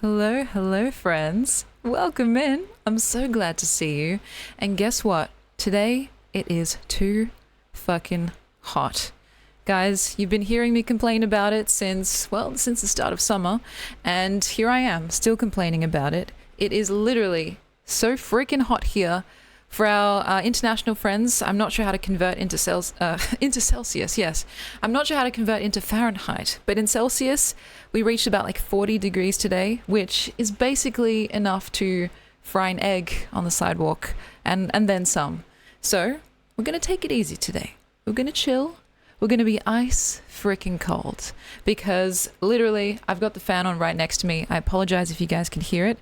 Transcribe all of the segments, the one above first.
Hello, hello, friends. Welcome in. I'm so glad to see you. And guess what? Today it is too fucking hot. Guys, you've been hearing me complain about it since the start of summer, and here I am, still complaining about it. It is literally so freaking hot here. For our international friends, I'm not sure how to convert into into Celsius. Yes, I'm not sure how to convert into Fahrenheit, but in Celsius, we reached about like 40 degrees today, which is basically enough to fry an egg on the sidewalk and then some. So we're gonna take it easy today. We're gonna chill. We're gonna be ice freaking cold because literally, I've got the fan on right next to me. I apologize if you guys can hear it.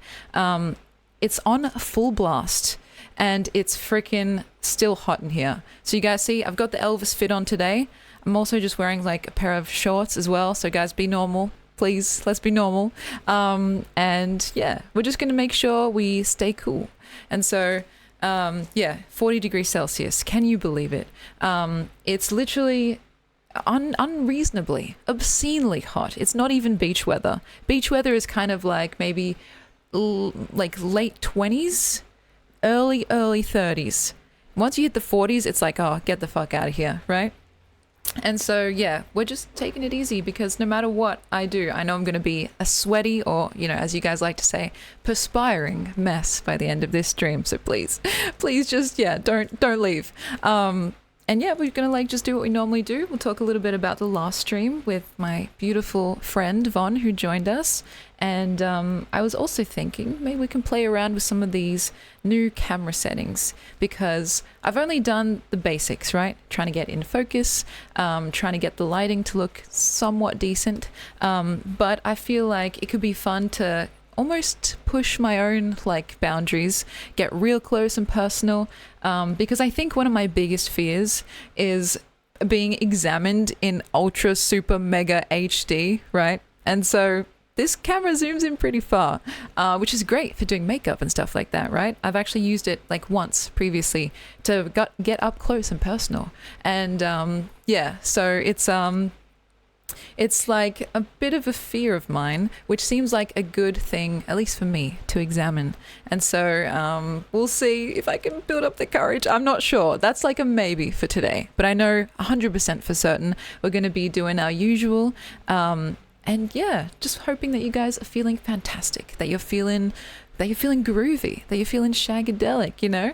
It's on full blast. And it's freaking still hot in here. So you guys see, I've got the Elvis fit on today. I'm also just wearing like a pair of shorts as well. So guys, be normal. Please, let's be normal. And yeah, we're just going to make sure we stay cool. And so, 40 degrees Celsius. Can you believe it? It's literally unreasonably, obscenely hot. It's not even beach weather. Beach weather is kind of like maybe like late 20s. Early 30s. Once you hit the 40s, it's like, oh, get the fuck out of here, right? And so, yeah, we're just taking it easy because no matter what I do, I know I'm going to be a sweaty or, as you guys like to say, perspiring mess by the end of this stream. So please just, don't leave. And yeah, we're going to like just do what we normally do. We'll talk a little bit about the last stream with my beautiful friend Von who joined us. And I was also thinking maybe we can play around with some of these new camera settings because I've only done the basics, right? Trying to get in focus, trying to get the lighting to look somewhat decent. But I feel like it could be fun to almost push my own like boundaries, get real close and personal, because I think one of my biggest fears is being examined in ultra super mega HD, right? And so this camera zooms in pretty far, which is great for doing makeup and stuff like that, right? I've actually used it like once previously to get up close and personal. And so it's like a bit of a fear of mine, which seems like a good thing, at least for me, to examine. And so we'll see if I can build up the courage. I'm not sure. That's like a maybe for today. But I know 100% for certain we're going to be doing our usual. And yeah, just hoping that you guys are feeling fantastic, that you're feeling groovy, that you're feeling shagadelic,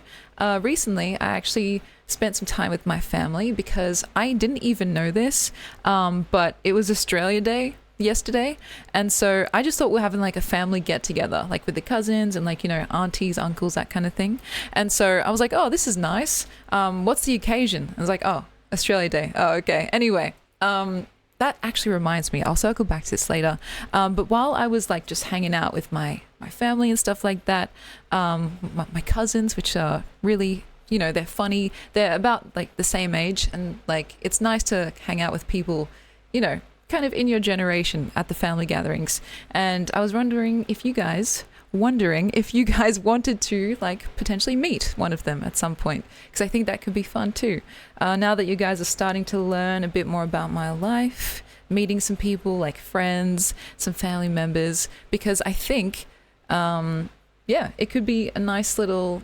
Recently, I actually spent some time with my family because I didn't even know this, but it was Australia Day yesterday. And so I just thought we're having like a family get together, like with the cousins and like, aunties, uncles, that kind of thing. And so I was like, oh, this is nice. What's the occasion? I was like, oh, Australia Day. Oh, okay. Anyway, that actually reminds me, I'll circle back to this later. But while I was like just hanging out with my family and stuff like that, my cousins, which are really, they're funny. They're about like the same age. And like, it's nice to hang out with people, kind of in your generation at the family gatherings. And I was wondering if you guys wanted to like potentially meet one of them at some point, because I think that could be fun too. Now that you guys are starting to learn a bit more about my life, meeting some people like friends, some family members, because I think it could be a nice little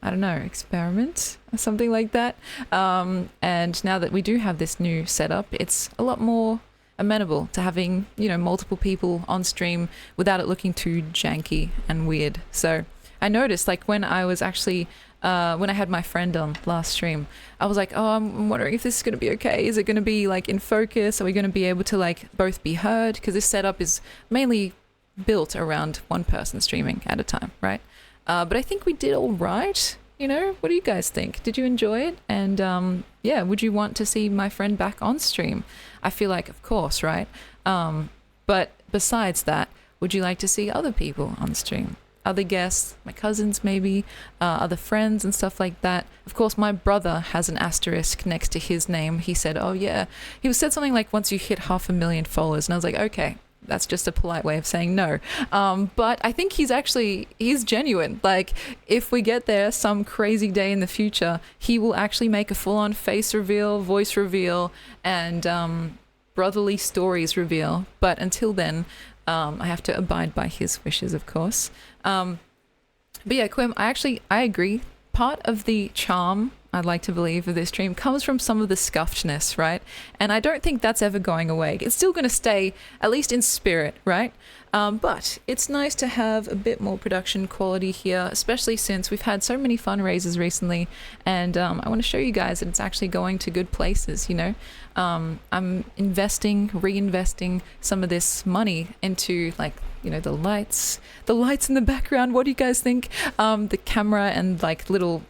experiment or something like that. And now that we do have this new setup, it's a lot more amenable to having, multiple people on stream without it looking too janky and weird. So I noticed like when I was actually, when I had my friend on last stream, I was like, oh, I'm wondering if this is going to be okay. Is it going to be like in focus? Are we going to be able to like both be heard? Because this setup is mainly built around one person streaming at a time, right? But I think we did all right. What do you guys think? Did you enjoy it? And would you want to see my friend back on stream? I feel like, of course, right? But besides that, would you like to see other people on stream? Other guests, my cousins maybe, other friends and stuff like that. Of course, my brother has an asterisk next to his name. He said, oh yeah. He said something like once you hit 500,000 followers. And I was like, okay. That's just a polite way of saying no. But I think he's genuine. Like, if we get there some crazy day in the future, he will actually make a full-on face reveal, voice reveal, and brotherly stories reveal. But until then, I have to abide by his wishes, of course. But yeah, Quim, I agree. Part of the charm, I'd like to believe, of this stream comes from some of the scuffedness, right? And I don't think that's ever going away. It's still going to stay, at least in spirit, right? But it's nice to have a bit more production quality here, especially since we've had so many fundraisers recently. And I want to show you guys that it's actually going to good places, you know? I'm reinvesting some of this money into, like, you know, the lights in the background. What do you guys think? The camera and like little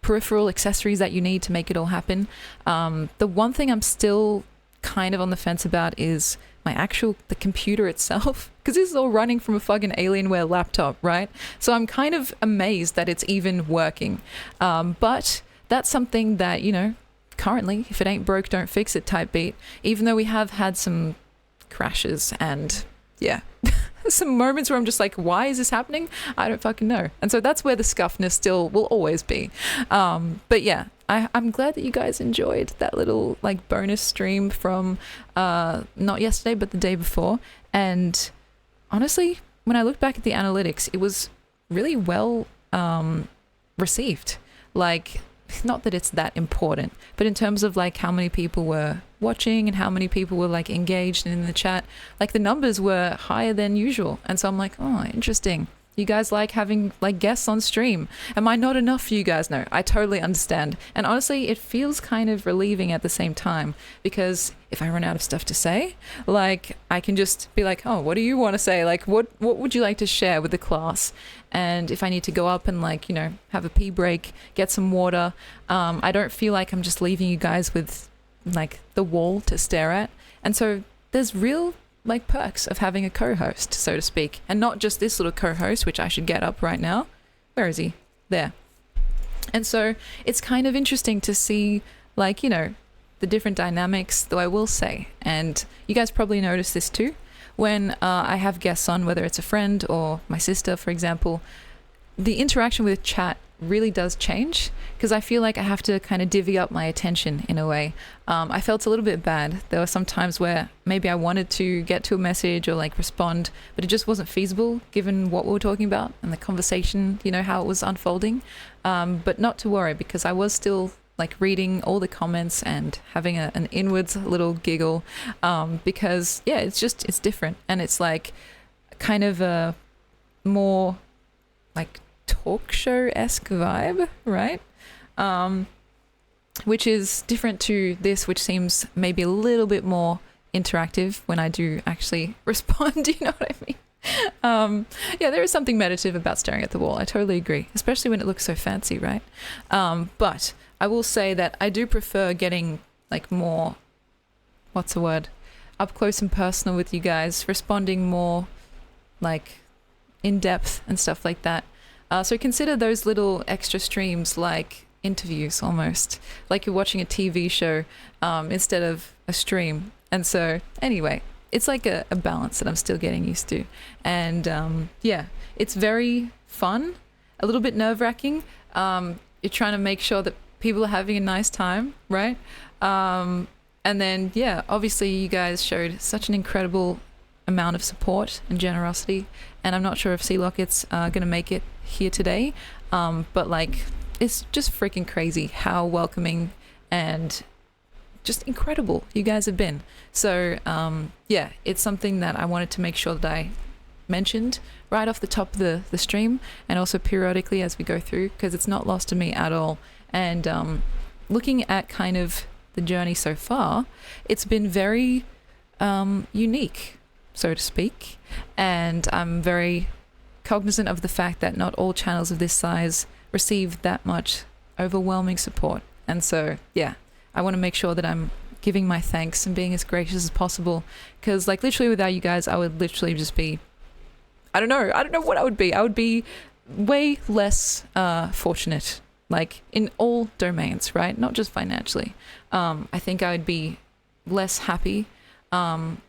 peripheral accessories that you need to make it all happen. The one thing I'm still kind of on the fence about is the computer itself, because this is all running from a fucking Alienware laptop, right? So I'm kind of amazed that it's even working. But that's something that, you know, currently, if it ain't broke, don't fix it type beat, even though we have had some crashes and yeah, some moments where I'm just like, why is this happening? I don't fucking know. And so that's where the scuffness still will always be. But yeah, I'm glad that you guys enjoyed that little like bonus stream from not yesterday, but the day before. And honestly, when I look back at the analytics, it was really well received. Like, not that it's that important, but in terms of like how many people were watching and how many people were like engaged in the chat, like the numbers were higher than usual. And so I'm like, oh, interesting. You guys like having like guests on stream. Am I not enough for you guys? No, I totally understand. And honestly, it feels kind of relieving at the same time, because if I run out of stuff to say, like I can just be like, oh, what do you want to say? Like, what would you like to share with the class? And if I need to go up and like, you know, have a pee break, get some water, I don't feel like I'm just leaving you guys with like the wall to stare at. And so there's real like perks of having a co-host, so to speak, and not just this little co-host, which I should get up right now. Where is he? There. And so it's kind of interesting to see, like, you know, the different dynamics, though I will say, and you guys probably notice this too, when I have guests on, whether it's a friend or my sister, for example, the interaction with chat really does change, because I feel like I have to kind of divvy up my attention in a way. I felt a little bit bad. There were some times where maybe I wanted to get to a message or like respond, but it just wasn't feasible given what we were talking about and the conversation, you know, how it was unfolding. But not to worry, because I was still like reading all the comments and having an inwards little giggle, because yeah, it's different, and it's like kind of a more like talk show-esque vibe, right? Which is different to this, which seems maybe a little bit more interactive when I do actually respond. You know what I mean? Yeah, there is something meditative about staring at the wall. I totally agree, especially when it looks so fancy, right? But I will say that I do prefer getting like more, what's the word, up close and personal with you guys, responding more like in depth and stuff like that. So consider those little extra streams like interviews, almost like you're watching a TV show instead of a stream. And so anyway, it's like a balance that I'm still getting used to. And yeah, it's very fun, a little bit nerve-wracking. You're trying to make sure that people are having a nice time, right? And then, yeah, obviously you guys showed such an incredible amount of support and generosity. And I'm not sure if Sea Locket's going to make it here today. But like, it's just freaking crazy how welcoming and just incredible you guys have been. So yeah, it's something that I wanted to make sure that I mentioned right off the top of the stream, and also periodically as we go through, because it's not lost to me at all. And looking at kind of the journey so far, it's been very unique, so to speak, and I'm very cognizant of the fact that not all channels of this size receive that much overwhelming support. And so yeah, I want to make sure that I'm giving my thanks and being as gracious as possible, because like literally without you guys I would literally just be, I don't know what I would be. I would be way less fortunate, like in all domains, right? Not just financially. I think I would be less happy and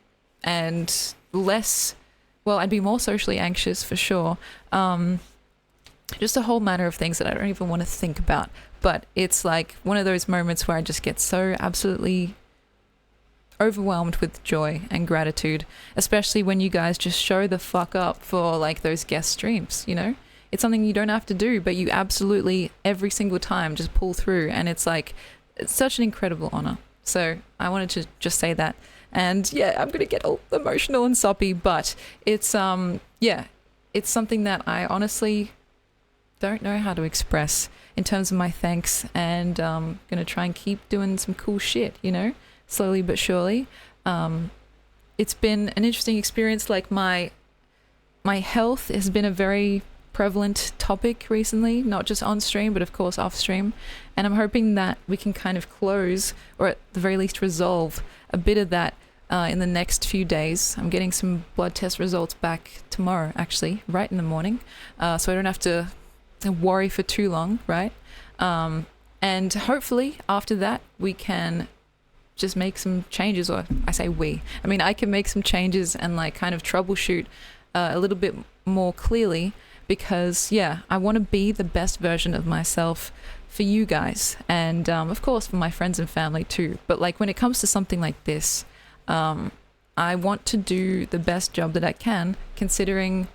less, well, I'd be more socially anxious for sure. Just a whole manner of things that I don't even want to think about. But it's like one of those moments where I just get so absolutely overwhelmed with joy and gratitude, especially when you guys just show the fuck up for like those guest streams, you know? It's something you don't have to do, but you absolutely every single time just pull through, and it's like it's such an incredible honor. So I wanted to just say that. And yeah, I'm gonna get all emotional and soppy, but it's yeah, it's something that I honestly don't know how to express in terms of my thanks, and gonna try and keep doing some cool shit, you know, slowly but surely. It's been an interesting experience. Like my health has been a very prevalent topic recently, not just on stream, but of course off stream. And I'm hoping that we can kind of close, or at the very least resolve, a bit of that in the next few days. I'm getting some blood test results back tomorrow, actually, right in the morning. So I don't have to worry for too long, right? And hopefully after that, we can just make some changes, or I say we. I mean, I can make some changes and like kind of troubleshoot a little bit more clearly, because yeah, I want to be the best version of myself for you guys, and of course for my friends and family too. But like when it comes to something like this, I want to do the best job that I can, considering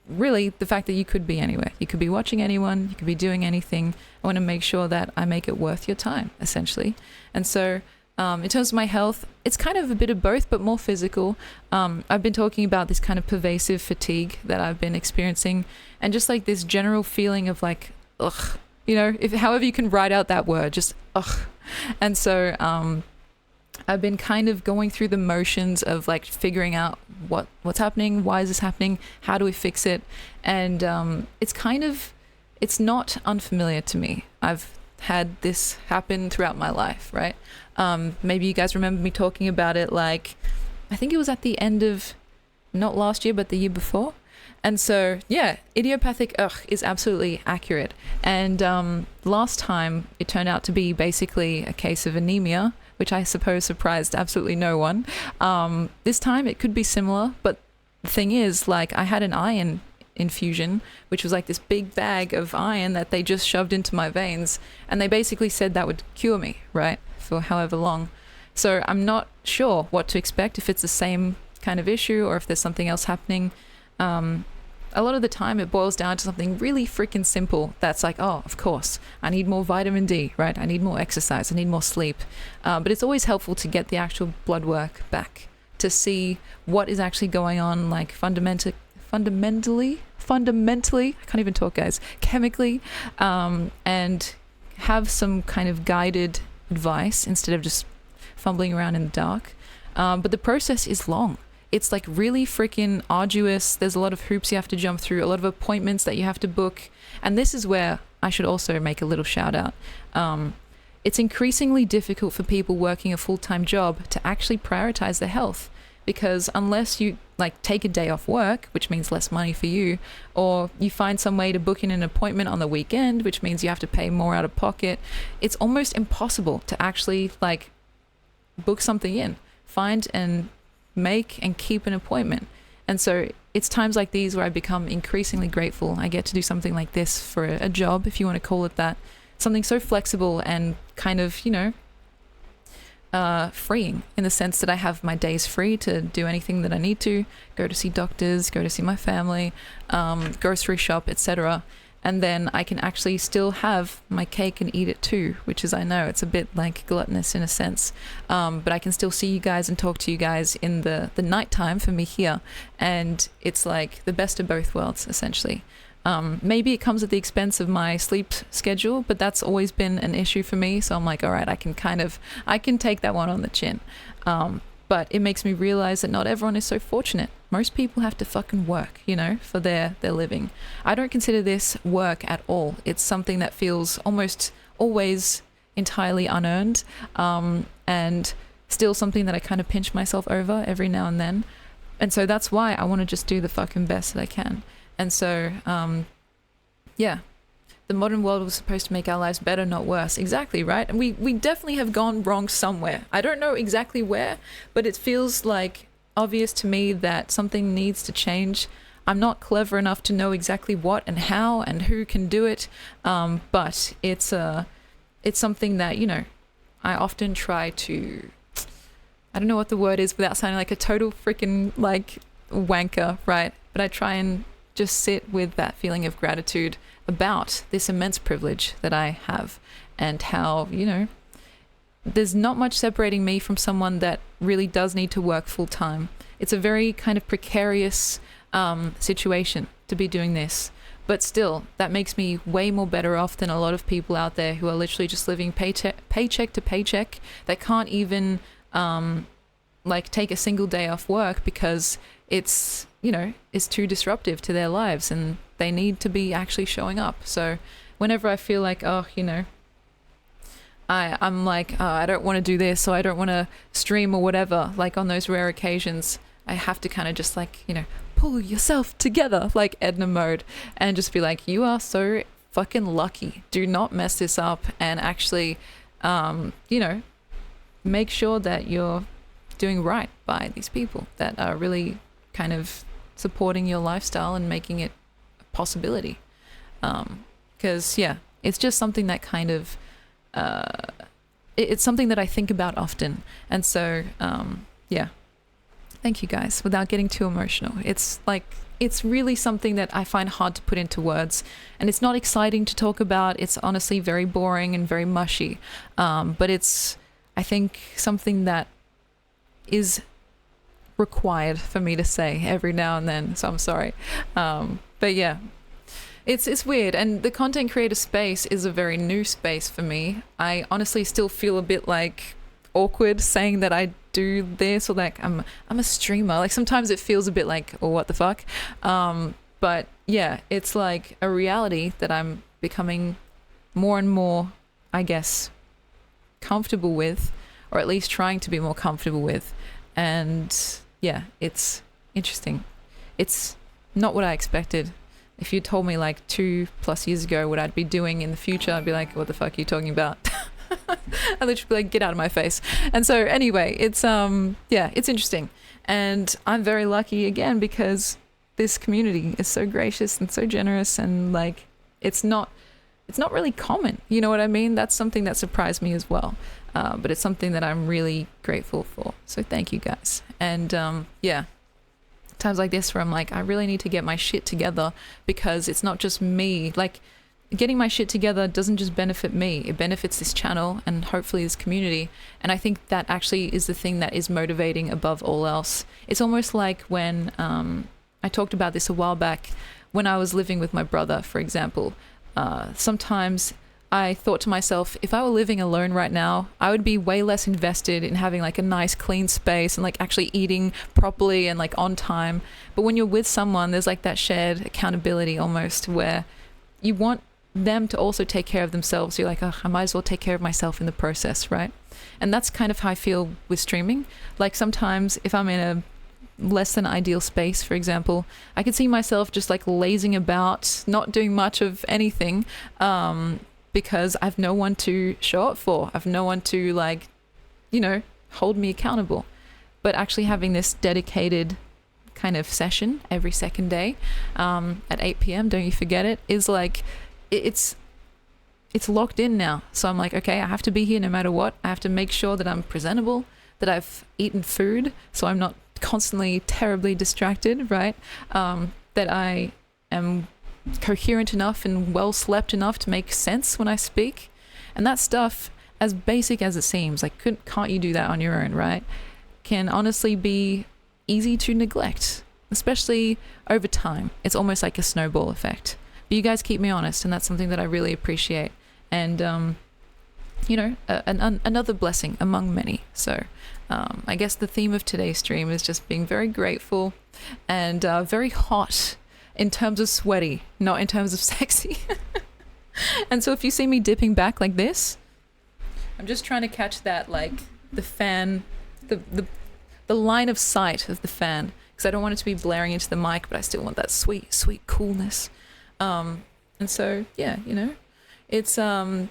really the fact that you could be anywhere. You could be watching anyone, you could be doing anything. I want to make sure that I make it worth your time, essentially. And so in terms of my health, it's kind of a bit of both, but more physical. I've been talking about this kind of pervasive fatigue that I've been experiencing, and just like this general feeling of like, ugh, you know, if however you can write out that word, just ugh. And so I've been kind of going through the motions of like figuring out what's happening, why is this happening, how do we fix it, and it's not unfamiliar to me. I've had this happen throughout my life, right? Maybe you guys remember me talking about it, like I think it was at the end of not last year but the year before. And so yeah, idiopathic is absolutely accurate. And last time it turned out to be basically a case of anemia, which I suppose surprised absolutely no one. This time it could be similar, but the thing is, like, I had an iron infusion, which was like this big bag of iron that they just shoved into my veins, and they basically said that would cure me, right, for however long. So I'm not sure what to expect, if it's the same kind of issue or if there's something else happening. A lot of the time it boils down to something really freaking simple that's like, oh, of course, I need more vitamin D, right? I need more exercise, I need more sleep. But it's always helpful to get the actual blood work back to see what is actually going on, like fundamentally, I can't even talk, guys, chemically, and have some kind of guided advice instead of just fumbling around in the dark. But the process is long. It's like really freaking arduous. There's a lot of hoops you have to jump through, a lot of appointments that you have to book. And this is where I should also make a little shout out. It's increasingly difficult for people working a full-time job to actually prioritize their health, because unless you like take a day off work, which means less money for you, or you find some way to book in an appointment on the weekend, which means you have to pay more out of pocket, it's almost impossible to actually like book something in, find and make and keep an appointment. And so it's times like these where I become increasingly grateful I get to do something like this for a job, if you want to call it that, something so flexible and kind of, you know, freeing, in the sense that I have my days free to do anything that I need to, go to see doctors, go to see my family, grocery shop, etc. And then I can actually still have my cake and eat it too, which is, I know it's a bit like gluttonous in a sense, but I can still see you guys and talk to you guys in the nighttime for me here, and it's like the best of both worlds, essentially. Maybe it comes at the expense of my sleep schedule, but that's always been an issue for me, so I'm like, all right, I can take that one on the chin. But it makes me realize that not everyone is so fortunate. Most people have to fucking work, you know, for their living. I don't consider this work at all. It's something that feels almost always entirely unearned, and still something that I kind of pinch myself over every now and then. And so that's why I want to just do the fucking best that I can. And so, yeah, the modern world was supposed to make our lives better, not worse. Exactly, right? And we definitely have gone wrong somewhere. I don't know exactly where, but it feels like obvious to me that something needs to change. I'm not clever enough to know exactly what and how and who can do it, but it's something that, you know, I often try to I don't know what the word is without sounding like a total freaking like wanker, right? But I try and just sit with that feeling of gratitude about this immense privilege that I have, and how, you know, there's not much separating me from someone that really does need to work full time. It's a very kind of precarious situation to be doing this. But still, that makes me way more better off than a lot of people out there who are literally just living paycheck to paycheck, that can't even like take a single day off work because it's, you know, it's too disruptive to their lives and they need to be actually showing up. So whenever I feel like, oh, you know, I'm like, oh, I don't want to do this, or I don't want to stream or whatever, like on those rare occasions, I have to kind of just like, you know, pull yourself together, like Edna mode, and just be like, you are so fucking lucky. Do not mess this up, and actually, you know, make sure that you're doing right by these people that are really kind of supporting your lifestyle and making it a possibility. Because, yeah, it's just something that kind of, it's something that I think about often. And so, yeah. Thank you guys, without getting too emotional. It's like, it's really something that I find hard to put into words, and it's not exciting to talk about. It's honestly very boring and very mushy. But it's, I think, something that is required for me to say every now and then. So I'm sorry. But yeah, it's weird. And the content creator space is a very new space for me. I honestly still feel a bit like awkward saying that I do this, or like I'm a streamer. Like sometimes it feels a bit like, oh, what the fuck. But yeah, it's like a reality that I'm becoming more and more, I guess, comfortable with, or at least trying to be more comfortable with. And yeah, it's interesting. It's not what I expected. If you told me like 2+ years ago what I'd be doing in the future, I'd be like, what the fuck are you talking about? I literally be like, get out of my face. And so anyway, it's yeah, it's interesting. And I'm very lucky again because this community is so gracious and so generous, and like it's not really common. You know what I mean? That's something that surprised me as well. But it's something that I'm really grateful for. So thank you guys. And yeah, times like this where I'm like, I really need to get my shit together, because it's not just me. Like, getting my shit together doesn't just benefit me, it benefits this channel and hopefully this community. And I think that actually is the thing that is motivating above all else. It's almost like when I talked about this a while back, when I was living with my brother, for example. Sometimes I thought to myself, if I were living alone right now, I would be way less invested in having like a nice clean space and like actually eating properly and like on time. But when you're with someone, there's like that shared accountability almost, where you want them to also take care of themselves. You're like, oh, I might as well take care of myself in the process, right? And that's kind of how I feel with streaming. Like sometimes if I'm in a less than ideal space, for example, I could see myself just like lazing about, not doing much of anything, because I've no one to show up for. I've no one to like, you know, hold me accountable. But actually having this dedicated kind of session every second day at 8 p.m., don't you forget it, is like, it's locked in now. So I'm like, okay, I have to be here no matter what. I have to make sure that I'm presentable, that I've eaten food, so I'm not constantly terribly distracted, right? That I am coherent enough and well slept enough to make sense when I speak. And that stuff, as basic as it seems, like can't you do that on your own, right? Can honestly be easy to neglect, especially over time. It's almost like a snowball effect. But you guys keep me honest, and that's something that I really appreciate. And, you know, another blessing among many. So I guess the theme of today's stream is just being very grateful and very hot in terms of sweaty, not in terms of sexy. And so if you see me dipping back like this, I'm just trying to catch that, like, the fan, the line of sight of the fan, because I don't want it to be blaring into the mic, but I still want that sweet, sweet coolness. And so, yeah, you know, it's an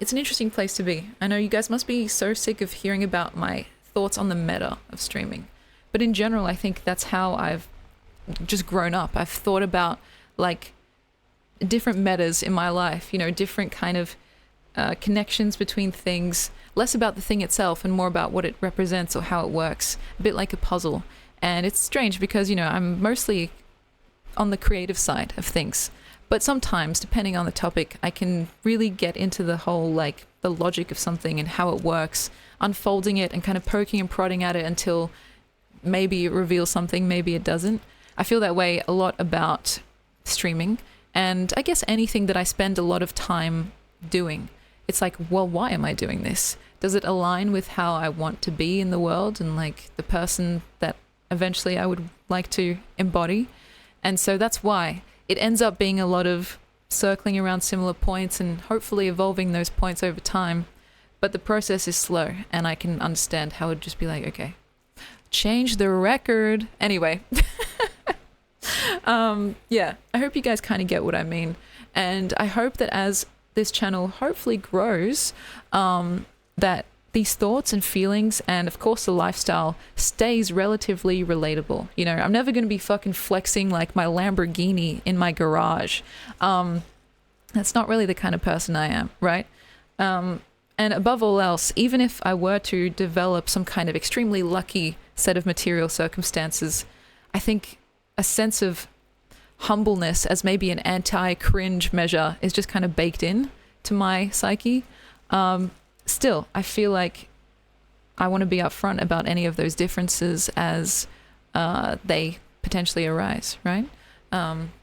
interesting place to be. I know you guys must be so sick of hearing about my thoughts on the meta of streaming, but in general, I think that's how I've just grown up. I've thought about like different metas in my life, you know, different kind of connections between things, less about the thing itself and more about what it represents or how it works, a bit like a puzzle. And it's strange because, I'm mostly on the creative side of things. But sometimes, depending on the topic, I can really get into the whole, like, the logic of something and how it works, unfolding it and kind of poking and prodding at it until maybe it reveals something, maybe it doesn't. I feel that way a lot about streaming, and I guess anything that I spend a lot of time doing. It's like, well, why am I doing this? Does it align with how I want to be in the world and, like, the person that eventually I would like to embody? And so that's why it ends up being a lot of circling around similar points and hopefully evolving those points over time. But the process is slow, and I can understand how it would just be like, okay, change the record. Anyway, yeah, I hope you guys kind of get what I mean. And I hope that as this channel hopefully grows, that these thoughts and feelings and of course the lifestyle stays relatively relatable. I'm never going to be fucking flexing like my Lamborghini in my garage. That's not really the kind of person I am, right? And above all else, even if I were to develop some kind of extremely lucky set of material circumstances, I think a sense of humbleness as maybe an anti-cringe measure is just kind of baked in to my psyche. Still, I feel like I want to be upfront about any of those differences as they potentially arise, right?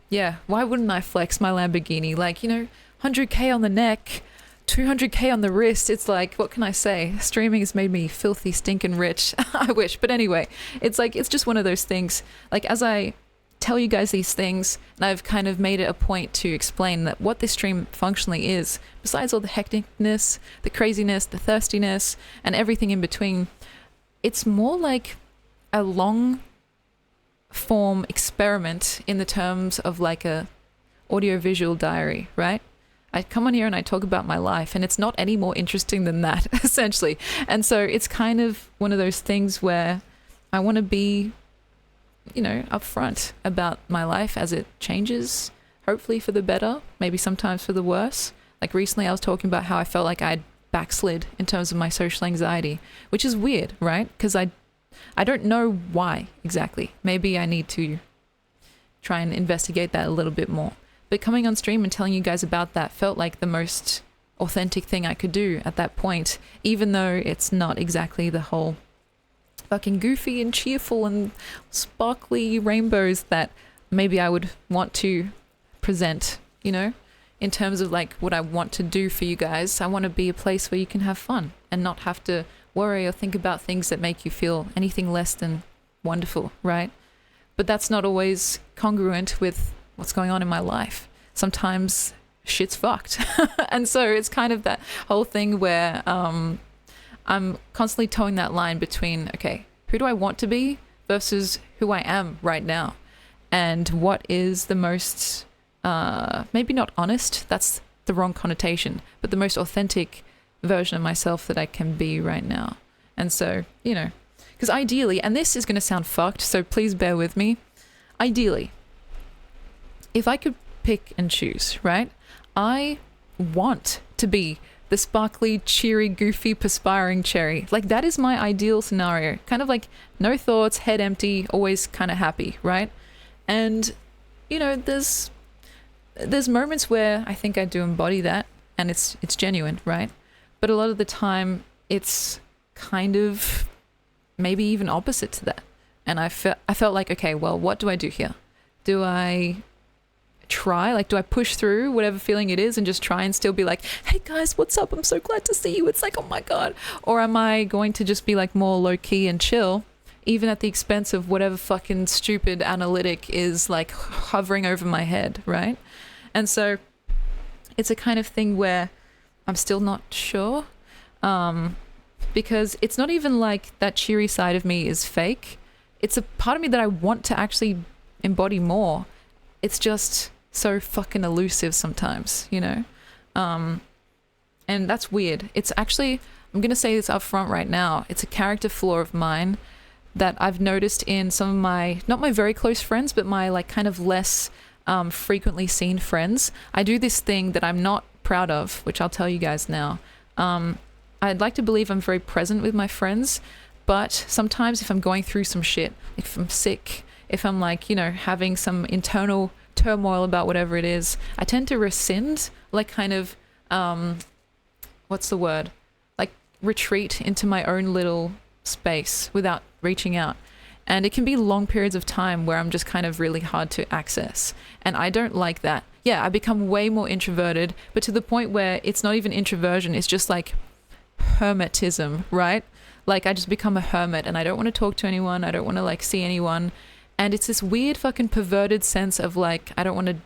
Yeah, why wouldn't I flex my Lamborghini? Like, 100K on the neck, 200K on the wrist. It's like, what can I say? Streaming has made me filthy, stinking rich. I wish. But anyway, it's like, it's just one of those things. Like, as I tell you guys these things, and I've kind of made it a point to explain that what this stream functionally is, besides all the hecticness, the craziness, the thirstiness, and everything in between, it's more like a long form experiment in the terms of like a audiovisual diary, right? I come on here and I talk about my life, and it's not any more interesting than that, essentially. And so it's kind of one of those things where I want to be upfront about my life as it changes, hopefully for the better, maybe sometimes for the worse. Like recently I was talking about how I felt like I'd backslid in terms of my social anxiety, which is weird, right? Because I don't know why exactly. Maybe I need to try and investigate that a little bit more. But coming on stream and telling you guys about that felt like the most authentic thing I could do at that point, even though it's not exactly the whole fucking goofy and cheerful and sparkly rainbows that maybe I would want to present, in terms of like what I want to do for you guys. I want to be a place where you can have fun and not have to worry or think about things that make you feel anything less than wonderful, right? But that's not always congruent with what's going on in my life. Sometimes shit's fucked. And so it's kind of that whole thing where I'm constantly towing that line between, okay, who do I want to be versus who I am right now? And what is the most, maybe not honest, that's the wrong connotation, but the most authentic version of myself that I can be right now. And so, because ideally, and this is going to sound fucked, so please bear with me, ideally, if I could pick and choose, right, I want to be the sparkly, cheery, goofy, perspiring cherry. Like, that is my ideal scenario. Kind of like no thoughts, head empty, always kind of happy, right? And, there's moments where I think I do embody that, and it's genuine, right? But a lot of the time, it's kind of maybe even opposite to that. And I felt like, okay, well, what do I do here? Do I try, like, do I push through whatever feeling it is and just try and still be like, hey guys, what's up, I'm so glad to see you, it's like, oh my god? Or am I going to just be like more low-key and chill, even at the expense of whatever fucking stupid analytic is like hovering over my head, right? And so it's a kind of thing where I'm still not sure, because it's not even like that cheery side of me is fake. It's a part of me that I want to actually embody more. It's just so fucking elusive sometimes, and that's weird. It's actually, I'm gonna say this up front right now, it's a character flaw of mine that I've noticed in some of my, not my very close friends, but my like kind of less frequently seen friends. I do this thing that I'm not proud of, which I'll tell you guys now. I'd like to believe I'm very present with my friends, but sometimes if I'm going through some shit, if I'm sick, if I'm like, you know, having some internal turmoil about whatever it is, I tend to rescind, like kind of, what's the word? Like retreat into my own little space without reaching out. And it can be long periods of time where I'm just kind of really hard to access. And I don't like that. Yeah, I become way more introverted, but to the point where it's not even introversion, it's just like hermetism, right? Like I just become a hermit and I don't want to talk to anyone. I don't want to like see anyone. And it's this weird fucking perverted sense of like, I don't want to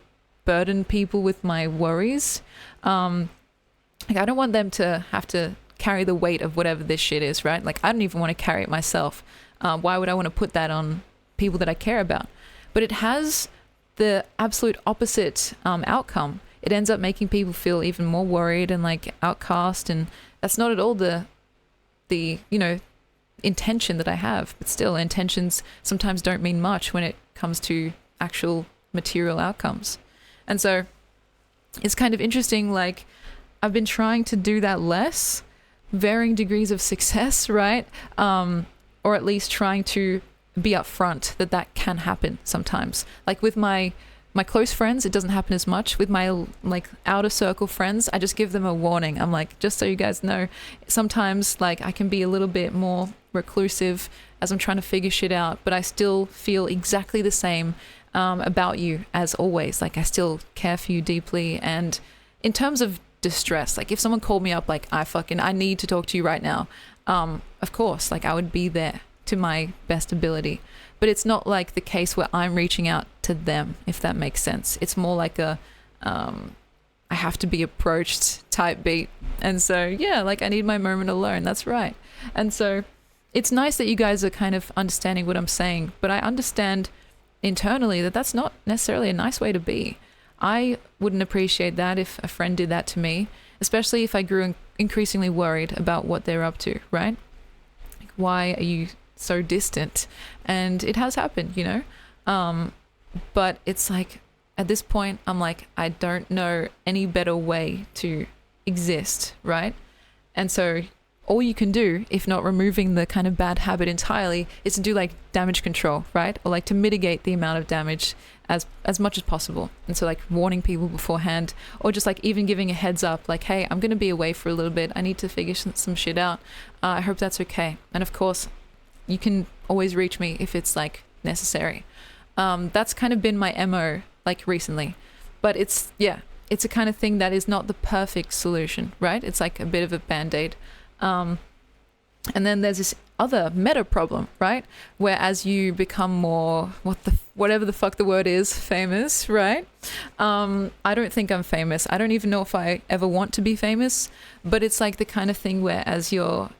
burden people with my worries. Like I don't want them to have to carry the weight of whatever this shit is, right? Like I don't even want to carry it myself. Why would I want to put that on people that I care about? But it has the absolute opposite outcome. It ends up making people feel even more worried and like outcast, and that's not at all the you know, intention that I have. But still, intentions sometimes don't mean much when it comes to actual material outcomes. And so it's kind of interesting, like I've been trying to do that less, varying degrees of success, right? Or at least trying to be upfront that can happen sometimes. Like with my close friends, it doesn't happen as much. With my like outer circle friends, I just give them a warning. I'm like, just so you guys know, sometimes like I can be a little bit more reclusive as I'm trying to figure shit out, but I still feel exactly the same about you as always. Like I still care for you deeply. And in terms of distress, like if someone called me up like I need to talk to you right now, of course, like I would be there to my best ability. But it's not like the case where I'm reaching out to them, if that makes sense. It's more like a I have to be approached type beat. And so yeah, like I need my moment alone. That's right. And so it's nice that you guys are kind of understanding what I'm saying, but I understand internally that that's not necessarily a nice way to be. I wouldn't appreciate that if a friend did that to me, especially if I grew increasingly worried about what they're up to, right? Like, why are you so distant? And it has happened, you know? But it's like, at this point, I'm like, I don't know any better way to exist, right? And so all you can do, if not removing the kind of bad habit entirely, is to do like damage control, right? Or like to mitigate the amount of damage as much as possible. And so like warning people beforehand, or just like even giving a heads up, like, hey, I'm going to be away for a little bit. I need to figure some shit out. I hope that's okay. And of course, you can always reach me if it's like necessary. That's kind of been my MO like recently. But it's a kind of thing that is not the perfect solution, right? It's like a bit of a band-aid. And then there's this other meta problem, right? Where as you become more, whatever the fuck the word is, famous, right? I don't think I'm famous. I don't even know if I ever want to be famous, but it's like the kind of thing where as your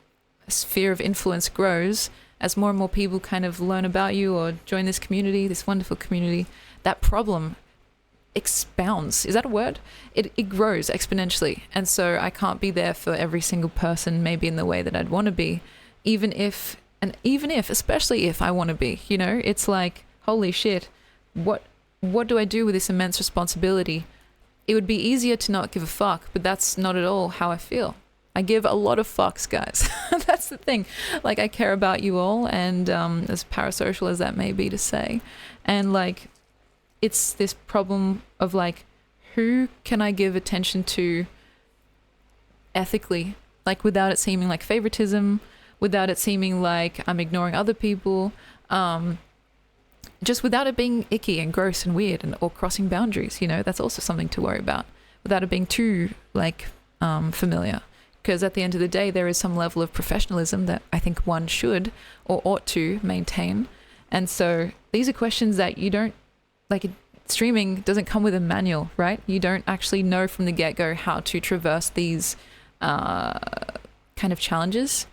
sphere of influence grows, as more and more people kind of learn about you or join this community, this wonderful community, that problem expounds. Is that a word? It grows exponentially. And so I can't be there for every single person, maybe in the way that I'd want to be, even if, especially if I want to be, you know, it's like, holy shit, what do I do with this immense responsibility? It would be easier to not give a fuck, but that's not at all how I feel. I give a lot of fucks, guys. That's the thing. Like, I care about you all, and as parasocial as that may be to say, and like, it's this problem of like, who can I give attention to ethically, like without it seeming like favoritism, without it seeming like I'm ignoring other people, just without it being icky and gross and weird and or crossing boundaries, you know, that's also something to worry about, without it being too like familiar. Because at the end of the day, there is some level of professionalism that I think one should or ought to maintain. And so these are questions that you don't, like, streaming doesn't come with a manual, right? You don't actually know from the get-go how to traverse these kind of challenges.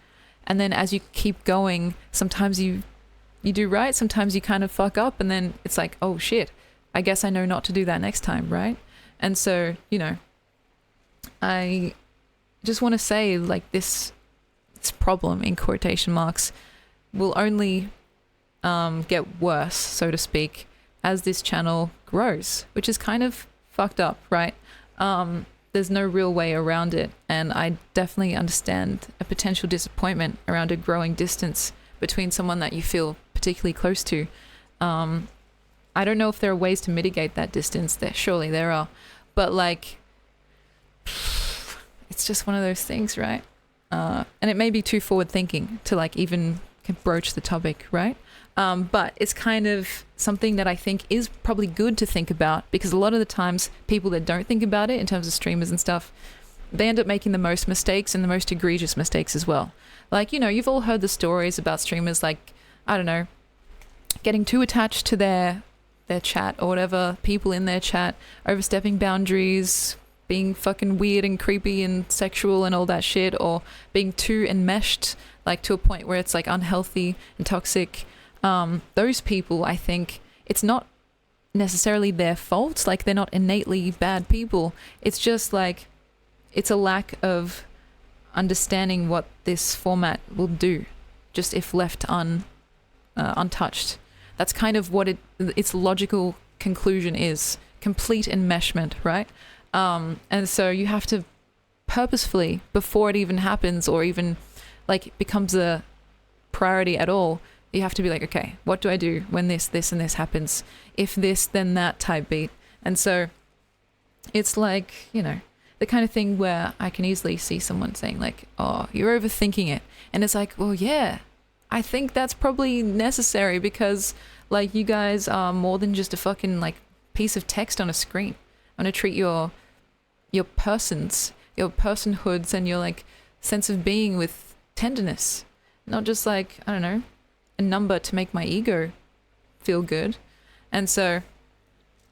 And then as you keep going, sometimes you do right, sometimes you kind of fuck up, and then it's like, oh shit, I guess I know not to do that next time, right? And so, you know, I just want to say, like, this problem, in quotation marks, will only get worse, so to speak, as this channel grows, which is kind of fucked up, right? there's no real way around it. And I definitely understand a potential disappointment around a growing distance between someone that you feel particularly close to. I don't know if there are ways to mitigate that distance. Surely there are. But like, it's just one of those things, right? And it may be too forward thinking to like even broach the topic, right? But it's kind of something that I think is probably good to think about, because a lot of the times people that don't think about it in terms of streamers and stuff, they end up making the most mistakes and the most egregious mistakes as well. Like, you know, you've all heard the stories about streamers like, I don't know, getting too attached to their chat or whatever, people in their chat, overstepping boundaries, being fucking weird and creepy and sexual and all that shit, or being too enmeshed, like to a point where it's like unhealthy and toxic. Those people, I think it's not necessarily their fault. Like, they're not innately bad people. It's just like, it's a lack of understanding what this format will do, just if left untouched. That's kind of what its logical conclusion is. Complete enmeshment, right? And so you have to purposefully, before it even happens or even like becomes a priority at all, you have to be like, okay, what do I do when this and this happens? If this, then that type beat. And so it's like, you know, the kind of thing where I can easily see someone saying like, oh, you're overthinking it. And it's like, well, yeah, I think that's probably necessary, because like, you guys are more than just a fucking like piece of text on a screen. I want to treat your persons, your personhoods and your like sense of being with tenderness, not just like, I don't know, a number to make my ego feel good. And so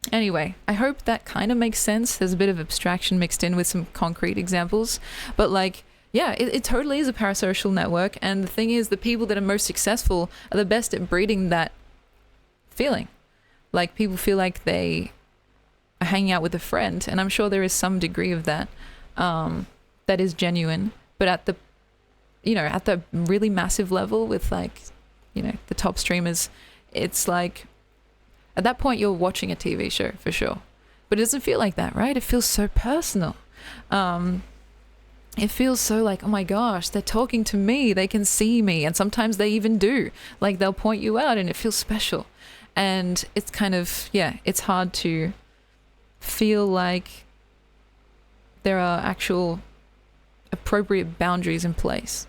anyway, I hope that kind of makes sense. There's a bit of abstraction mixed in with some concrete examples, but like, yeah, it totally is a parasocial network. And the thing is, the people that are most successful are the best at breeding that feeling. Like, people feel like they are hanging out with a friend, and I'm sure there is some degree of that that is genuine. But at the, you know, at the really massive level with like, you know, the top streamers, it's like, at that point you're watching a TV show for sure. But it doesn't feel like that, right? It feels so personal. It feels so like, oh my gosh, they're talking to me, they can see me, and sometimes they even do. Like, they'll point you out, and it feels special. And it's kind of, yeah, it's hard to feel like there are actual appropriate boundaries in place.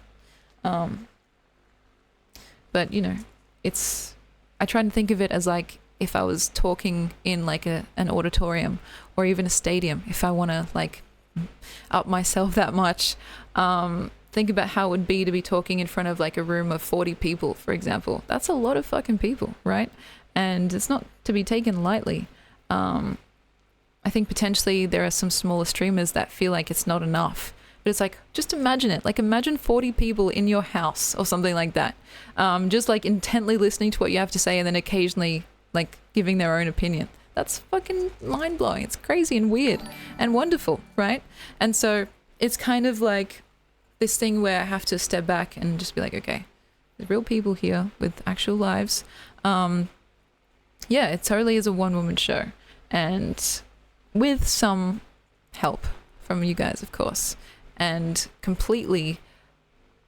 But, you know, I try and think of it as like, if I was talking in like an auditorium or even a stadium, if I want to like up myself that much, think about how it would be to be talking in front of like a room of 40 people, for example. That's a lot of fucking people, right? And it's not to be taken lightly. I think potentially there are some smaller streamers that feel like it's not enough. But it's like, just imagine it. Like, imagine 40 people in your house or something like that. Just like intently listening to what you have to say, and then occasionally like giving their own opinion. That's fucking mind-blowing. It's crazy and weird and wonderful, right? And so it's kind of like this thing where I have to step back and just be like, okay, there's real people here with actual lives. Yeah, it totally is a one-woman show. And with some help from you guys, of course. And completely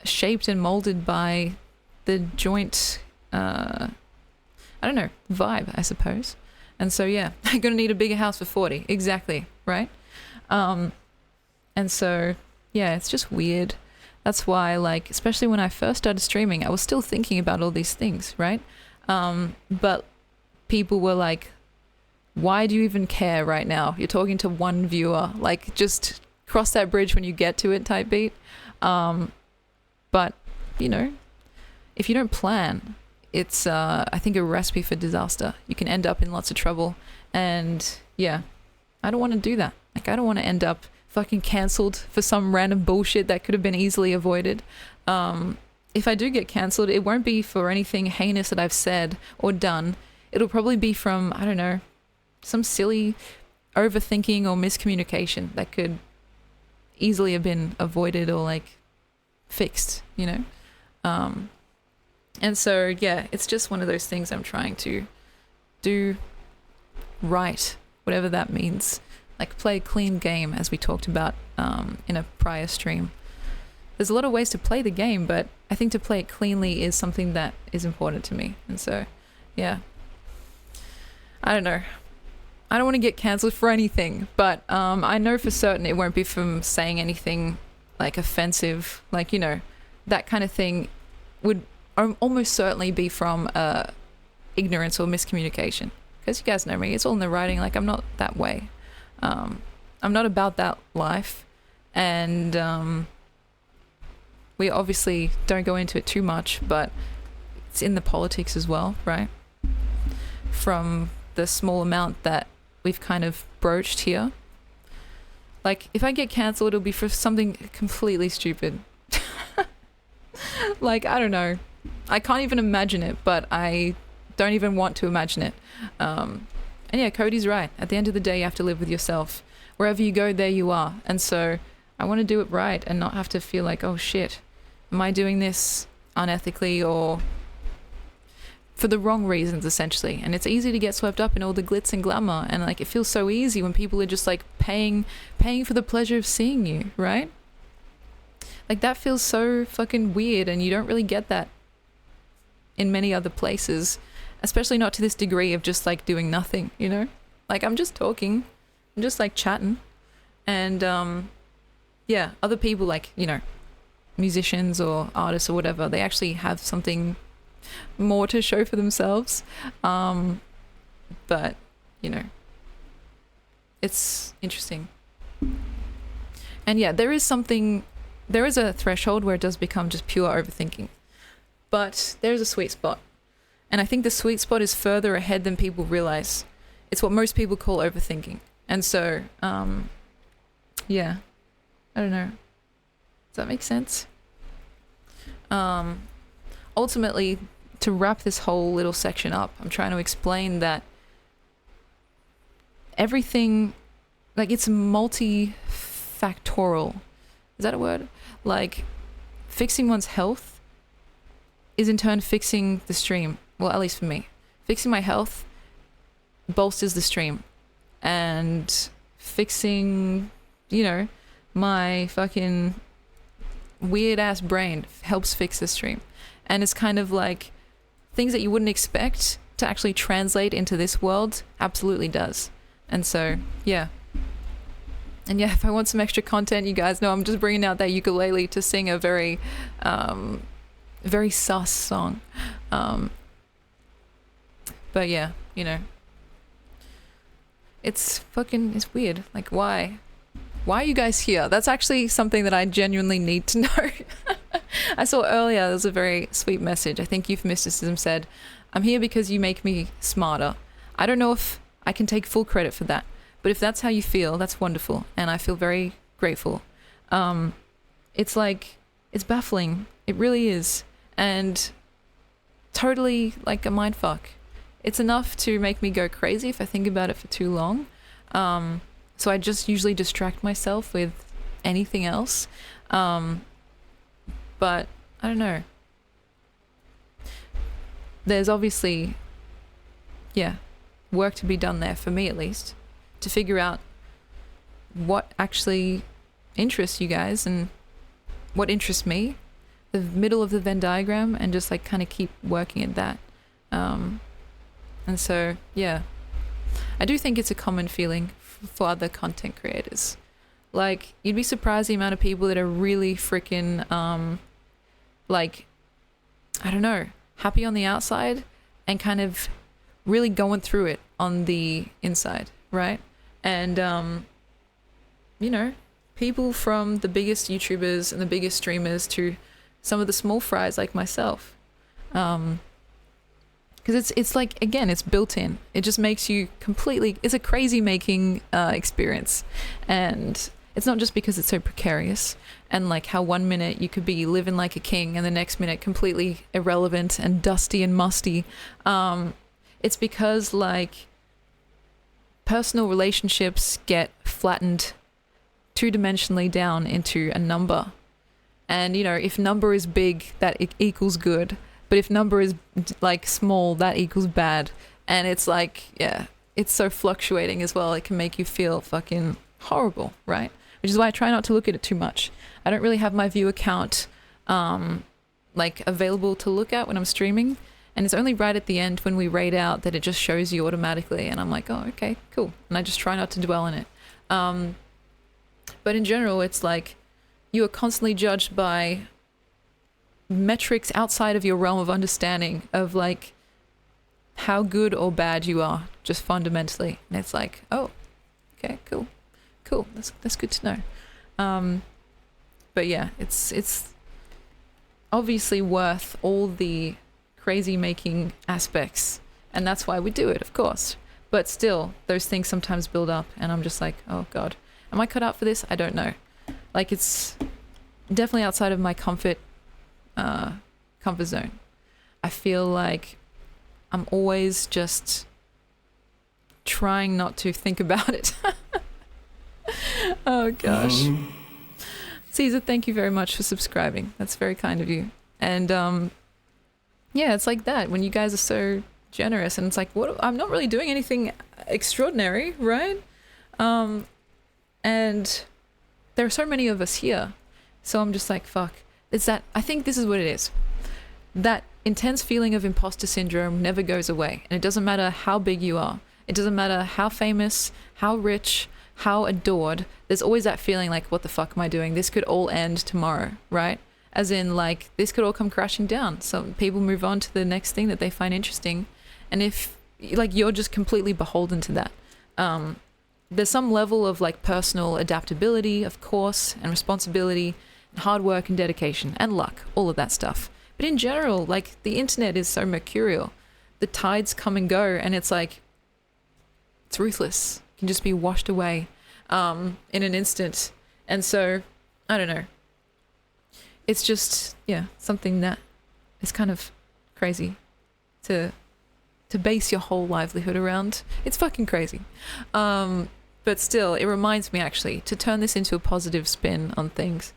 shaped and molded by the joint, I don't know, vibe, I suppose. And so, yeah, I'm going to need a bigger house for 40. Exactly, right? And so, yeah, it's just weird. That's why, like, especially when I first started streaming, I was still thinking about all these things, right? But people were like, why do you even care right now? You're talking to one viewer. Like, just cross that bridge when you get to it type beat. But, you know, if you don't plan, it's, I think, a recipe for disaster. You can end up in lots of trouble. And, yeah, I don't want to do that. Like, I don't want to end up fucking cancelled for some random bullshit that could have been easily avoided. If I do get cancelled, it won't be for anything heinous that I've said or done. It'll probably be from, I don't know, some silly overthinking or miscommunication that could easily have been avoided or like fixed, you know? And so, yeah, it's just one of those things I'm trying to do right, whatever that means. like play a clean game, as we talked about in a prior stream. There's a lot of ways to play the game, but I think to play it cleanly is something that is important to me. And so, yeah. I don't know. I don't want to get cancelled for anything, but I know for certain it won't be from saying anything like offensive. Like, you know, that kind of thing would almost certainly be from ignorance or miscommunication. Because you guys know me, it's all in the writing. Like, I'm not that way. I'm not about that life. And we obviously don't go into it too much, but it's in the politics as well, right? From the small amount that we've kind of broached here. Like, if I get cancelled, it'll be for something completely stupid. Like, I don't know. I can't even imagine it, but I don't even want to imagine it. And yeah, Cody's right. At the end of the day, you have to live with yourself. Wherever you go, there you are. And so I want to do it right and not have to feel like, oh shit, am I doing this unethically or for the wrong reasons, essentially? And it's easy to get swept up in all the glitz and glamour, and like it feels so easy when people are just like paying for the pleasure of seeing you, right? Like that feels so fucking weird, and you don't really get that in many other places, especially not to this degree of just like doing nothing, you know? Like I'm just talking, I'm just like chatting, and yeah, other people, like, you know, musicians or artists or whatever, they actually have something more to show for themselves. But, you know, it's interesting. And yeah, there is a threshold where it does become just pure overthinking. But there's a sweet spot. And I think the sweet spot is further ahead than people realize. It's what most people call overthinking. And so, yeah, I don't know. Does that make sense? Ultimately, to wrap this whole little section up, I'm trying to explain that everything, like, it's multifactorial. Is that a word? Like, fixing one's health is in turn fixing the stream. Well, at least for me. Fixing my health bolsters the stream. And fixing, you know, my fucking weird ass brain helps fix the stream. And it's kind of like things that you wouldn't expect to actually translate into this world absolutely does. And so, yeah. And yeah, if I want some extra content, you guys know I'm just bringing out that ukulele to sing a very, very sus song. But yeah, you know, it's weird. Like, why? Why are you guys here? That's actually something that I genuinely need to know. I saw earlier, there was a very sweet message. I think Euphemisticism said, I'm here because you make me smarter. I don't know if I can take full credit for that, but if that's how you feel, that's wonderful. And I feel very grateful. It's like, it's baffling. It really is. And totally like a mind fuck. It's enough to make me go crazy if I think about it for too long. So I just usually distract myself with anything else. But I don't know. There's obviously, yeah, work to be done there, for me at least, to figure out what actually interests you guys and what interests me, the middle of the Venn diagram, and just like kind of keep working at that. And so, yeah, I do think it's a common feeling for other content creators. Like, you'd be surprised the amount of people that are really freaking, like, I don't know, happy on the outside and kind of really going through it on the inside, right? And, you know, people from the biggest YouTubers and the biggest streamers to some of the small fries like myself. Because it's like, again, it's built in. It just makes you completely, it's a crazy making experience. And it's not just because it's so precarious and like how 1 minute you could be living like a king and the next minute completely irrelevant and dusty and musty. It's because like personal relationships get flattened two-dimensionally down into a number. And, you know, if number is big, that equals good. But if number is like small, that equals bad. And it's like, yeah, it's so fluctuating as well. It can make you feel fucking horrible, right? Which is why I try not to look at it too much. I don't really have my view account like available to look at when I'm streaming, and it's only right at the end when we raid out that it just shows you automatically, and I'm like, oh, okay, cool, and I just try not to dwell in it. But in general, it's like you are constantly judged by metrics outside of your realm of understanding of like how good or bad you are, just fundamentally. And it's like, oh, okay, cool, that's good to know. But yeah, it's obviously worth all the crazy making aspects, and that's why we do it, of course. But still, those things sometimes build up, and I'm just like, oh god, am I cut out for this? I don't know. Like, it's definitely outside of my comfort zone. I feel like I'm always just trying not to think about it. Oh gosh. Caesar, thank you very much for subscribing. That's very kind of you. And yeah, it's like that when you guys are so generous, and it's like, what? I'm not really doing anything extraordinary, right? And there are so many of us here, so I'm just like, fuck. It's that, I think this is what it is. That intense feeling of imposter syndrome never goes away, and it doesn't matter how big you are. It doesn't matter how famous, how rich, how adored. There's always that feeling like, what the fuck am I doing? This could all end tomorrow, right? As in, like, this could all come crashing down. So people move on to the next thing that they find interesting. And if, like, you're just completely beholden to that. There's some level of, like, personal adaptability, of course, and responsibility, and hard work and dedication, and luck, all of that stuff. But in general, like, the internet is so mercurial. The tides come and go, and it's like, it's ruthless. It can just be washed away in an instant. And so, I don't know. It's just, yeah, something that is kind of crazy to base your whole livelihood around. It's fucking crazy. But still, it reminds me actually to turn this into a positive spin on things.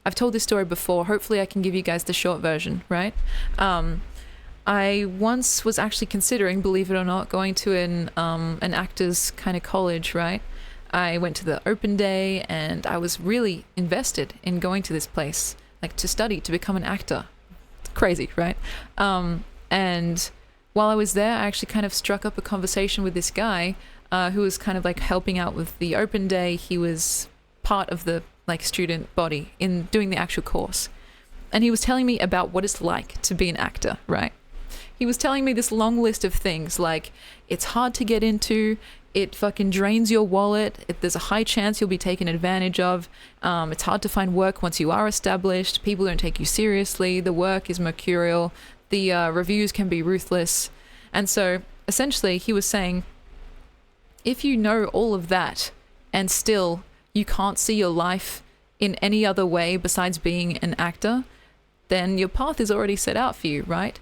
I've told this story before. Hopefully I can give you guys the short version, right? I once was actually considering, believe it or not, going to an actor's kind of college, right? I went to the open day, and I was really invested in going to this place, like to study, to become an actor. It's crazy, right? And while I was there, I actually kind of struck up a conversation with this guy who was kind of like helping out with the open day. He was part of the like student body in doing the actual course. And he was telling me about what it's like to be an actor, right? He was telling me this long list of things like, it's hard to get into, it fucking drains your wallet, there's a high chance you'll be taken advantage of, it's hard to find work once you are established, people don't take you seriously, the work is mercurial, the reviews can be ruthless. And so essentially he was saying, if you know all of that and still you can't see your life in any other way besides being an actor, then your path is already set out for you, right?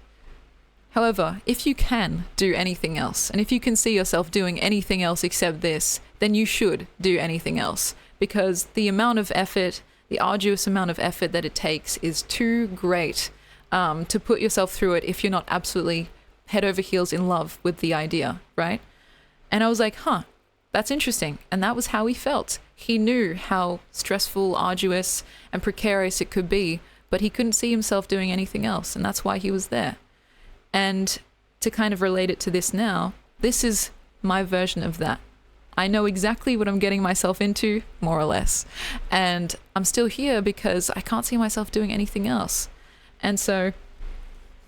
However, if you can do anything else, and if you can see yourself doing anything else except this, then you should do anything else, because the amount of effort, the arduous amount of effort that it takes is too great to put yourself through it if you're not absolutely head over heels in love with the idea, right? And I was like, huh, that's interesting. And that was how he felt. He knew how stressful, arduous, and precarious it could be, but he couldn't see himself doing anything else, and that's why he was there. And to kind of relate it to this now, this is my version of that. I know exactly what I'm getting myself into, more or less. And I'm still here because I can't see myself doing anything else. And so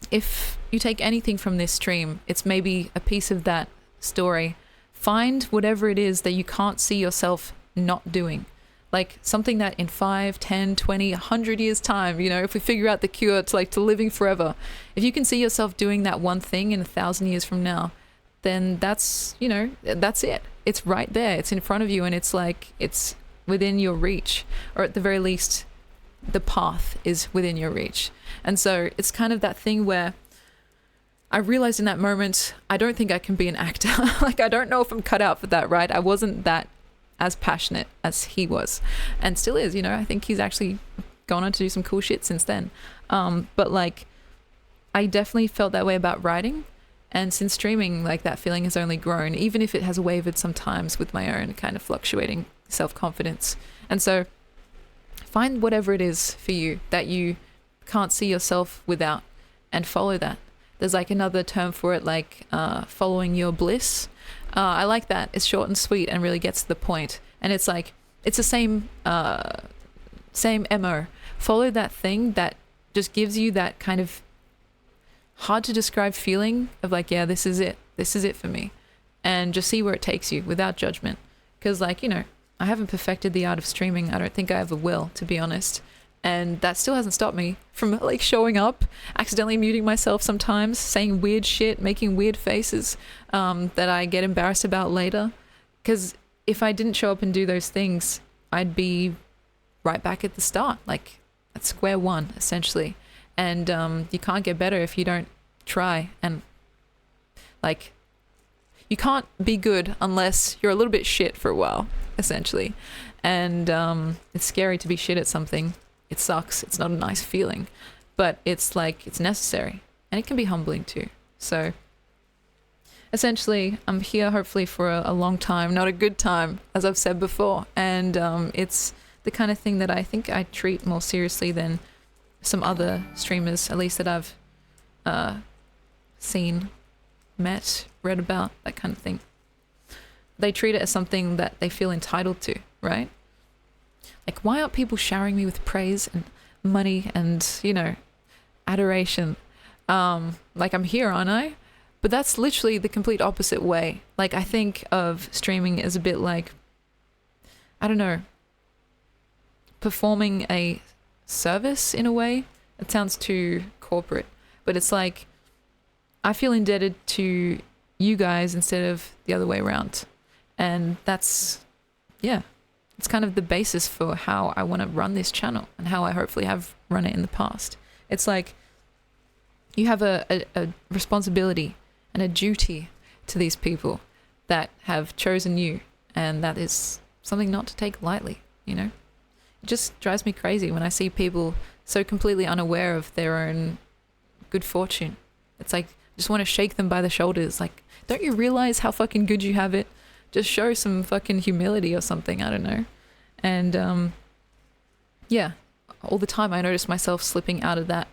if you take anything from this stream, it's maybe a piece of that story. Find whatever it is that you can't see yourself not doing. Like something that in 5, 10, 20, 100 years time, you know, if we figure out the cure to living forever, if you can see yourself doing that one thing in 1,000 years from now, then that's, you know, that's it. It's right there. It's in front of you, and it's like, it's within your reach, or at the very least, the path is within your reach. And so it's kind of that thing where I realized in that moment, I don't think I can be an actor. Like, I don't know if I'm cut out for that, right? I wasn't that as passionate as he was, and still is, you know. I think he's actually gone on to do some cool shit since then. But like, I definitely felt that way about writing, And since streaming, like that feeling has only grown, even if it has wavered sometimes with my own kind of fluctuating self-confidence. And so find whatever it is for you that you can't see yourself without and follow that. There's like another term for it, like following your bliss. I like that. It's short and sweet and really gets to the point. And it's like, it's the same MO. Follow that thing that just gives you that kind of hard to describe feeling of like, yeah, this is it. This is it for me. And just see where it takes you without judgment. Because like, you know, I haven't perfected the art of streaming. I don't think I ever will, to be honest. And that still hasn't stopped me from like showing up, accidentally muting myself sometimes, saying weird shit, making weird faces that I get embarrassed about later. Because if I didn't show up and do those things, I'd be right back at the start, like at square one, essentially. And you can't get better if you don't try. And like, you can't be good unless you're a little bit shit for a while, essentially. And it's scary to be shit at something. It sucks. It's not a nice feeling, but it's like, it's necessary, and it can be humbling too. So essentially, I'm here hopefully for a long time, not a good time, as I've said before. And it's the kind of thing that I think I treat more seriously than some other streamers, at least that I've seen, met, read about, that kind of thing. They treat it as something that they feel entitled to, right? Like, why aren't people showering me with praise and money and, you know, adoration? Like, I'm here, aren't I? But that's literally the complete opposite way. Like, I think of streaming as a bit like, I don't know, performing a service in a way. It sounds too corporate, but it's like, I feel indebted to you guys instead of the other way around. And that's, yeah, it's kind of the basis for how I want to run this channel and how I hopefully have run it in the past. It's like, you have a responsibility and a duty to these people that have chosen you, and that is something not to take lightly, you know? It just drives me crazy when I see people so completely unaware of their own good fortune. It's like, I just want to shake them by the shoulders. Like, don't you realize how fucking good you have it? Just show some fucking humility or something. I don't know. And yeah, all the time I notice myself slipping out of that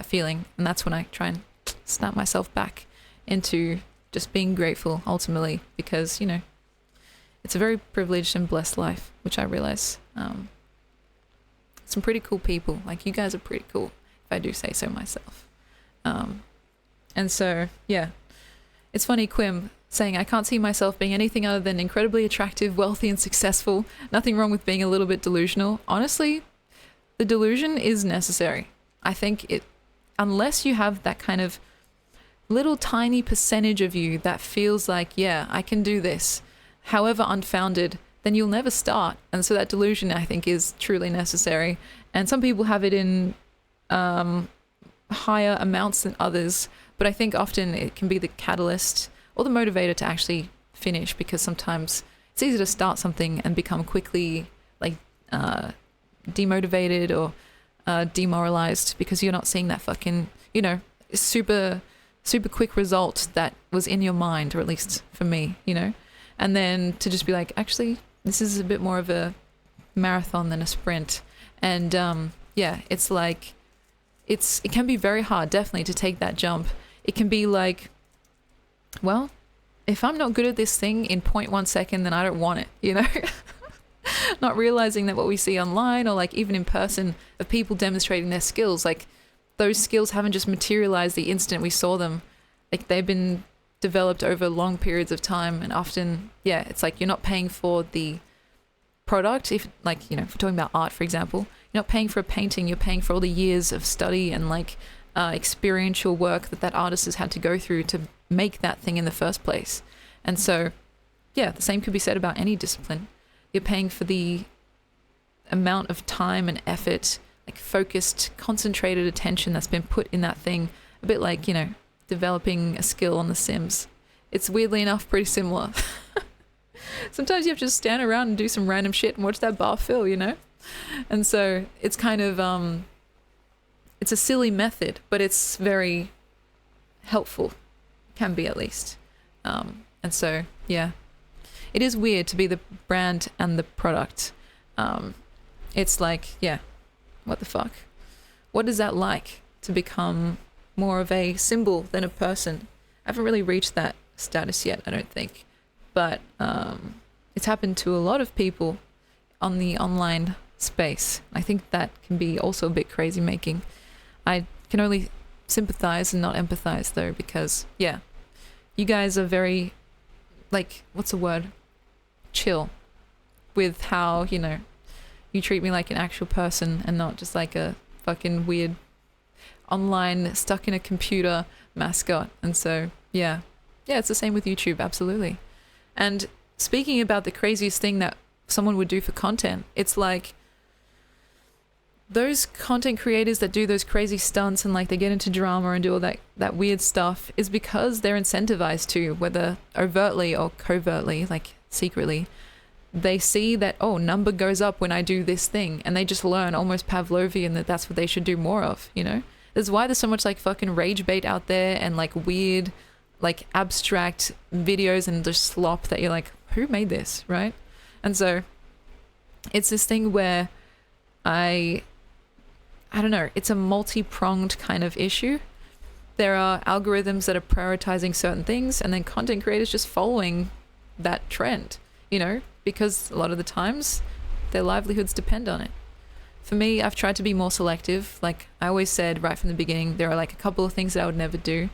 feeling, and that's when I try and snap myself back into just being grateful ultimately, because, you know, it's a very privileged and blessed life, which I realize. Some pretty cool people. Like, you guys are pretty cool, if I do say so myself. And so, yeah, it's funny, Quim saying, I can't see myself being anything other than incredibly attractive, wealthy, and successful. Nothing wrong with being a little bit delusional. Honestly, the delusion is necessary. I think it, unless you have that kind of little tiny percentage of you that feels like, yeah, I can do this, however unfounded, then you'll never start. And so that delusion, I think, is truly necessary. And some people have it in higher amounts than others, but I think often it can be the catalyst or the motivator to actually finish, because sometimes it's easy to start something and become quickly like demotivated or demoralized because you're not seeing that fucking, you know, super quick result that was in your mind, or at least for me, you know. And then to just be like, actually, this is a bit more of a marathon than a sprint. And yeah, it's like, it can be very hard, definitely, to take that jump. It can be like, well, if I'm not good at this thing in 0.1 second, then I don't want it, you know? Not realizing that what we see online, or like even in person, of people demonstrating their skills, like those skills haven't just materialized the instant we saw them. Like, they've been developed over long periods of time, and often, yeah, it's like you're not paying for the product. If, like, you know, if we're talking about art, for example, you're not paying for a painting, you're paying for all the years of study and like experiential work that artist has had to go through to make that thing in the first place. And so, yeah, the same could be said about any discipline. You're paying for the amount of time and effort, like focused, concentrated attention that's been put in that thing. A bit like, you know, developing a skill on The Sims. It's weirdly enough pretty similar. Sometimes you have to just stand around and do some random shit and watch that bar fill, you know? And so it's kind of, it's a silly method, but it's very helpful can be at least. And so, yeah, it is weird to be the brand and the product. It's like, yeah, what the fuck? What is that like to become more of a symbol than a person? I haven't really reached that status yet, I don't think. But it's happened to a lot of people on the online space. I think that can be also a bit crazy making. I can only sympathize and not empathize though, because yeah, you guys are very, like, what's the word? Chill with how, you know, you treat me like an actual person and not just like a fucking weird online stuck in a computer mascot. And so yeah, it's the same with YouTube, absolutely. And speaking about the craziest thing that someone would do for content, it's like those content creators that do those crazy stunts and like they get into drama and do all that weird stuff is because they're incentivized to, whether overtly or covertly, like secretly. They see that, oh, number goes up when I do this thing, and they just learn almost Pavlovian that that's what they should do more of, you know? That's why there's so much like fucking rage bait out there and like weird, like abstract videos and just slop that you're like, who made this, right? And so it's this thing where I don't know, it's a multi-pronged kind of issue. There are algorithms that are prioritizing certain things, and then content creators just following that trend, you know, because a lot of the times their livelihoods depend on it. For me, I've tried to be more selective. Like I always said right from the beginning, there are like a couple of things that I would never do.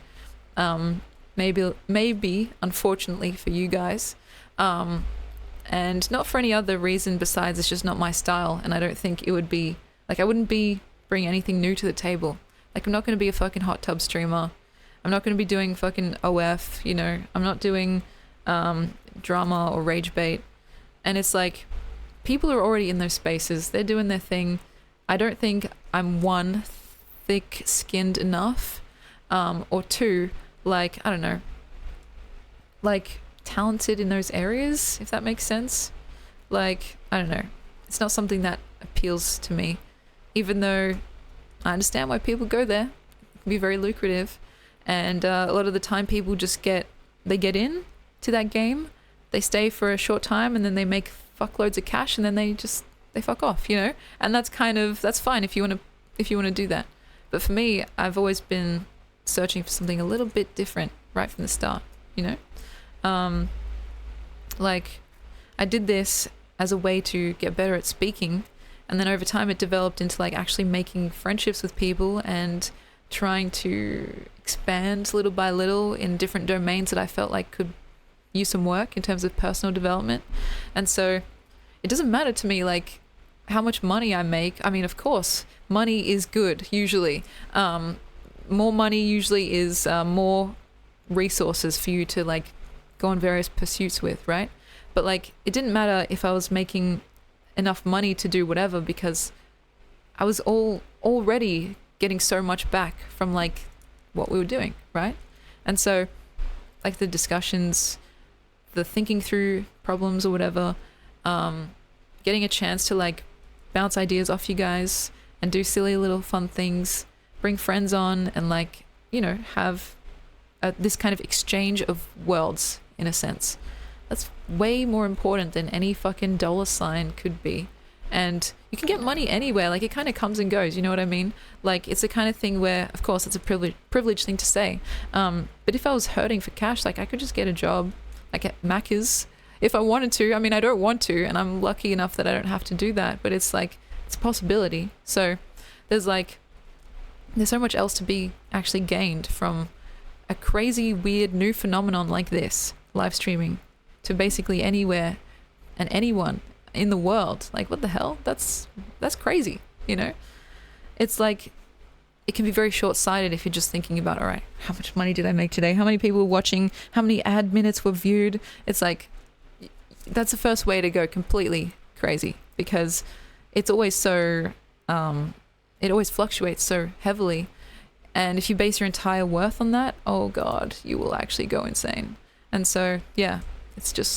Maybe, unfortunately for you guys, and not for any other reason besides it's just not my style, and I don't think it would be, like I wouldn't be bring anything new to the table. Like I'm not going to be a fucking hot tub streamer. I'm not going to be doing fucking OF, you know. I'm not doing drama or rage bait. And it's like people are already in those spaces. They're doing their thing. I don't think I'm one, thick-skinned enough, or two, like, I don't know, like talented in those areas, if that makes sense. Like, I don't know. It's not something that appeals to me. Even though I understand why people go there. It can be very lucrative. And a lot of the time people just get in to that game. They stay for a short time and then they make fuckloads of cash and then they fuck off, you know? And that's fine if you want to do that. But for me, I've always been searching for something a little bit different right from the start, you know? Like I did this as a way to get better at speaking. And then over time it developed into like actually making friendships with people and trying to expand little by little in different domains that I felt like could use some work in terms of personal development. And so it doesn't matter to me like how much money I make. I mean, of course, money is good usually. More money usually is more resources for you to like go on various pursuits with, right? But like it didn't matter if I was making enough money to do whatever, because I was already getting so much back from like what we were doing, right? And so like the discussions, the thinking through problems or whatever, getting a chance to like bounce ideas off you guys and do silly little fun things, bring friends on and like, you know, have this kind of exchange of worlds in a sense. That's way more important than any fucking dollar sign could be. And you can get money anywhere. Like it kind of comes and goes. You know what I mean? Like it's the kind of thing where, of course, it's a privileged thing to say. But if I was hurting for cash, like I could just get a job, like at Macca's, if I wanted to. I mean, I don't want to, and I'm lucky enough that I don't have to do that. But it's like it's a possibility. So there's so much else to be actually gained from a crazy, weird new phenomenon like this, live streaming, to basically anywhere and anyone in the world. Like what the hell? That's crazy, you know? It's like it can be very short-sighted if you're just thinking about, all right, how much money did I make today? How many people were watching? How many ad minutes were viewed? It's like that's the first way to go completely crazy, because it's always so it always fluctuates so heavily. And if you base your entire worth on that, oh God, you will actually go insane. And so, yeah, it's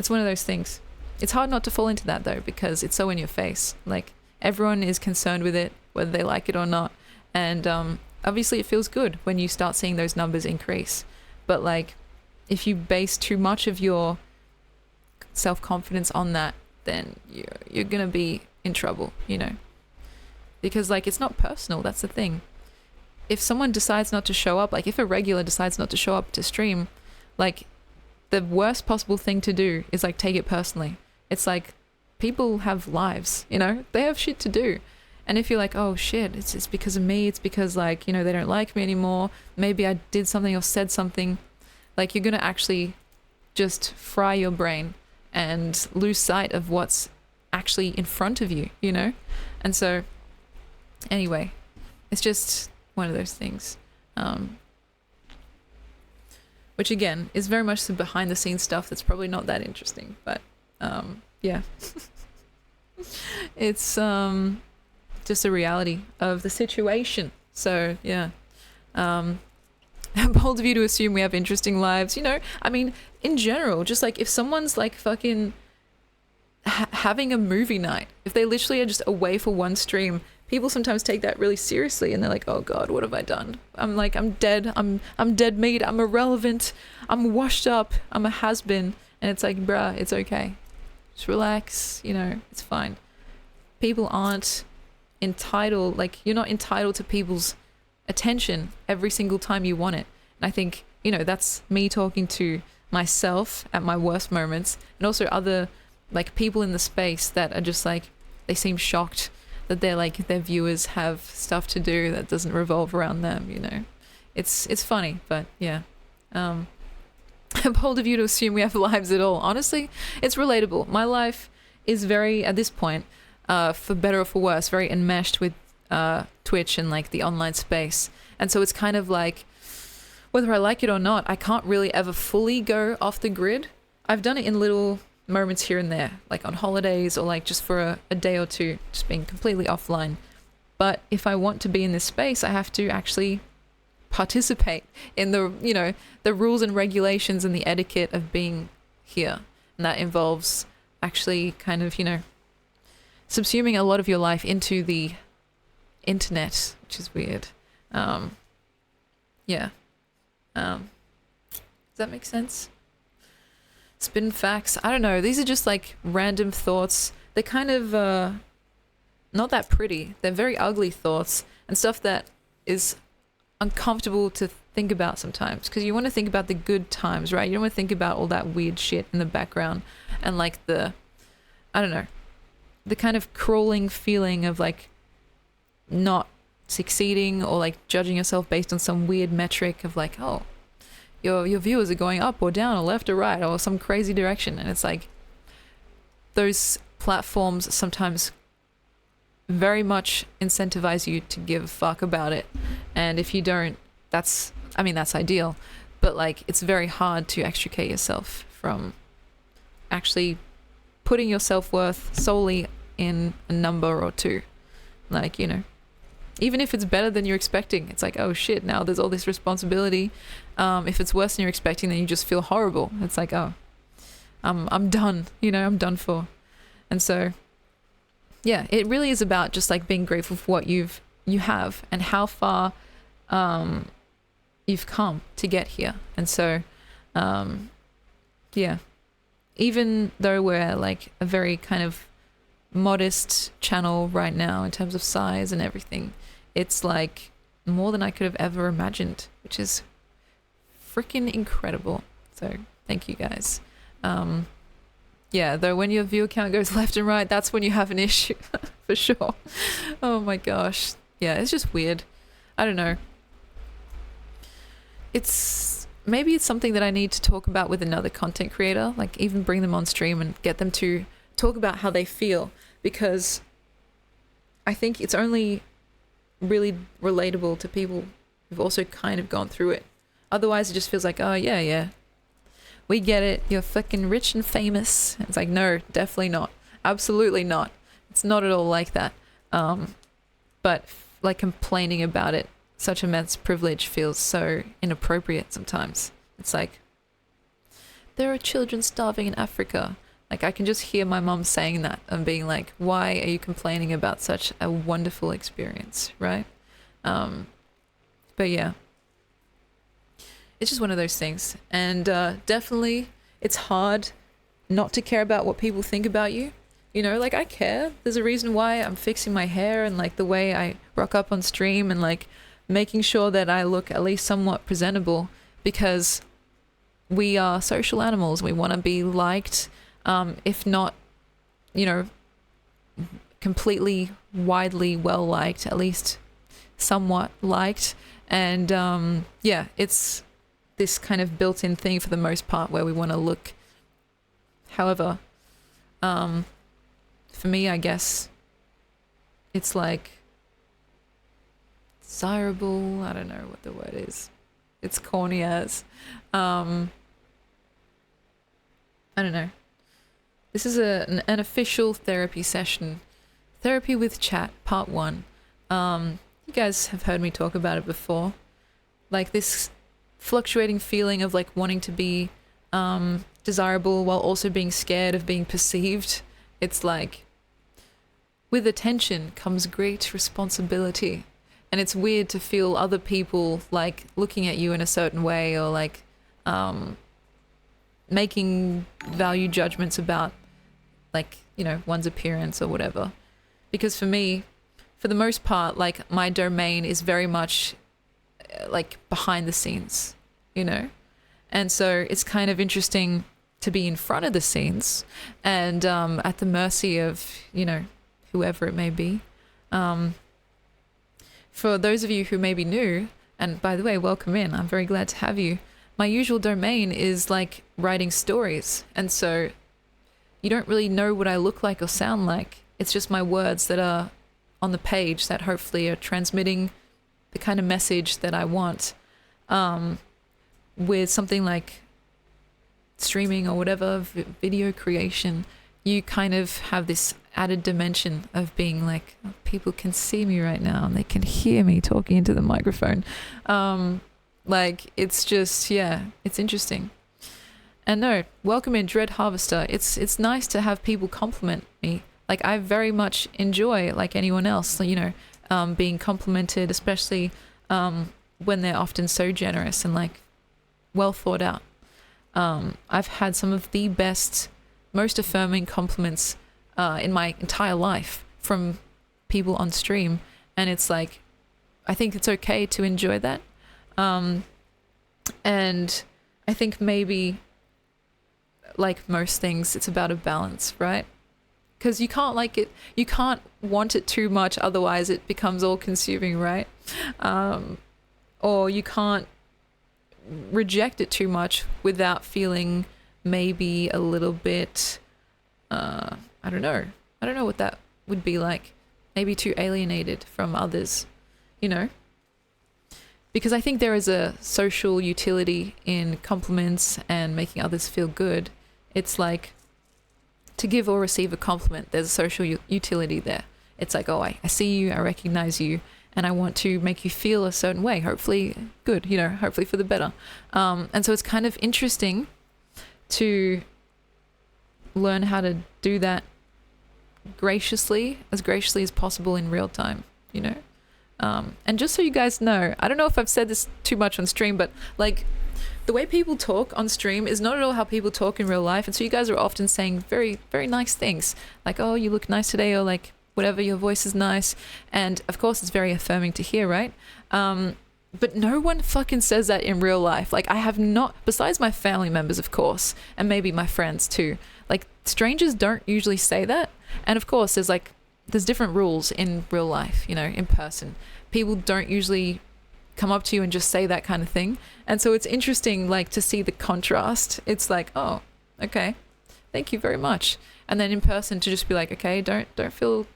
one of those things. It's hard not to fall into that though, because it's so in your face. Like everyone is concerned with it, whether they like it or not. And obviously it feels good when you start seeing those numbers increase. But like, if you base too much of your self-confidence on that, then you're gonna be in trouble, you know? Because like, it's not personal, that's the thing. If someone decides not to show up, like if a regular decides not to show up to stream, like the worst possible thing to do is like take it personally. It's like, people have lives, you know? They have shit to do. And if you're like, oh shit, it's because of me, it's because like, you know, they don't like me anymore, maybe I did something or said something, like you're gonna actually just fry your brain and lose sight of what's actually in front of you, you know? And so, anyway, it's just one of those things. Which again, is very much the behind the scenes stuff that's probably not that interesting, but yeah. It's just a reality of the situation. So, yeah. I'm bold of you to assume we have interesting lives, you know? I mean, in general, just like if someone's like fucking having a movie night, if they literally are just away for one stream, people sometimes take that really seriously and they're like, oh god, what have I done? I'm like, I'm dead, I'm dead meat, I'm irrelevant, I'm washed up, I'm a has-been. And it's like, bruh, it's okay. Just relax, you know, it's fine. People aren't entitled, like, you're not entitled to people's attention every single time you want it. And I think, you know, that's me talking to myself at my worst moments, and also other like people in the space that are just like, they seem shocked that they're like, their viewers have stuff to do that doesn't revolve around them, you know. It's funny, but yeah. I'm bold of you to assume we have lives at all. Honestly, it's relatable. My life is very, at this point, for better or for worse, very enmeshed with Twitch and like the online space. And so it's kind of like, whether I like it or not, I can't really ever fully go off the grid. I've done it in little moments here and there, like on holidays or like just for a day or two, just being completely offline. But if I want to be in this space, I have to actually participate in the, you know, the rules and regulations and the etiquette of being here. And that involves actually kind of, you know, subsuming a lot of your life into the internet, which is weird. Yeah. Does that make sense? Spin facts. I don't know. These are just like random thoughts. They're kind of not that pretty. They're very ugly thoughts and stuff that is uncomfortable to think about sometimes, because you want to think about the good times, right? You don't want to think about all that weird shit in the background and like the, I don't know, the kind of crawling feeling of like not succeeding or like judging yourself based on some weird metric of like, oh, your viewers are going up or down or left or right or some crazy direction. And it's like, those platforms sometimes very much incentivize you to give a fuck about it. And if you don't, that's ideal. But like, it's very hard to extricate yourself from actually putting your self-worth solely in a number or two. Like, you know, even if it's better than you're expecting, it's like, oh shit, now there's all this responsibility. If it's worse than you're expecting, then you just feel horrible. It's like, oh, I'm done, you know, I'm done for. And so, yeah, it really is about just like being grateful for what you have and how far you've come to get here. And so, yeah, even though we're like a very kind of modest channel right now in terms of size and everything, it's like more than I could have ever imagined, which is freaking incredible. So thank you guys. Yeah, though when your viewer count goes left and right, that's when you have an issue for sure. Oh my gosh. Yeah, it's just weird. I don't know. Maybe it's something that I need to talk about with another content creator, like even bring them on stream and get them to talk about how they feel, because I think it's only really relatable to people who've also kind of gone through it. Otherwise it just feels like, oh yeah, we get it, you're fucking rich and famous. It's like, no, definitely not, absolutely not. It's not at all like that. But like complaining about it, such immense privilege, feels so inappropriate sometimes. It's like, there are children starving in Africa. Like, I can just hear my mum saying that and being like, why are you complaining about such a wonderful experience, right? But yeah, it's just one of those things. And definitely it's hard not to care about what people think about you. You know, like I care. There's a reason why I'm fixing my hair and like the way I rock up on stream and like making sure that I look at least somewhat presentable, because we are social animals. We want to be liked, if not, you know, completely widely well liked, at least somewhat liked. And yeah, it's this kind of built-in thing for the most part where we want to look. However, for me, I guess it's like desirable. I don't know what the word is. It's corny as. I don't know. This is an official therapy session. Therapy with Chat, part 1. You guys have heard me talk about it before. Like this fluctuating feeling of like wanting to be desirable while also being scared of being perceived. It's like with attention comes great responsibility. And it's weird to feel other people like looking at you in a certain way, or like making value judgments about like, you know, one's appearance or whatever. Because for me, for the most part, like my domain is very much like behind the scenes, you know? And so it's kind of interesting to be in front of the scenes and at the mercy of, you know, whoever it may be. For those of you who may be new, and by the way, welcome in, I'm very glad to have you. My usual domain is like writing stories. And so you don't really know what I look like or sound like. It's just my words that are on the page that hopefully are transmitting the kind of message that I want. With something like streaming or whatever, video creation, you kind of have this added dimension of being like, oh, people can see me right now and they can hear me talking into the microphone. Like it's just, yeah, it's interesting. And no, welcome in Dread Harvester. It's nice to have people compliment me. Like I very much enjoy, like anyone else, you know, being complimented, especially when they're often so generous and like well thought out. I've had some of the best, most affirming compliments in my entire life from people on stream, and it's like I think it's okay to enjoy that. And I think maybe like most things, it's about a balance, right? Because you can't like it, you can't want it too much, otherwise it becomes all consuming, right? Or you can't reject it too much without feeling maybe a little bit, I don't know what that would be like. Maybe too alienated from others, you know? Because I think there is a social utility in compliments and making others feel good. It's like to give or receive a compliment, there's a social utility there. It's like, oh, I see you, I recognize you, and I want to make you feel a certain way, hopefully good, you know, hopefully for the better. And so it's kind of interesting to learn how to do that graciously as possible in real time, you know? And just so you guys know, I don't know if I've said this too much on stream, but like the way people talk on stream is not at all how people talk in real life. And so you guys are often saying very, very nice things like, oh, you look nice today, or like whatever, your voice is nice. And of course it's very affirming to hear, right? But no one fucking says that in real life. Like I have not, besides my family members, of course, and maybe my friends too, like strangers don't usually say that. And of course there's different rules in real life, you know, in person. People don't usually come up to you and just say that kind of thing. And so it's interesting like to see the contrast. It's like, oh, okay, thank you very much. And then in person to just be like, okay, don't feel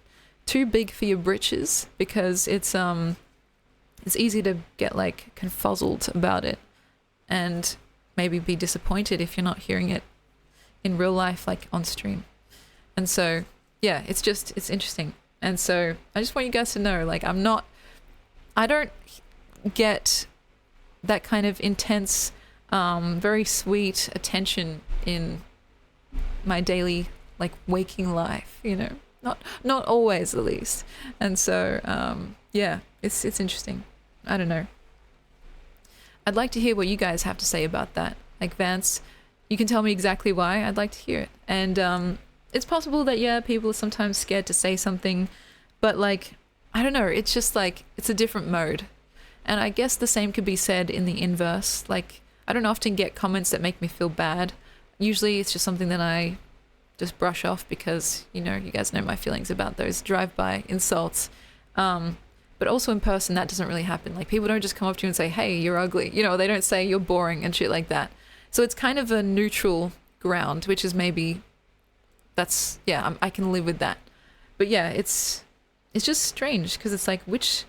too big for your britches, because it's easy to get like confuzzled about it and maybe be disappointed if you're not hearing it in real life, like on stream. And so yeah, it's interesting. And so I just want you guys to know, like I don't get that kind of intense, very sweet attention in my daily like waking life, you know, not always at least. And so yeah, it's interesting. I don't know. I'd like to hear what you guys have to say about that. Like Vance, you can tell me exactly why. I'd like to hear it. And it's possible that, yeah, people are sometimes scared to say something, but like, I don't know, it's just like, it's a different mode. And I guess the same could be said in the inverse. Like, I don't often get comments that make me feel bad. Usually it's just something that I just brush off because, you know, you guys know my feelings about those drive-by insults. But also in person, that doesn't really happen. Like, people don't just come up to you and say, hey, you're ugly. You know, they don't say you're boring and shit like that. So it's kind of a neutral ground, which is maybe, that's, yeah, I can live with that. But yeah, it's just strange because it's like, which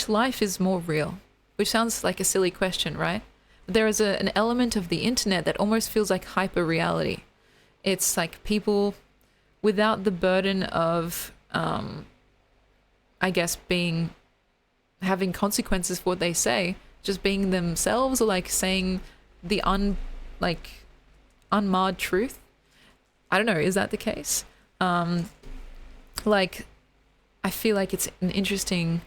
life is more real? Which sounds like a silly question, right? But there is an element of the internet that almost feels like hyper reality. It's like people without the burden of, I guess, having consequences for what they say, just being themselves, or like saying the unmarred truth. I don't know, is that the case? Like, I feel like it's an interesting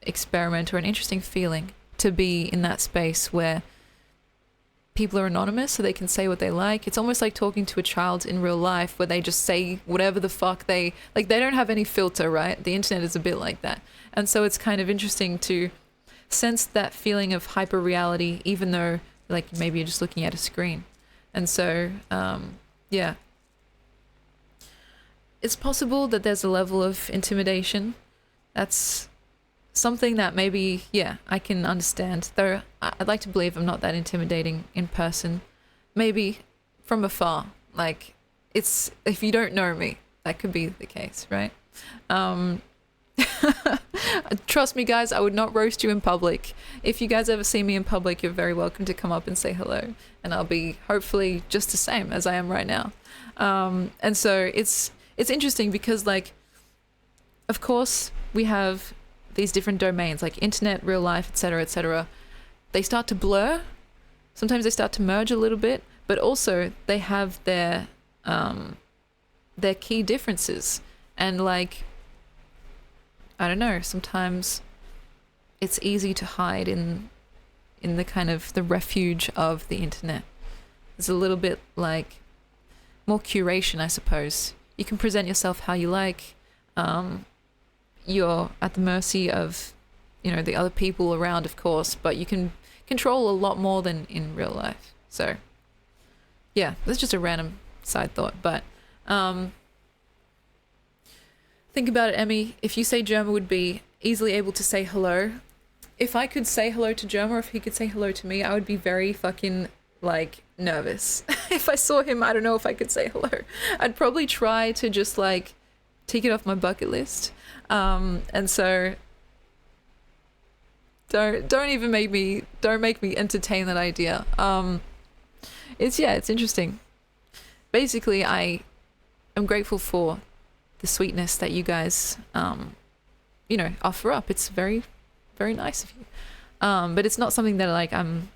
experiment or an interesting feeling to be in that space where people are anonymous so they can say what they like. It's almost like talking to a child in real life where they just say whatever the fuck they like. They don't have any filter, right? The internet is a bit like that. And so it's kind of interesting to sense that feeling of hyper reality, even though like maybe you're just looking at a screen. And so yeah, it's possible that there's a level of intimidation. That's something that maybe, yeah, I can understand. Though I'd like to believe I'm not that intimidating in person. Maybe from afar. Like, it's, if you don't know me, that could be the case, right? Trust me, guys, I would not roast you in public. If you guys ever see me in public, you're very welcome to come up and say hello. And I'll be hopefully just the same as I am right now. And so it's interesting because, like, of course, we have these different domains like internet, real life, etc. They start to blur. Sometimes they start to merge a little bit, but also they have their key differences. And like, I don't know, sometimes it's easy to hide in the kind of the refuge of the internet. There's a little bit like more curation, I suppose. You can present yourself how you like. You're at the mercy of, you know, the other people around, of course, but you can control a lot more than in real life. So yeah, that's just a random side thought. But think about it, Emmy. If you say Germa would be easily able to say hello, if I could say hello to Germa, or if he could say hello to me, I would be very fucking like nervous. If I saw him, I don't know if I could say hello. I'd probably try to just like tick it off my bucket list. And so don't make me entertain that idea. It's interesting. Basically, I am grateful for the sweetness that you guys, you know, offer up. It's very, very nice of you. But it's not something that like I'm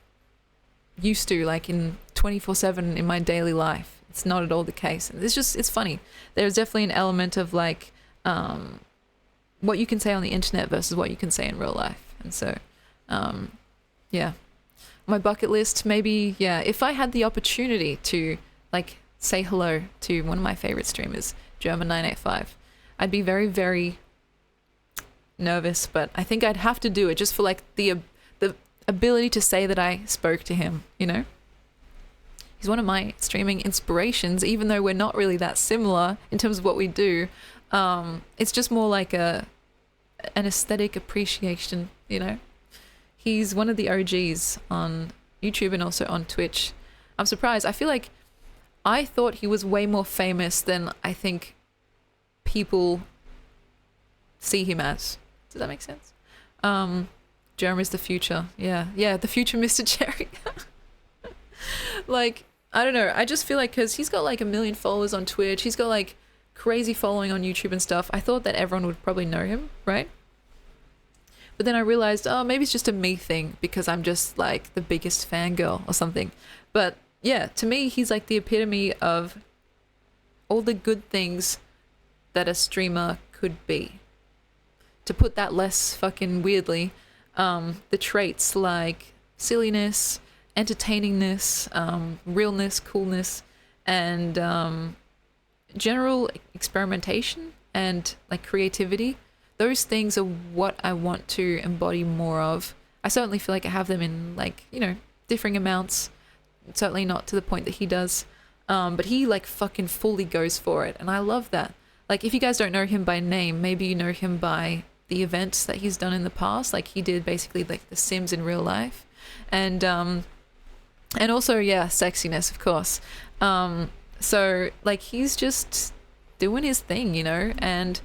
used to, like in 24/7 in my daily life. It's not at all the case. It's funny. There's definitely an element of like, what you can say on the internet versus what you can say in real life. And so, yeah, my bucket list, maybe, yeah, if I had the opportunity to like say hello to one of my favorite streamers, German985, I'd be very, very nervous, but I think I'd have to do it just for like the ability to say that I spoke to him, you know? He's one of my streaming inspirations, even though we're not really that similar in terms of what we do. It's just more like an aesthetic appreciation, you know? He's one of the OGs on YouTube and also on Twitch. I'm surprised. I feel like I thought he was way more famous than I think people see him as. Does that make sense? Jeremy is the future. Yeah, the future Mr. Cherry. Like, I don't know. I just feel like because he's got like 1 million followers on Twitch, he's got like crazy following on YouTube and stuff. I thought that everyone would probably know him, right? But then I realized, oh, maybe it's just a me thing because I'm just like the biggest fangirl or something. But yeah, to me, he's like the epitome of all the good things that a streamer could be. To put that less fucking weirdly, the traits like silliness, entertainingness, realness, coolness, and general experimentation and like creativity. Those things are what I want to embody more of. I certainly feel like I have them in like, differing amounts. Certainly not to the point that he does. But he like fucking fully goes for it. And I love that. Like if you guys don't know him by name, maybe you know him by the events that he's done in the past. Like he did basically like The Sims in real life. And also, yeah, sexiness, of course. So like he's just doing his thing, and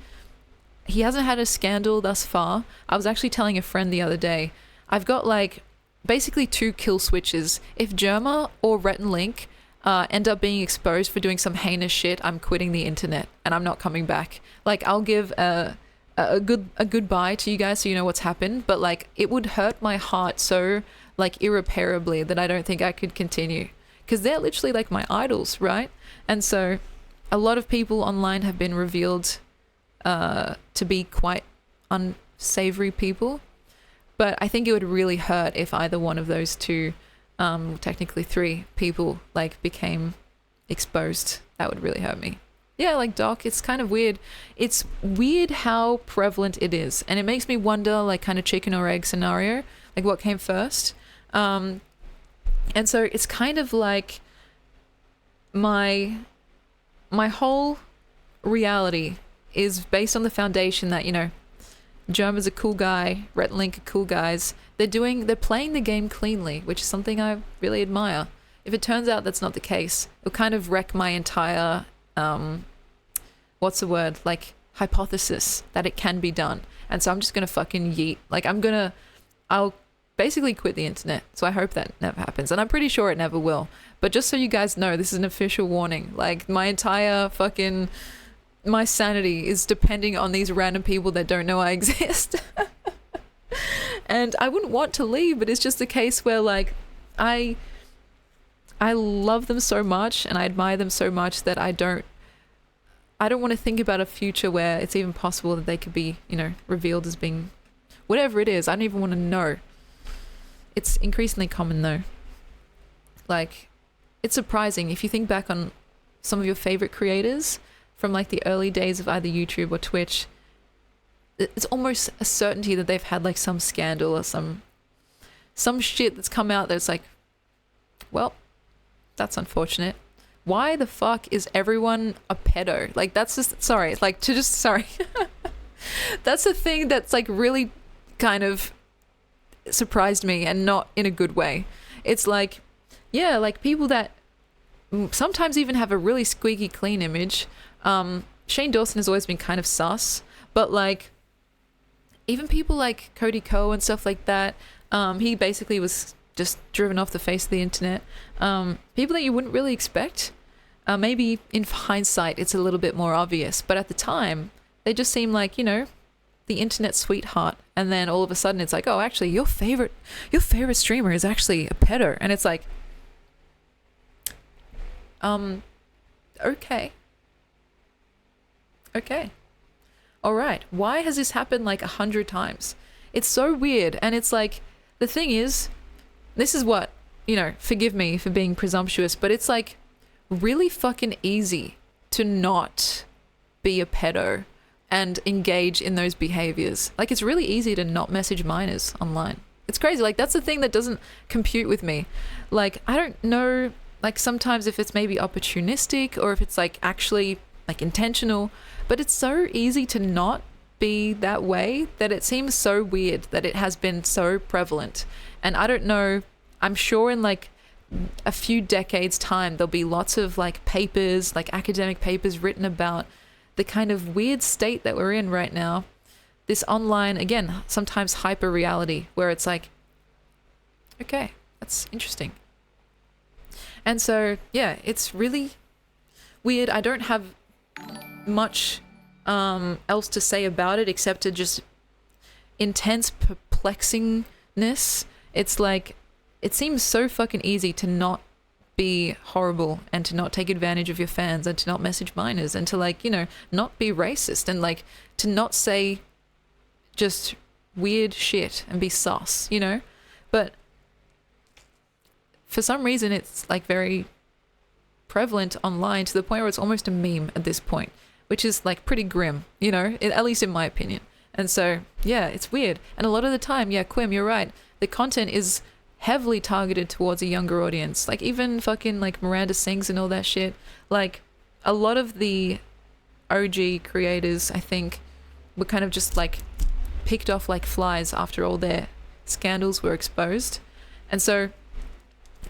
he hasn't had a scandal thus far. I was actually telling a friend the other day, I've got like basically two kill switches. If Germa or Rhett and Link end up being exposed for doing some heinous shit, I'm quitting the internet and I'm not coming back. Like I'll give a goodbye to you guys so you know what's happened, but like it would hurt my heart so like irreparably that I don't think I could continue, because they're literally like my idols, right? And so a lot of people online have been revealed to be quite unsavory people, but I think it would really hurt if either one of those two, technically three people, like became exposed. That would really hurt me. Yeah, like Doc, it's kind of weird. It's weird how prevalent it is, and it makes me wonder, like, kind of chicken or egg scenario, like what came first. And so it's kind of like my whole reality is based on the foundation that, Germa's a cool guy, Rhett and Link are cool guys. They're playing the game cleanly, which is something I really admire. If it turns out that's not the case, it'll kind of wreck my entire, like hypothesis that it can be done. And so I'm just going to fucking yeet. Like I'll basically quit the internet. So I hope that never happens. And I'm pretty sure it never will. But just so you guys know, this is an official warning. Like my entire fucking, my sanity is depending on these random people that don't know I exist. And I wouldn't want to leave, but it's just a case where like I love them so much and I admire them so much that I don't want to think about a future where it's even possible that they could be, revealed as being whatever it is. I don't even want to know. It's increasingly common though. Like, it's surprising if you think back on some of your favorite creators from like the early days of either YouTube or Twitch. It's almost a certainty that they've had like some scandal or some shit that's come out that's like, well, that's unfortunate. Why the fuck is everyone a pedo? Like that's just, sorry, like to just, sorry. That's the thing that's like really kind of surprised me, and not in a good way. It's like, yeah, like people that sometimes even have a really squeaky clean image. Shane Dawson has always been kind of sus, but like even people like Cody Ko and stuff like that, he basically was just driven off the face of the internet. People that you wouldn't really expect. Maybe in hindsight it's a little bit more obvious, but at the time they just seem like, the internet sweetheart, and then all of a sudden it's like, oh, actually your favorite streamer is actually a pedo, and it's like, okay, all right, why has this happened like 100 times? It's so weird. And it's like, the thing is, this is what, forgive me for being presumptuous, but it's like really fucking easy to not be a pedo and engage in those behaviors. Like it's really easy to not message minors online. It's crazy. Like that's the thing that doesn't compute with me. Like I don't know, like sometimes if it's maybe opportunistic or if it's like actually like intentional, but it's so easy to not be that way that it seems so weird that it has been so prevalent. And I don't know, I'm sure in like a few decades time there'll be lots of like papers, like academic papers written about the kind of weird state that we're in right now. This online, again, sometimes hyper reality where it's like, okay, that's interesting. And so, yeah, it's really weird. I don't have much else to say about it except to just intense perplexingness. It's like, it seems so fucking easy to not be horrible and to not take advantage of your fans and to not message minors and to like, not be racist and like to not say just weird shit and be sus, But for some reason it's like very prevalent online to the point where it's almost a meme at this point, which is like pretty grim, you know, at least in my opinion. And so, yeah, it's weird. And a lot of the time, yeah, Quim, you're right. The content is heavily targeted towards a younger audience. Like even fucking like Miranda Sings and all that shit. Like a lot of the OG creators, I think, were kind of just like picked off like flies after all their scandals were exposed. And so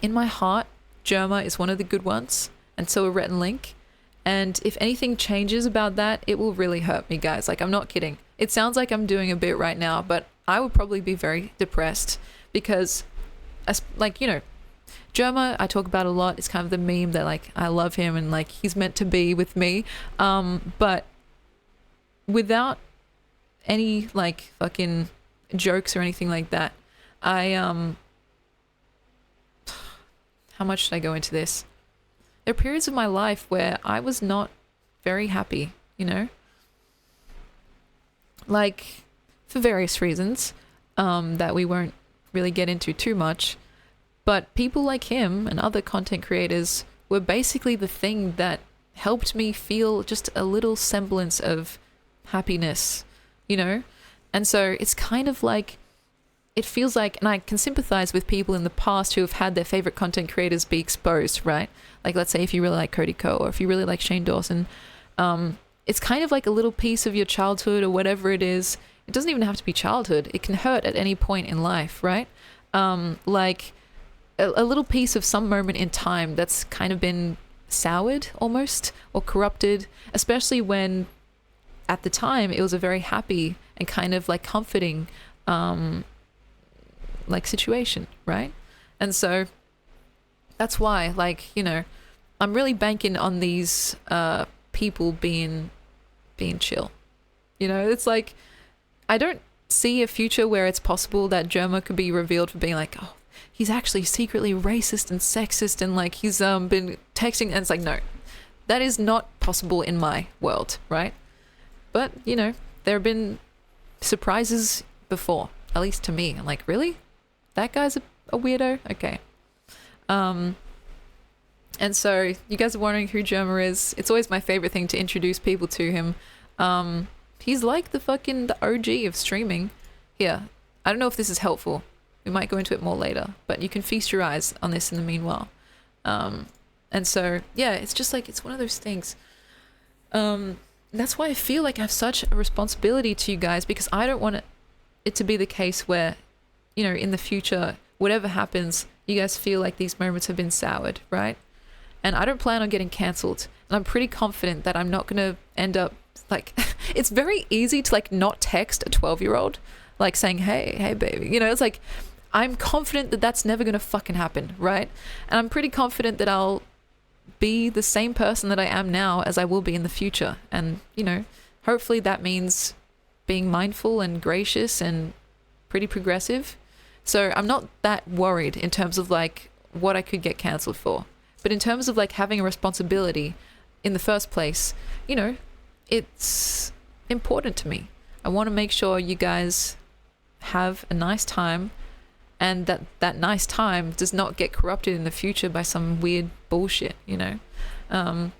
in my heart, Germa is one of the good ones, and so are Rhett and Link. And if anything changes about that, it will really hurt me, guys. Like, I'm not kidding. It sounds like I'm doing a bit right now, but I would probably be very depressed because, like, you know, Germa, I talk about a lot. It's kind of the meme that, like, I love him and, like, he's meant to be with me. But without any, like, fucking jokes or anything like that, how much should I go into this? There are periods of my life where I was not very happy, you know? Like, for various reasons that we won't really get into too much. But people like him and other content creators were basically the thing that helped me feel just a little semblance of happiness, you know? And so it's kind of like, it feels like, and I can sympathize with people in the past who have had their favorite content creators be exposed, right? Like, let's say if you really like Cody Ko or if you really like Shane Dawson, it's kind of like a little piece of your childhood or whatever it is. It doesn't even have to be childhood. It can hurt at any point in life, right? Like a little piece of some moment in time that's kind of been soured almost or corrupted, especially when at the time it was a very happy and kind of like comforting like situation, right? And so that's why, like, you know, I'm really banking on these people being chill. You know, it's like I don't see a future where it's possible that Germa could be revealed for being like, oh, he's actually secretly racist and sexist and like he's been texting, and it's like, no, that is not possible in my world, right? But, you know, there have been surprises before, at least to me. I'm like, really? That guy's a weirdo? Okay. And so you guys are wondering who Germa is. It's always my favorite thing to introduce people to him. He's like the OG of streaming. Here, I don't know if this is helpful. We might go into it more later, but you can feast your eyes on this in the meanwhile. And so, yeah, it's just like, it's one of those things. That's why I feel like I have such a responsibility to you guys, because I don't want it to be the case where, you know, in the future, whatever happens, you guys feel like these moments have been soured, right? And I don't plan on getting cancelled. And I'm pretty confident that I'm not going to end up like, it's very easy to like not text a 12-year-old, like saying, hey, baby. You know, it's like, I'm confident that that's never going to fucking happen, right? And I'm pretty confident that I'll be the same person that I am now as I will be in the future. And, you know, hopefully that means being mindful and gracious and pretty progressive. So I'm not that worried in terms of like what I could get cancelled for. But in terms of like having a responsibility in the first place, you know, it's important to me. I want to make sure you guys have a nice time, and that nice time does not get corrupted in the future by some weird bullshit, you know?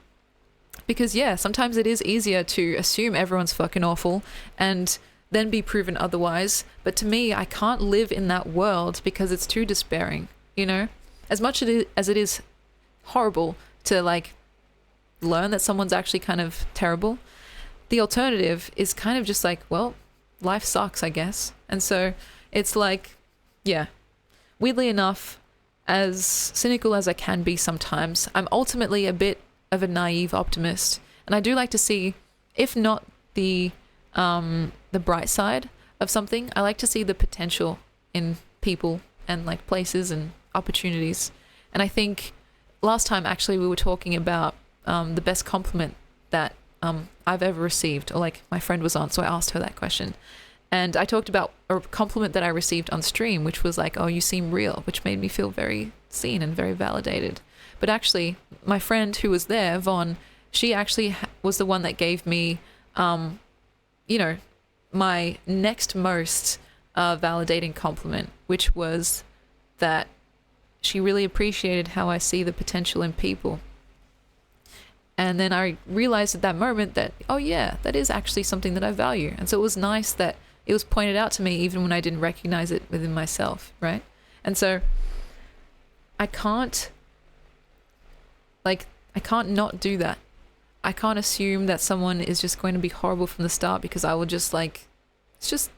Because yeah, sometimes it is easier to assume everyone's fucking awful and then be proven otherwise. But to me, I can't live in that world because it's too despairing, you know? As much as it is horrible to like learn that someone's actually kind of terrible, the alternative is kind of just like, well, life sucks, I guess. And so it's like, yeah, weirdly enough, as cynical as I can be sometimes, I'm ultimately a bit of a naive optimist. And I do like to see, if not the bright side of something, I like to see the potential in people and like places and opportunities. And I think last time actually we were talking about the best compliment that I've ever received, or like my friend was on, so I asked her that question. And I talked about a compliment that I received on stream, which was like, oh, you seem real, which made me feel very seen and very validated. But actually, my friend who was there, Vaughn, she actually was the one that gave me, you know, my next most validating compliment, which was that she really appreciated how I see the potential in people. And then I realized at that moment that, oh yeah, that is actually something that I value. And so it was nice that it was pointed out to me even when I didn't recognize it within myself, right? And so I can't not do that. I can't assume that someone is just going to be horrible from the start, because I will just like, it's just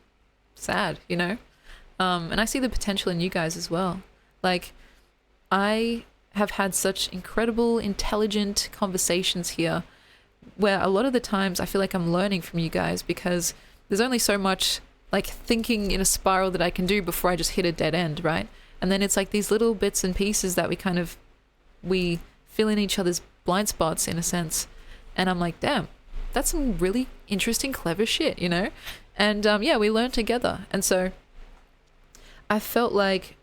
sad, you know? And I see the potential in you guys as well. Like, I have had such incredible, intelligent conversations here where a lot of the times I feel like I'm learning from you guys, because there's only so much like thinking in a spiral that I can do before I just hit a dead end, right? And then it's like these little bits and pieces that we fill in each other's blind spots in a sense. And I'm like, damn, that's some really interesting, clever shit, you know? And yeah, we learn together. And so I felt like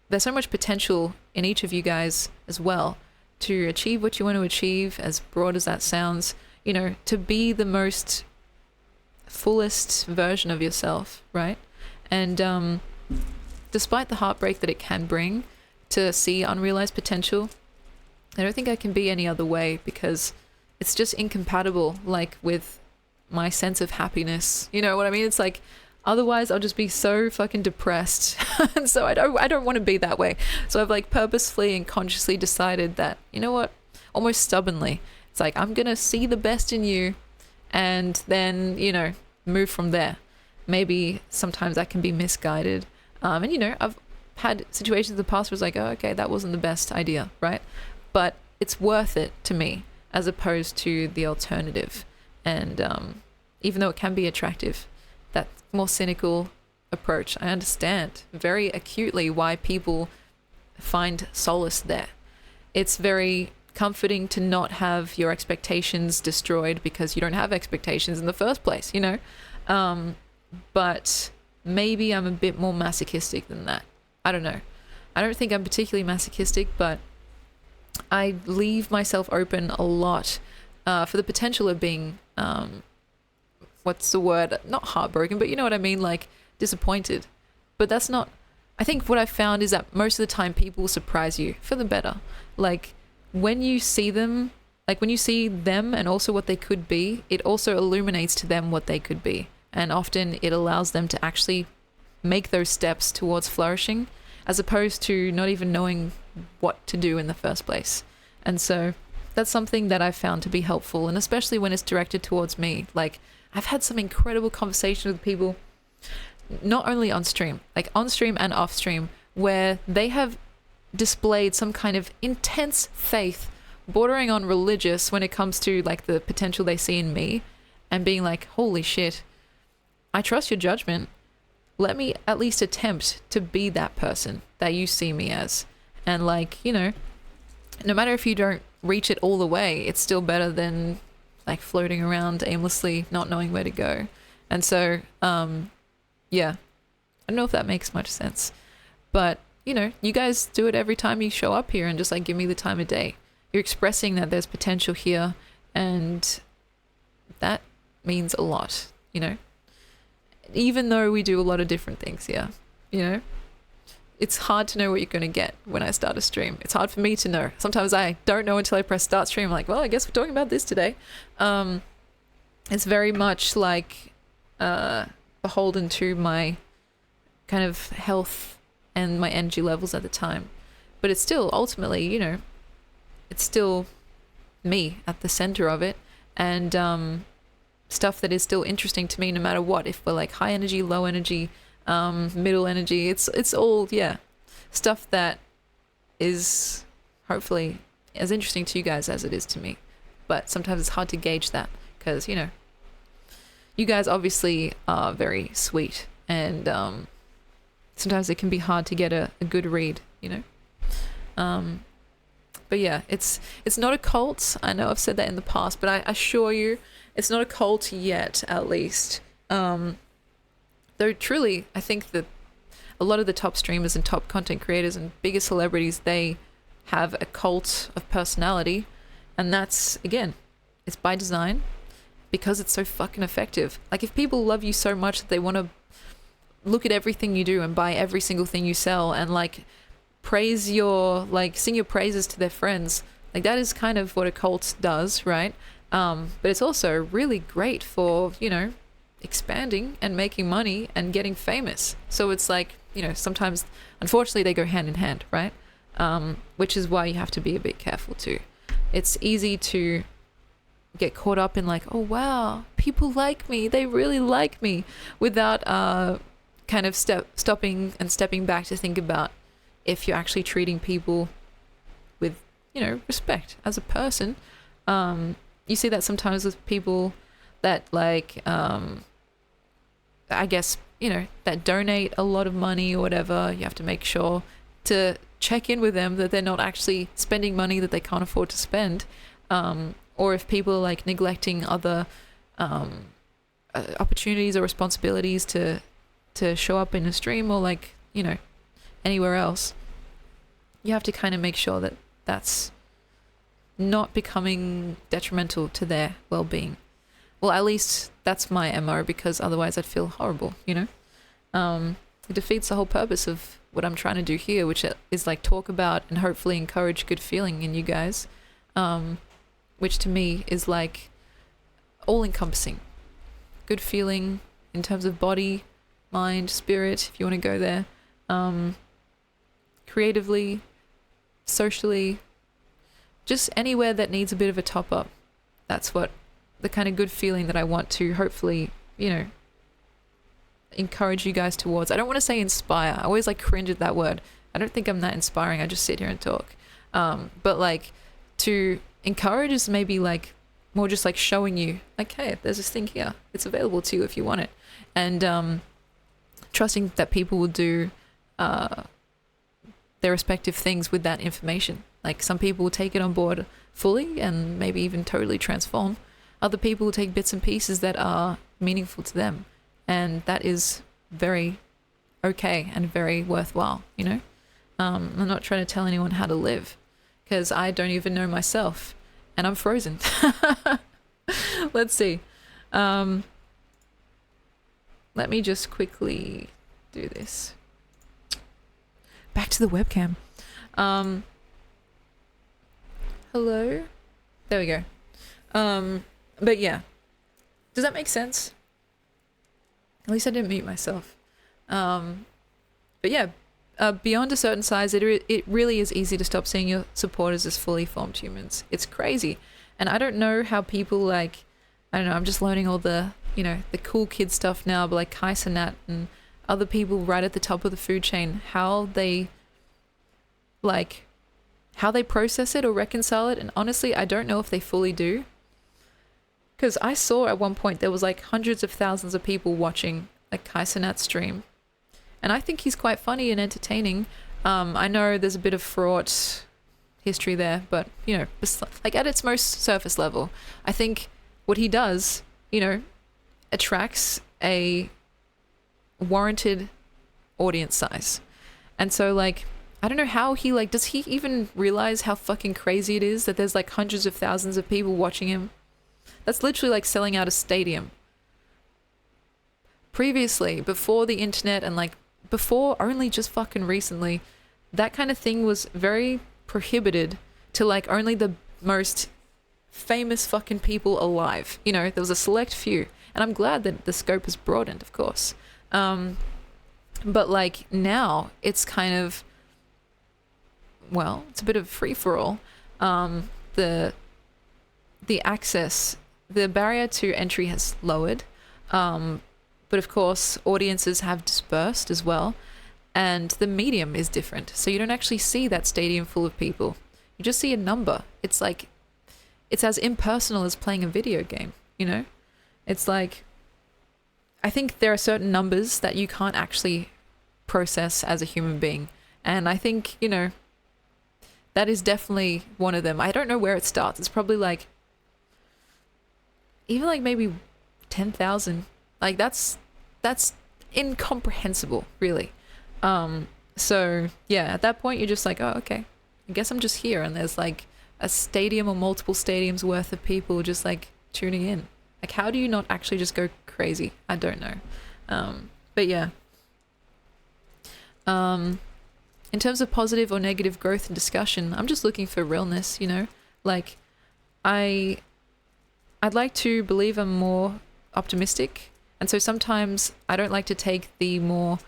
there's so much potential in each of you guys as well to achieve what you want to achieve, as broad as that sounds, you know, to be the most fullest version of yourself, right? And despite the heartbreak that it can bring to see unrealized potential, I don't think I can be any other way, because it's just incompatible, like, with my sense of happiness. You know what I mean? It's like, otherwise I'll just be so fucking depressed. And so I don't want to be that way. So I've like purposefully and consciously decided that, you know what, almost stubbornly, it's like, I'm gonna see the best in you and then, you know, move from there. Maybe sometimes that can be misguided. And you know, I've had situations in the past where it's like, oh, okay, that wasn't the best idea, right? But it's worth it to me, as opposed to the alternative. And even though it can be attractive, that more cynical approach, I understand very acutely why people find solace there. It's very comforting to not have your expectations destroyed because you don't have expectations in the first place, you know? But maybe I'm a bit more masochistic than that. I don't know. I don't think I'm particularly masochistic, but I leave myself open a lot for the potential of being, what's the word? Not heartbroken, but you know what I mean? Like disappointed. But that's not, I think what I found is that most of the time people will surprise you for the better. Like when you see them, like when you see them and also what they could be, it also illuminates to them what they could be. And often it allows them to actually make those steps towards flourishing, as opposed to not even knowing what to do in the first place. And so that's something that I've found to be helpful, and especially when it's directed towards me. Like I've had some incredible conversations with people, not only on stream, like on stream and off stream, where they have displayed some kind of intense faith, bordering on religious, when it comes to like the potential they see in me, and being like, holy shit, I trust your judgment. Let me at least attempt to be that person that you see me as. And like, you know, no matter if you don't reach it all the way, it's still better than like floating around aimlessly, not knowing where to go. And so, yeah, I don't know if that makes much sense, but you know, you guys do it every time you show up here and just like give me the time of day. You're expressing that there's potential here, and that means a lot, you know, even though we do a lot of different things here, you know. It's hard to know what you're going to get when I start a stream. It's hard for me to know. Sometimes I don't know until I press start stream. I'm like, well, I guess we're talking about this today. It's very much like beholden to my kind of health and my energy levels at the time. But it's still ultimately, you know, it's still me at the center of it. And stuff that is still interesting to me no matter what. If we're like high energy, low energy, middle energy, it's all, yeah, stuff that is hopefully as interesting to you guys as it is to me. But sometimes it's hard to gauge that because, you know, you guys obviously are very sweet, and sometimes it can be hard to get a good read, you know. But yeah, it's not a cult. I know I've said that in the past, but I assure you it's not a cult yet, at least. Though truly, I think that a lot of the top streamers and top content creators and biggest celebrities, they have a cult of personality. And that's, again, it's by design because it's so fucking effective. Like if people love you so much that they want to look at everything you do and buy every single thing you sell and like praise your, like, sing your praises to their friends. Like, that is kind of what a cult does, right? But it's also really great for, you know, expanding and making money and getting famous. So it's like, you know, sometimes, unfortunately, they go hand in hand, right? Which is why you have to be a bit careful too. It's easy to get caught up in like, oh wow, people like me, they really like me, without kind of stopping and stepping back to think about if you're actually treating people with, you know, respect as a person. You see that sometimes with people that like, I guess, you know, that donate a lot of money or whatever. You have to make sure to check in with them that they're not actually spending money that they can't afford to spend. Or if people are like neglecting other opportunities or responsibilities to show up in a stream or like, you know, anywhere else, you have to kind of make sure that that's not becoming detrimental to their well-being. Well, at least that's my MO, because otherwise I'd feel horrible, you know? It defeats the whole purpose of what I'm trying to do here, which is like talk about and hopefully encourage good feeling in you guys, which to me is like all-encompassing. Good feeling in terms of body, mind, spirit, if you want to go there, creatively, socially, just anywhere that needs a bit of a top up. That's what the kind of good feeling that I want to hopefully, you know, encourage you guys towards. I don't want to say inspire. I always like cringe at that word. I don't think I'm that inspiring. I just sit here and talk. But like to encourage is maybe like more just like showing you like, hey, there's this thing here. It's available to you if you want it. And trusting that people will do their respective things with that information. Like some people will take it on board fully and maybe even totally transform. Other people will take bits and pieces that are meaningful to them. And that is very okay and very worthwhile, you know? I'm not trying to tell anyone how to live, because I don't even know myself and I'm frozen. Let's see. Let me just quickly do this. Back to the webcam. Hello? There we go. But yeah. Does that make sense? At least I didn't mute myself. But yeah, beyond a certain size, it really is easy to stop seeing your supporters as fully formed humans. It's crazy. And I don't know how people like, I don't know, I'm just learning all the, you know, the cool kid stuff now, but like Kai Cenat and other people right at the top of the food chain, how they process it or reconcile it. And honestly, I don't know if they fully do. Because I saw at one point there was like hundreds of thousands of people watching a Kai Cenat stream. And I think he's quite funny and entertaining. I know there's a bit of fraught history there, but, you know, like at its most surface level, I think what he does, you know, attracts a warranted audience size. And so like, I don't know how he like, does he even realize how fucking crazy it is that there's like hundreds of thousands of people watching him? That's literally like selling out a stadium. Previously, before the internet and like before only just fucking recently, that kind of thing was very prohibited to like only the most famous fucking people alive. You know, there was a select few. And I'm glad that the scope has broadened, of course. But like now it's kind of, well, it's a bit of free for all. The access, the barrier to entry has lowered, but of course audiences have dispersed as well, and the medium is different, so you don't actually see that stadium full of people. You just see a number. It's like, it's as impersonal as playing a video game, you know? It's like, I think there are certain numbers that you can't actually process as a human being, and I think, you know, that is definitely one of them. I don't know where it starts. It's probably like even like maybe 10,000. Like that's incomprehensible, really. So yeah, at that point you're just like, oh, okay, I guess I'm just here, and there's like a stadium or multiple stadiums worth of people just like tuning in. Like, how do you not actually just go crazy? I don't know. But yeah. in terms of positive or negative growth and discussion, I'm just looking for realness, you know? Like, I'd like to believe I'm more optimistic, and so sometimes I don't like to take the more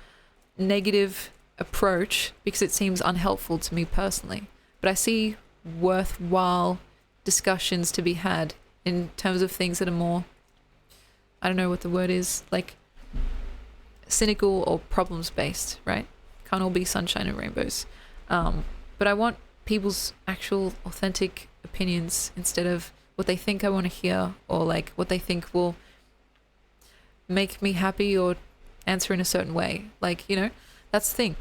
negative approach because it seems unhelpful to me personally. But I see worthwhile discussions to be had in terms of things that are more, I don't know what the word is, like cynical or problems based, right? Can't all be sunshine and rainbows. But I want people's actual authentic opinions instead of what they think I want to hear, or like what they think will make me happy or answer in a certain way. Like, you know, that's the thing.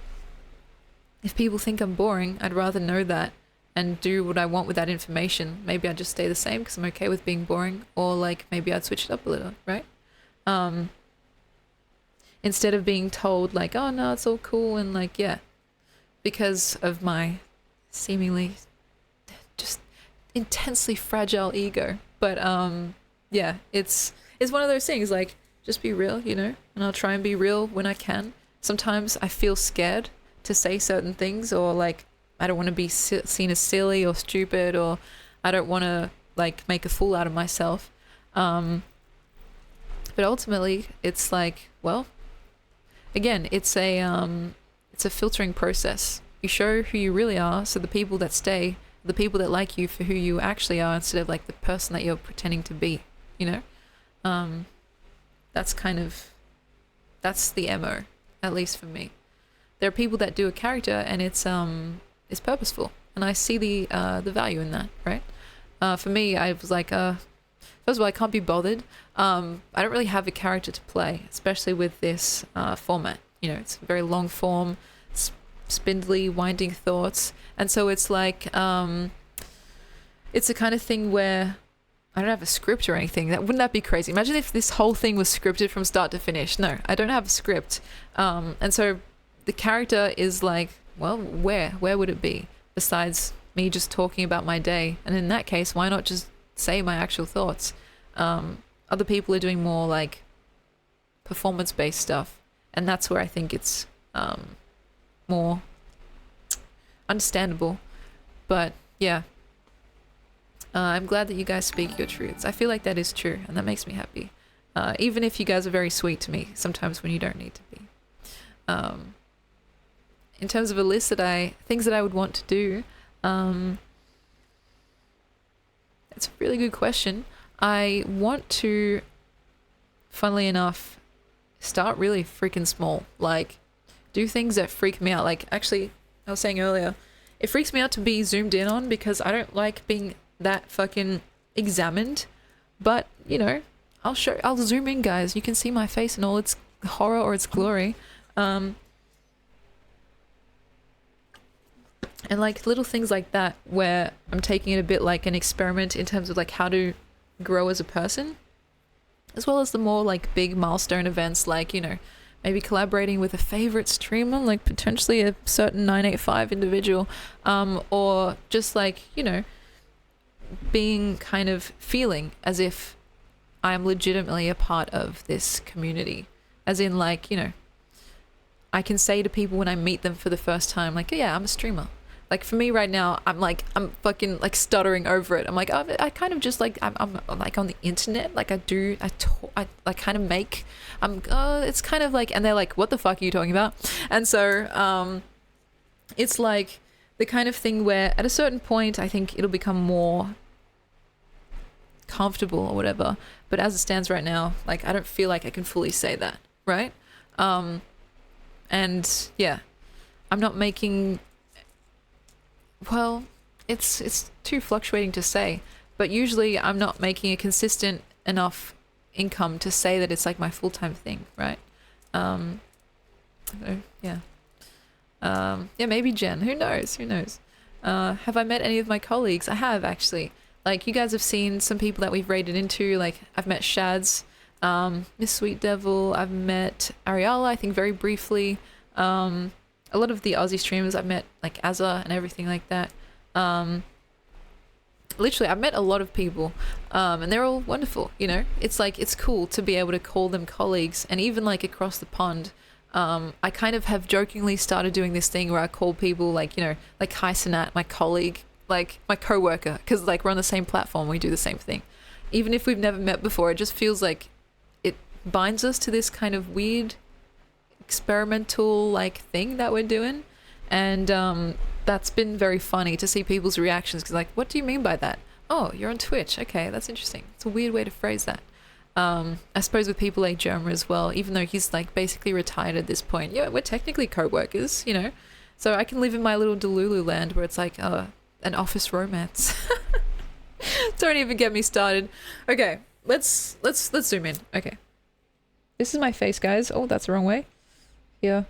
If people think I'm boring, I'd rather know that and do what I want with that information. Maybe I'd just stay the same because I'm okay with being boring, or like maybe I'd switch it up a little, right? Instead of being told like, oh no, it's all cool, and like, yeah, because of my seemingly just intensely fragile ego. But yeah, it's one of those things, like, just be real, you know, and I'll try and be real when I can. Sometimes I feel scared to say certain things, or like I don't want to be seen as silly or stupid, or I don't want to like make a fool out of myself. But ultimately it's like, well, again, it's a filtering process. You show who you really are, so the people that stay, the people that like you for who you actually are, instead of like the person that you're pretending to be, you know? That's the MO, at least for me. There are people that do a character and it's purposeful, and I see the value in that, right? For me, I was like, first of all, I can't be bothered. I don't really have a character to play, especially with this format. You know, it's very long form, spindly, winding thoughts, and so it's like it's the kind of thing where I don't have a script or anything. Wouldn't that be crazy? Imagine if this whole thing was scripted from start to finish. No, I don't have a script, and so the character is like, well, where would it be besides me just talking about my day? And in that case, why not just say my actual thoughts? Other people are doing more like performance-based stuff, and that's where I think it's more understandable. But yeah, I'm glad that you guys speak your truths. I feel like that is true, and that makes me happy. Even if you guys are very sweet to me sometimes when you don't need to be. In terms of a list things that I would want to do, it's a really good question. I want to, funnily enough, start really freaking small. Like, do things that freak me out. Like, actually, I was saying earlier, it freaks me out to be zoomed in on because I don't like being that fucking examined. But, you know, I'll zoom in, guys. You can see my face in all its horror or its glory. And like little things like that where I'm taking it a bit like an experiment in terms of like how to grow as a person, as well as the more like big milestone events, like, you know, maybe collaborating with a favorite streamer, like potentially a certain 985 individual, or just like, you know, being kind of feeling as if I'm legitimately a part of this community, as in like, you know, I can say to people when I meet them for the first time, like, oh, yeah, I'm a streamer. Like for me right now, I'm fucking like stuttering over it. I'm like, I kind of just like, I'm like on the internet. Like I kind of make, it's kind of like, and they're like, what the fuck are you talking about? And so, it's like the kind of thing where at a certain point, I think it'll become more comfortable or whatever. But as it stands right now, like, I don't feel like I can fully say that. Right. And yeah, I'm not making, well, it's too fluctuating to say, but usually I'm not making a consistent enough income to say that it's like my full-time thing, right? Yeah. Yeah, maybe Jen, who knows? Have I met any of my colleagues? I have, actually. Like, you guys have seen some people that we've raided into, like, I've met Shads, Miss Sweet Devil, I've met Ariala, I think very briefly, a lot of the Aussie streamers I've met, like Azza and everything like that. Literally, I've met a lot of people, and they're all wonderful, you know? It's like, it's cool to be able to call them colleagues, and even like across the pond, I kind of have jokingly started doing this thing where I call people like, you know, like hi Sanat, my colleague, like my coworker, because like we're on the same platform, we do the same thing. Even if we've never met before, it just feels like it binds us to this kind of weird experimental like thing that we're doing. And that's been very funny to see people's reactions, because like, what do you mean by that? Oh, you're on Twitch. Okay, that's interesting. It's a weird way to phrase that. I suppose with people like Jerma as well, even though he's like basically retired at this point, yeah, we're technically co-workers, you know, so I can live in my little Delulu land where it's like an office romance. Don't even get me started. Okay, let's zoom in. Okay, this is my face, guys. Oh, that's the wrong way. Here.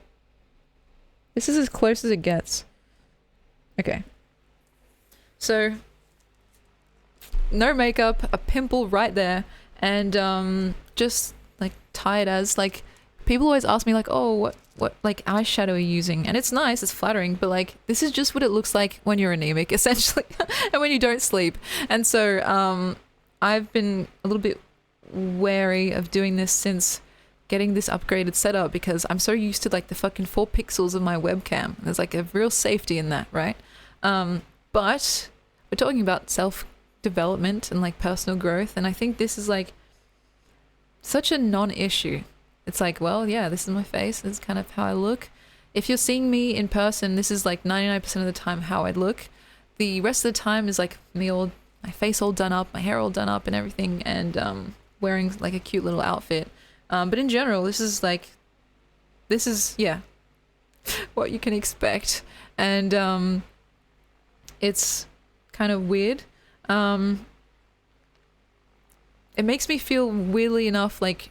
This is as close as it gets. Okay. So, no makeup, a pimple right there, and just like tired as, like, people always ask me like, oh, what like eyeshadow are you using? And it's nice, it's flattering, but like this is just what it looks like when you're anemic, essentially, and when you don't sleep. And so I've been a little bit wary of doing this since getting this upgraded setup, because I'm so used to like the fucking 4 pixels of my webcam. There's like a real safety in that, right? But we're talking about self-development and like personal growth, and I think this is like such a non-issue. It's like, well, yeah, this is my face, this is kind of how I look. If you're seeing me in person, this is like 99% of the time how I look. The rest of the time is like my face all done up, my hair all done up and everything, and wearing like a cute little outfit. But in general, this is yeah, what you can expect. And it's kind of weird. It makes me feel, weirdly enough, like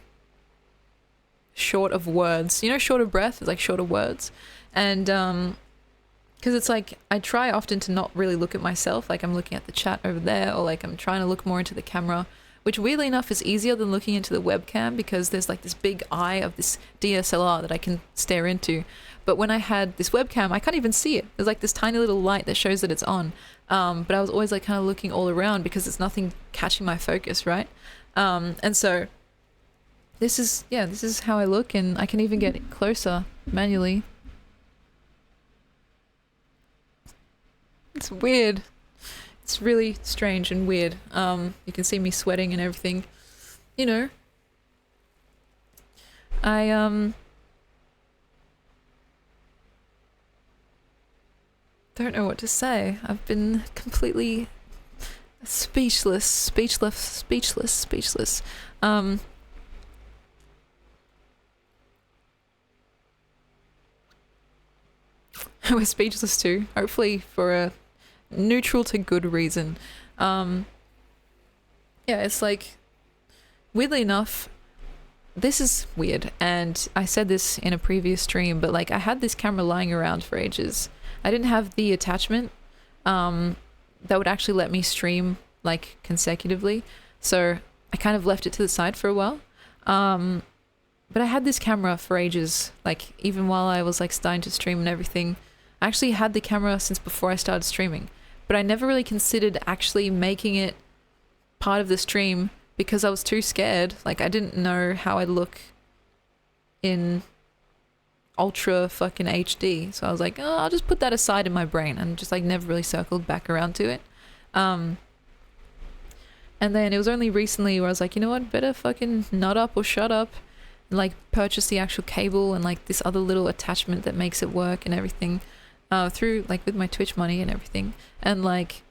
short of words. You know, short of breath is like short of words. And because it's like I try often to not really look at myself, like I'm looking at the chat over there, or like I'm trying to look more into the camera, which weirdly enough is easier than looking into the webcam, because there's like this big eye of this DSLR that I can stare into. But when I had this webcam, I can't even see it. There's like this tiny little light that shows that it's on. But I was always like kind of looking all around because there's nothing catching my focus, right? And so this is how I look, and I can even get closer manually. It's weird. It's really strange and weird. You can see me sweating and everything. You know, I don't know what to say. I've been completely speechless. We're speechless too, hopefully for a neutral to good reason. Yeah, it's like, weirdly enough, this is weird, and I said this in a previous stream, but like I had this camera lying around for ages. I didn't have the attachment that would actually let me stream like consecutively, so I kind of left it to the side for a while. But I had this camera for ages, like even while I was like starting to stream and everything. I actually had the camera since before I started streaming, but I never really considered actually making it part of the stream because I was too scared. Like I didn't know how I'd look in ultra fucking HD. So I was like, oh, I'll just put that aside in my brain, and just like never really circled back around to it. And then it was only recently where I was like, you know what, better fucking nut up or shut up, and like purchase the actual cable and like this other little attachment that makes it work and everything, through like with my Twitch money and everything. And like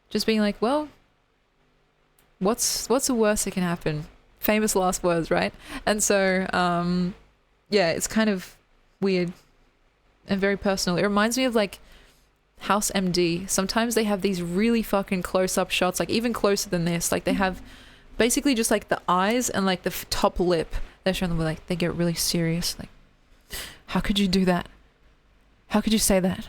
just being like, well, what's the worst that can happen? Famous last words, right? And so yeah, it's kind of weird and very personal. It reminds me of like House MD. Sometimes they have these really fucking close-up shots, like even closer than this. Like they have basically just like the eyes and like the top lip. They're showing them, like they get really serious. Like, how could you do that? How could you say that?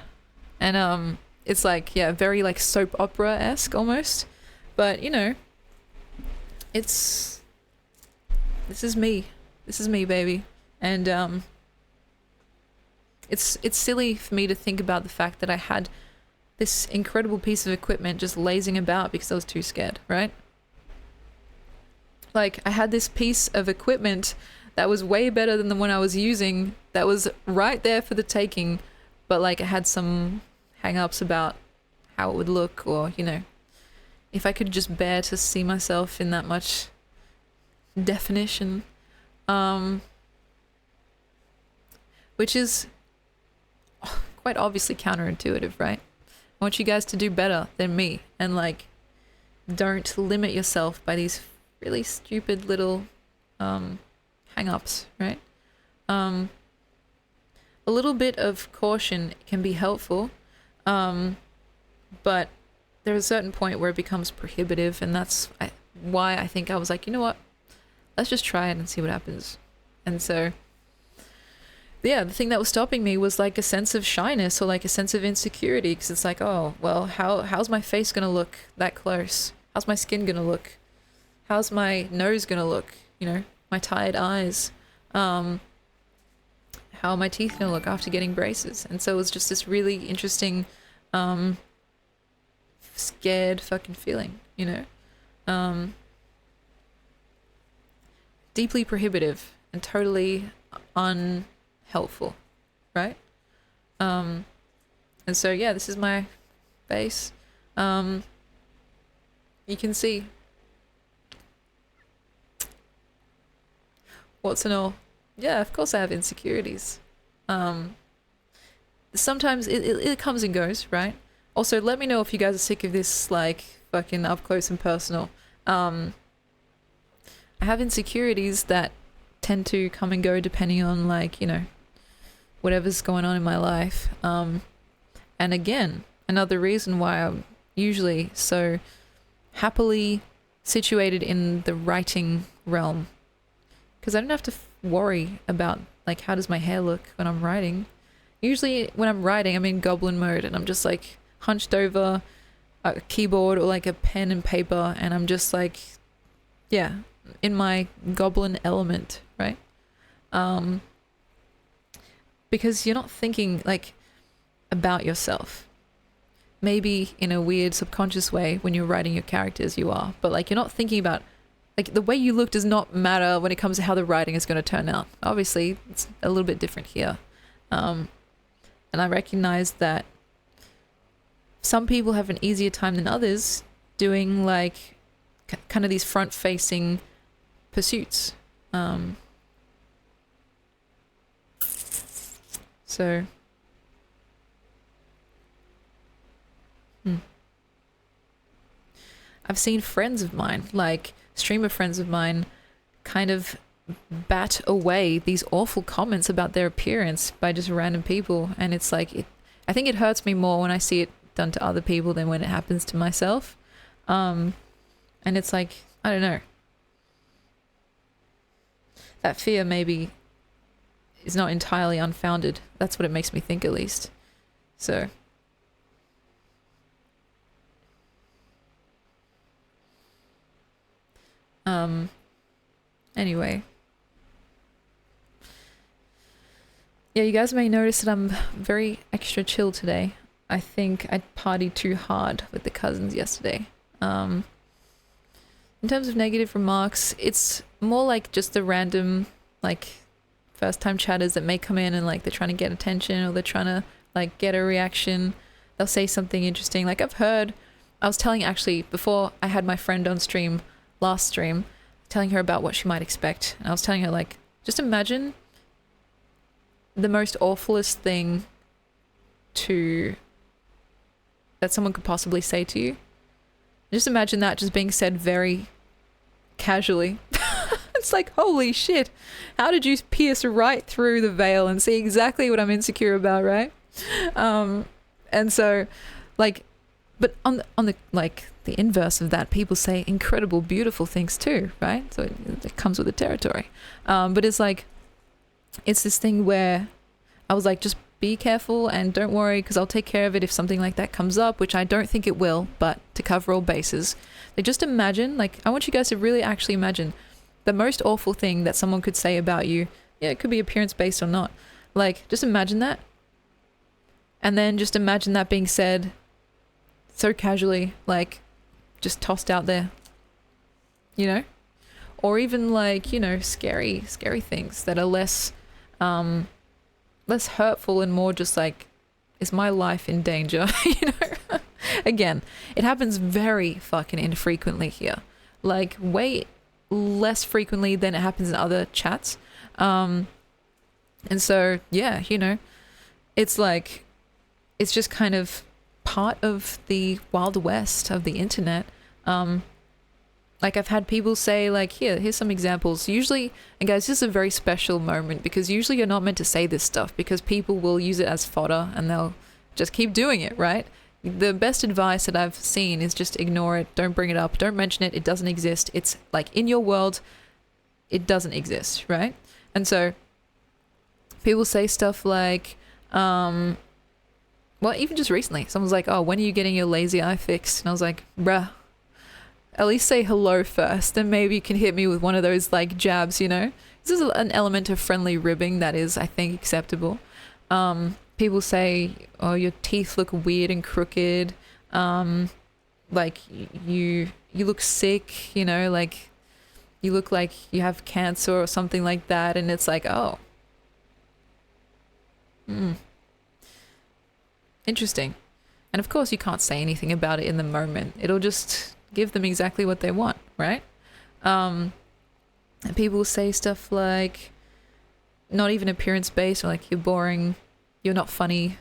And it's like, yeah, very like soap opera-esque almost. But you know, this is me. This is me, baby. And it's silly for me to think about the fact that I had this incredible piece of equipment just lazing about because I was too scared, right? Like I had this piece of equipment that was way better than the one I was using. That was right there for the taking, but like it had some hang-ups about how it would look, or if I could just bear to see myself in that much definition, which is quite obviously counterintuitive, right? I want you guys to do better than me, and like don't limit yourself by these really stupid little hang-ups, right? A little bit of caution can be helpful, but there's a certain point where it becomes prohibitive, and that's why I think I was like, you know what, let's just try it and see what happens. And so yeah, the thing that was stopping me was like a sense of shyness or like a sense of insecurity, because it's like, oh well, how's my face gonna look that close? How's my skin gonna look? How's my nose gonna look? My tired eyes. How are my teeth gonna look after getting braces? And so it was just this really interesting scared fucking feeling, deeply prohibitive and totally unhelpful, right? And so yeah, this is my face. You can see what's and all. Yeah, of course I have insecurities. Sometimes it comes and goes, right? Also, let me know if you guys are sick of this, like, fucking up close and personal. I have insecurities that tend to come and go depending on, like, whatever's going on in my life. And again, another reason why I'm usually so happily situated in the writing realm. Because I don't have to worry about, like, how does my hair look when I'm writing. Usually when I'm writing, I'm in goblin mode and I'm just, like, hunched over a keyboard or, like, a pen and paper, and I'm just, like, yeah, in my goblin element, right? Because you're not thinking, like, about yourself. Maybe in a weird subconscious way when you're writing your characters you are, but, like, you're not thinking about, like, the way you look does not matter when it comes to how the writing is going to turn out. Obviously, it's a little bit different here. And I recognize that some people have an easier time than others doing, like, kind of these front-facing pursuits. So... I've seen friends of mine, like streamer friends of mine, kind of bat away these awful comments about their appearance by just random people, and it's like, I think it hurts me more when I see it done to other people than when it happens to myself. And it's like, I don't know. That fear maybe is not entirely unfounded. That's what it makes me think, at least. So... anyway. Yeah, you guys may notice that I'm very extra chill today. I think I partied too hard with the cousins yesterday. In terms of negative remarks, it's more like just the random, like, first time chatters that may come in and, like, they're trying to get attention, or they're trying to, like, get a reaction. They'll say something interesting. Like, I was telling, actually, before I had my friend on stream, last stream, telling her about what she might expect, and I was telling her, like, just imagine the most awfulest thing that someone could possibly say to you. Just imagine that just being said very casually. It's like, holy shit, how did you pierce right through the veil and see exactly what I'm insecure about, right? And so, like, but on the like, the inverse of that, people say incredible, beautiful things too, right? So it comes with the territory. But it's like, it's this thing where I was like, just be careful and don't worry, because I'll take care of it if something like that comes up, which I don't think it will, but to cover all bases. Like, just imagine, like, I want you guys to really actually imagine the most awful thing that someone could say about you. Yeah, it could be appearance based or not. Like, just imagine that. And then just imagine that being said so casually, like, just tossed out there, or even like, you know, scary things that are less hurtful and more just like, is my life in danger? You know, again, it happens very fucking infrequently here, like way less frequently than it happens in other chats. And so yeah, you know, it's like, it's just kind of part of the wild west of the internet. Like I've had people say like, here's some examples. Usually, and guys, this is a very special moment because usually you're not meant to say this stuff because people will use it as fodder and they'll just keep doing it, right? The best advice that I've seen is just ignore it. Don't bring it up. Don't mention it. It doesn't exist. It's like in your world, it doesn't exist, right? And so people say stuff like, well, even just recently, someone's like, oh, when are you getting your lazy eye fixed? And I was like, bruh, at least say hello first, then maybe you can hit me with one of those like jabs, you know? This is an element of friendly ribbing that is, I think, acceptable. People say, oh, your teeth look weird and crooked. Like you look sick, you know, like you look like you have cancer or something like that. And it's like, oh, interesting. And of course you can't say anything about it in the moment. It'll just give them exactly what they want, right? And people say stuff like, not even appearance based, or like, you're boring, you're not funny,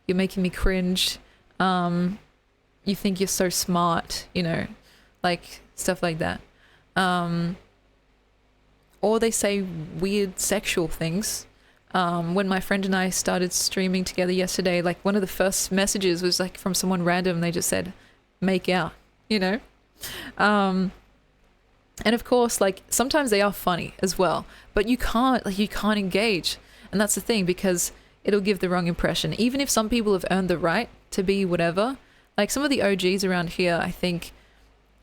you're making me cringe, you think you're so smart, you know, like stuff like that. Or they say weird sexual things. When my friend and I started streaming together yesterday, like one of the first messages was like from someone random. They just said, make out, you know? And of course, like sometimes they are funny as well, but you can't engage. And that's the thing, because it'll give the wrong impression. Even if some people have earned the right to be whatever, like some of the OGs around here, I think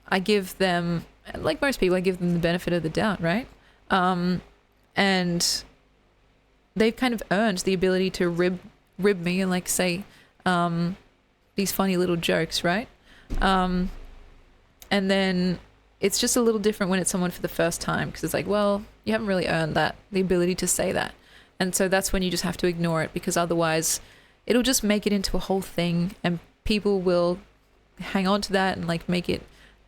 I give them, like most people, I give them the benefit of the doubt, right? And they've kind of earned the ability to rib me and like say these funny little jokes, right? And then it's just a little different when it's someone for the first time, because it's like, well, you haven't really earned that, the ability to say that. And so that's when you just have to ignore it, because otherwise it'll just make it into a whole thing and people will hang on to that and like make it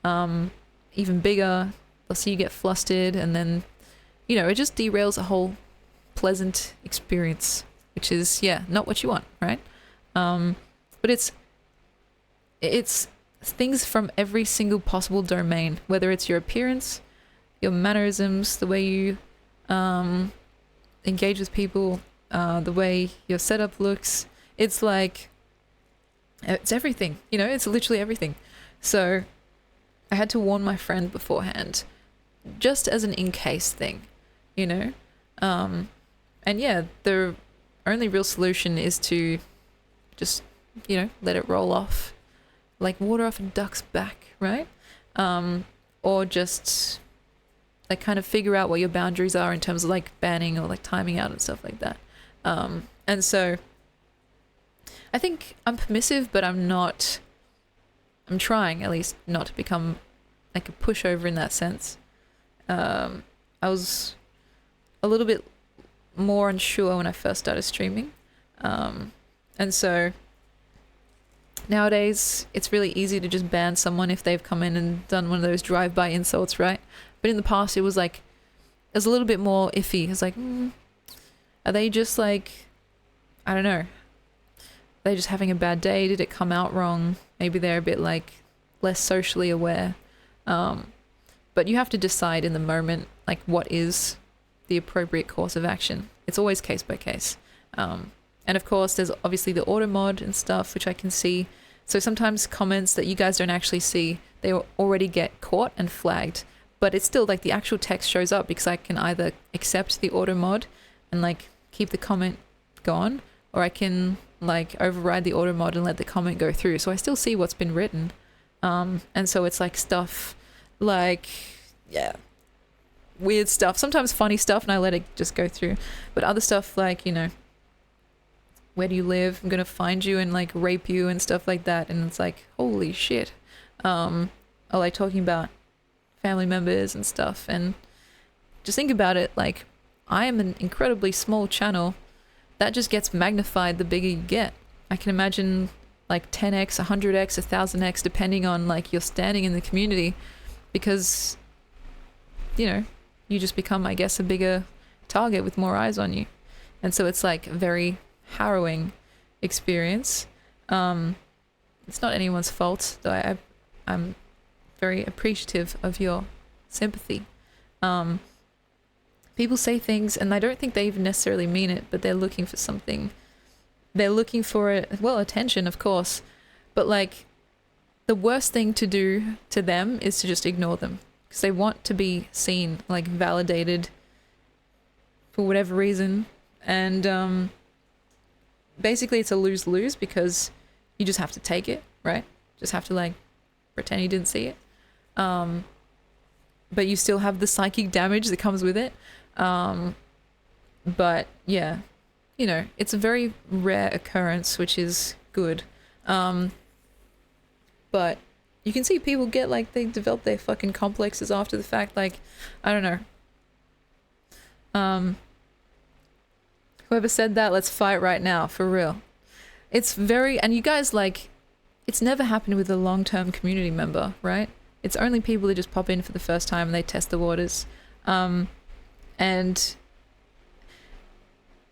even bigger. They'll see you get flustered, and then, you know, it just derails a whole pleasant experience, which is, yeah, not what you want, right? But it's things from every single possible domain, whether it's your appearance, your mannerisms, the way you engage with people, the way your setup looks. It's like, it's everything, you know, it's literally everything. So I had to warn my friend beforehand, just as an in-case thing, you know? And yeah, the only real solution is to just, you know, let it roll off, like water off a duck's back, right? Or just like kind of figure out what your boundaries are in terms of like banning or like timing out and stuff like that. And so I think I'm permissive, but I'm trying at least not to become like a pushover in that sense. I was a little bit more unsure when I first started streaming. And so nowadays it's really easy to just ban someone if they've come in and done one of those drive-by insults, right? But in the past it was like, it was a little bit more iffy. It's like, are they just like, I don't know, are they just having a bad day? Did it come out wrong? Maybe they're a bit like less socially aware. But you have to decide in the moment, like, what is the appropriate course of action. It's always case by case. And of course, there's obviously the auto mod and stuff, which I can see. So sometimes comments that you guys don't actually see, they already get caught and flagged. But it's still like the actual text shows up, because I can either accept the auto mod and like keep the comment gone, or I can like override the auto mod and let the comment go through. So I still see what's been written. And so it's like stuff like, yeah, weird stuff, sometimes funny stuff, and I let it just go through. But other stuff like, you know, where do you live? I'm gonna find you and like rape you and stuff like that. And it's like, holy shit. Or like talking about family members and stuff. And just think about it. Like, I am an incredibly small channel that just gets magnified the bigger you get. I can imagine like 10x, 100x, 1000x, depending on like your standing in the community, because, you know, you just become, I guess, a bigger target with more eyes on you. And so it's like a very harrowing experience. It's not anyone's fault, though I'm very appreciative of your sympathy. People say things and I don't think they even necessarily mean it, but they're looking for something. They're looking for it, well, attention, of course, but like the worst thing to do to them is to just ignore them, because they want to be seen, like validated for whatever reason. And basically it's a lose-lose, because you just have to take it, right? Just have to like pretend you didn't see it. But you still have the psychic damage that comes with it. But yeah, you know, it's a very rare occurrence, which is good. But you can see people get like, they develop their fucking complexes after the fact. Like, I don't know. Whoever said that, let's fight right now, for real. It's very, and you guys, like, it's never happened with a long-term community member, right? It's only people that just pop in for the first time and they test the waters. And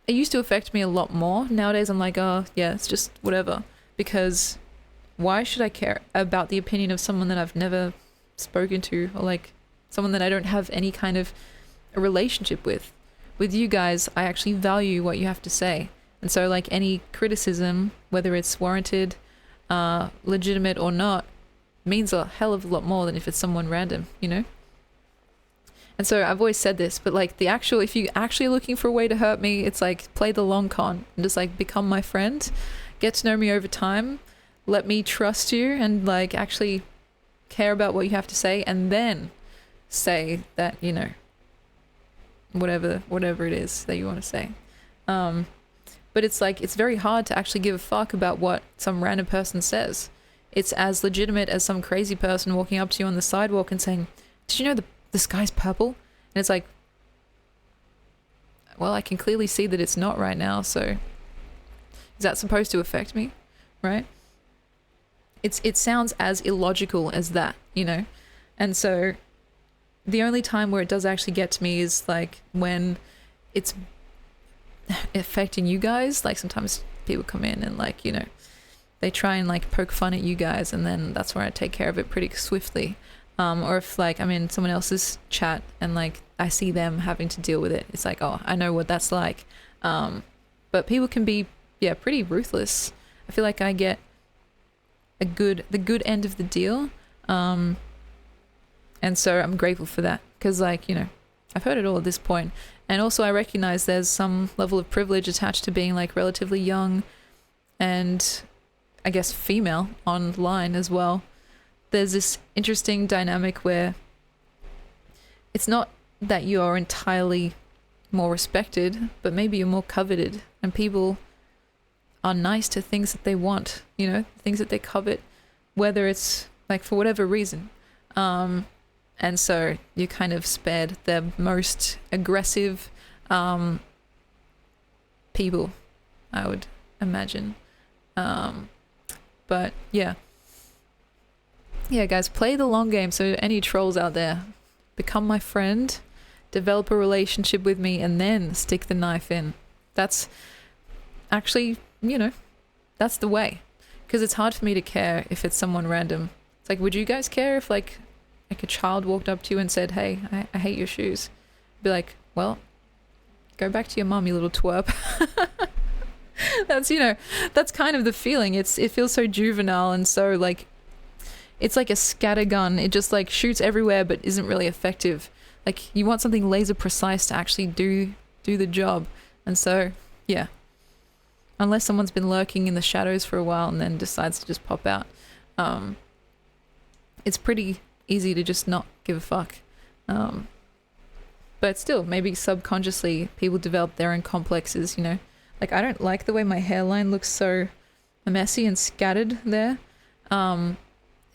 it used to affect me a lot more. Nowadays I'm like, oh yeah, it's just whatever. Because why should I care about the opinion of someone that I've never spoken to, or like someone that I don't have any kind of a relationship with? With you guys, I actually value what you have to say. And so like any criticism, whether it's warranted, legitimate or not, means a hell of a lot more than if it's someone random, you know? And so I've always said this, but like the actual, if you're actually looking for a way to hurt me, it's like play the long con and just like become my friend, get to know me over time, let me trust you and like actually care about what you have to say, and then say that, you know, whatever it is that you want to say. But it's like, it's very hard to actually give a fuck about what some random person says. It's as legitimate as some crazy person walking up to you on the sidewalk and saying, did you know the sky's purple? And it's like, well, I can clearly see that it's not right now, so is that supposed to affect me, right? It sounds as illogical as that, you know? And so the only time where it does actually get to me is like when it's affecting you guys. Like sometimes people come in and like, you know, they try and like poke fun at you guys, and then that's where I take care of it pretty swiftly. Or if like I'm in someone else's chat and like I see them having to deal with it, it's like, oh, I know what that's like. But people can be, yeah, pretty ruthless. I feel like I get the good end of the deal. And so I'm grateful for that, because like, you know, I've heard it all at this point. And also I recognize there's some level of privilege attached to being like relatively young and I guess female online as well. There's this interesting dynamic where it's not that you are entirely more respected, but maybe you're more coveted, and people are nice to things that they want, you know, things that they covet, whether it's like for whatever reason. And so you kind of spared the most aggressive people, I would imagine. But yeah. Yeah, guys, play the long game. So any trolls out there, become my friend, develop a relationship with me, and then stick the knife in. That's actually, you know, that's the way. Because it's hard for me to care if it's someone random. It's like, would you guys care if like a child walked up to you and said, hey, I hate your shoes? I'd be like, well, go back to your mum, you little twerp. That's, you know, that's kind of the feeling. It feels so juvenile and so like, it's like a scattergun. It just like shoots everywhere but isn't really effective. Like you want something laser precise to actually do the job. And so, yeah. Unless someone's been lurking in the shadows for a while and then decides to just pop out. It's pretty easy to just not give a fuck. But still, maybe subconsciously people develop their own complexes, you know. Like I don't like the way my hairline looks so messy and scattered there.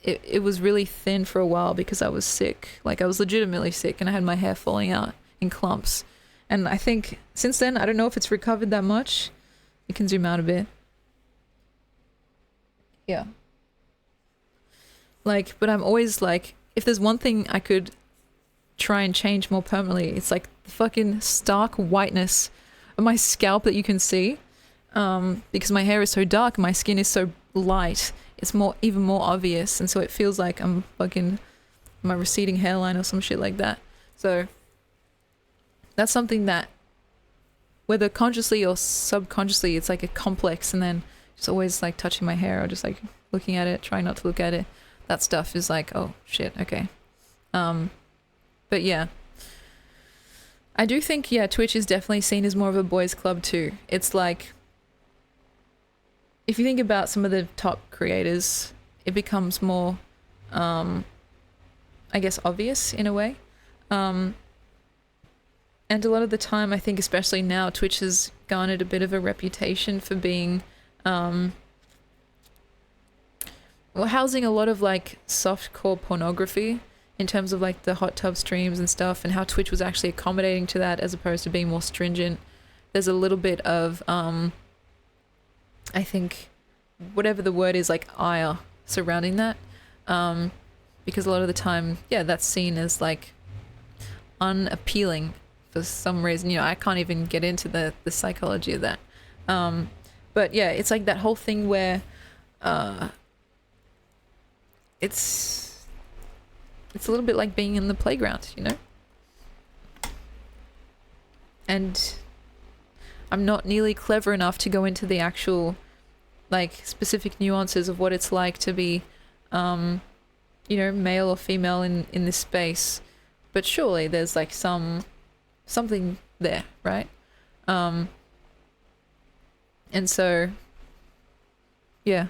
It was really thin for a while because I was sick. Like I was legitimately sick and I had my hair falling out in clumps. And I think since then, I don't know if it's recovered that much. You can zoom out a bit. Yeah. Like, but I'm always like, if there's one thing I could try and change more permanently, it's like the fucking stark whiteness of my scalp that you can see. Because my hair is so dark, my skin is so light, it's even more obvious, and so it feels like I'm fucking my receding hairline or some shit like that. So that's something that, whether consciously or subconsciously, it's like a complex, and then just always like touching my hair or just like looking at it, trying not to look at it. That stuff is like, oh shit, okay. But yeah, I do think, yeah, Twitch is definitely seen as more of a boys' club too. It's like, if you think about some of the top creators, it becomes more, I guess, obvious in a way. And a lot of the time, I think, especially now, Twitch has garnered a bit of a reputation for being, housing a lot of like softcore pornography in terms of like the hot tub streams and stuff, and how Twitch was actually accommodating to that as opposed to being more stringent. There's a little bit of, I think, whatever the word is, like ire surrounding that, because a lot of the time, yeah, that's seen as like unappealing for some reason. You know, I can't even get into the psychology of that. But yeah, it's like that whole thing where it's a little bit like being in the playground, you know? And I'm not nearly clever enough to go into the actual like specific nuances of what it's like to be you know, male or female in this space, but surely there's like something there, right? And so yeah,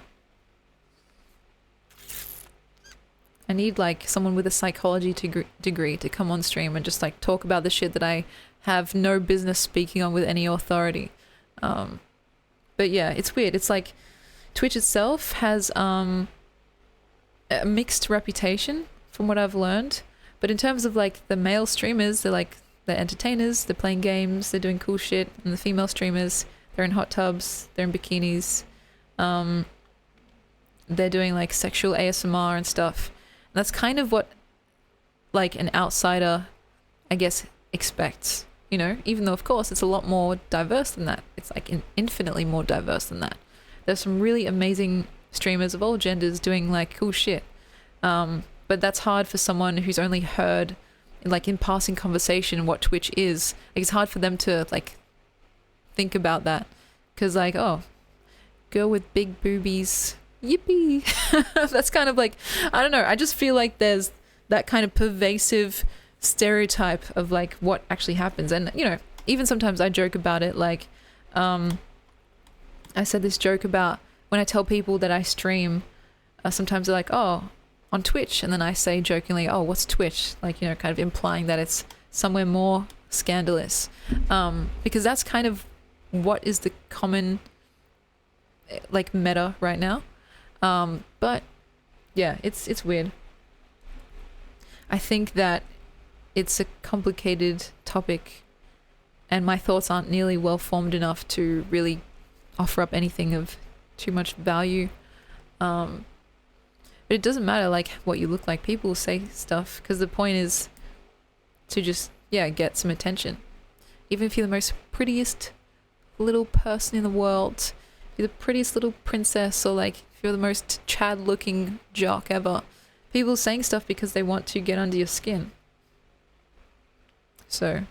I need like someone with a psychology degree to come on stream and just like talk about the shit that I have no business speaking on with any authority. But yeah, it's weird. It's like Twitch itself has a mixed reputation from what I've learned. But in terms of like the male streamers, they're entertainers, they're playing games, they're doing cool shit. And the female streamers, they're in hot tubs, they're in bikinis. They're doing like sexual ASMR and stuff. And that's kind of what like an outsider, I guess, expects, you know, even though of course it's a lot more diverse than that. It's like infinitely more diverse than that. There's some really amazing streamers of all genders doing like cool shit. But that's hard for someone who's only heard like in passing conversation what Twitch is. Like, it's hard for them to like think about that, because like, oh, girl with big boobies, yippee. That's kind of like, I don't know, I just feel like there's that kind of pervasive stereotype of like what actually happens. And you know, even sometimes I joke about it, like I said this joke about when I tell people that I stream, sometimes they're like, oh, on Twitch, and then I say jokingly, oh, what's Twitch? Like, you know, kind of implying that it's somewhere more scandalous, because that's kind of what is the common like meta right now. But yeah, it's weird. I think that it's a complicated topic, and my thoughts aren't nearly well formed enough to really offer up anything of too much value. But it doesn't matter like what you look like. People say stuff because the point is to just, yeah, get some attention. Even if you're the most prettiest little person in the world, if you're the prettiest little princess, or like if you're the most Chad looking jock ever, people are saying stuff because they want to get under your skin. So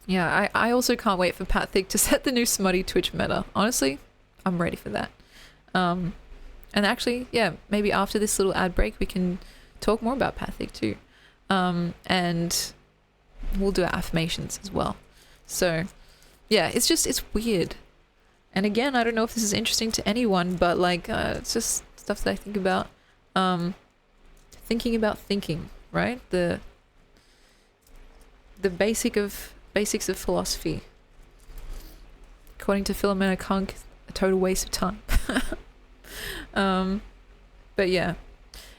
yeah, I also can't wait for Pat Thick to set the new smutty Twitch meta. Honestly, I'm ready for that. And actually, yeah, maybe after this little ad break, we can talk more about Pat Thick too. And we'll do our affirmations as well. So yeah, it's weird. And again, I don't know if this is interesting to anyone, but like, it's just stuff that I think about. Thinking about thinking, right? The basics of philosophy. According to Philomena Kunk, a total waste of time. But yeah.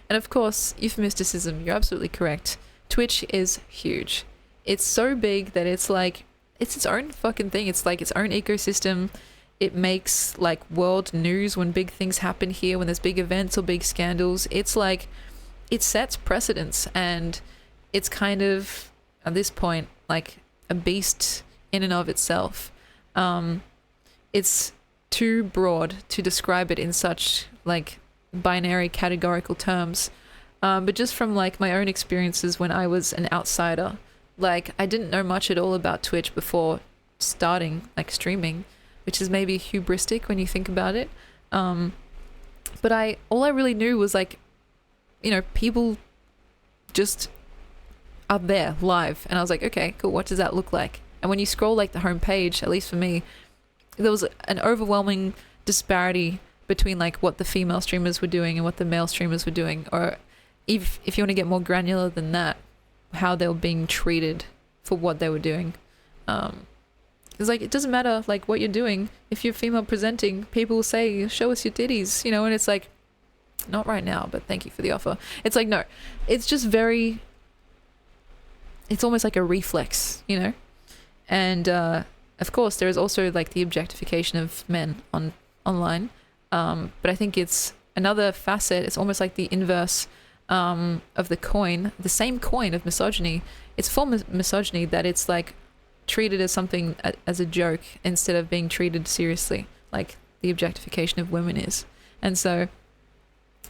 And of course, euphemisticism, you're absolutely correct. Twitch is huge. It's so big that it's like it's its own fucking thing. It's like its own ecosystem. It makes like world news when big things happen here, when there's big events or big scandals. It's like it sets precedents, and it's kind of at this point like a beast in and of itself. It's too broad to describe it in such like binary categorical terms. But just from like my own experiences when I was an outsider, like I didn't know much at all about Twitch before starting like streaming, which is maybe hubristic when you think about it. But all I really knew was like, you know, people just are there live, and I was like, okay, cool. What does that look like? And when you scroll like the homepage, at least for me, there was an overwhelming disparity between like what the female streamers were doing and what the male streamers were doing, or if you want to get more granular than that, how they were being treated for what they were doing. It's like, it doesn't matter like what you're doing. If you're female presenting, people will say, show us your titties, you know, and it's like, not right now, but thank you for the offer. It's like, no, it's just very, it's almost like a reflex, you know? And of course, there is also like the objectification of men online. But I think it's another facet. It's almost like the inverse of the coin, the same coin of misogyny. It's a form of misogyny that it's like treated as something, as a joke, instead of being treated seriously, like the objectification of women is. And so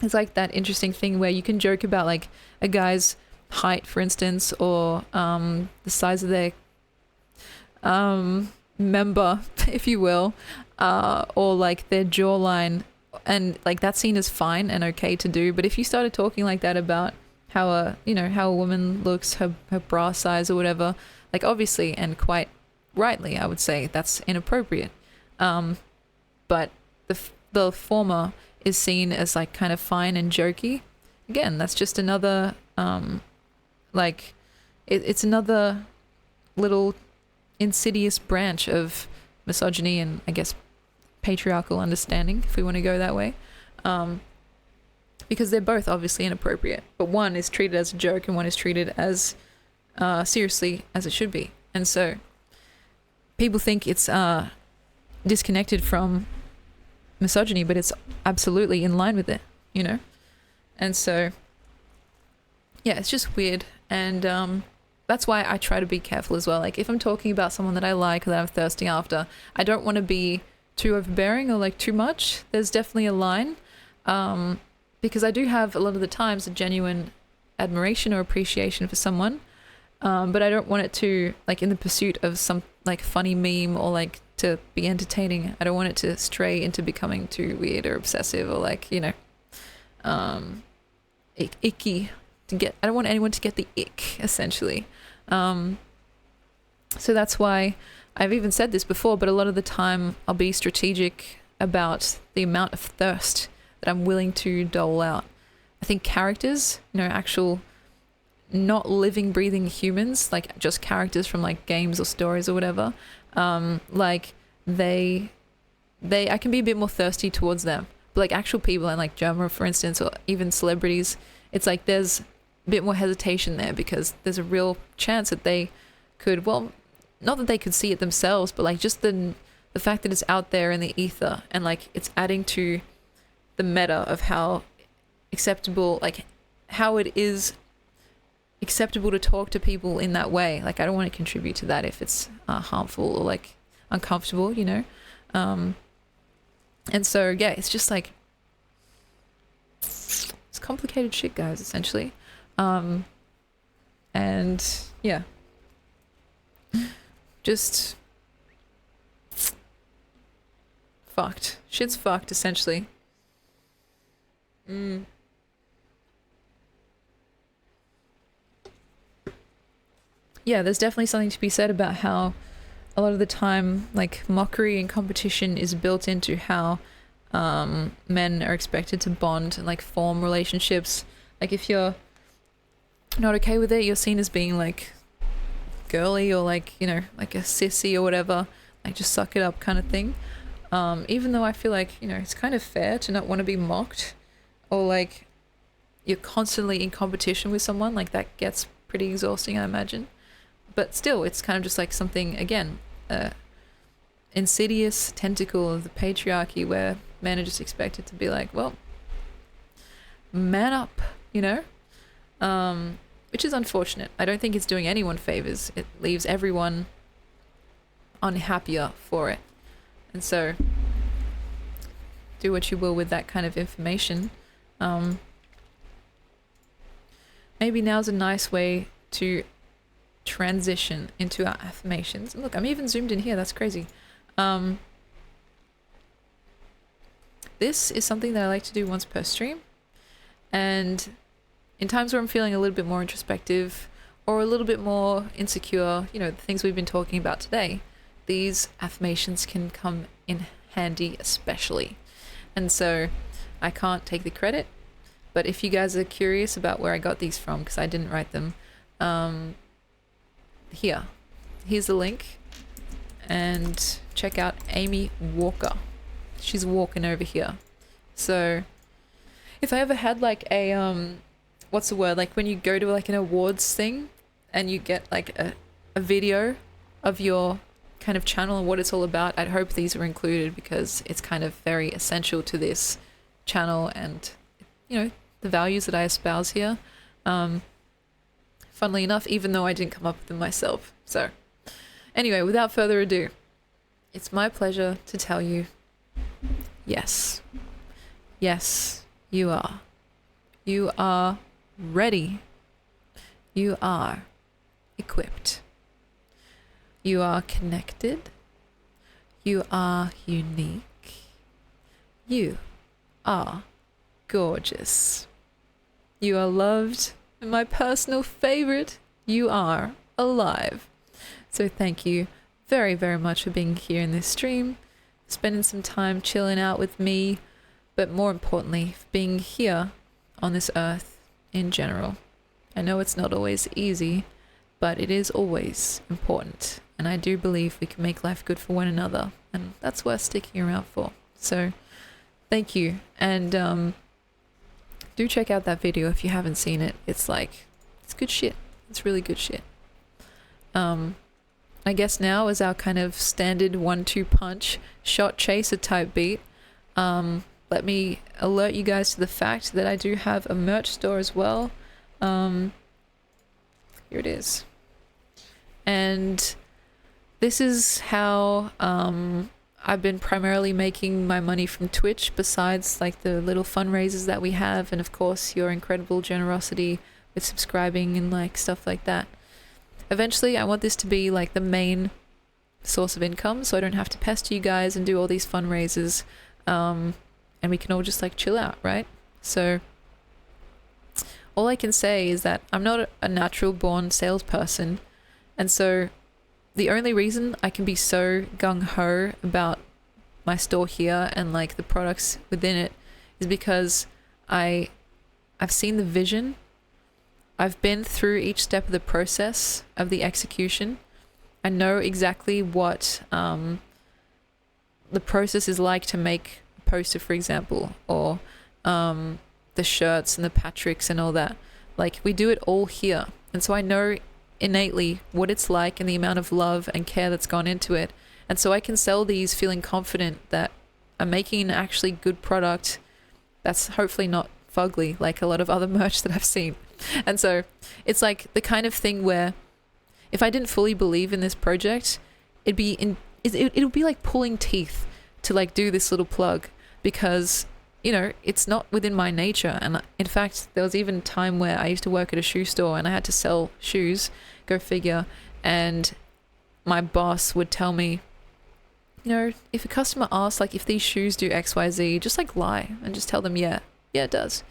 it's like that interesting thing where you can joke about like a guy's height, for instance, or the size of their member, if you will, or like their jawline, and like that's seen as fine and okay to do. But if you started talking like that about how a woman looks, her bra size or whatever, like obviously and quite rightly, I would say that's inappropriate. But the former is seen as like kind of fine and jokey. Again, that's just another it's another little insidious branch of misogyny and I guess patriarchal understanding, if we want to go that way, because they're both obviously inappropriate, but one is treated as a joke and one is treated as seriously as it should be. And so people think it's disconnected from misogyny, but it's absolutely in line with it, you know? And so yeah, it's just weird. And that's why I try to be careful as well. Like if I'm talking about someone that I like or that I'm thirsty after, I don't want to be too overbearing or like too much. There's definitely a line, because I do have a lot of the times a genuine admiration or appreciation for someone, but I don't want it to, like in the pursuit of some like funny meme or like to be entertaining, I don't want it to stray into becoming too weird or obsessive or like, you know, icky to get. I don't want anyone to get the ick, essentially. So that's why I've even said this before, but a lot of the time I'll be strategic about the amount of thirst that I'm willing to dole out. I think characters, you know, actual not living, breathing humans, like just characters from like games or stories or whatever, like I can be a bit more thirsty towards them. But like actual people and like Germa, for instance, or even celebrities, it's like there's a bit more hesitation there because there's a real chance that they could, well, not that they could see it themselves, but like just the fact that it's out there in the ether and like it's adding to the meta of how acceptable, like how it is acceptable to talk to people in that way. Like I don't want to contribute to that if it's harmful or like uncomfortable, you know? And so, yeah, it's just like, it's complicated shit, guys, essentially. And yeah, just fucked. Shit's fucked, essentially. Yeah, there's definitely something to be said about how a lot of the time, like, mockery and competition is built into how men are expected to bond and like form relationships. Like if you're not okay with it, you're seen as being like girly or like, you know, like a sissy or whatever, like just suck it up kind of thing. Even though I feel like, you know, it's kind of fair to not want to be mocked, or like you're constantly in competition with someone, like that gets pretty exhausting, I imagine. But still, it's kind of just like something, again, insidious tentacle of the patriarchy where men are just expected to be like, well, man up, you know? Which is unfortunate. I don't think it's doing anyone favors. It leaves everyone unhappier for it. And so, do what you will with that kind of information. Maybe now's a nice way to transition into our affirmations. And look, I'm even zoomed in here. That's crazy. This is something that I like to do once per stream. And in times where I'm feeling a little bit more introspective or a little bit more insecure, you know, the things we've been talking about today, these affirmations can come in handy especially. And so I can't take the credit, but if you guys are curious about where I got these from, because I didn't write them, here's the link, and check out Amy Walker. She's walking over here. So if I ever had like a what's the word, like when you go to like an awards thing and you get like a video of your kind of channel and what it's all about, I'd hope these were included, because it's kind of very essential to this channel and, you know, the values that I espouse here. Funnily enough, even though I didn't come up with them myself. So anyway, without further ado, it's my pleasure to tell you, yes, you are. You are ready. You are equipped. You are connected. You are unique. You are gorgeous. You are loved. And my personal favorite, you are alive. So thank you very, very much for being here in this stream, spending some time chilling out with me, but more importantly, being here on this earth in general. I know it's not always easy, but it is always important. And I do believe we can make life good for one another. And that's worth sticking around for. So thank you. And do check out that video if you haven't seen it. It's good shit. It's really good shit. I guess now is our kind of standard 1-2 punch shot chaser type beat. Let me alert you guys to the fact that I do have a merch store as well. Here it is. And this is how I've been primarily making my money from Twitch, besides like the little fundraisers that we have, and of course your incredible generosity with subscribing and like stuff like that. Eventually I want this to be like the main source of income, so I don't have to pester you guys and do all these fundraisers, and we can all just like chill out, right? So all I can say is that I'm not a natural born salesperson, and so the only reason I can be so gung-ho about my store here and like the products within it is because I've seen the vision. I've been through each step of the process of the execution. I know exactly what the process is like to make a poster, for example, or the shirts and the Patricks and all that. Like, we do it all here. And so I know innately what it's like and the amount of love and care that's gone into it. And so I can sell these feeling confident that I'm making an actually good product that's hopefully not fugly like a lot of other merch that I've seen. And so it's like the kind of thing where if I didn't fully believe in this project, it would be like pulling teeth to like do this little plug, because, you know, it's not within my nature. And in fact, there was even a time where I used to work at a shoe store and I had to sell shoes, go figure, and my boss would tell me, you know, if a customer asks like if these shoes do XYZ, just like lie and just tell them, yeah, it does.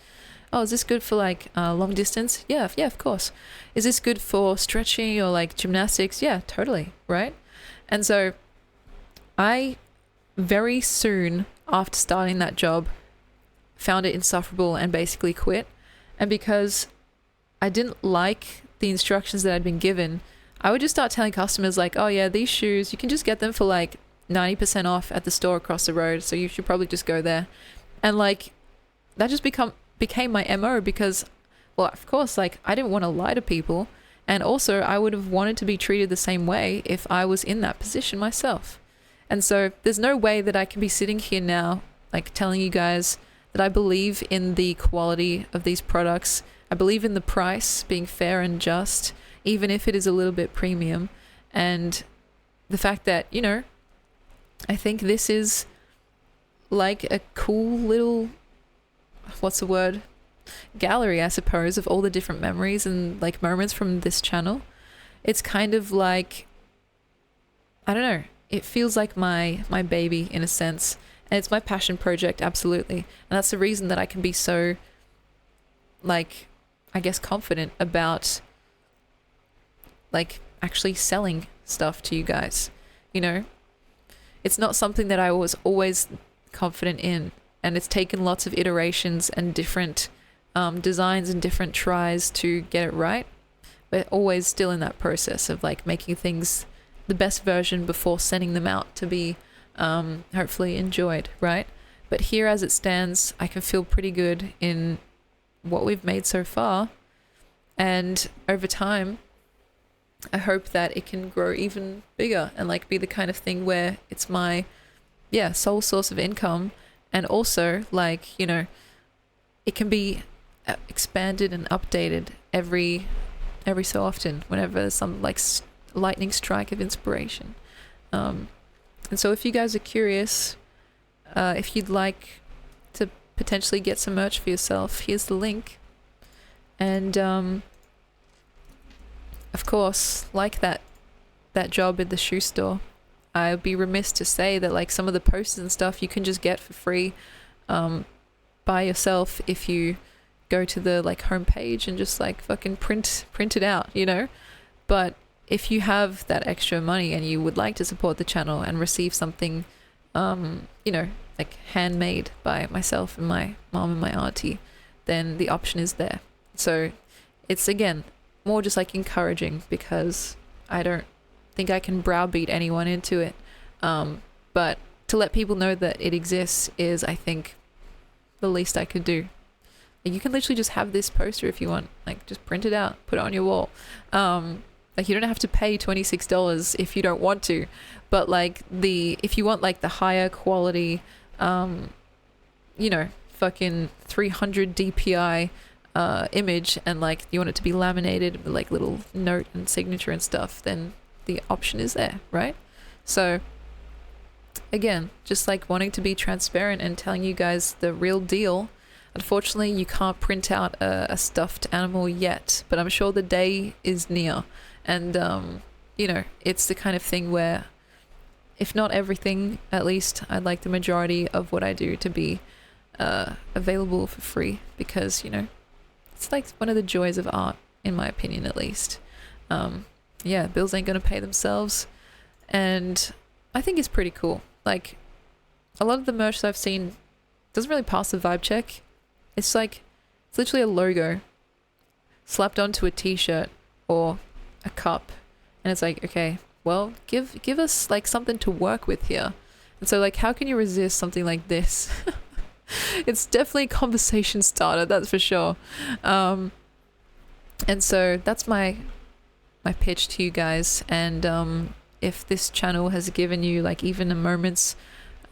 Oh, is this good for like long distance? Yeah, of course. Is this good for stretching or like gymnastics? Yeah, totally, right? And so I very soon after starting that job found it insufferable and basically quit. And because I didn't like the instructions that I'd been given, I would just start telling customers like, oh yeah, these shoes, you can just get them for like 90% off at the store across the road, so you should probably just go there. And like that just became my MO, because, well, of course, like I didn't want to lie to people, And also, I would have wanted to be treated the same way if I was in that position myself. And so there's no way that I can be sitting here now, like telling you guys that I believe in the quality of these products. I believe in the price being fair and just, even if it is a little bit premium. And the fact that, you know, I think this is like a cool little, what's the word? Gallery, I suppose, of all the different memories and like moments from this channel. It's kind of like, I don't know, it feels like my baby in a sense, and it's my passion project, absolutely. And that's the reason that I can be so, like, I guess, confident about like actually selling stuff to you guys. You know, it's not something that I was always confident in, and it's taken lots of iterations and different designs and different tries to get it right, but always still in that process of like making things the best version before sending them out to be hopefully enjoyed, right? But here as it stands, I can feel pretty good in what we've made so far, and over time I hope that it can grow even bigger and like be the kind of thing where it's my sole source of income, and also like, you know, it can be expanded and updated every so often whenever there's some like lightning strike of inspiration. And so if you guys are curious, if you'd like to potentially get some merch for yourself, here's the link. And of course, like that job at the shoe store, I'd be remiss to say that like some of the posters and stuff you can just get for free by yourself if you go to the like homepage and just like fucking print it out, you know. But if you have that extra money and you would like to support the channel and receive something you know, like handmade by myself and my mom and my auntie, then the option is there. So it's again more just like encouraging, because I don't think I can browbeat anyone into it, but to let people know that it exists is, I think, the least I could do. You can literally just have this poster if you want, like just print it out, put it on your wall. Like you don't have to pay $26 if you don't want to, but like if you want like the higher quality, you know, fucking 300 DPI image, and like you want it to be laminated with like little note and signature and stuff, then the option is there, right? So again, just like wanting to be transparent and telling you guys the real deal. Unfortunately, you can't print out a stuffed animal yet, but I'm sure the day is near. And, you know, it's the kind of thing where, if not everything, at least I'd like the majority of what I do to be available for free, because, you know, it's like one of the joys of art, in my opinion, at least. Yeah, bills ain't gonna pay themselves. And I think it's pretty cool. Like, a lot of the merch that I've seen doesn't really pass the vibe check. It's like, it's literally a logo slapped onto a t-shirt or a cup, and it's like, okay, well, give us like something to work with here. And so like, how can you resist something like this? It's definitely a conversation starter, that's for sure. And so that's my pitch to you guys. And if this channel has given you like even a moment's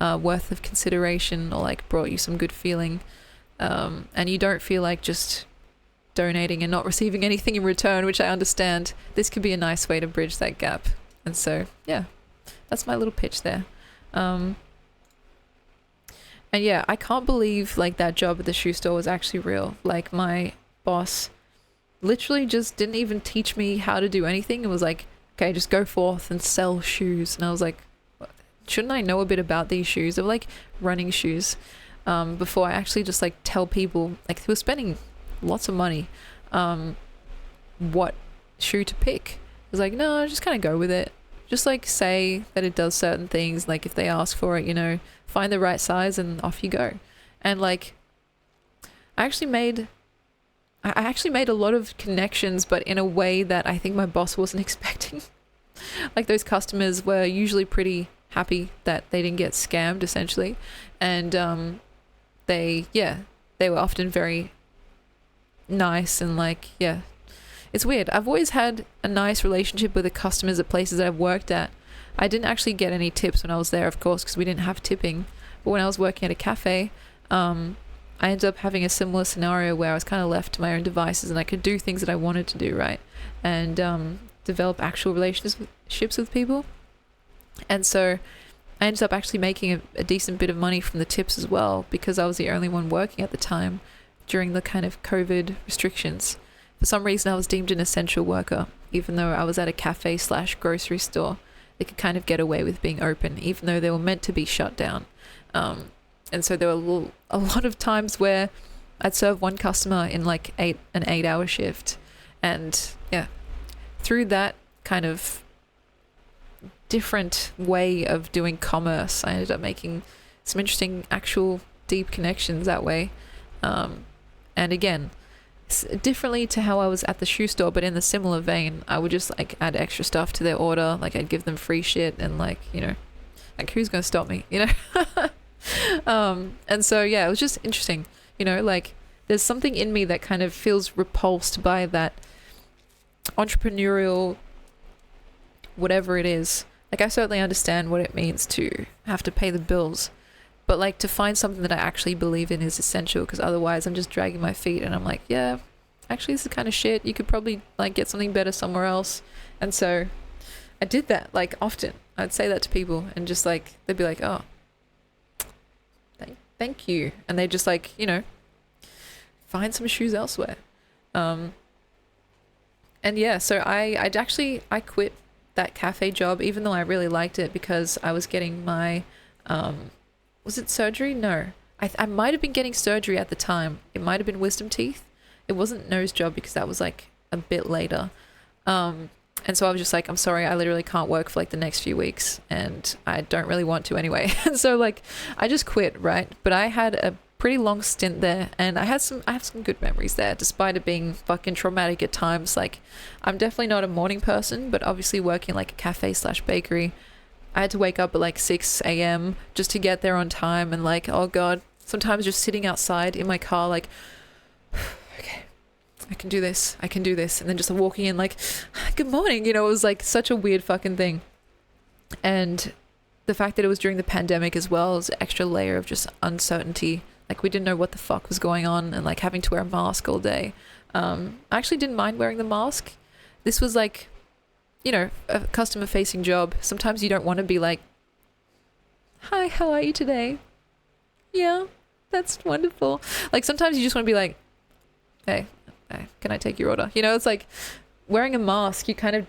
worth of consideration, or like brought you some good feeling, and you don't feel like just donating and not receiving anything in return, which I understand, this could be a nice way to bridge that gap. And so yeah, that's my little pitch there. And yeah, I can't believe like that job at the shoe store was actually real. Like my boss literally just didn't even teach me how to do anything. It was like, okay, just go forth and sell shoes. And I was like, shouldn't I know a bit about these shoes? They were like running shoes, before I actually just like tell people, like who were spending lots of money, what shoe to pick. I was like, no, just kind of go with it. Just like say that it does certain things, like if they ask for it, you know, find the right size and off you go. And like, I actually made a lot of connections, but in a way that I think my boss wasn't expecting. Like those customers were usually pretty happy that they didn't get scammed, essentially. And they were often very nice, and like, yeah, It's weird. I've always had a nice relationship with the customers at places that I've worked at. I didn't actually get any tips when I was there, of course, because we didn't have tipping. But when I was working at a cafe, I ended up having a similar scenario where I was kind of left to my own devices and I could do things that I wanted to do, right? And develop actual relationships with people. And so I ended up actually making a decent bit of money from the tips as well, because I was the only one working at the time during the kind of COVID restrictions. For some reason, I was deemed an essential worker, even though I was at a cafe / grocery store. They could kind of get away with being open, even though they were meant to be shut down. And so there were a lot of times where I'd serve one customer in like an 8-hour shift. And yeah, through that kind of different way of doing commerce, I ended up making some interesting, actual deep connections that way. And again, differently to how I was at the shoe store, but in the similar vein, I would just like add extra stuff to their order. Like I'd give them free shit and like, you know, like who's going to stop me, you know? And so, yeah, it was just interesting, you know, like there's something in me that kind of feels repulsed by that entrepreneurial, whatever it is. Like I certainly understand what it means to have to pay the bills, but like to find something that I actually believe in is essential, because otherwise I'm just dragging my feet and I'm like, yeah, actually this is kind of shit. You could probably like get something better somewhere else. And so I did that like often. I'd say that to people and just like, they'd be like, oh, thank you. And they just like, you know, find some shoes elsewhere. And yeah, so I quit that cafe job, even though I really liked it, because I was getting my, was it surgery? No, I might have been getting surgery at the time. It might have been wisdom teeth. It wasn't nose job because that was like a bit later. And so I was just like, I'm sorry, I literally can't work for like the next few weeks and I don't really want to anyway. And so like, I just quit, right? But I had a pretty long stint there and I have some good memories there, despite it being fucking traumatic at times. Like, I'm definitely not a morning person, but obviously working like a cafe / bakery, I had to wake up at like 6 a.m. just to get there on time. And like, oh God, sometimes just sitting outside in my car, like, okay, I can do this. And then just walking in like, good morning. You know, it was like such a weird fucking thing. And the fact that it was during the pandemic as well is an extra layer of just uncertainty. Like we didn't know what the fuck was going on and like having to wear a mask all day. I actually didn't mind wearing the mask. This was like, you know, a customer facing job. Sometimes you don't want to be like, hi, how are you today? Yeah, that's wonderful. Like sometimes you just want to be like, hey, can I take your order? You know, it's like wearing a mask, you kind of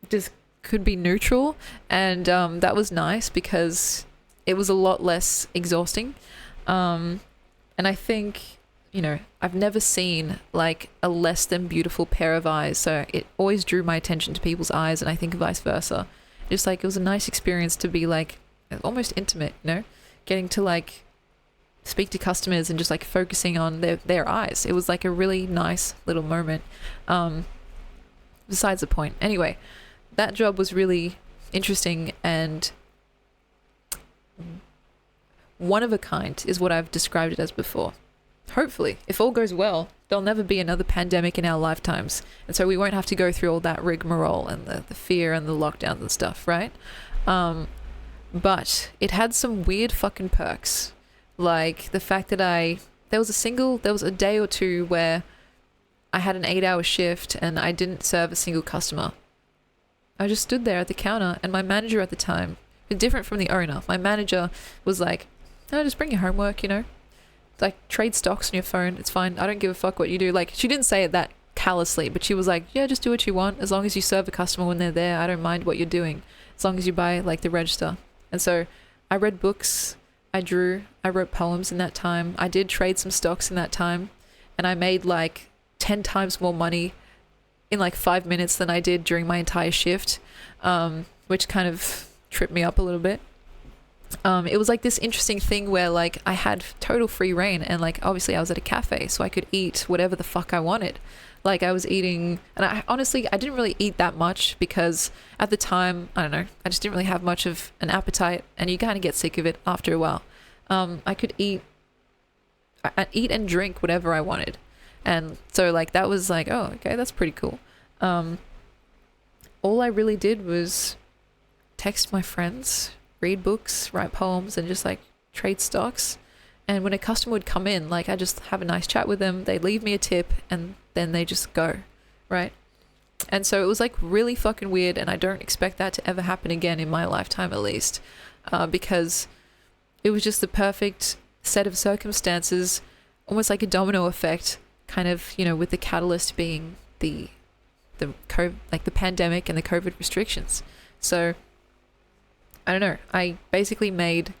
just could be neutral. And that was nice because it was a lot less exhausting. And I think, you know, I've never seen like a less than beautiful pair of eyes. So it always drew my attention to people's eyes, and I think vice versa. Just like it was a nice experience to be like almost intimate, you know, getting to like speak to customers and just like focusing on their eyes. It was like a really nice little moment. Besides the point. Anyway, that job was really interesting and one of a kind is what I've described it as before. Hopefully, if all goes well, there'll never be another pandemic in our lifetimes. And so we won't have to go through all that rigmarole and the fear and the lockdowns and stuff, right? But it had some weird fucking perks. Like the fact that there was a day or two where I had an 8-hour shift and I didn't serve a single customer. I just stood there at the counter and my manager at the time, different from the owner, my manager was like, oh, just bring your homework, you know? Like, trade stocks on your phone, it's fine. I don't give a fuck what you do. Like, she didn't say it that callously, but she was like, yeah, just do what you want. As long as you serve a customer when they're there, I don't mind what you're doing. As long as you buy, like, the register. And so I read books, I drew, I wrote poems in that time. I did trade some stocks in that time. And I made, like, 10 times more money in, like, 5 minutes than I did during my entire shift, which kind of tripped me up a little bit. It was like this interesting thing where like I had total free reign and like obviously I was at a cafe so I could eat whatever the fuck I wanted. Like I was eating, and I honestly didn't really eat that much because at the time, I don't know, I just didn't really have much of an appetite and you kind of get sick of it after a while. I could eat and drink whatever I wanted. And so like that was like, oh, okay, that's pretty cool. All I really did was text my friends, read books, write poems, and just like trade stocks. And when a customer would come in, like I just have a nice chat with them, they leave me a tip, and then they just go, right? And so it was like really fucking weird, and I don't expect that to ever happen again in my lifetime at least, because it was just the perfect set of circumstances, almost like a domino effect, kind of, you know, with the catalyst being the pandemic and the COVID restrictions. So I don't know, I basically made,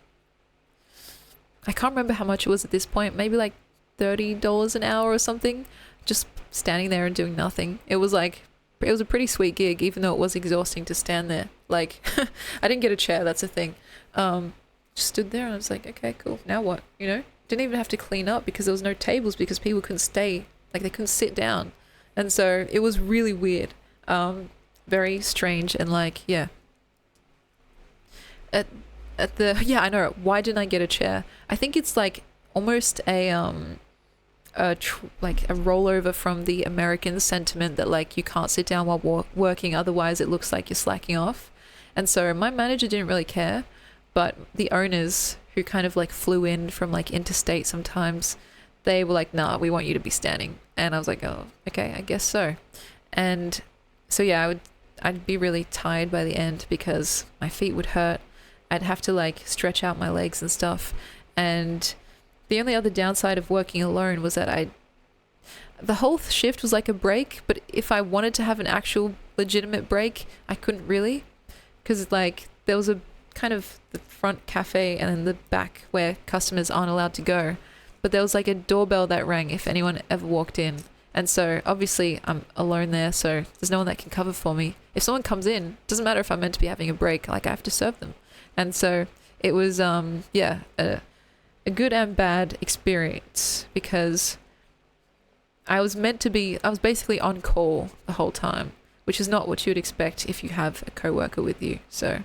I can't remember how much it was at this point, maybe like $30 an hour or something, just standing there and doing nothing. It was a pretty sweet gig, even though it was exhausting to stand there. Like, I didn't get a chair, that's the thing. Just stood there and I was like, okay, cool, now what, you know? Didn't even have to clean up because there was no tables because people couldn't stay, like they couldn't sit down. And so it was really weird, very strange, and like, yeah. I know, why didn't I get a chair? I think it's like almost a rollover from the American sentiment that like you can't sit down while working, otherwise it looks like you're slacking off. And so my manager didn't really care, but the owners who kind of like flew in from like interstate sometimes, they were like, nah, we want you to be standing. And I was like, oh, okay, I guess so. And so yeah, I'd be really tired by the end because my feet would hurt. I'd have to like stretch out my legs and stuff. And the only other downside of working alone was that the whole shift was like a break, but if I wanted to have an actual legitimate break, I couldn't really, because like there was a kind of the front cafe and then the back where customers aren't allowed to go, but there was like a doorbell that rang if anyone ever walked in. And so obviously I'm alone there, so there's no one that can cover for me. If someone comes in, doesn't matter if I'm meant to be having a break, like I have to serve them. And so it was a good and bad experience, because I was basically on call the whole time, which is not what you would expect if you have a coworker with you. So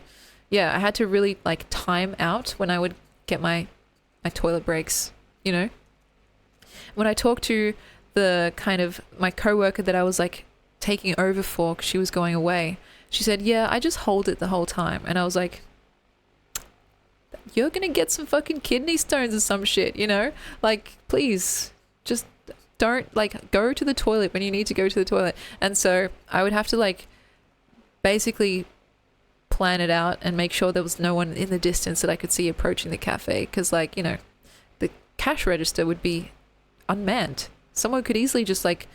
yeah, I had to really like time out when I would get my toilet breaks, you know. When I talked to the kind of my coworker that I was like taking over for, 'cause she was going away, she said, yeah, I just hold it the whole time. And I was like, you're gonna get some fucking kidney stones or some shit, you know? Like, please, just don't, like, go to the toilet when you need to go to the toilet. And so I would have to, like, basically plan it out and make sure there was no one in the distance that I could see approaching the cafe, because, like, you know, the cash register would be unmanned. Someone could easily just, like,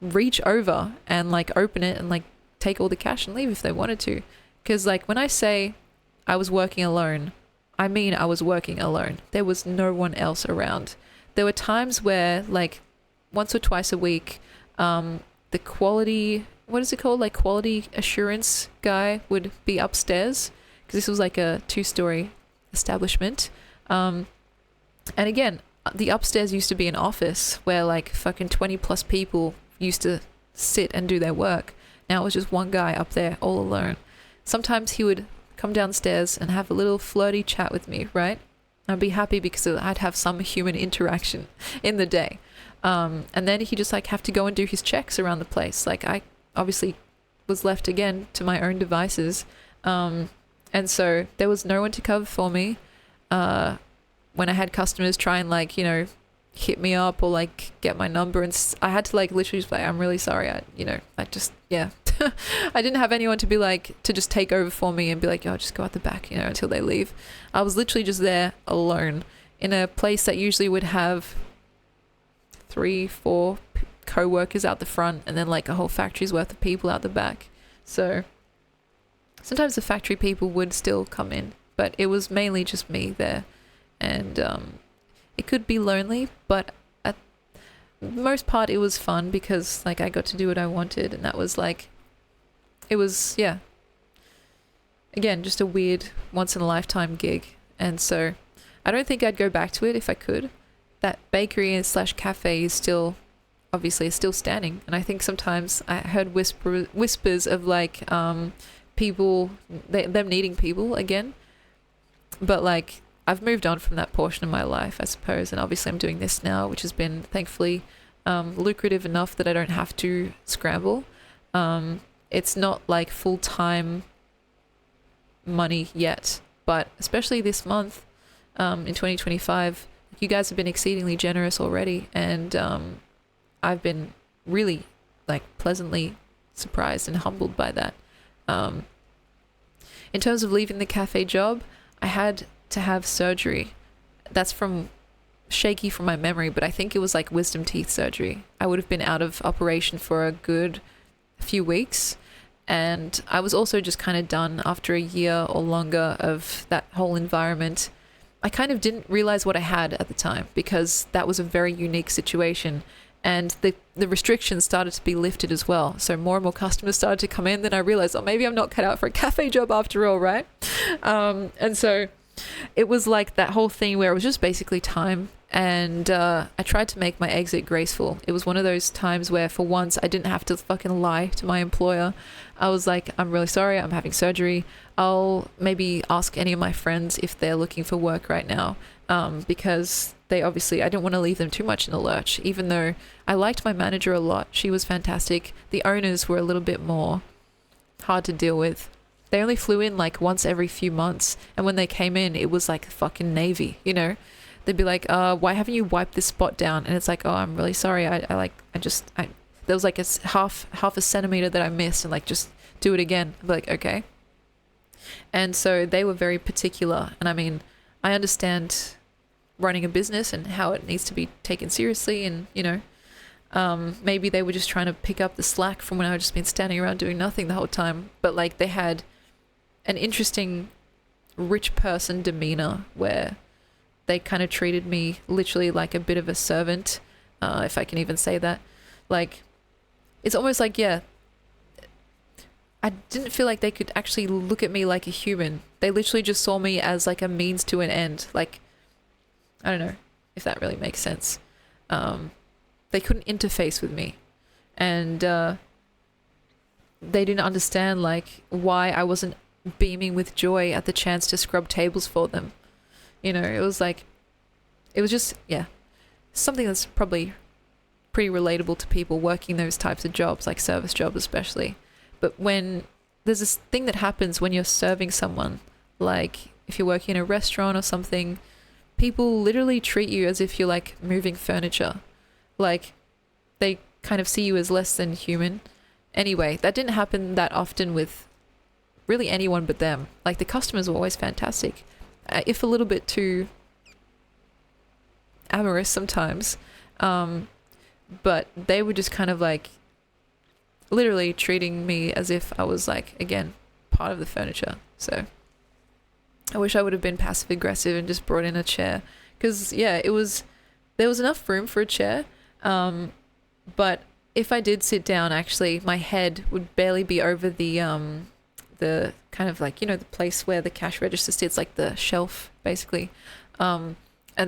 reach over and, like, open it and, like, take all the cash and leave if they wanted to. Because, like, when I say I was working alone, I mean I was working alone. There was no one else around. There were times where, like, once or twice a week, the quality, what is it called? Like, quality assurance guy would be upstairs, because this was like a 2-story establishment. And again, the upstairs used to be an office where like fucking 20 plus people used to sit and do their work. Now it was just one guy up there all alone. Sometimes he would come downstairs and have a little flirty chat with me, right? I'd be happy because I'd have some human interaction in the day. And then he'd just like have to go and do his checks around the place. Like, I obviously was left again to my own devices. And so there was no one to cover for me. When I had customers try and, like, you know, hit me up or like get my number, and I had to like literally just like, I'm really sorry, I didn't have anyone to be like, to just take over for me and be like, yo, just go out the back, you know, until they leave. I was literally just there alone in a place that usually would have 3-4 co-workers out the front and then like a whole factory's worth of people out the back. So sometimes the factory people would still come in, but it was mainly just me there. And it could be lonely, but at most part it was fun because like I got to do what I wanted, and that was like, it was, yeah, again, just a weird once in a lifetime gig. And so I don't think I'd go back to it if I could. That bakery / cafe is still, obviously is still standing. And I think sometimes I heard whispers of like people, them needing people again. But like, I've moved on from that portion of my life, I suppose. And obviously I'm doing this now, which has been thankfully lucrative enough that I don't have to scramble. It's not like full-time money yet, but especially this month, in 2025, you guys have been exceedingly generous already, and I've been really like pleasantly surprised and humbled by that. Um, in terms of leaving the cafe job, I had to have surgery. That's from shaky from my memory, but I think it was like wisdom teeth surgery. I would have been out of operation for a good few weeks, and I was also just kind of done after a year or longer of that whole environment. I kind of didn't realize what I had at the time because that was a very unique situation, and the restrictions started to be lifted as well. So more and more customers started to come in. Then I realized, oh, maybe I'm not cut out for a cafe job after all, right? And so it was like that whole thing where it was just basically time. And I tried to make my exit graceful. It was one of those times where for once I didn't have to fucking lie to my employer. I was like, I'm really sorry, I'm having surgery. I'll maybe ask any of my friends if they're looking for work right now, because they obviously, I don't want to leave them too much in the lurch, even though I liked my manager a lot. She was fantastic. The owners were a little bit more hard to deal with. They only flew in like once every few months, and when they came in, it was like fucking Navy, you know? They'd be like, why haven't you wiped this spot down? And it's like, oh, I'm really sorry. There was like a half a centimeter that I missed, and like, just do it again. I'd be like, okay. And so they were very particular. And I mean, I understand running a business and how it needs to be taken seriously. And, you know, maybe they were just trying to pick up the slack from when I had just been standing around doing nothing the whole time. But like, they had an interesting rich person demeanor where they kind of treated me literally like a bit of a servant, if I can even say that. Like, it's almost like, yeah, I didn't feel like they could actually look at me like a human. They literally just saw me as like a means to an end. Like, I don't know if that really makes sense. They couldn't interface with me. And they didn't understand like why I wasn't beaming with joy at the chance to scrub tables for them. You know, it was like, it was just, yeah, something that's probably pretty relatable to people working those types of jobs, like service jobs especially. But when there's this thing that happens when you're serving someone, like if you're working in a restaurant or something, people literally treat you as if you're like moving furniture. Like, they kind of see you as less than human. Anyway, that didn't happen that often with really anyone but them. Like, the customers were always fantastic. If a little bit too amorous sometimes, but they were just kind of like literally treating me as if I was like, again, part of the furniture. So I wish I would have been passive aggressive and just brought in a chair, because yeah, there was enough room for a chair, but if I did sit down, actually my head would barely be over the kind of like, you know, the place where the cash register sits, like the shelf basically. And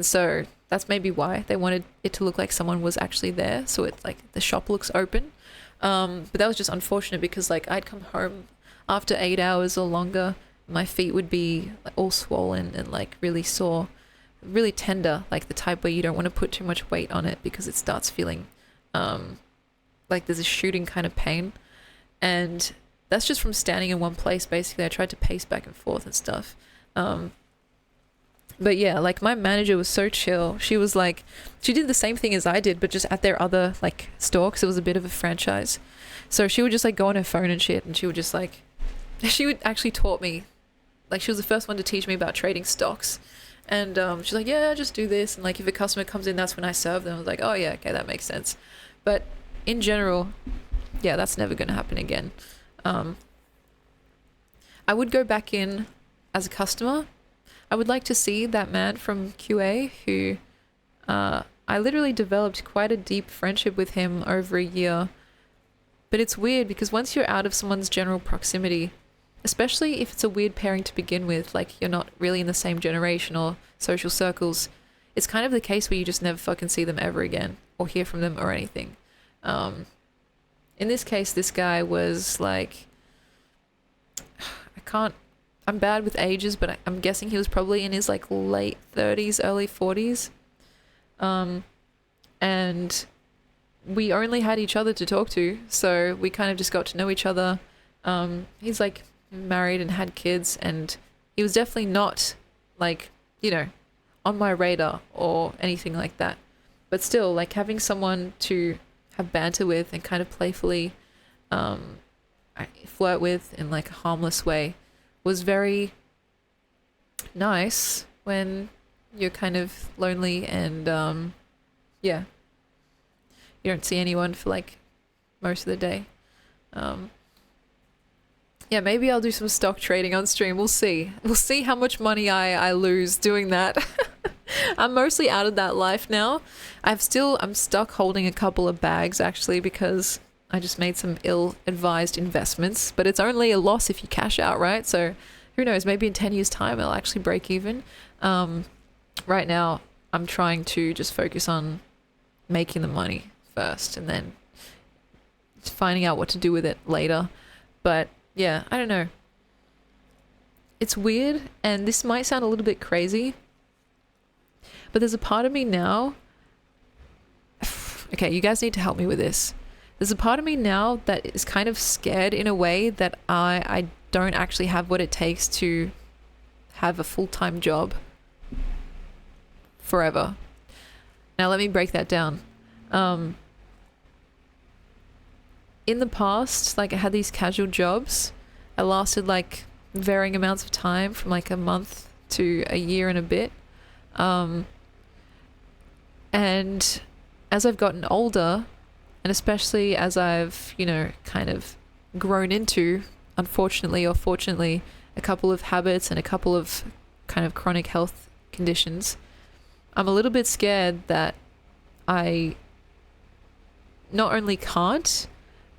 so that's maybe why they wanted it to look like someone was actually there, so it's like the shop looks open. But that was just unfortunate because like I'd come home after 8 hours or longer, my feet would be all swollen and like really sore, really tender, like the type where you don't want to put too much weight on it because it starts feeling like there's a shooting kind of pain. And that's just from standing in one place, basically. I tried to pace back and forth and stuff. But yeah, like my manager was so chill. She was like, she did the same thing as I did, but just at their other like store, because it was a bit of a franchise. So she would just like go on her phone and shit, and she would just like, she would actually taught me, like she was the first one to teach me about trading stocks. And she's like, yeah, just do this. And like if a customer comes in, that's when I serve them. I was like, oh yeah, okay, that makes sense. But in general, yeah, that's never going to happen again. I would go back in as a customer. I would like to see that man from QA who I literally developed quite a deep friendship with him over a year. But it's weird because once you're out of someone's general proximity, especially if it's a weird pairing to begin with, like you're not really in the same generation or social circles, it's kind of the case where you just never fucking see them ever again or hear from them or anything. In this case, this guy was like, I'm bad with ages, but I'm guessing he was probably in his like late 30s, early 40s. And we only had each other to talk to, so we kind of just got to know each other. He's like married and had kids, and he was definitely not like, you know, on my radar or anything like that. But still, like having someone to have banter with and kind of playfully flirt with in like a harmless way was very nice when you're kind of lonely and yeah, you don't see anyone for like most of the day. Yeah, maybe I'll do some stock trading on stream. We'll see. We'll see how much money I lose doing that. I'm mostly out of that life now. I'm stuck holding a couple of bags actually because I just made some ill-advised investments, but it's only a loss if you cash out, right? So who knows, maybe in 10 years time I'll actually break even. Right now I'm trying to just focus on making the money first and then finding out what to do with it later. But yeah, I don't know. It's weird, and this might sound a little bit crazy, but there's a part of me now. Okay, you guys need to help me with this. There's a part of me now that is kind of scared in a way that I don't actually have what it takes to have a full-time job forever. Now let me break that down. In the past, like I had these casual jobs. I lasted like varying amounts of time from like a month to a year and a bit. And as I've gotten older, and especially as I've, you know, kind of grown into, unfortunately or fortunately, a couple of habits and a couple of kind of chronic health conditions, I'm a little bit scared that I not only can't,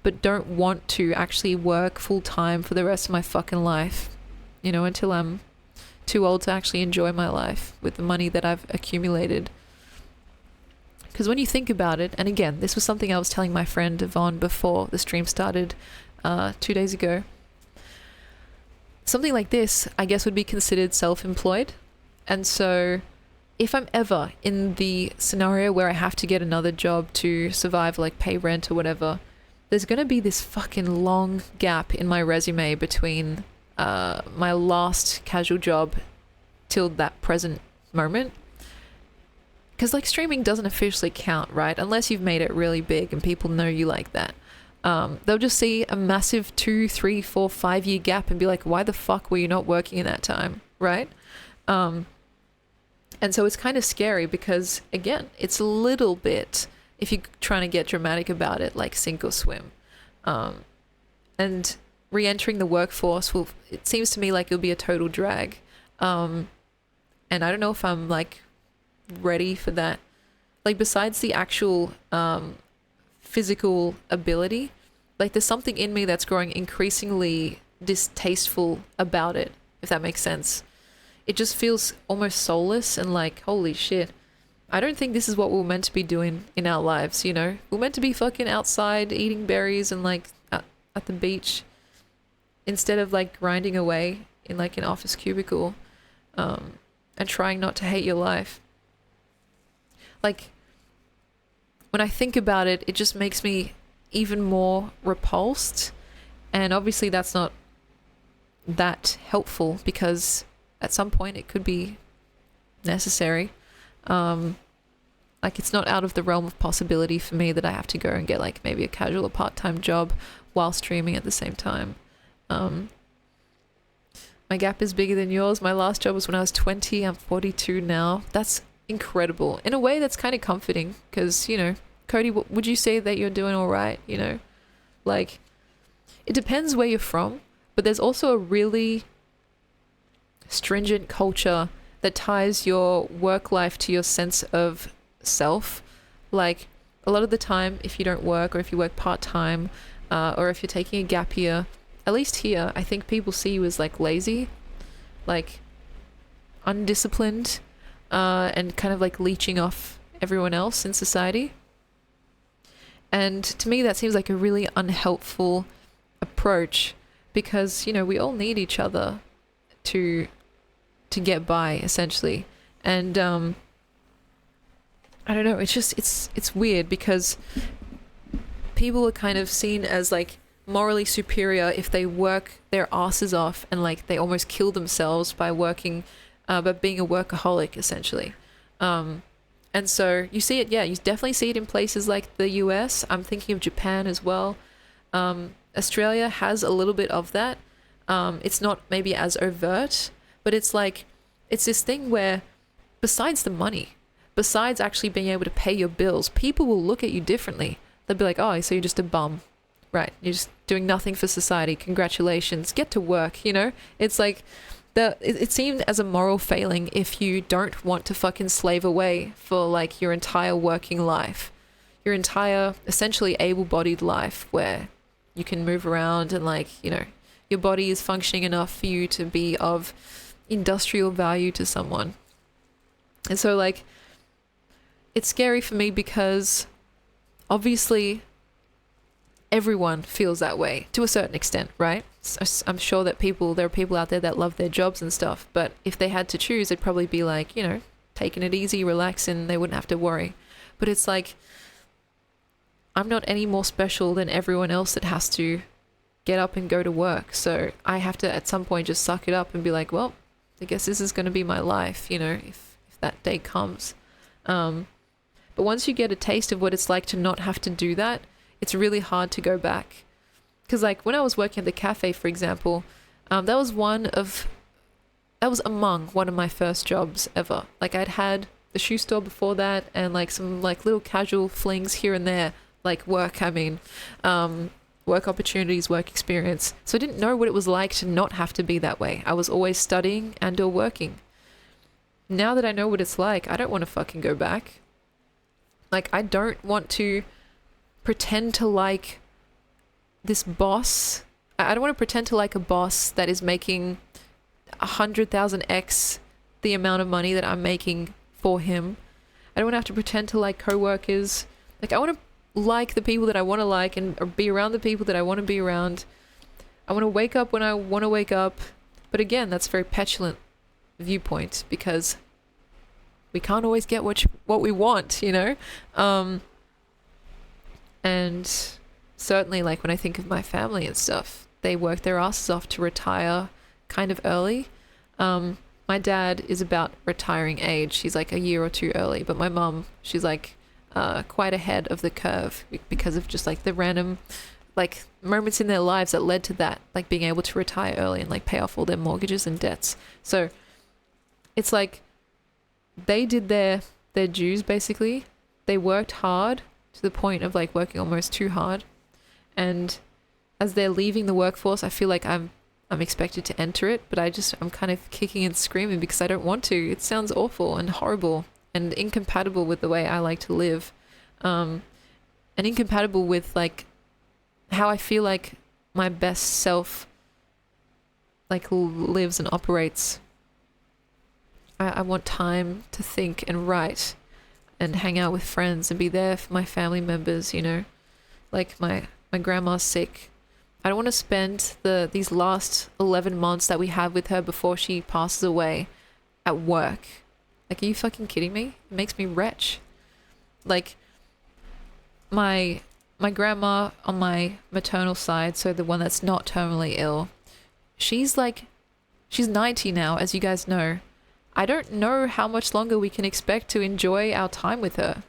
but don't want to actually work full time for the rest of my fucking life, you know, until I'm too old to actually enjoy my life with the money that I've accumulated. Because when you think about it, and again, this was something I was telling my friend Yvonne before the stream started 2 days ago. Something like this, I guess, would be considered self-employed. And so if I'm ever in the scenario where I have to get another job to survive, like pay rent or whatever, there's going to be this fucking long gap in my resume between my last casual job till that present moment. Because like streaming doesn't officially count, right? Unless you've made it really big and people know you like that. They'll just see a massive 2, 3, 4, 5 year gap and be like, why the fuck were you not working in that time, right? And so it's kind of scary because, again, it's a little bit, if you're trying to get dramatic about it, like sink or swim. And re-entering the workforce, it seems to me like it'll be a total drag. And I don't know if I'm like ready for that. Like besides the actual physical ability, like there's something in me that's growing increasingly distasteful about it, if that makes sense. It just feels almost soulless and like, holy shit, I don't think this is what we're meant to be doing in our lives, you know? We're meant to be fucking outside eating berries and like at the beach instead of like grinding away in like an office cubicle and trying not to hate your life. Like, when I think about it, it just makes me even more repulsed. And obviously that's not that helpful because at some point it could be necessary. Like it's not out of the realm of possibility for me that I have to go and get like maybe a casual or part-time job while streaming at the same time. My gap is bigger than yours. My last job was when I was 20. I'm 42 now. That's incredible. In a way that's kind of comforting because, you know, Cody, would you say that you're doing all right? You know, like it depends where you're from, but there's also a really stringent culture that ties your work life to your sense of self. Like a lot of the time, if you don't work or if you work part-time or if you're taking a gap year, at least here, I think people see you as like lazy, like undisciplined, and kind of like leeching off everyone else in society. And to me, that seems like a really unhelpful approach because, you know, we all need each other to get by essentially. And I don't know, it's just it's weird because people are kind of seen as like morally superior if they work their asses off and like they almost kill themselves by working, by being a workaholic essentially. And so you see it, yeah, you definitely see it in places like the US. I'm thinking of Japan as well. Australia has a little bit of that. It's not maybe as overt, but it's like, it's this thing where besides the money, besides actually being able to pay your bills, people will look at you differently. They'll be like, oh, so you're just a bum. Right. You're just doing nothing for society. Congratulations. Get to work, you know? It's like, it seemed as a moral failing if you don't want to fucking slave away for like your entire working life, your entire essentially able-bodied life where you can move around and like, you know, your body is functioning enough for you to be of industrial value to someone. And so like, it's scary for me because obviously everyone feels that way to a certain extent, right? So I'm sure that there are people out there that love their jobs and stuff, but if they had to choose, it'd probably be like, you know, taking it easy, relaxing, they wouldn't have to worry. But it's like, I'm not any more special than everyone else that has to get up and go to work. So I have to at some point just suck it up and be like, well, I guess this is going to be my life, you know, if that day comes. But once you get a taste of what it's like to not have to do that, it's really hard to go back. Because like when I was working at the cafe, for example, that was among one of my first jobs ever. Like I'd had the shoe store before that and like some like little casual flings here and there, like work opportunities, work experience. So I didn't know what it was like to not have to be that way. I was always studying and or working. Now that I know what it's like, I don't want to fucking go back. Like I don't want to pretend to like this boss. I don't want to pretend to like a boss that is making 100,000x the amount of money that I'm making for him. I don't want to have to pretend to like coworkers. Like I want to like the people that I want to like and or be around the people that I want to be around. I want to wake up when I want to wake up. But again, that's a very petulant viewpoint because we can't always get what we want, you know? And certainly like when I think of my family and stuff, they work their asses off to retire kind of early. My dad is about retiring age. She's like a year or two early, but my mum, she's like quite ahead of the curve because of just like the random like moments in their lives that led to that, like being able to retire early and like pay off all their mortgages and debts. So it's like they did their dues basically. They worked hard to the point of like working almost too hard. And as they're leaving the workforce, I feel like I'm expected to enter it, but I'm kind of kicking and screaming because I don't want to. It sounds awful and horrible and incompatible with the way I like to live. And incompatible with like how I feel like my best self like lives and operates. I want time to think and write and hang out with friends and be there for my family members, you know. Like my grandma's sick. I don't want to spend these last 11 months that we have with her before she passes away at work. Like, are you fucking kidding me? It makes me retch. Like, my grandma on my maternal side, so the one that's not terminally ill, she's 90 now, as you guys know. I don't know how much longer we can expect to enjoy our time with her.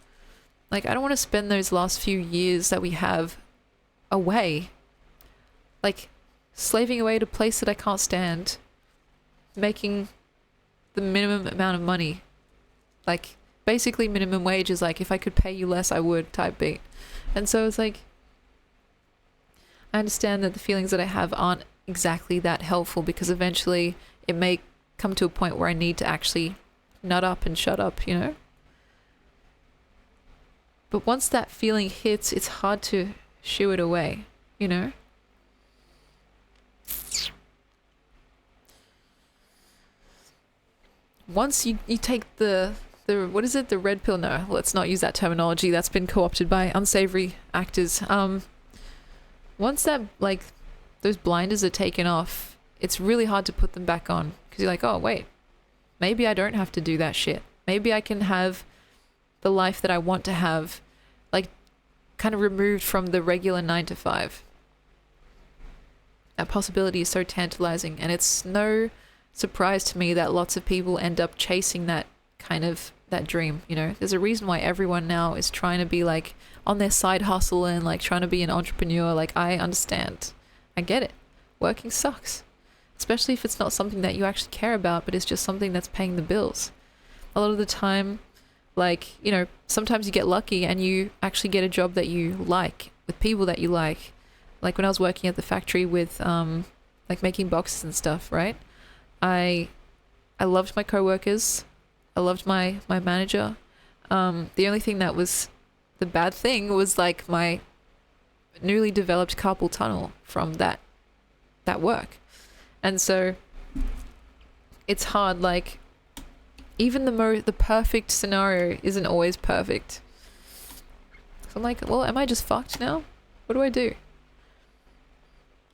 Like, I don't want to spend those last few years that we have away. Like, slaving away at a place that I can't stand. Making the minimum amount of money. Like, basically minimum wage is like, if I could pay you less, I would type beat. And so it's like, I understand that the feelings that I have aren't exactly that helpful because eventually it may come to a point where I need to actually nut up and shut up, you know? But once that feeling hits, it's hard to shoo it away, you know? Once you take the what is it, the red pill? No, let's not use that terminology. That's been co-opted by unsavory actors. Once that, like, those blinders are taken off, it's really hard to put them back on because you're like, oh wait, maybe I don't have to do that shit. Maybe I can have the life that I want to have. Like, kind of removed from the regular 9 to 5. That possibility is so tantalizing, and it's no surprise to me that lots of people end up chasing that that dream. There's a reason why everyone now is trying to be like on their side hustle and like trying to be an entrepreneur. Like, I understand, I get it. Working sucks, especially if it's not something that you actually care about, but it's just something that's paying the bills. A lot of the time, like, sometimes you get lucky and you actually get a job that you like with people that you like. Like when I was working at the factory with like making boxes and stuff, right? I loved my coworkers. I loved my manager. The only thing that was the bad thing was like my newly developed carpal tunnel from that work. And so it's hard, like even the perfect scenario isn't always perfect. So I'm like, well, am I just fucked now? What do I do?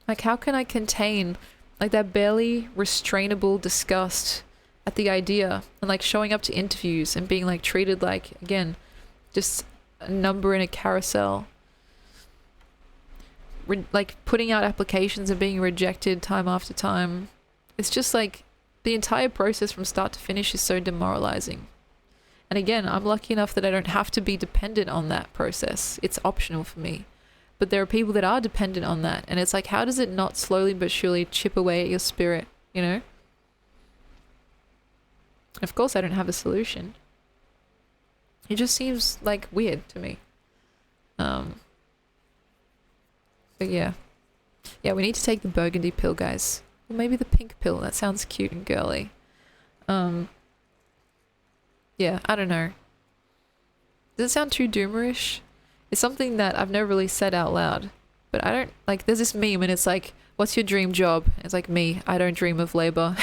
Like, how can I contain like that barely restrainable disgust at the idea, and like showing up to interviews and being like treated like, again, just a number in a carousel, like putting out applications and being rejected time after time. It's just like the entire process from start to finish is so demoralizing. And again, I'm lucky enough that I don't have to be dependent on that process. It's optional for me. But there are people that are dependent on that, and it's like, how does it not slowly but surely chip away at your spirit, Of course, I don't have a solution. It just seems like weird to me. But yeah, we need to take the burgundy pill, guys. Or maybe the pink pill. That sounds cute and girly. Yeah, I don't know. Does it sound too doomerish? It's something that I've never really said out loud. But I don't, like, there's this meme and it's like, what's your dream job? It's like, me, I don't dream of labor.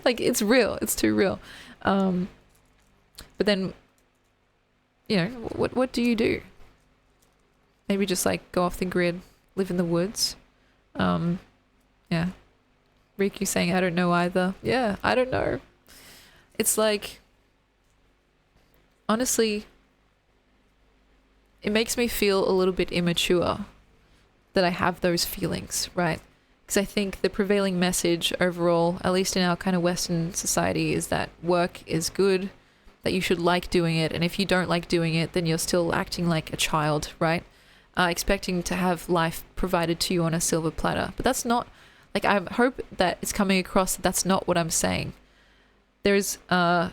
Like, it's real. It's too real. But then, what do you do? Maybe just like go off the grid, live in the woods. Yeah. Riku saying, I don't know either. Yeah, I don't know. It's like, honestly, it makes me feel a little bit immature that I have those feelings, right? Because I think the prevailing message overall, at least in our kind of Western society, is that work is good, that you should like doing it, and if you don't like doing it, then you're still acting like a child, right? Expecting to have life provided to you on a silver platter. But that's not, like, I hope that it's coming across that that's not what I'm saying. There are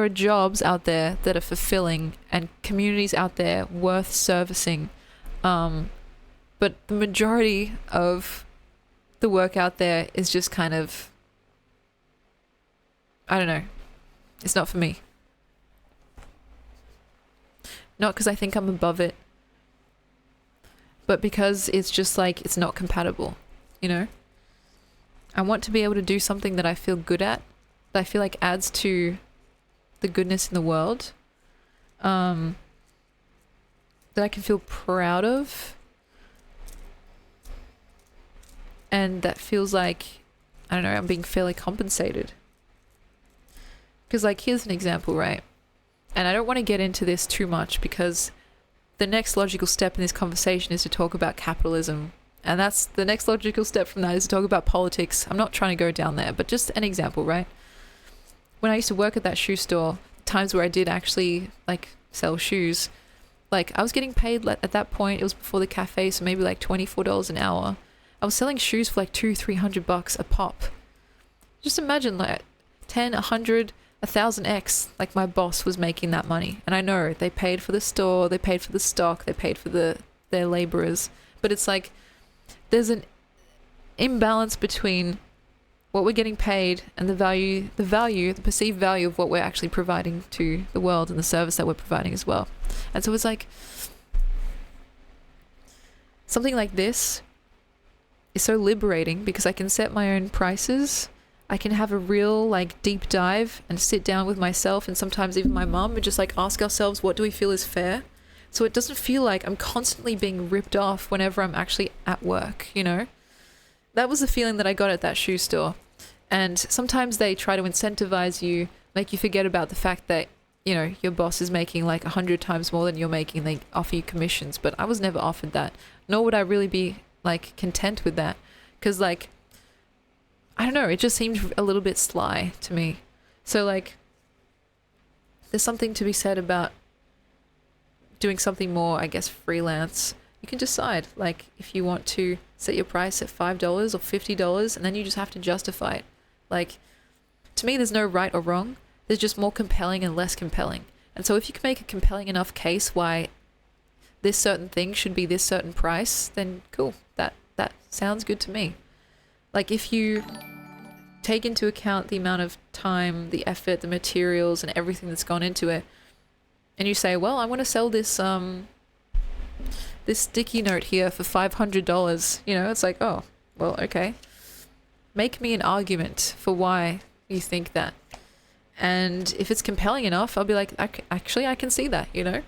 jobs out there that are fulfilling and communities out there worth servicing. But the majority of the work out there is just kind of, I don't know, it's not for me. Not because I think I'm above it, but because it's just like, it's not compatible, I want to be able to do something that I feel good at, that I feel like adds to the goodness in the world, that I can feel proud of, and that feels like, I don't know, I'm being fairly compensated. Because, like, here's an example, right? And I don't want to get into this too much because the next logical step in this conversation is to talk about capitalism. And that's the next logical step from that is to talk about politics. I'm not trying to go down there, but just an example, right? When I used to work at that shoe store, times where I did actually like sell shoes, like I was getting paid at that point, it was before the cafe, so maybe like $24 an hour. I was selling shoes for like $200-300 a pop. Just imagine like 10, 100, 1,000x, like my boss was making that money. And I know they paid for the store, they paid for the stock, they paid for their laborers. But it's like, there's an imbalance between what we're getting paid and the perceived value of what we're actually providing to the world and the service that we're providing as well. And so it's like, something like this is so liberating because I can set my own prices. I can have a real like deep dive and sit down with myself and sometimes even my mum and just like ask ourselves, what do we feel is fair? So it doesn't feel like I'm constantly being ripped off whenever I'm actually at work, That was the feeling that I got at that shoe store. And sometimes they try to incentivize you, make you forget about the fact that, you know, your boss is making like 100 times more than you're making, they offer you commissions. But I was never offered that, nor would I really be like content with that, because like, I don't know, it just seemed a little bit sly to me. So like, there's something to be said about doing something more, I guess, freelance. You can decide, like, if you want to set your price at $5 or $50, and then you just have to justify it. Like, to me, there's no right or wrong. There's just more compelling and less compelling. And so if you can make a compelling enough case why this certain thing should be this certain price, then cool. That sounds good to me. Like, if you take into account the amount of time, the effort, the materials, and everything that's gone into it, and you say, well, I want to sell this this sticky note here for $500, you know, it's like, oh, well, okay. Make me an argument for why you think that. And if it's compelling enough, I'll be like, actually, I can see that, you know?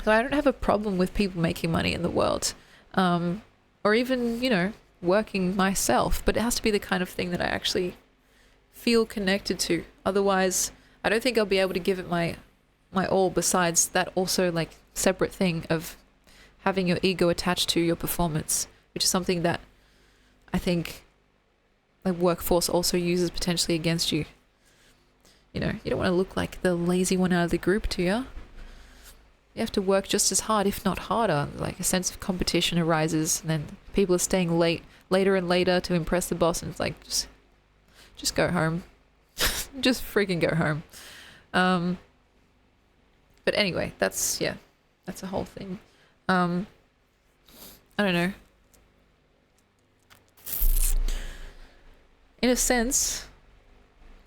So I don't have a problem with people making money in the world. Or even, you know, working myself. But it has to be the kind of thing that I actually feel connected to. Otherwise, I don't think I'll be able to give it my all, besides that also like separate thing of having your ego attached to your performance, which is something that I think like workforce also uses potentially against you. You know, you don't want to look like the lazy one out of the group, do you? You have to work just as hard, if not harder. Like a sense of competition arises, and then people are staying later and later to impress the boss, and it's like, just go home. Just freaking go home. But anyway, that's a whole thing. I don't know. In a sense,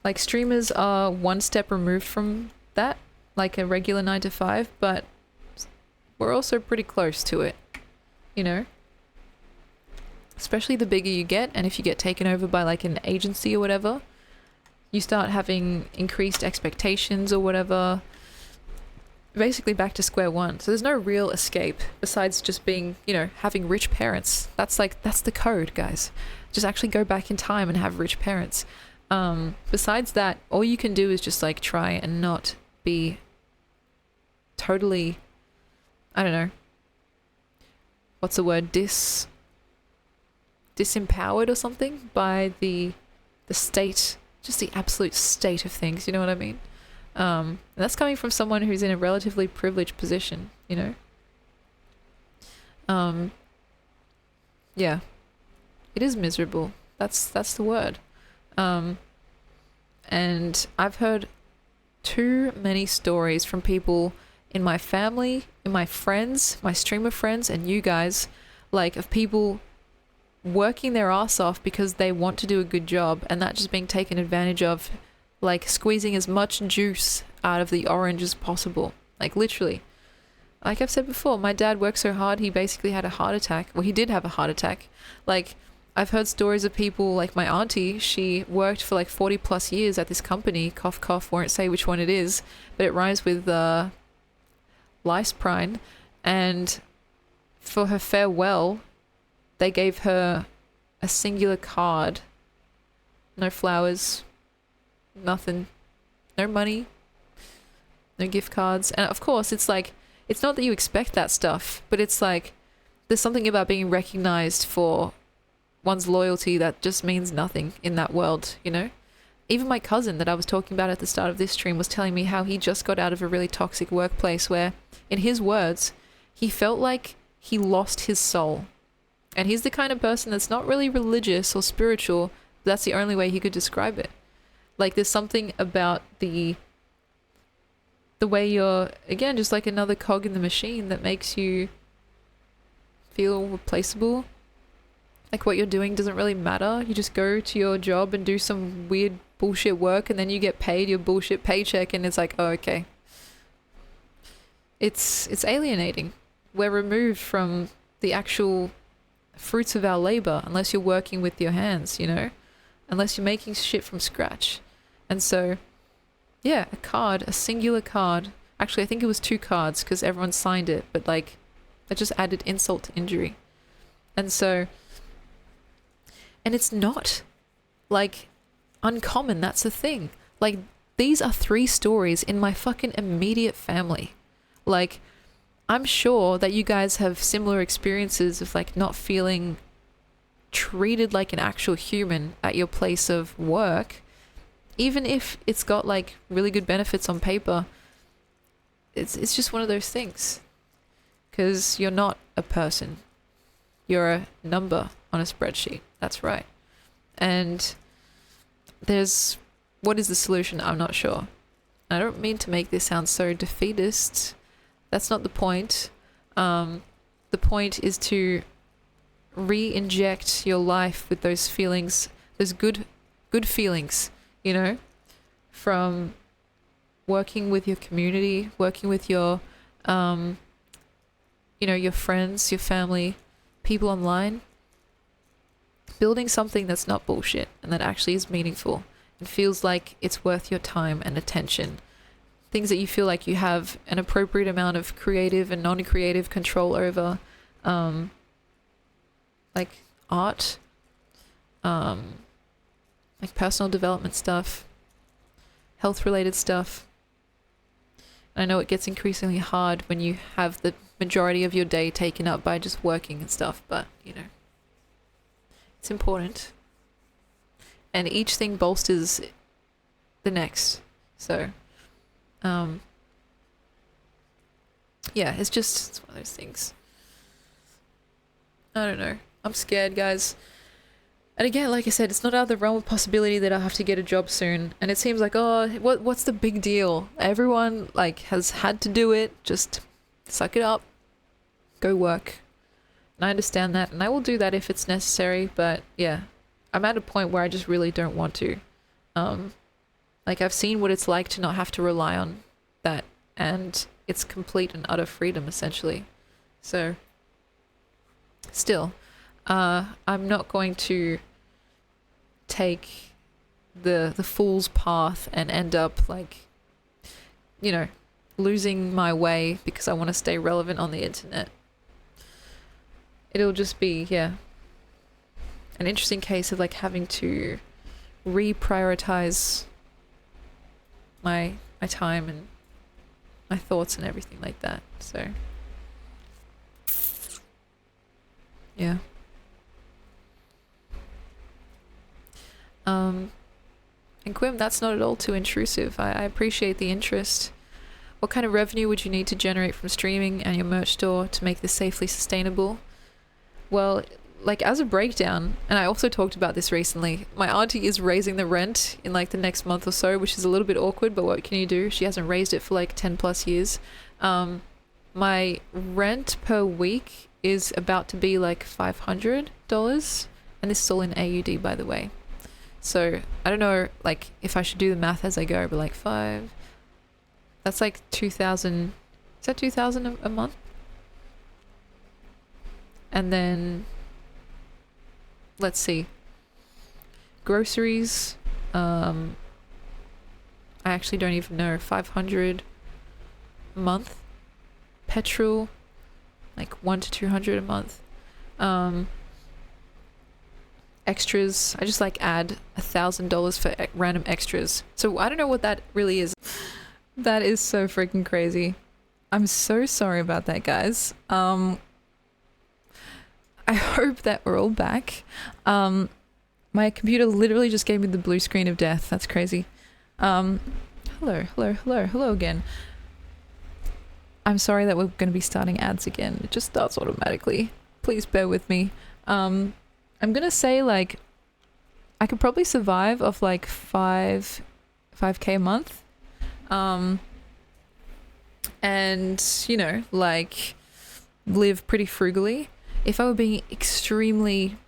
like streamers are one step removed from that, like a regular 9 to 5, but we're also pretty close to it, you know? Especially the bigger you get, and if you get taken over by like an agency or whatever, you start having increased expectations or whatever. Basically back to square one. So there's no real escape besides just being, you know, having rich parents. That's the code, guys. Just actually go back in time and have rich parents. Besides that, all you can do is just like try and not be totally, I don't know, what's the word, disempowered or something by the state, just the absolute state of things, you know what I mean? And that's coming from someone who's in a relatively privileged position, you know? Yeah. It is miserable. That's the word. And I've heard too many stories from people in my family, in my friends, my streamer friends, and you guys, like, of people working their ass off because they want to do a good job, and that just being taken advantage of, like squeezing as much juice out of the orange as possible. Like literally. Like I've said before, my dad worked so hard he basically had a heart attack. Well, he did have a heart attack. Like I've heard stories of people like my auntie, she worked for like 40 plus years at this company, cough cough, won't say which one it is, but it rhymes with Liceprine, and for her farewell they gave her a singular card. No flowers, nothing, no money, no gift cards. And of course it's like, it's not that you expect that stuff, but it's like there's something about being recognized for one's loyalty that just means nothing in that world, you know? Even my cousin that I was talking about at the start of this stream was telling me how he just got out of a really toxic workplace where, in his words, he felt like he lost his soul. And he's the kind of person that's not really religious or spiritual, but that's the only way he could describe it. Like there's something about the way you're, again, just like another cog in the machine that makes you feel replaceable. Like what you're doing doesn't really matter. You just go to your job and do some weird bullshit work, and then you get paid your bullshit paycheck, and it's like, oh, okay. It's alienating. We're removed from the actual fruits of our labor unless you're working with your hands, you know? Unless you're making shit from scratch. And so, yeah, a card, a singular card. Actually, I think it was 2 cards because everyone signed it, but like, it just added insult to injury. And so, and it's not like uncommon, that's the thing. Like these are 3 stories in my fucking immediate family. Like, I'm sure that you guys have similar experiences of like not feeling treated like an actual human at your place of work, even if it's got like really good benefits on paper. It's just one of those things, because you're not a person, you're a number on a spreadsheet. That's right. And what is the solution? I'm not sure. I don't mean to make this sound so defeatist. That's not the point. The point is to re-inject your life with those feelings, those good feelings, you know, from working with your community, working with your, your friends, your family, people online, building something that's not bullshit and that actually is meaningful and feels like it's worth your time and attention. Things that you feel like you have an appropriate amount of creative and non-creative control over, like art, like personal development stuff, health-related stuff. I know it gets increasingly hard when you have the majority of your day taken up by just working and stuff, but, it's important. And each thing bolsters the next. So, it's one of those things. I don't know. I'm scared, guys. And again, like I said, it's not out of the realm of possibility that I'll have to get a job soon. And it seems like, what's the big deal? Everyone has had to do it. Just suck it up. Go work. And I understand that, and I will do that if it's necessary. But yeah, I'm at a point where I just really don't want to. I've seen what it's like to not have to rely on that, and it's complete and utter freedom essentially. So still, I'm not going to take the fool's path and end up losing my way because I want to stay relevant on the internet. It'll just be, an interesting case of having to reprioritize my time and my thoughts and everything like that. So yeah. And Quim, that's not at all too intrusive. I appreciate the interest. What kind of revenue would you need to generate from streaming and your merch store to make this safely sustainable? Well, as a breakdown, and I also talked about this recently, my auntie is raising the rent in the next month or so, which is a little bit awkward, but what can you do? She hasn't raised it for 10 plus years. My rent per week is about to be $500, and this is all in AUD, by the way. So I don't know if I should do the math as I go, but 5, that's 2,000. Is that 2,000 a month? And then let's see, groceries, I actually don't even know, 500 a month. Petrol, 100 to 200 a month. Extras, I just add $1,000 for random extras. So I don't know what that really is. That is so freaking crazy. I'm so sorry about that, guys. I hope that we're all back. My computer literally just gave me the blue screen of death. That's crazy. Hello again. I'm sorry that we're going to be starting ads again. It just starts automatically. Please bear with me. I'm going to say I could probably survive off 5K a month. And live pretty frugally. If I were being extremely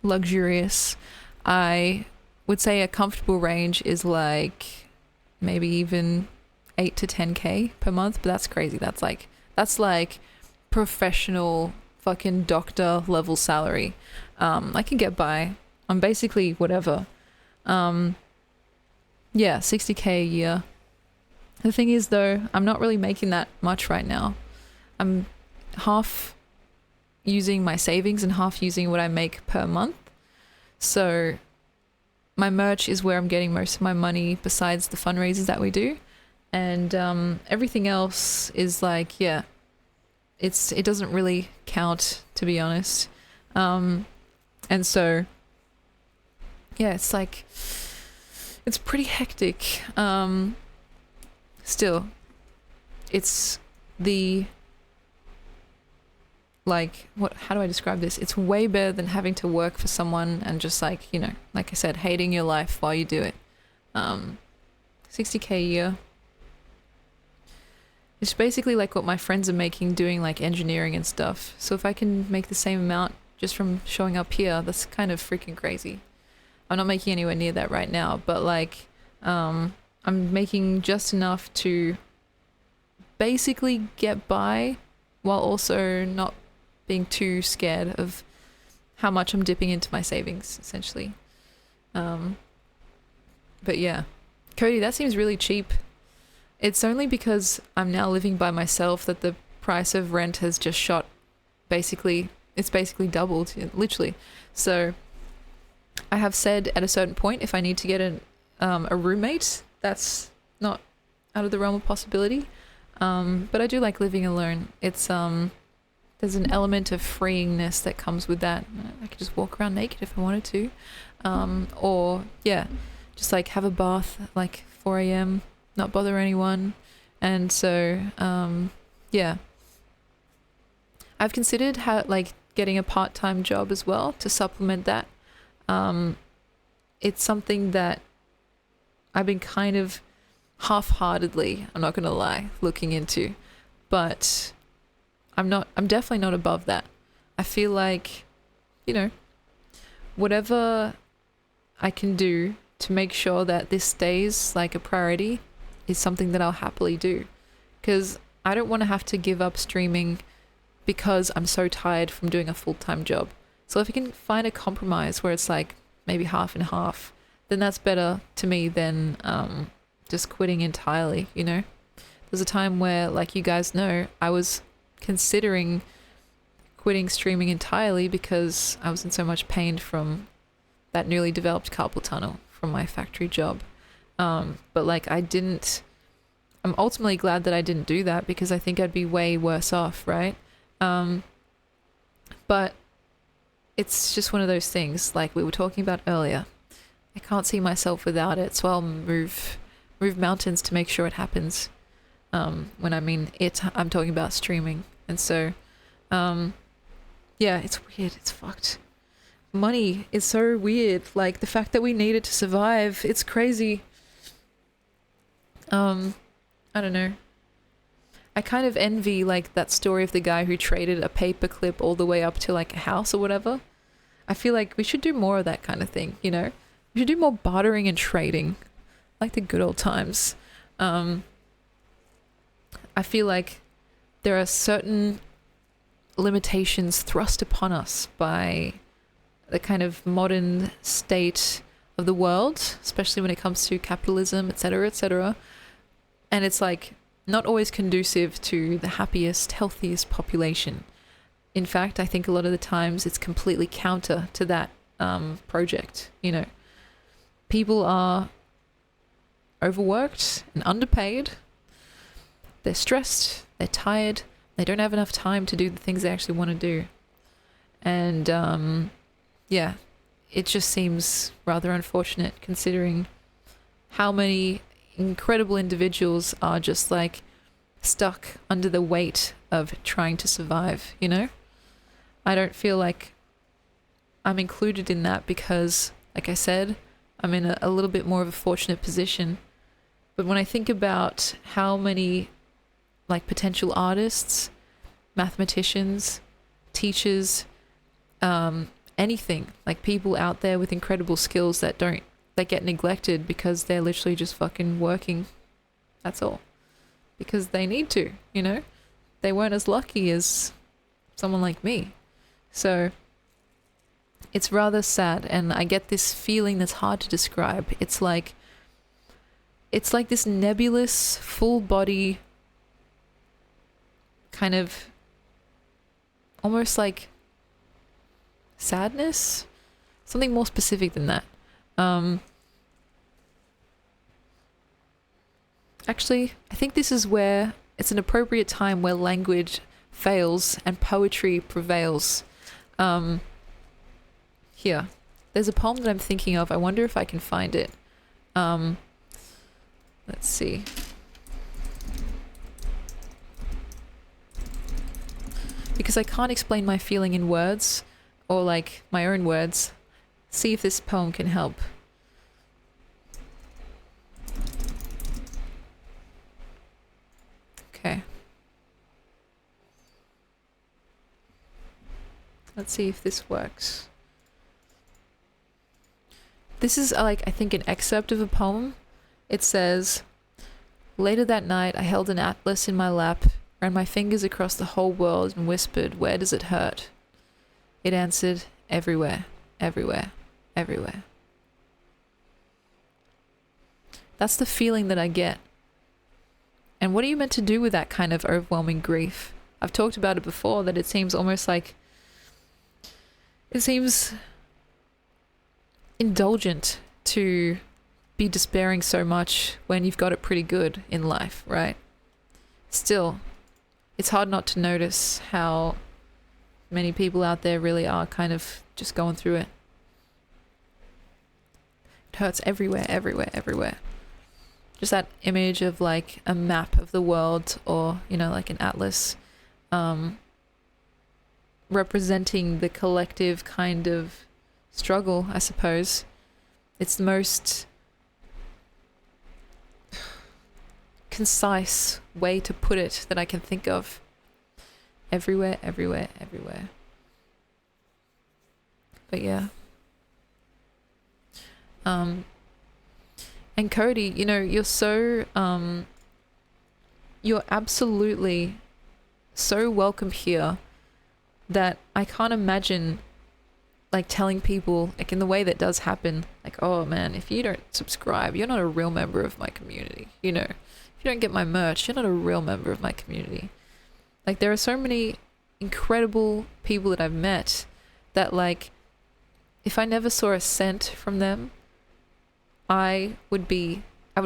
luxurious, I would say a comfortable range is maybe even 8 to 10K per month, but that's crazy. That's professional fucking doctor level salary. I can get by on basically whatever. 60K a year. The thing is though, I'm not really making that much right now. I'm half using my savings and half using what I make per month. So my merch is where I'm getting most of my money besides the fundraisers that we do. And everything else is like, yeah, it doesn't really count, to be honest. And so, yeah, it's like, it's pretty hectic. Still, it's the, like, how do I describe this? It's way better than having to work for someone and just like, you know, like I said, hating your life while you do it. 60K a year. It's basically like what my friends are making doing like engineering and stuff. So if I can make the same amount just from showing up here, that's kind of freaking crazy. I'm not making anywhere near that right now, but like, I'm making just enough to basically get by while also not being too scared of how much I'm dipping into my savings, essentially. But yeah, Cody, that seems really cheap. It's only because I'm now living by myself that the price of rent has just shot. It's basically doubled, literally. So I have said at a certain point, if I need to get a roommate, that's not out of the realm of possibility. But I do like living alone. It's there's an element of freeingness that comes with that. I could just walk around naked if I wanted to, or yeah, just like have a bath at like 4 a.m. not bother anyone. And so yeah, I've considered getting a part-time job as well to supplement that. It's something that I've been kind of half-heartedly, I'm not gonna lie, looking into, but I'm definitely not above that. I feel like, you know, whatever I can do to make sure that this stays like a priority is something that I'll happily do, because I don't want to have to give up streaming because I'm so tired from doing a full-time job. So if you can find a compromise where it's like maybe half and half, then that's better to me than just quitting entirely, you know? There's a time where, like you guys know, I was considering quitting streaming entirely because I was in so much pain from that newly developed carpal tunnel from my factory job. But like I'm ultimately glad that I didn't do that, because I think I'd be way worse off, right? But it's just one of those things like we were talking about earlier. I can't see myself without it, so I'll move mountains to make sure it happens. When I mean it, I'm talking about streaming. And so, yeah, it's weird. It's fucked. Money is so weird. Like the fact that we need it to survive, it's crazy. I don't know. I kind of envy like that story of the guy who traded a paperclip all the way up to like a house or whatever. I feel like we should do more of that kind of thing, you know? We should do more bartering and trading, like the good old times. I feel like there are certain limitations thrust upon us by the kind of modern state of the world, especially when it comes to capitalism, etc., etc. And it's like not always conducive to the happiest, healthiest population. In fact, I think a lot of the times it's completely counter to that project, you know. People are overworked and underpaid. They're stressed, they're tired, they don't have enough time to do the things they actually want to do. And yeah, it just seems rather unfortunate considering how many incredible individuals are just like stuck under the weight of trying to survive, you know? I don't feel like I'm included in that because, like I said, I'm in a little bit more of a fortunate position. But when I think about how many like potential artists, mathematicians, teachers, anything, like people out there with incredible skills that get neglected because they're literally just fucking working. That's all. Because they need to, you know? They weren't as lucky as someone like me. So it's rather sad, and I get this feeling that's hard to describe. It's like this nebulous, full body kind of almost like sadness, something more specific than that. Um, Actually, I think this is where it's an appropriate time where language fails and poetry prevails. Um, Here, there's a poem that I'm thinking of. I wonder if I can find it. Um, let's see. Because I can't explain my feeling in words, or like my own words. See if this poem can help. Okay. Let's see if this works. This is like, I think, an excerpt of a poem. It says, "Later that night, I held an atlas in my lap, ran my fingers across the whole world and whispered, 'Where does it hurt?' It answered, 'Everywhere, everywhere, everywhere.'" That's the feeling that I get. And what are you meant to do with that kind of overwhelming grief? I've talked about it before, that it seems almost like, it seems indulgent to be despairing so much when you've got it pretty good in life, right? Still, it's hard not to notice how many people out there really are kind of just going through it. It hurts everywhere, everywhere, everywhere. Just that image of like a map of the world, or, you know, like an atlas, representing the collective kind of struggle, I suppose. It's the most concise way to put it that I can think of. Everywhere, everywhere, everywhere. But yeah. And Cody, you know, you're absolutely so welcome here that I can't imagine like telling people, like in the way that does happen, like, "Oh man, if you don't subscribe, you're not a real member of my community. You know, if you don't get my merch, you're not a real member of my community." Like, there are so many incredible people that I've met that, like, if I never saw a cent from them, I would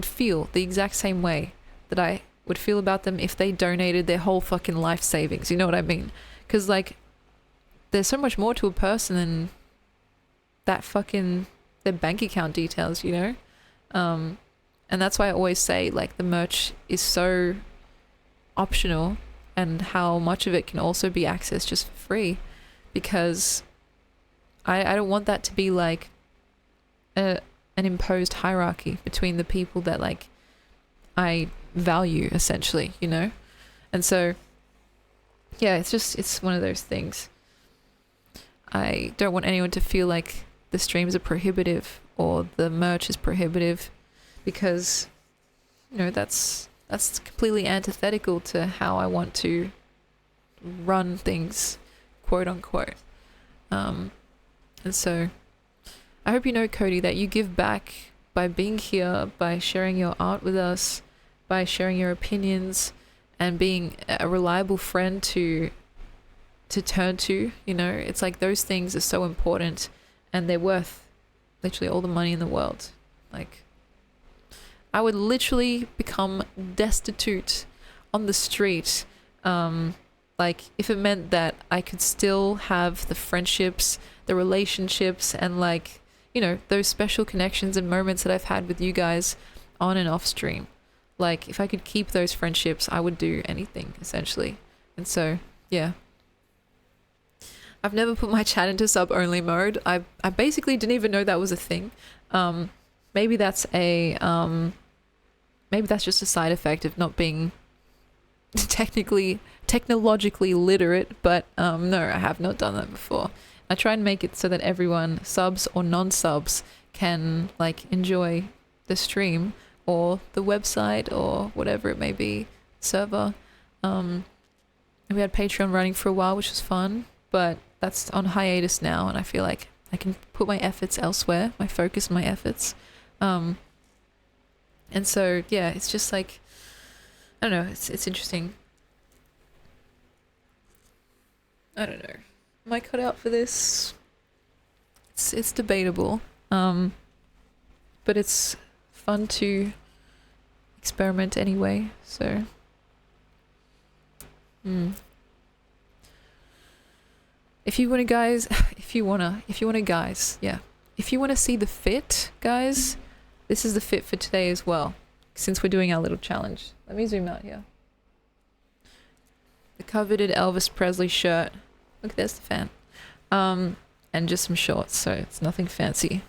feel the exact same way that I would feel about them if they donated their whole fucking life savings. You know what I mean? Because, like, there's so much more to a person than that fucking, their bank account details, you know? And that's why I always say, like, the merch is so optional, and how much of it can also be accessed just for free, because I don't want that to be like an imposed hierarchy between the people that, like, I value, essentially, you know? And so, yeah, it's one of those things. I don't want anyone to feel like the streams are prohibitive or the merch is prohibitive, because, you know, that's completely antithetical to how I want to run things, quote unquote. And so I hope you know, Cody, that you give back by being here, by sharing your art with us, by sharing your opinions, and being a reliable friend to turn to. You know, it's like those things are so important, and they're worth literally all the money in the world. Like, I would literally become destitute on the street, like, if it meant that I could still have the friendships, the relationships, and, like, you know, those special connections and moments that I've had with you guys on and off stream. Like, if I could keep those friendships, I would do anything, essentially. And so, yeah. I've never put my chat into sub-only mode. I basically didn't even know that was a thing. Maybe that's just a side effect of not being technologically literate, but no, I have not done that before. I try and make it so that everyone, subs or non-subs, can, like, enjoy the stream or the website or whatever it may be, server. We had Patreon running for a while, which was fun, but that's on hiatus now, and I feel like I can put my efforts elsewhere, my focus, my efforts. And so, yeah, it's just like, I don't know, it's interesting. I don't know. Am I cut out for this? It's debatable. but it's fun to experiment anyway, so if you want to guys if you want to see the fit, guys, this is the fit for today as well, since we're doing our little challenge. Let me zoom out here. The coveted Elvis Presley shirt. Look, there's the fan. And just some shorts, so it's nothing fancy.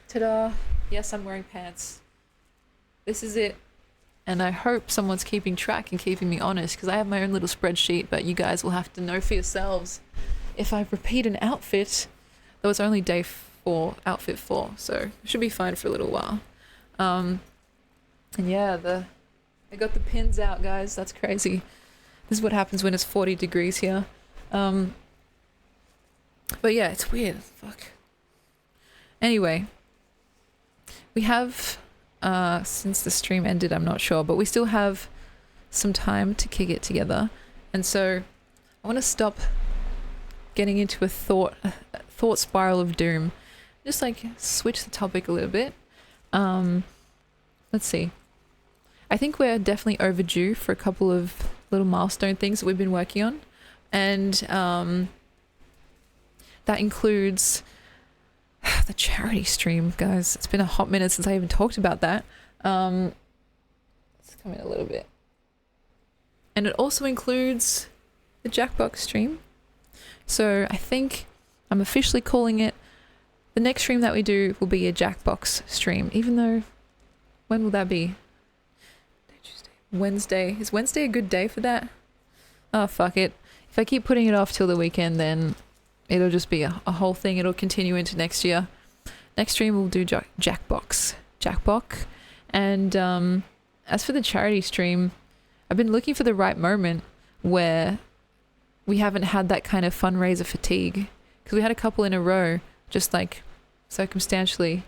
Ta-da! Yes, I'm wearing pants. This is it. And I hope someone's keeping track and keeping me honest, because I have my own little spreadsheet, but you guys will have to know for yourselves. If I repeat an outfit, though it's only day 4, outfit 4, so it should be fine for a little while. And yeah, I got the pins out, guys. That's crazy. This is what happens when it's 40 degrees here. But yeah, it's weird. Fuck. Anyway, we have, since the stream ended, I'm not sure, but we still have some time to kick it together. And so I want to stop getting into a thought spiral of doom. Just like switch the topic a little bit. Let's see. I think we're definitely overdue for a couple of little milestone things that we've been working on. And that includes the charity stream, guys. It's been a hot minute since I even talked about that. Let's come in a little bit. And it also includes the Jackbox stream. So I think I'm officially calling it, the next stream that we do will be a Jackbox stream, even though, when will that be? Wednesday. Is Wednesday a good day for that? Oh, fuck it. If I keep putting it off till the weekend, then it'll just be a whole thing. It'll continue into next year. Next stream we'll do Jackbox. And as for the charity stream, I've been looking for the right moment where we haven't had that kind of fundraiser fatigue. Because we had a couple in a row, just like circumstantially.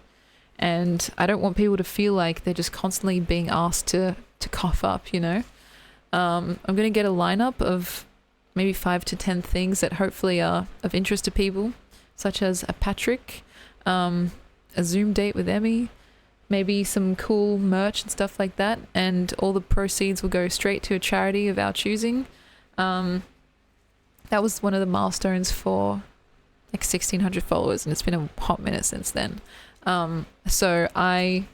And I don't want people to feel like they're just constantly being asked to cough up, you know? I'm going to get a lineup of maybe 5 to 10 things that hopefully are of interest to people, such as a Patrick, a Zoom date with Emmy, maybe some cool merch and stuff like that, and all the proceeds will go straight to a charity of our choosing. That was one of the milestones for like 1,600 followers, and it's been a hot minute since then. So I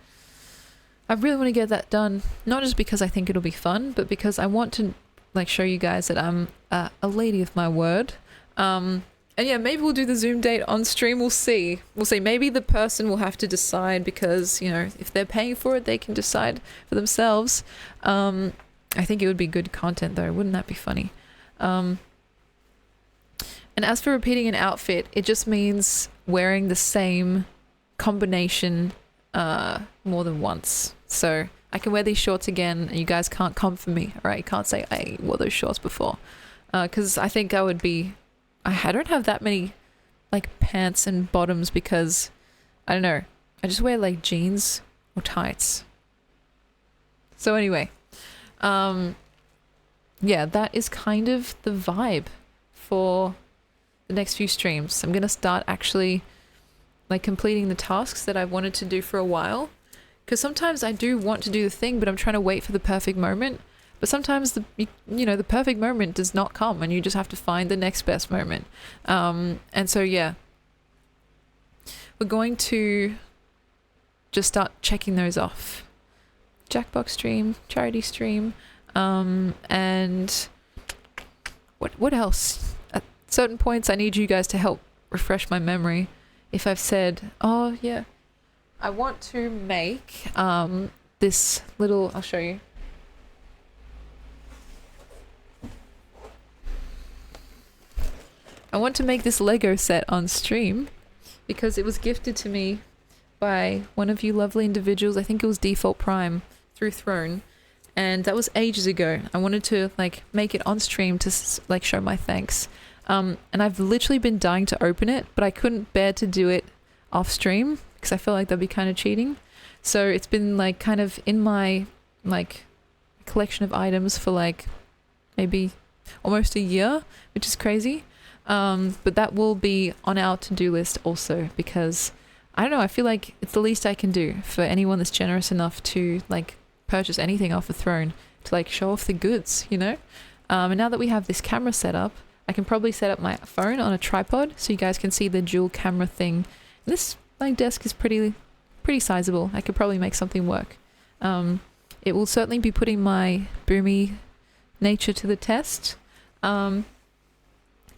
really want to get that done, not just because I think it'll be fun, but because I want to like show you guys that I'm a lady of my word. And yeah, maybe we'll do the Zoom date on stream. We'll see. Maybe the person will have to decide, because, you know, if they're paying for it, they can decide for themselves. I think it would be good content though. Wouldn't that be funny? And as for repeating an outfit, it just means wearing the same combination more than once. So I can wear these shorts again and you guys can't come for me, all right? You can't say I wore those shorts before, because I think I would be, I don't have that many like pants and bottoms, because I don't know, I just wear like jeans or tights. So anyway, yeah, that is kind of the vibe for the next few streams. I'm gonna start actually like completing the tasks that I've wanted to do for a while, because sometimes I do want to do the thing, but I'm trying to wait for the perfect moment. But sometimes the perfect moment does not come, and you just have to find the next best moment. And so yeah, we're going to just start checking those off. Jackbox stream, charity stream, and what else? At certain points I need you guys to help refresh my memory. If I've said, oh yeah, I want to make this little, I'll show you. I want to make this Lego set on stream because it was gifted to me by one of you lovely individuals. I think it was Default Prime through Throne, and that was ages ago. I wanted to like make it on stream to like show my thanks. And I've literally been dying to open it, but I couldn't bear to do it off stream because I felt like that'd be kind of cheating. So it's been like kind of in my like collection of items for like maybe almost a year, which is crazy. But that will be on our to-do list also, because I don't know, I feel like it's the least I can do for anyone that's generous enough to like purchase anything off the throne, to like show off the goods, you know? And now that we have this camera set up, I can probably set up my phone on a tripod so you guys can see the dual camera thing. This like desk is pretty sizable. I could probably make something work. It will certainly be putting my boomy nature to the test, but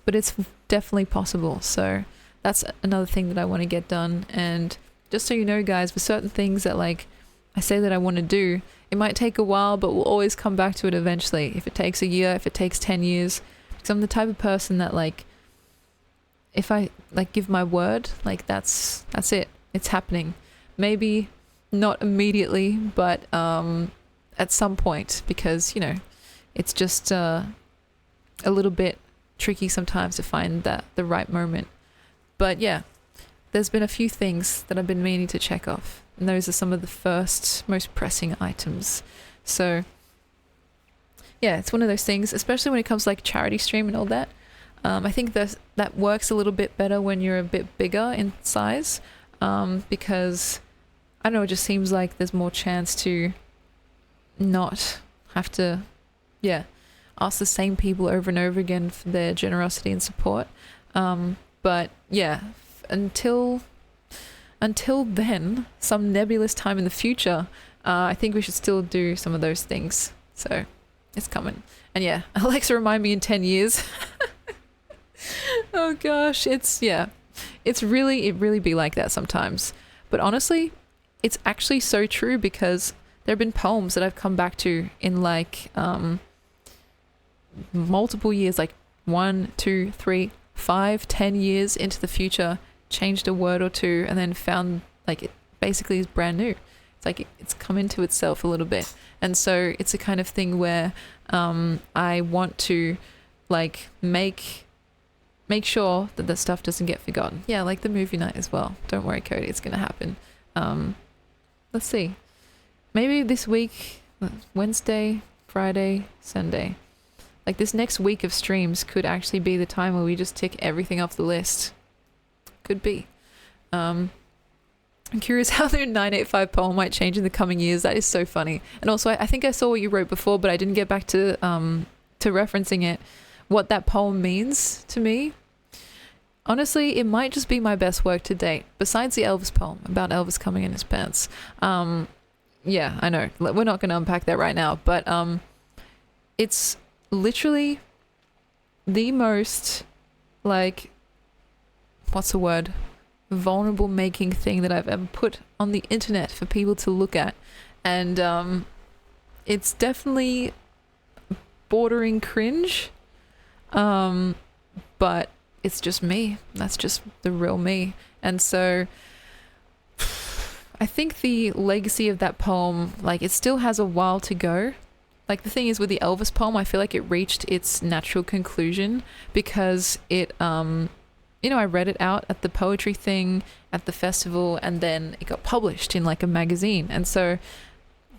it's definitely possible. So that's another thing that I want to get done. And just so you know, guys, for certain things that like I say that I want to do, it might take a while, but we'll always come back to it eventually. If it takes a year, if it takes 10 years, because I'm the type of person that like, if I like give my word, like that's it. It's happening. Maybe not immediately, but at some point, because, you know, it's just a little bit tricky sometimes to find the right moment. But yeah, there's been a few things that I've been meaning to check off, and those are some of the first most pressing items. So yeah, it's one of those things, especially when it comes to like charity stream and all that. I think that works a little bit better when you're a bit bigger in size, because I don't know, it just seems like there's more chance to not have to, ask the same people over and over again for their generosity and support. But yeah, until then, some nebulous time in the future, I think we should still do some of those things. So it's coming. And yeah, Alexa, remind me in 10 years. Oh gosh, it really be like that sometimes. But honestly, it's actually so true, because there have been poems that I've come back to in like multiple years, like 1, 2, 3, 5, 10 years into the future, changed a word or two, and then found like it basically is brand new. It's like it's come into itself a little bit. And so it's a kind of thing where I want to like make sure that the stuff doesn't get forgotten. Yeah, like the movie night as well. Don't worry, Cody, it's gonna happen. Let's see. Maybe this week, Wednesday, Friday, Sunday. Like this next week of streams could actually be the time where we just tick everything off the list. Could be. I'm curious how the 985 poem might change in the coming years. That is so funny. And also, I think I saw what you wrote before, but I didn't get back to referencing it. What that poem means to me. Honestly, it might just be my best work to date, besides the Elvis poem about Elvis coming in his pants. Yeah, I know. We're not going to unpack that right now, but it's literally the most, like, what's the word? Vulnerable making thing that I've ever put on the internet for people to look at. And it's definitely bordering cringe, but it's just me. That's just the real me. And so I think the legacy of that poem, like, it still has a while to go. Like, the thing is with the Elvis poem, I feel like it reached its natural conclusion because it, you know, I read it out at the poetry thing at the festival, and then it got published in like a magazine. And so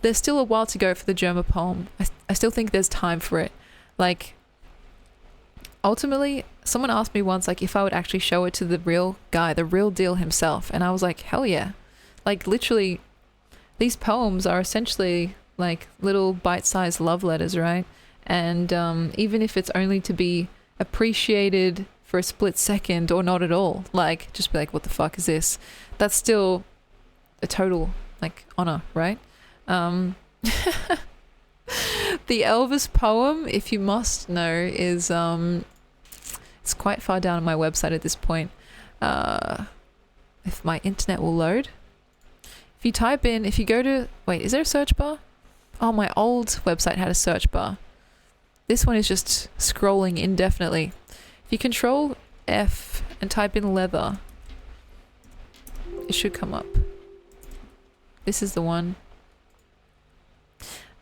there's still a while to go for the Germa poem. I still think there's time for it. Like, ultimately, someone asked me once, like, if I would actually show it to the real guy, the real deal himself. And I was like, hell yeah. Like, literally, these poems are essentially like little bite-sized love letters, right? And even if it's only to be appreciated for a split second or not at all, like, just be like, what the fuck is this? That's still a total, like, honor, right? The Elvis poem, if you must know, is it's quite far down on my website at this point. If my internet will load. If you type in, if you go to, wait, is there a search bar? Oh, my old website had a search bar. This one is just scrolling indefinitely. If you control F and type in leather, it should come up. This is the one.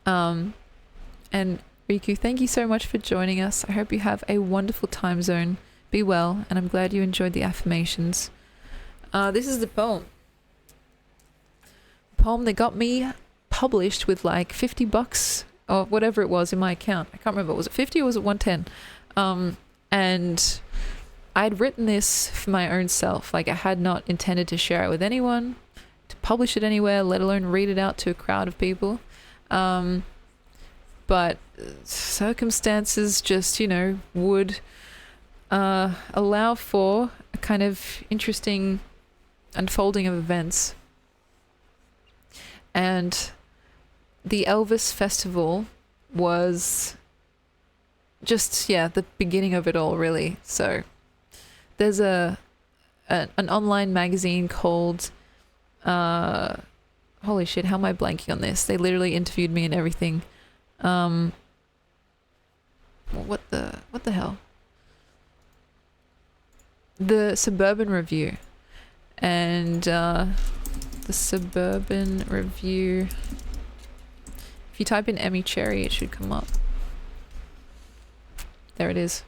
And Riku, thank you so much for joining us. I hope you have a wonderful time zone. Be well, and I'm glad you enjoyed the affirmations. This is the poem. Poem that got me published with like $50 or whatever it was in my account. I can't remember. Was it 50 or was it 110? And I'd written this for my own self. Like, I had not intended to share it with anyone, to publish it anywhere, let alone read it out to a crowd of people. But circumstances just, would allow for a kind of interesting unfolding of events. And the Elvis Festival was just, the beginning of it all, really. So there's an online magazine called holy shit, how am I blanking on this? They literally interviewed me and everything. What the hell? The Suburban Review. And the Suburban Review, if you type in Emmy Cherry, it should come up. There it is.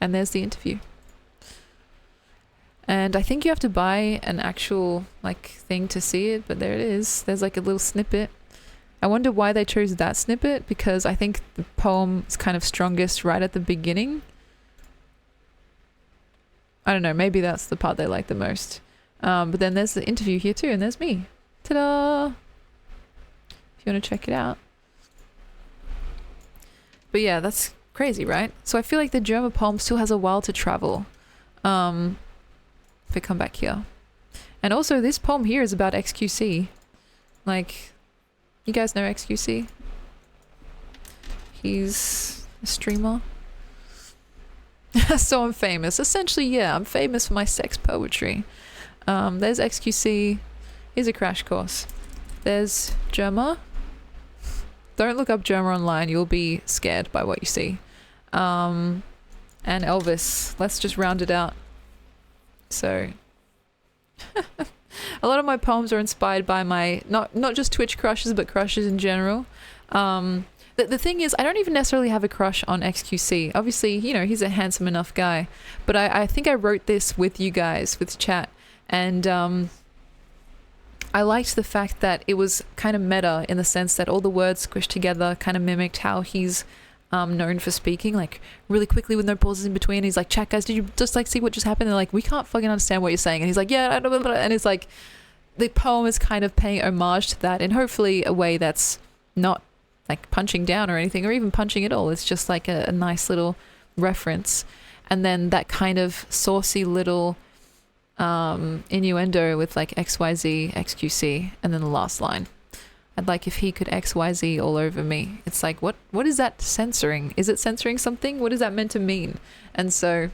And there's the interview. And I think you have to buy an actual thing to see it, but there it is. There's like a little snippet. I wonder why they chose that snippet, because I think the poem is kind of strongest right at the beginning. I don't know, maybe that's the part they like the most. But then there's the interview here too, and there's me. Ta-da! If you want to check it out. But yeah, that's crazy, right? So I feel like the German poem still has a while to travel. If we come back here. And also this poem here is about XQC. You guys know XQC? He's a streamer. So I'm famous. Essentially, yeah, I'm famous for my sex poetry. There's XQC. Here's a crash course. There's Germa. Don't look up Germa online. You'll be scared by what you see. And Elvis. Let's just round it out. So a lot of my poems are inspired by my not just Twitch crushes, but crushes in general. The thing is, I don't even necessarily have a crush on XQC. Obviously, he's a handsome enough guy. But I think I wrote this with you guys, with chat. And I liked the fact that it was kind of meta in the sense that all the words squished together kind of mimicked how he's known for speaking, really quickly with no pauses in between. He's like, chat guys, did you just see what just happened? They're like, we can't fucking understand what you're saying. And he's like, yeah, and it's like the poem is kind of paying homage to that in hopefully a way that's not punching down or anything, or even punching at all. It's just like a nice little reference. And then that kind of saucy little innuendo with XYZ, XQC, and then the last line. I'd like if he could XYZ all over me. It's like, what is that censoring? Is it censoring something? What is that meant to mean? And so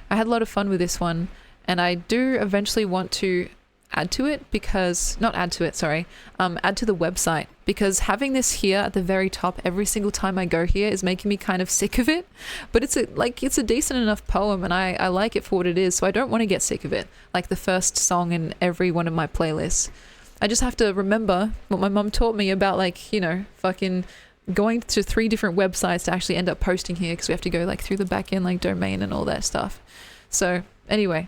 I had a lot of fun with this one, and I do eventually want to add to it add to the website, because having this here at the very top every single time I go here is making me kind of sick of it. But it's a decent enough poem, and I like it for what it is, so I don't want to get sick of it, like the first song in every one of my playlists. I just have to remember what my mum taught me about fucking going to 3 different websites to actually end up posting here, because we have to go through the back end domain and all that stuff. So anyway,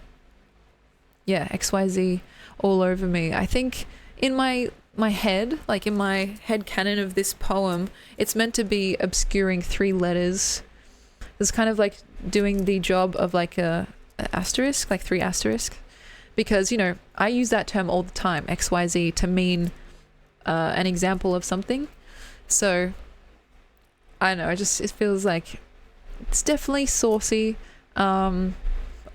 yeah, XYZ all over me. I think in my head, in my head canon of this poem, it's meant to be obscuring 3 letters. It's kind of doing the job of a asterisk, 3 asterisk, because I use that term all the time, XYZ, to mean an example of something. So I don't know, it feels like it's definitely saucy,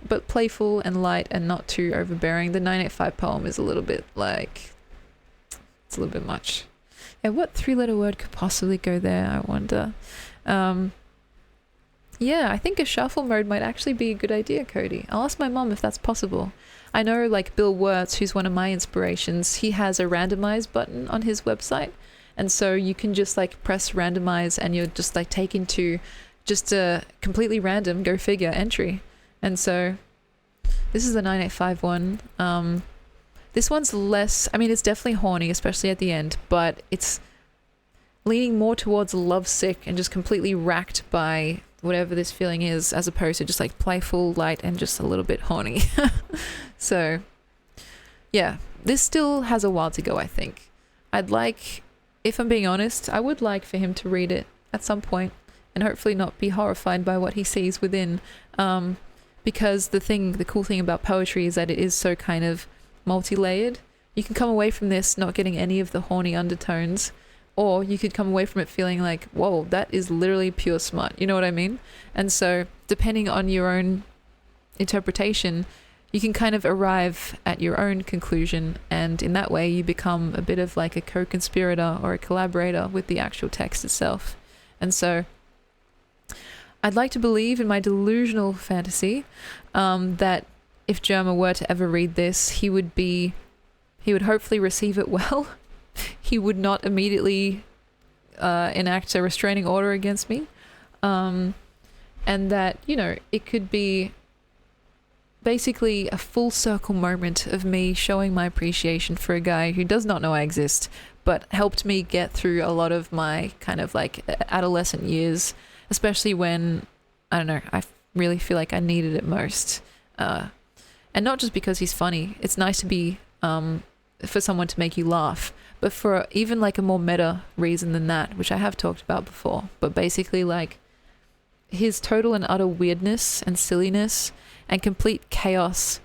but playful and light and not too overbearing. The 985 poem is a little bit it's a little bit much. Yeah, what 3-letter word could possibly go there, I wonder? Yeah, I think a shuffle mode might actually be a good idea, Cody. I'll ask my mom if that's possible. I know Bill Wirtz, who's one of my inspirations, he has a randomize button on his website. And so you can just press randomize, and you're just taken to just a completely random, go figure, entry. And so this is the 985 one. This one's less, it's definitely horny, especially at the end, but it's leaning more towards lovesick and just completely racked by whatever this feeling is, as opposed to just playful, light, and just a little bit horny. So yeah, this still has a while to go, I think. If I'm being honest, I would like for him to read it at some point and hopefully not be horrified by what he sees within. because the cool thing about poetry is that it is so kind of multi-layered. You can come away from this not getting any of the horny undertones, or you could come away from it feeling like, whoa, that is literally pure smut. You know what I mean? And so depending on your own interpretation, you can kind of arrive at your own conclusion, and in that way you become a bit of like a co-conspirator or a collaborator with the actual text itself. And so I'd like to believe in my delusional fantasy that if Jerma were to ever read this, he would hopefully receive it well. He would not immediately enact a restraining order against me. And that, you know, it could be basically a full circle moment of me showing my appreciation for a guy who does not know I exist, but helped me get through a lot of my kind of like adolescent years, especially when, I don't know, I really feel like I needed it most. And not just because he's funny. It's nice to be, for someone to make you laugh, but for even like a more meta reason than that, which I have talked about before. But basically like his total and utter weirdness and silliness and complete chaos.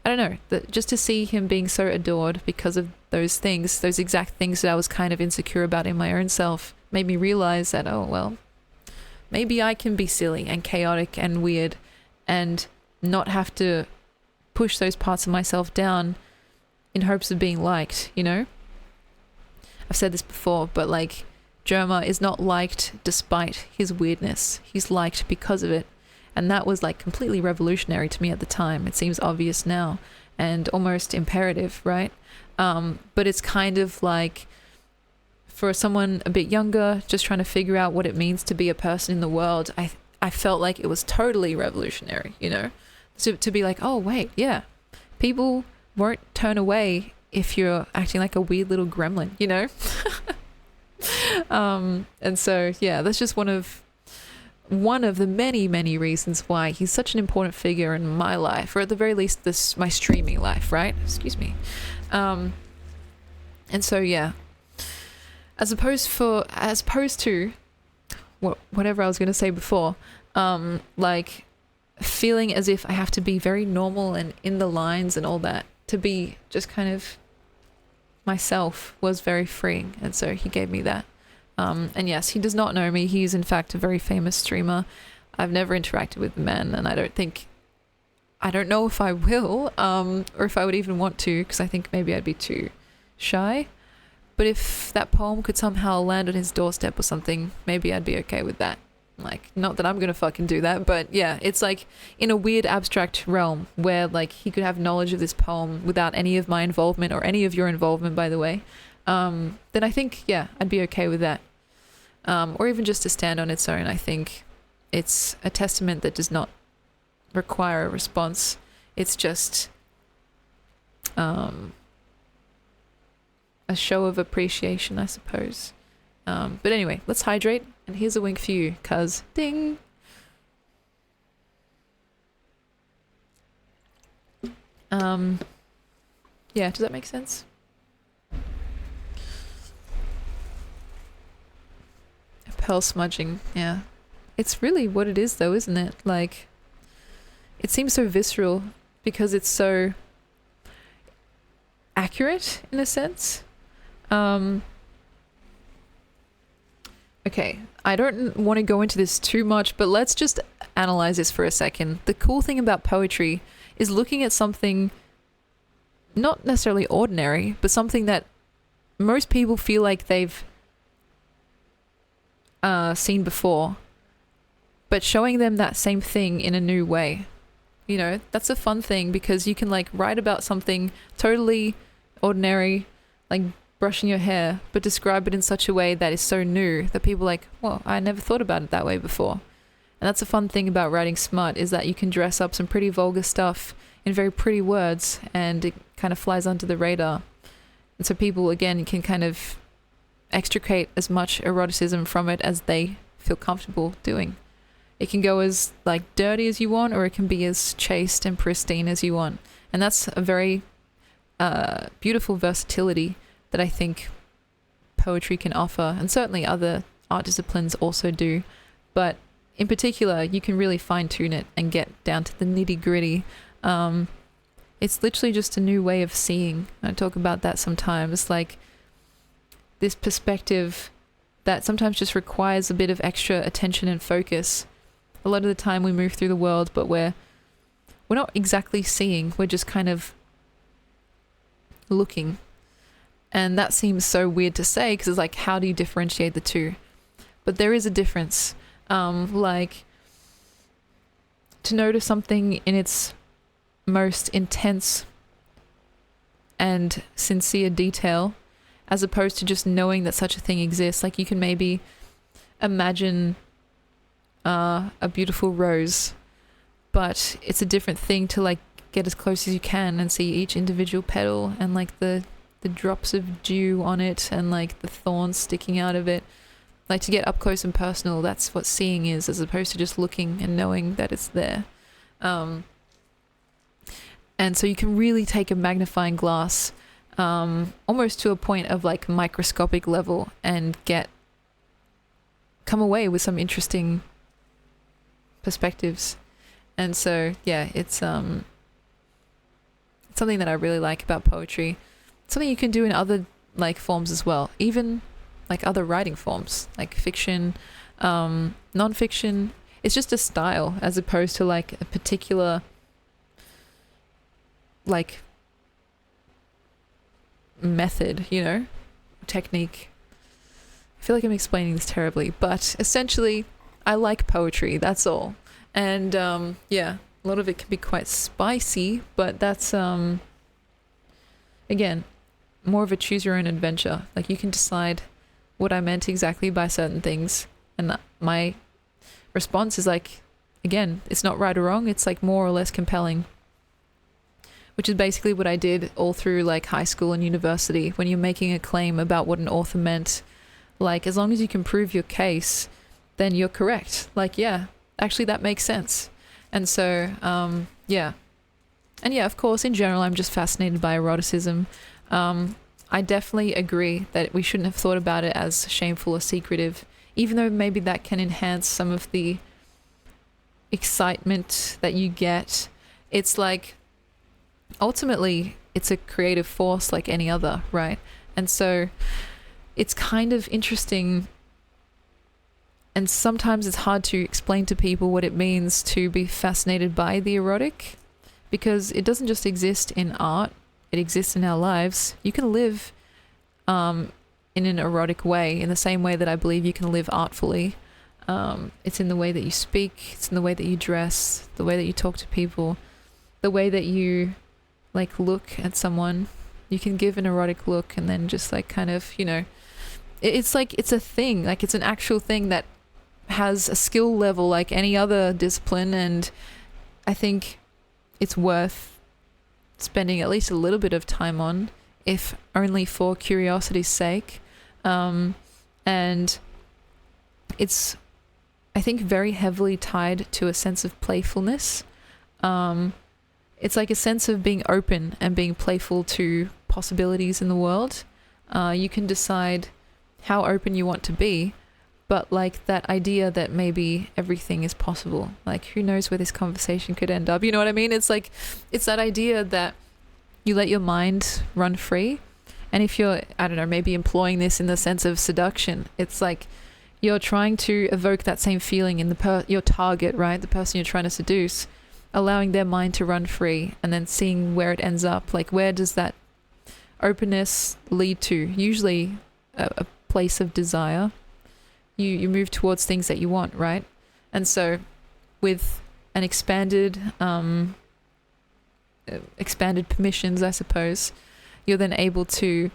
I don't know, just to see him being so adored because of those things, those exact things that I was kind of insecure about in my own self, made me realize that, oh, well, maybe I can be silly and chaotic and weird and not have to push those parts of myself down in hopes of being liked, you know? I've said this before, but like, Jerma is not liked despite his weirdness. He's liked because of it. And that was like completely revolutionary to me at the time. It seems obvious now and almost imperative, right? But it's kind of like, for someone a bit younger, just trying to figure out what it means to be a person in the world, I felt like it was totally revolutionary, you know? To be like, oh, wait, yeah, people won't turn away if you're acting like a weird little gremlin, you know? And so, yeah, that's just one of the many, many reasons why he's such an important figure in my life, or at the very least, my streaming life, right? Excuse me. And so, yeah, as opposed to whatever I was going to say before, like feeling as if I have to be very normal and in the lines and all that to be just kind of myself was very freeing. And so he gave me that. And yes, he does not know me. He's in fact a very famous streamer. I've never interacted with the man, and I don't know if I will, or if I would even want to, because I think maybe I'd be too shy. But if that poem could somehow land on his doorstep or something, maybe I'd be okay with that. Like, not that I'm gonna fucking do that, but yeah, it's like in a weird abstract realm where like he could have knowledge of this poem without any of my involvement, or any of your involvement, by the way. Then I think, yeah, I'd be okay with that. Or even just to stand on its own. I think it's a testament that does not require a response. It's just a show of appreciation, I suppose. But anyway, let's hydrate, and here's a wink for you, cuz ding. Yeah, does that make sense? Pearl smudging, yeah. It's really what it is though, isn't it? Like, it seems so visceral because it's so accurate in a sense. Okay, I don't want to go into this too much, but let's just analyze this for a second. The cool thing about poetry is looking at something not necessarily ordinary, but something that most people feel like they've seen before, but showing them that same thing in a new way. You know, that's a fun thing, because you can like write about something totally ordinary, like brushing your hair, but describe it in such a way that is so new that people are like, well, I never thought about it that way before. And that's a fun thing about writing smut, is that you can dress up some pretty vulgar stuff in very pretty words, and it kind of flies under the radar. And so people, again, can kind of extricate as much eroticism from it as they feel comfortable doing. It can go as like dirty as you want, or it can be as chaste and pristine as you want. And that's a very beautiful versatility that I think poetry can offer, and certainly other art disciplines also do. But in particular, you can really fine tune it and get down to the nitty gritty. It's literally just a new way of seeing. I talk about that sometimes, like this perspective that sometimes just requires a bit of extra attention and focus. A lot of the time we move through the world, but we're not exactly seeing, we're just kind of looking. And that seems so weird to say, because it's like, how do you differentiate the two? But there is a difference. Like, to notice something in its most intense and sincere detail, as opposed to just knowing that such a thing exists. Like, you can maybe imagine a beautiful rose, but it's a different thing to like get as close as you can and see each individual petal and like the drops of dew on it and like the thorns sticking out of it. Like, to get up close and personal, that's what seeing is, as opposed to just looking and knowing that it's there. And so you can really take a magnifying glass almost to a point of like microscopic level and come away with some interesting perspectives. And so, yeah, it's something that I really like about poetry. It's something you can do in other like forms as well, even like other writing forms, like fiction, non-fiction. It's just a style as opposed to like a particular like method, you know, technique. I feel like I'm explaining this terribly, but essentially I like poetry, that's all. And yeah, a lot of it can be quite spicy, but that's again, more of a choose your own adventure. Like, you can decide what I meant exactly by certain things, and my response is like, again, it's not right or wrong, it's like more or less compelling, which is basically what I did all through like high school and university. When you're making a claim about what an author meant, like, as long as you can prove your case, then you're correct. Like, yeah, actually that makes sense. And so yeah, and yeah, of course, in general, I'm just fascinated by eroticism. I definitely agree that we shouldn't have thought about it as shameful or secretive, even though maybe that can enhance some of the excitement that you get. It's like, ultimately, it's a creative force like any other, right? And so it's kind of interesting, and sometimes it's hard to explain to people what it means to be fascinated by the erotic, because it doesn't just exist in art, it exists in our lives. You can live in an erotic way in the same way that I believe you can live artfully. It's in the way that you speak, it's in the way that you dress, the way that you talk to people, the way that you like look at someone. You can give an erotic look and then just like kind of, you know, it's like, it's a thing, like it's an actual thing that has a skill level like any other discipline. And I think it's worth spending at least a little bit of time on, if only for curiosity's sake. And it's, I think, very heavily tied to a sense of playfulness. It's like a sense of being open and being playful to possibilities in the world. You can decide how open you want to be, but like that idea that maybe everything is possible. Like, who knows where this conversation could end up? You know what I mean? It's like, it's that idea that you let your mind run free. And if you're, I don't know, maybe employing this in the sense of seduction, it's like you're trying to evoke that same feeling in your target, right? The person you're trying to seduce, allowing their mind to run free and then seeing where it ends up. Like, where does that openness lead to? Usually a place of desire. You move towards things that you want, right? And so with an expanded permissions, I suppose, you're then able to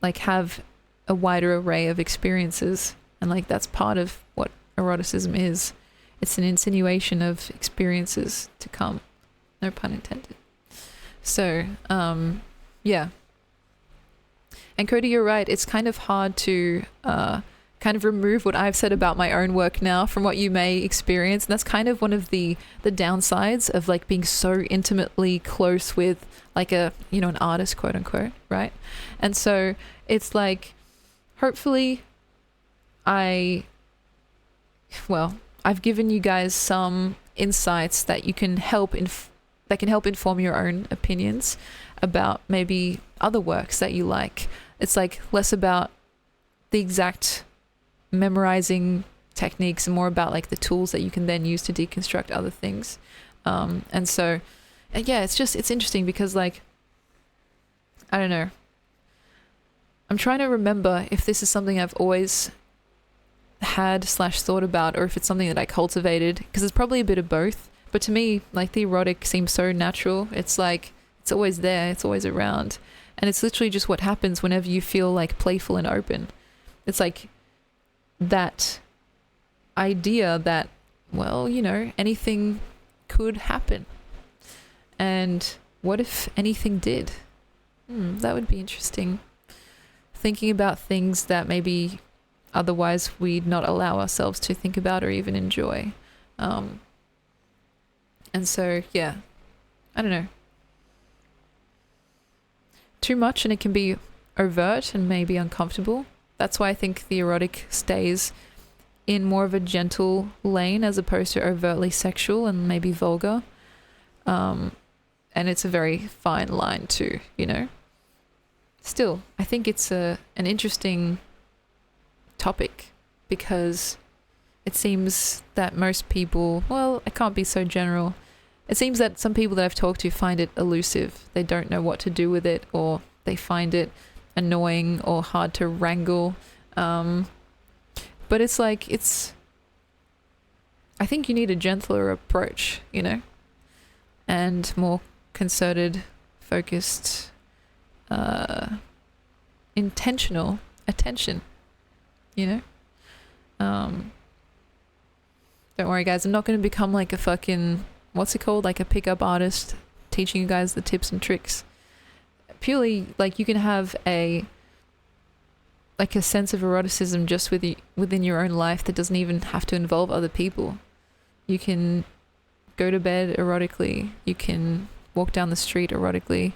like have a wider array of experiences. And like, that's part of what eroticism is. It's an insinuation of experiences to come. No pun intended. So, yeah. And Cody, you're right. It's kind of hard to kind of remove what I've said about my own work now from what you may experience. And that's kind of one of the downsides of like being so intimately close with like a, you know, an artist, quote unquote, right? And so it's like, hopefully I well, I've given you guys some insights that you can that can help inform your own opinions about maybe other works that you like. It's like less about the exact memorizing techniques and more about like the tools that you can then use to deconstruct other things. And so, yeah, it's interesting because like, I don't know. I'm trying to remember if this is something I've always had / thought about, or if it's something that I cultivated, because it's probably a bit of both. But to me, like the erotic seems so natural. It's like, it's always there, it's always around. And it's literally just what happens whenever you feel like playful and open. It's like that idea that, well, you know, anything could happen. And what if anything did? That would be interesting. Thinking about things that maybe otherwise we'd not allow ourselves to think about or even enjoy. And so, yeah, I don't know. Too much and it can be overt and maybe uncomfortable. That's why I think the erotic stays in more of a gentle lane as opposed to overtly sexual and maybe vulgar. And it's a very fine line too, you know. Still, I think it's an interesting topic because it seems that most people, well, I can't be so general. It seems that some people that I've talked to find it elusive. They don't know what to do with it, or they find it annoying or hard to wrangle. But it's like, I think you need a gentler approach, you know, and more concerted, focused, intentional attention, you know. Don't worry guys, I'm not going to become like a fucking, what's it called, like a pickup artist teaching you guys the tips and tricks. Purely like you can have a sense of eroticism just within your own life that doesn't even have to involve other people. You can go to bed erotically, you can walk down the street erotically,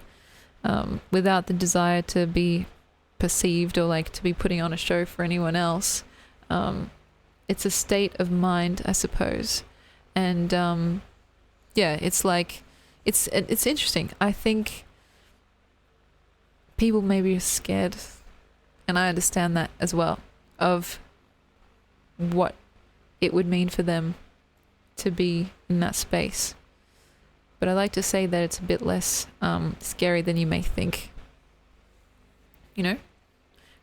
without the desire to be perceived or like to be putting on a show for anyone else. It's a state of mind, I suppose. And yeah, it's like, it's interesting. I think people maybe are scared, and I understand that as well, of what it would mean for them to be in that space. But I like to say that it's a bit less scary than you may think. You know?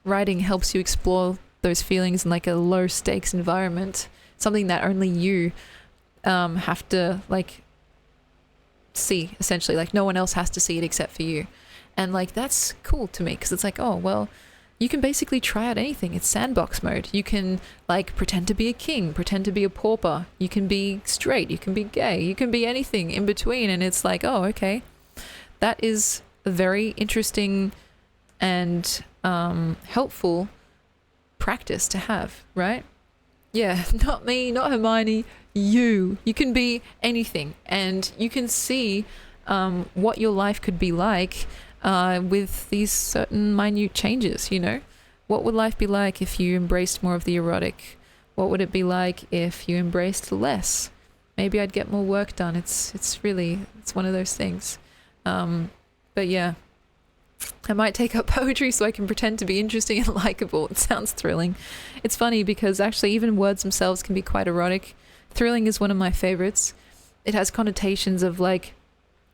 Writing helps you explore those feelings in like a low stakes environment, something that only you have to like see, essentially. Like no one else has to see it except for you. And like that's cool to me because it's like, oh, well, you can basically try out anything. It's sandbox mode. You can like pretend to be a king, pretend to be a pauper. You can be straight, you can be gay, you can be anything in between. And it's like, oh, okay. That is a very interesting and helpful practice to have, right? Yeah, not me, not Hermione, you. You can be anything, and you can see what your life could be like with these certain minute changes, you know? What would life be like if you embraced more of the erotic? What would it be like if you embraced less? Maybe I'd get more work done. It's one of those things. But yeah, I might take up poetry so I can pretend to be interesting and likable. It sounds thrilling. It's funny because actually even words themselves can be quite erotic. Thrilling is one of my favorites. It has connotations of like,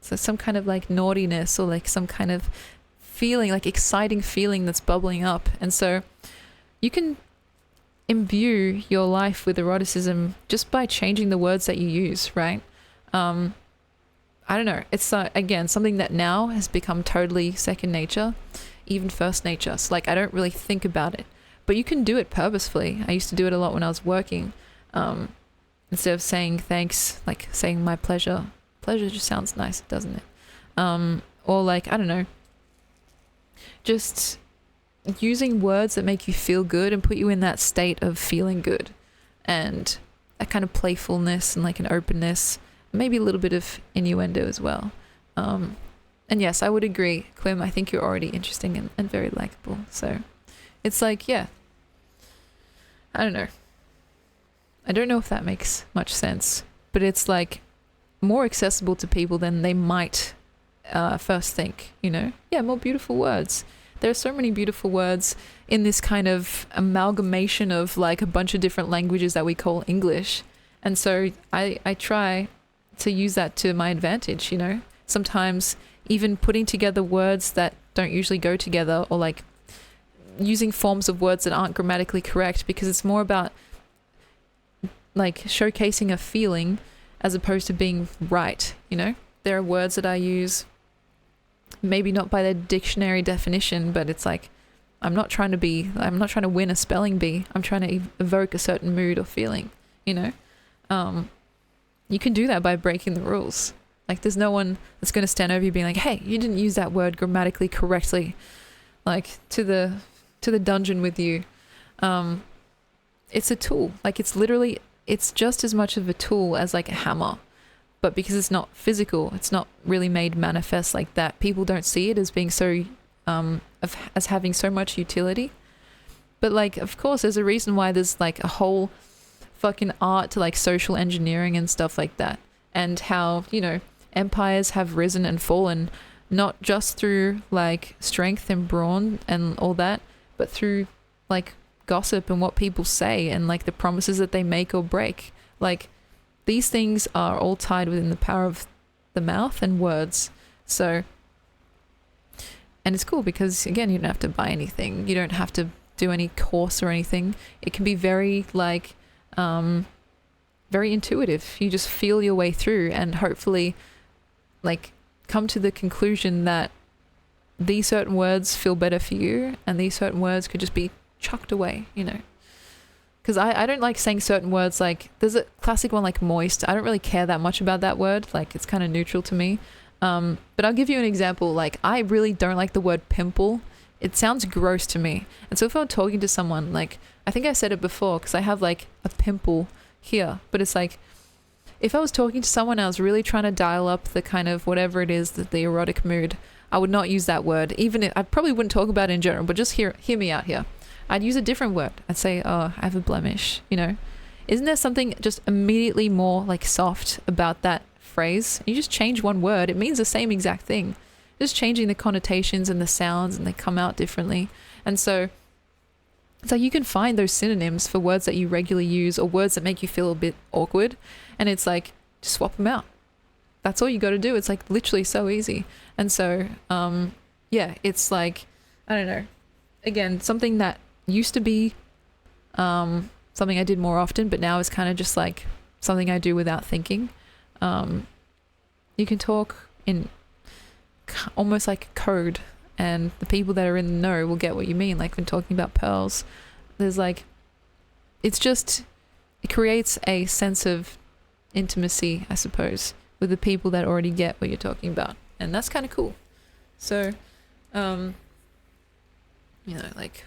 so some kind of like naughtiness or like some kind of feeling, like exciting feeling that's bubbling up. And so you can imbue your life with eroticism just by changing the words that you use, right? I don't know. It's again something that now has become totally second nature, even first nature. So like I don't really think about it, but you can do it purposefully. I used to do it a lot when I was working. Instead of saying thanks, like saying my pleasure. Pleasure just sounds nice, doesn't it? Or like, I don't know, just using words that make you feel good and put you in that state of feeling good, and that kind of playfulness and like an openness, maybe a little bit of innuendo as well. And yes, I would agree, Quim, I think you're already interesting and very likable. So it's like, yeah, I don't know. I don't know if that makes much sense, but it's like more accessible to people than they might first think, you know? Yeah, more beautiful words. There are so many beautiful words in this kind of amalgamation of like a bunch of different languages that we call English. And so I try to use that to my advantage, you know? Sometimes even putting together words that don't usually go together, or like using forms of words that aren't grammatically correct, because it's more about like showcasing a feeling as opposed to being right, you know? There are words that I use maybe not by their dictionary definition, but it's like I'm not trying to win a spelling bee. I'm trying to evoke a certain mood or feeling, you know? You can do that by breaking the rules. Like there's no one that's going to stand over you being like, hey, you didn't use that word grammatically correctly, like to the dungeon with you. It's a tool. Like it's just as much of a tool as like a hammer. But because it's not physical, it's not really made manifest like that. People don't see it as being so, as having so much utility. But like, of course, there's a reason why there's like a whole fucking art to like social engineering and stuff like that. And how, you know, empires have risen and fallen, not just through like strength and brawn and all that, but through like gossip and what people say and like the promises that they make or break. Like, these things are all tied within the power of the mouth and words. So, and it's cool because, again, you don't have to buy anything. You don't have to do any course or anything. It can be very, like, very intuitive. You just feel your way through and hopefully, like, come to the conclusion that these certain words feel better for you and these certain words could just be chucked away, you know. Because I don't like saying certain words, like there's a classic one like moist. I don't really care that much about that word. Like it's kind of neutral to me. But I'll give you an example. Like I really don't like the word pimple. It sounds gross to me. And so if I'm talking to someone, like I think I said it before because I have like a pimple here. But it's like if I was talking to someone, I was really trying to dial up the kind of whatever it is, the erotic mood, I would not use that word. Even if I probably wouldn't talk about it in general, but just hear me out here. I'd use a different word. I'd say, oh, I have a blemish, you know? Isn't there something just immediately more like soft about that phrase? You just change one word. It means the same exact thing. Just changing the connotations and the sounds and they come out differently. And so it's like you can find those synonyms for words that you regularly use or words that make you feel a bit awkward. And it's like, just swap them out. That's all you got to do. It's like literally so easy. And so, yeah, it's like, I don't know. Again, something that used to be something I did more often, but now is kind of just like something I do without thinking. You can talk in almost like code, and the people that are in the know will get what you mean. Like when talking about pearls, there's like, it creates a sense of intimacy, I suppose, with the people that already get what you're talking about, and that's kind of cool. So, you know, like,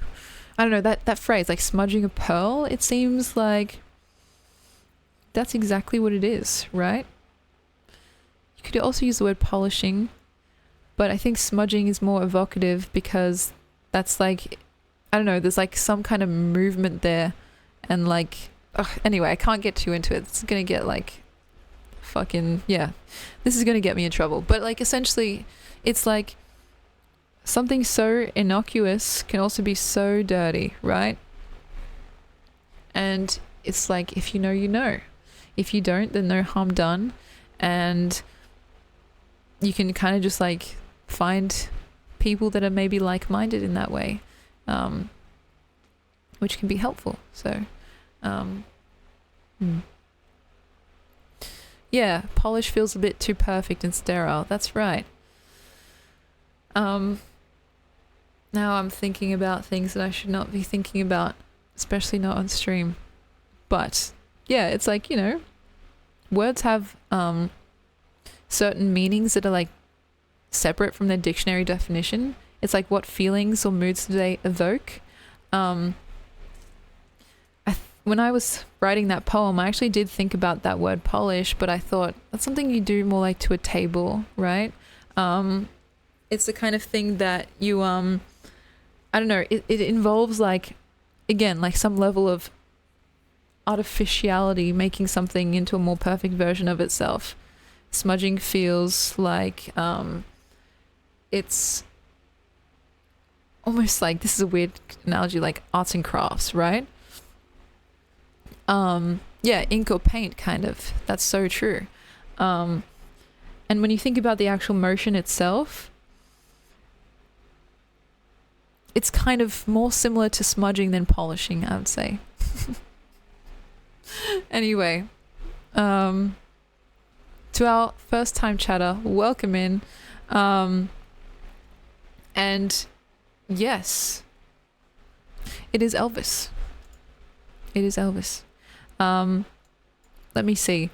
I don't know, that phrase, like smudging a pearl, it seems like that's exactly what it is, right? You could also use the word polishing, but I think smudging is more evocative because that's like, I don't know, there's like some kind of movement there and like, anyway, I can't get too into it. It's going to get like fucking, yeah, this is going to get me in trouble. But like essentially, it's like, something so innocuous can also be so dirty, right? And it's like, if you know, you know. If you don't, then no harm done. And you can kind of just like find people that are maybe like-minded in that way, which can be helpful. So, yeah, polish feels a bit too perfect and sterile. That's right. Now I'm thinking about things that I should not be thinking about, especially not on stream. But yeah, it's like, you know, words have certain meanings that are like separate from their dictionary definition. It's like what feelings or moods do they evoke? When I was writing that poem, I actually did think about that word polish, but I thought that's something you do more like to a table, right? It's the kind of thing that you I don't know, it involves like, again, like some level of artificiality, making something into a more perfect version of itself. Smudging feels like it's almost like, this is a weird analogy, like arts and crafts, right? Yeah, ink or paint, kind of. That's so true. And when you think about the actual motion itself, it's kind of more similar to smudging than polishing, I would say. Anyway, to our first time chatter, welcome in. And yes, it is Elvis. It is Elvis. Let me see.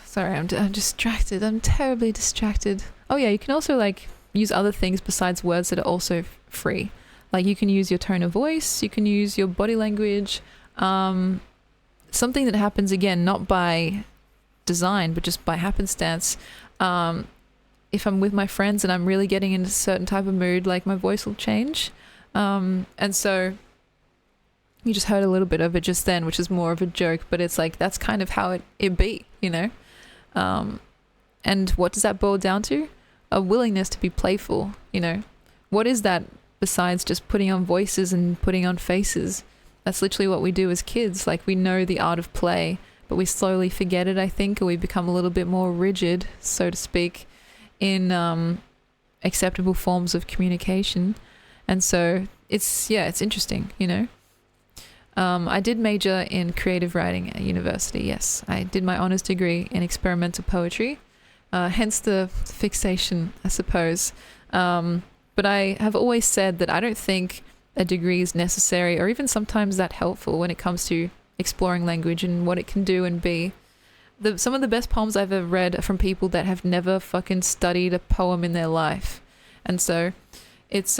Sorry, I'm distracted. I'm terribly distracted. Oh yeah, you can also like use other things besides words that are also free. Like you can use your tone of voice, you can use your body language, something that happens again, not by design, but just by happenstance. If I'm with my friends and I'm really getting into a certain type of mood, like my voice will change. And so you just heard a little bit of it just then, which is more of a joke, but it's like, that's kind of how it be, you know? And what does that boil down to? A willingness to be playful, you know? What is that besides just putting on voices and putting on faces? That's literally what we do as kids. Like, we know the art of play, but we slowly forget it, I think, or we become a little bit more rigid, so to speak, in acceptable forms of communication. And so it's interesting, you know? I did major in creative writing at university, yes. I did my honours degree in experimental poetry, hence the fixation, I suppose. But I have always said that I don't think a degree is necessary or even sometimes that helpful when it comes to exploring language and what it can do and be. Some of the best poems I've ever read are from people that have never fucking studied a poem in their life. And so it's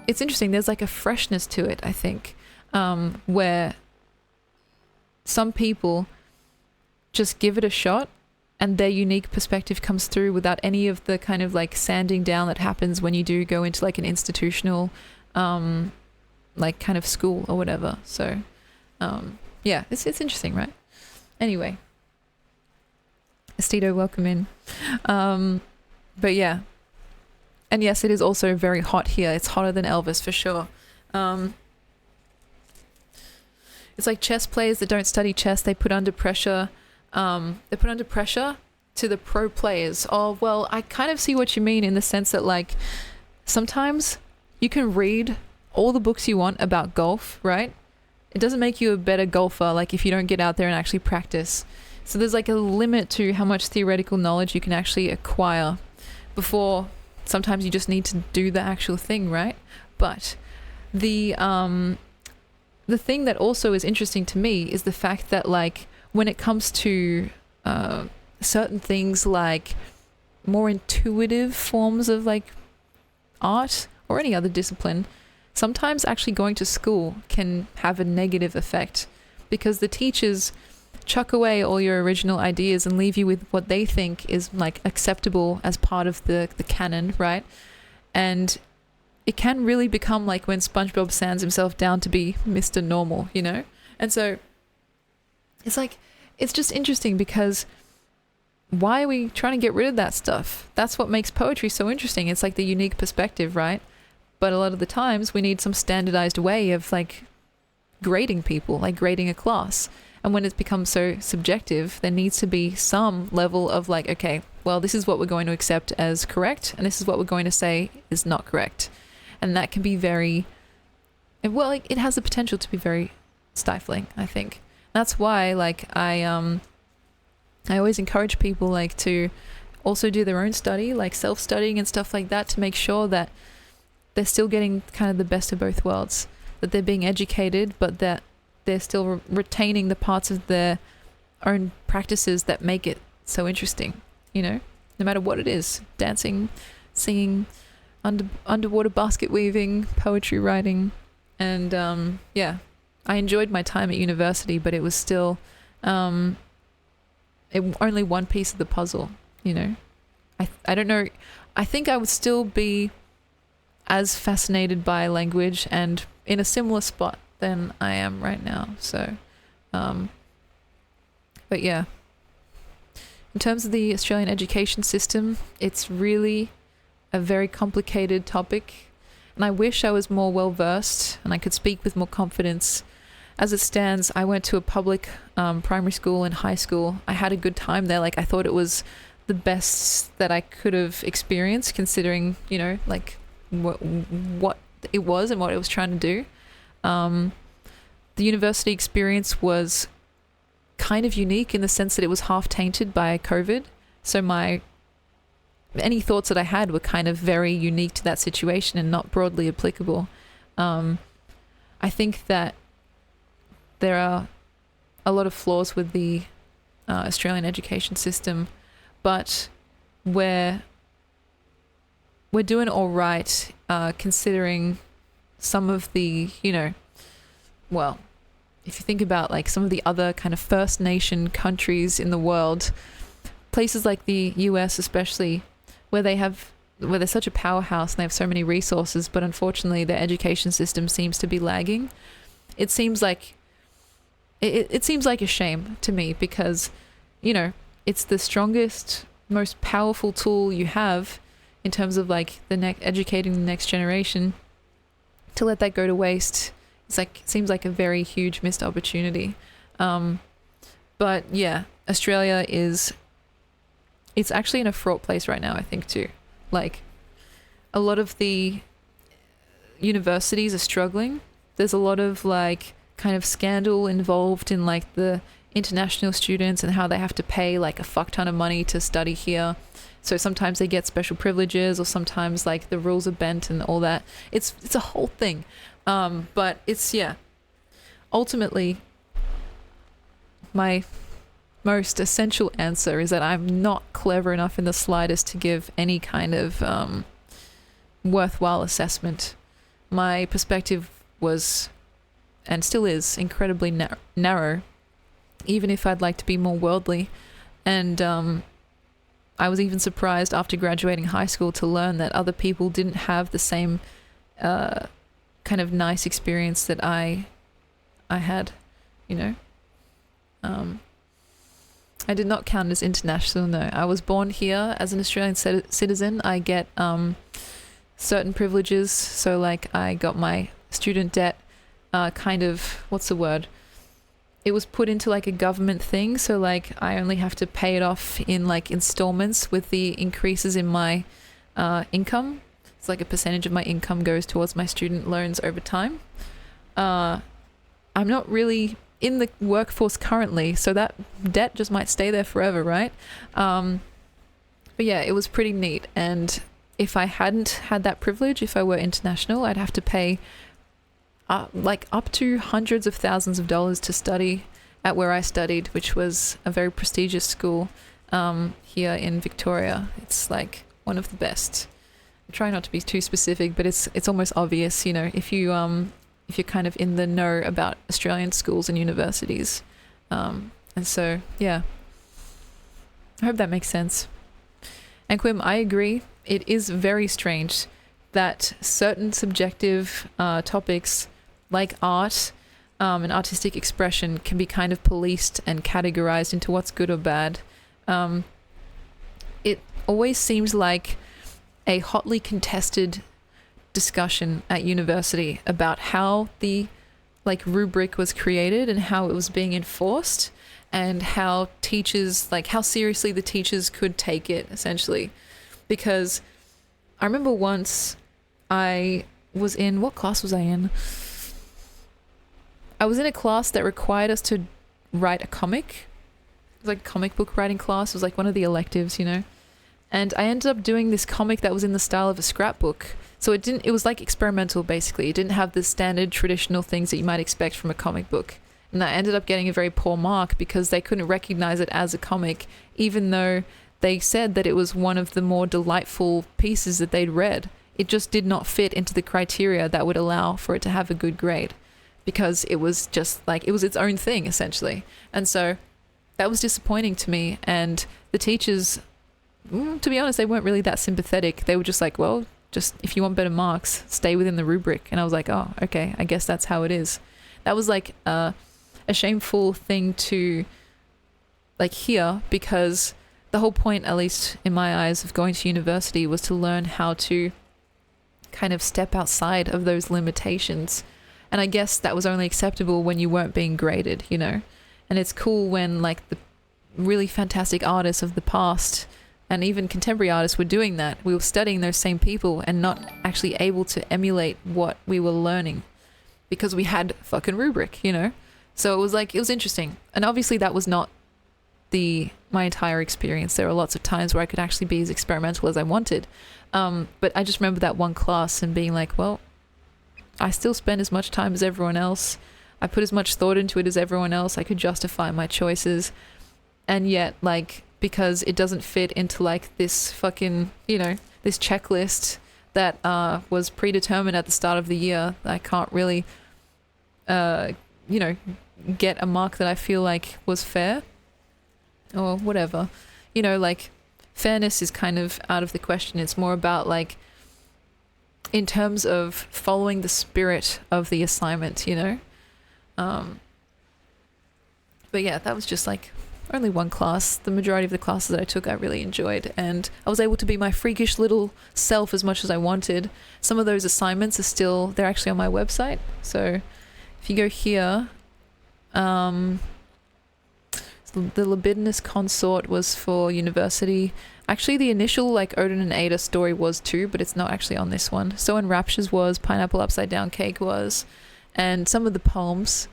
interesting. There's like a freshness to it, I think, where some people just give it a shot and their unique perspective comes through without any of the kind of like sanding down that happens when you do go into like an institutional like kind of school or whatever. So yeah, it's interesting, right? Anyway, Estito, welcome in. But yeah. And yes, it is also very hot here. It's hotter than Elvis for sure. It's like chess players that don't study chess. They put under pressure. They put under pressure to the pro players. Oh, well, I kind of see what you mean in the sense that like sometimes you can read all the books you want about golf, right? It doesn't make you a better golfer, like if you don't get out there and actually practice. So there's like a limit to how much theoretical knowledge you can actually acquire before. Sometimes you just need to do the actual thing, right? But the thing that also is interesting to me is the fact that like when it comes to certain things like more intuitive forms of like art or any other discipline, sometimes actually going to school can have a negative effect because the teachers chuck away all your original ideas and leave you with what they think is like acceptable as part of the canon, right? And it can really become like when SpongeBob sands himself down to be Mr. Normal, you know? And so it's like, it's just interesting because why are we trying to get rid of that stuff? That's what makes poetry so interesting. It's like the unique perspective, right? But a lot of the times we need some standardized way of like grading people, like grading a class. And when it's become so subjective, there needs to be some level of like, okay, well, this is what we're going to accept as correct, and this is what we're going to say is not correct. And that can be very, well, it has the potential to be very stifling, I think. That's why, like, I always encourage people, like, to also do their own study, like self-studying and stuff like that, to make sure that they're still getting kind of the best of both worlds, that they're being educated, but that they're still retaining the parts of their own practices that make it so interesting, you know, no matter what it is: dancing, singing, underwater basket weaving, poetry writing. And yeah, I enjoyed my time at university, but it was still only one piece of the puzzle, you know. I don't know, I think I would still be as fascinated by language and in a similar spot than I am right now. So, but yeah, in terms of the Australian education system, it's really a very complicated topic, and I wish I was more well versed and I could speak with more confidence. As it stands, I went to a public primary school and high school. I had a good time there. Like, I thought it was the best that I could have experienced, considering, you know, like what it was and what it was trying to do. The university experience was kind of unique in the sense that it was half tainted by COVID. So any thoughts that I had were kind of very unique to that situation and not broadly applicable. I think that there are a lot of flaws with the Australian education system, but we're doing all right, considering some of the, you know, well, if you think about like some of the other kind of First Nation countries in the world, places like the US especially, where they're such a powerhouse and they have so many resources, but unfortunately their education system seems to be lagging. It seems like a shame to me, because, you know, it's the strongest, most powerful tool you have in terms of like educating the next generation. To let that go to waste, seems like a very huge missed opportunity. But yeah, Australia it's actually in a fraught place right now, I think, too. Like, a lot of the universities are struggling. There's a lot of like kind of scandal involved in like the international students and how they have to pay like a fuck ton of money to study here. So sometimes they get special privileges, or sometimes like the rules are bent and all that. It's a whole thing. But it's, yeah, ultimately my most essential answer is that I'm not clever enough in the slightest to give any kind of worthwhile assessment. My perspective was, and still is, incredibly narrow, even if I'd like to be more worldly. And I was even surprised after graduating high school to learn that other people didn't have the same kind of nice experience that I had, you know. I did not count as international, no. I was born here as an Australian citizen. I get certain privileges. So like I got my student debt kind of, what's the word? It was put into like a government thing. So like I only have to pay it off in like installments with the increases in my income. It's like a percentage of my income goes towards my student loans over time. I'm not really in the workforce currently, so that debt just might stay there forever, right? But yeah, it was pretty neat. And if I hadn't had that privilege, if I were international, I'd have to pay like up to hundreds of thousands of dollars to study at where I studied, which was a very prestigious school here in Victoria. It's like one of the best. I try not to be too specific, but it's almost obvious, you know, if you're kind of in the know about Australian schools and universities. And so, yeah, I hope that makes sense. And Quim, I agree. It is very strange that certain subjective topics like art and artistic expression can be kind of policed and categorized into what's good or bad. It always seems like a hotly contested discussion at university about how the like rubric was created and how it was being enforced, and how teachers, like how seriously the teachers could take it, essentially. Because I remember once I was in, what class was I in? I was in a class that required us to write a comic. It was like a comic book writing class. It was like one of the electives, you know. And I ended up doing this comic that was in the style of a scrapbook. So it was like experimental, basically. It didn't have the standard traditional things that you might expect from a comic book. And I ended up getting a very poor mark because they couldn't recognize it as a comic, even though they said that it was one of the more delightful pieces that they'd read. It just did not fit into the criteria that would allow for it to have a good grade, because it was just like, it was its own thing, essentially. And so that was disappointing to me. And the teachers, to be honest, they weren't really that sympathetic. They were just like, well, just if you want better marks, stay within the rubric. And I was like, oh, okay, I guess that's how it is. that was like a shameful thing to like hear, because the whole point, at least in my eyes, of going to university was to learn how to kind of step outside of those limitations. And I guess that was only acceptable when you weren't being graded, you know? And it's cool when like the really fantastic artists of the past and even contemporary artists were doing that. We were studying those same people and not actually able to emulate what we were learning because we had fucking rubric, you know? So it was like, it was interesting. And obviously that was not my entire experience. There were lots of times where I could actually be as experimental as I wanted. But I just remember that one class and being like, well, I still spend as much time as everyone else. I put as much thought into it as everyone else. I could justify my choices. And yet, like, because it doesn't fit into like this fucking, you know, this checklist that was predetermined at the start of the year, I can't really, you know, get a mark that I feel like was fair or whatever. You know, like, fairness is kind of out of the question. It's more about like, in terms of following the spirit of the assignment, you know? But yeah, that was just like only one class. The majority of the classes that I took, I really enjoyed, and I was able to be my freakish little self as much as I wanted. Some of those assignments are still, they're actually on my website. So if you go here, the libidinous consort was for university. Actually, the initial like Odin and Ada story was too, but it's not actually on this one. So in Raptures was, Pineapple Upside Down Cake was, and some of the poems,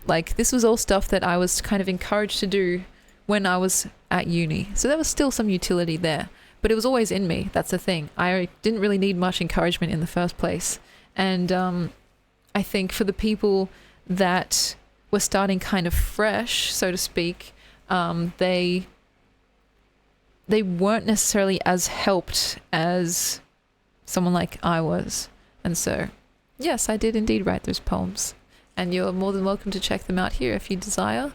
like this was all stuff that I was kind of encouraged to do when I was at uni. So there was still some utility there, but it was always in me. That's the thing. I didn't really need much encouragement in the first place. And I think for the people that were starting kind of fresh, so to speak, they weren't necessarily as helped as someone like I was. And so, yes, I did indeed write those poems. And you're more than welcome to check them out here if you desire.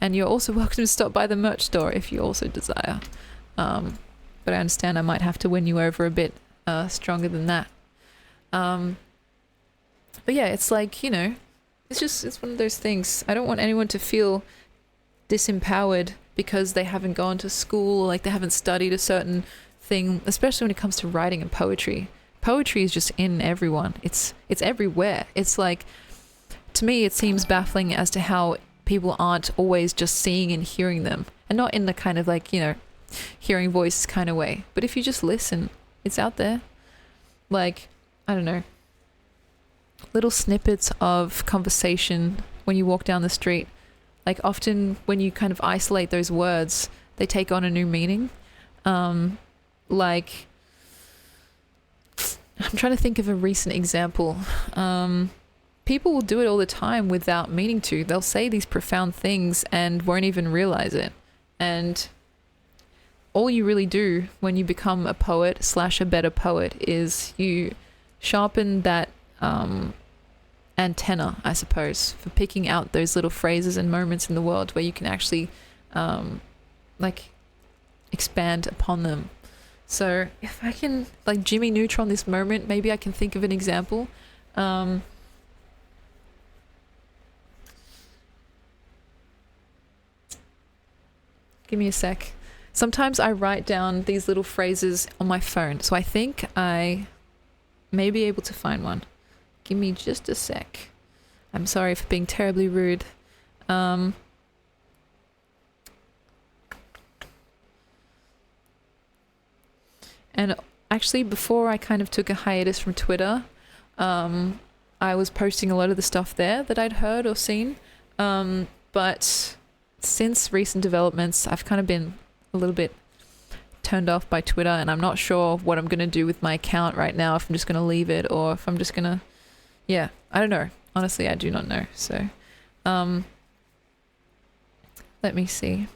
And you're also welcome to stop by the merch store if you also desire. But I understand I might have to win you over a bit stronger than that. But yeah, it's like, you know, it's one of those things. I don't want anyone to feel disempowered because they haven't gone to school or like they haven't studied a certain thing, especially when it comes to writing and poetry. Poetry is just in everyone. It's everywhere. It's like, to me, it seems baffling as to how people aren't always just seeing and hearing them, and not in the kind of like, you know, hearing voice kind of way. But if you just listen, it's out there. Like, I don't know, little snippets of conversation when you walk down the street. Like often when you kind of isolate those words, they take on a new meaning. Like, I'm trying to think of a recent example. People will do it all the time without meaning to. They'll say these profound things and won't even realize it. And all you really do when you become a poet / a better poet is you sharpen that antenna, I suppose, for picking out those little phrases and moments in the world where you can actually like expand upon them. So if I can like Jimmy Neutron this moment, maybe I can think of an example. Give me a sec. Sometimes I write down these little phrases on my phone, so I think I may be able to find one. Give me just a sec. I'm sorry for being terribly rude. And actually, before I kind of took a hiatus from Twitter, I was posting a lot of the stuff there that I'd heard or seen. But since recent developments, I've kind of been a little bit turned off by Twitter, and I'm not sure what I'm going to do with my account right now, if I'm just going to leave it or if I'm just going to, yeah, I don't know. Honestly, I do not know. So, let me see.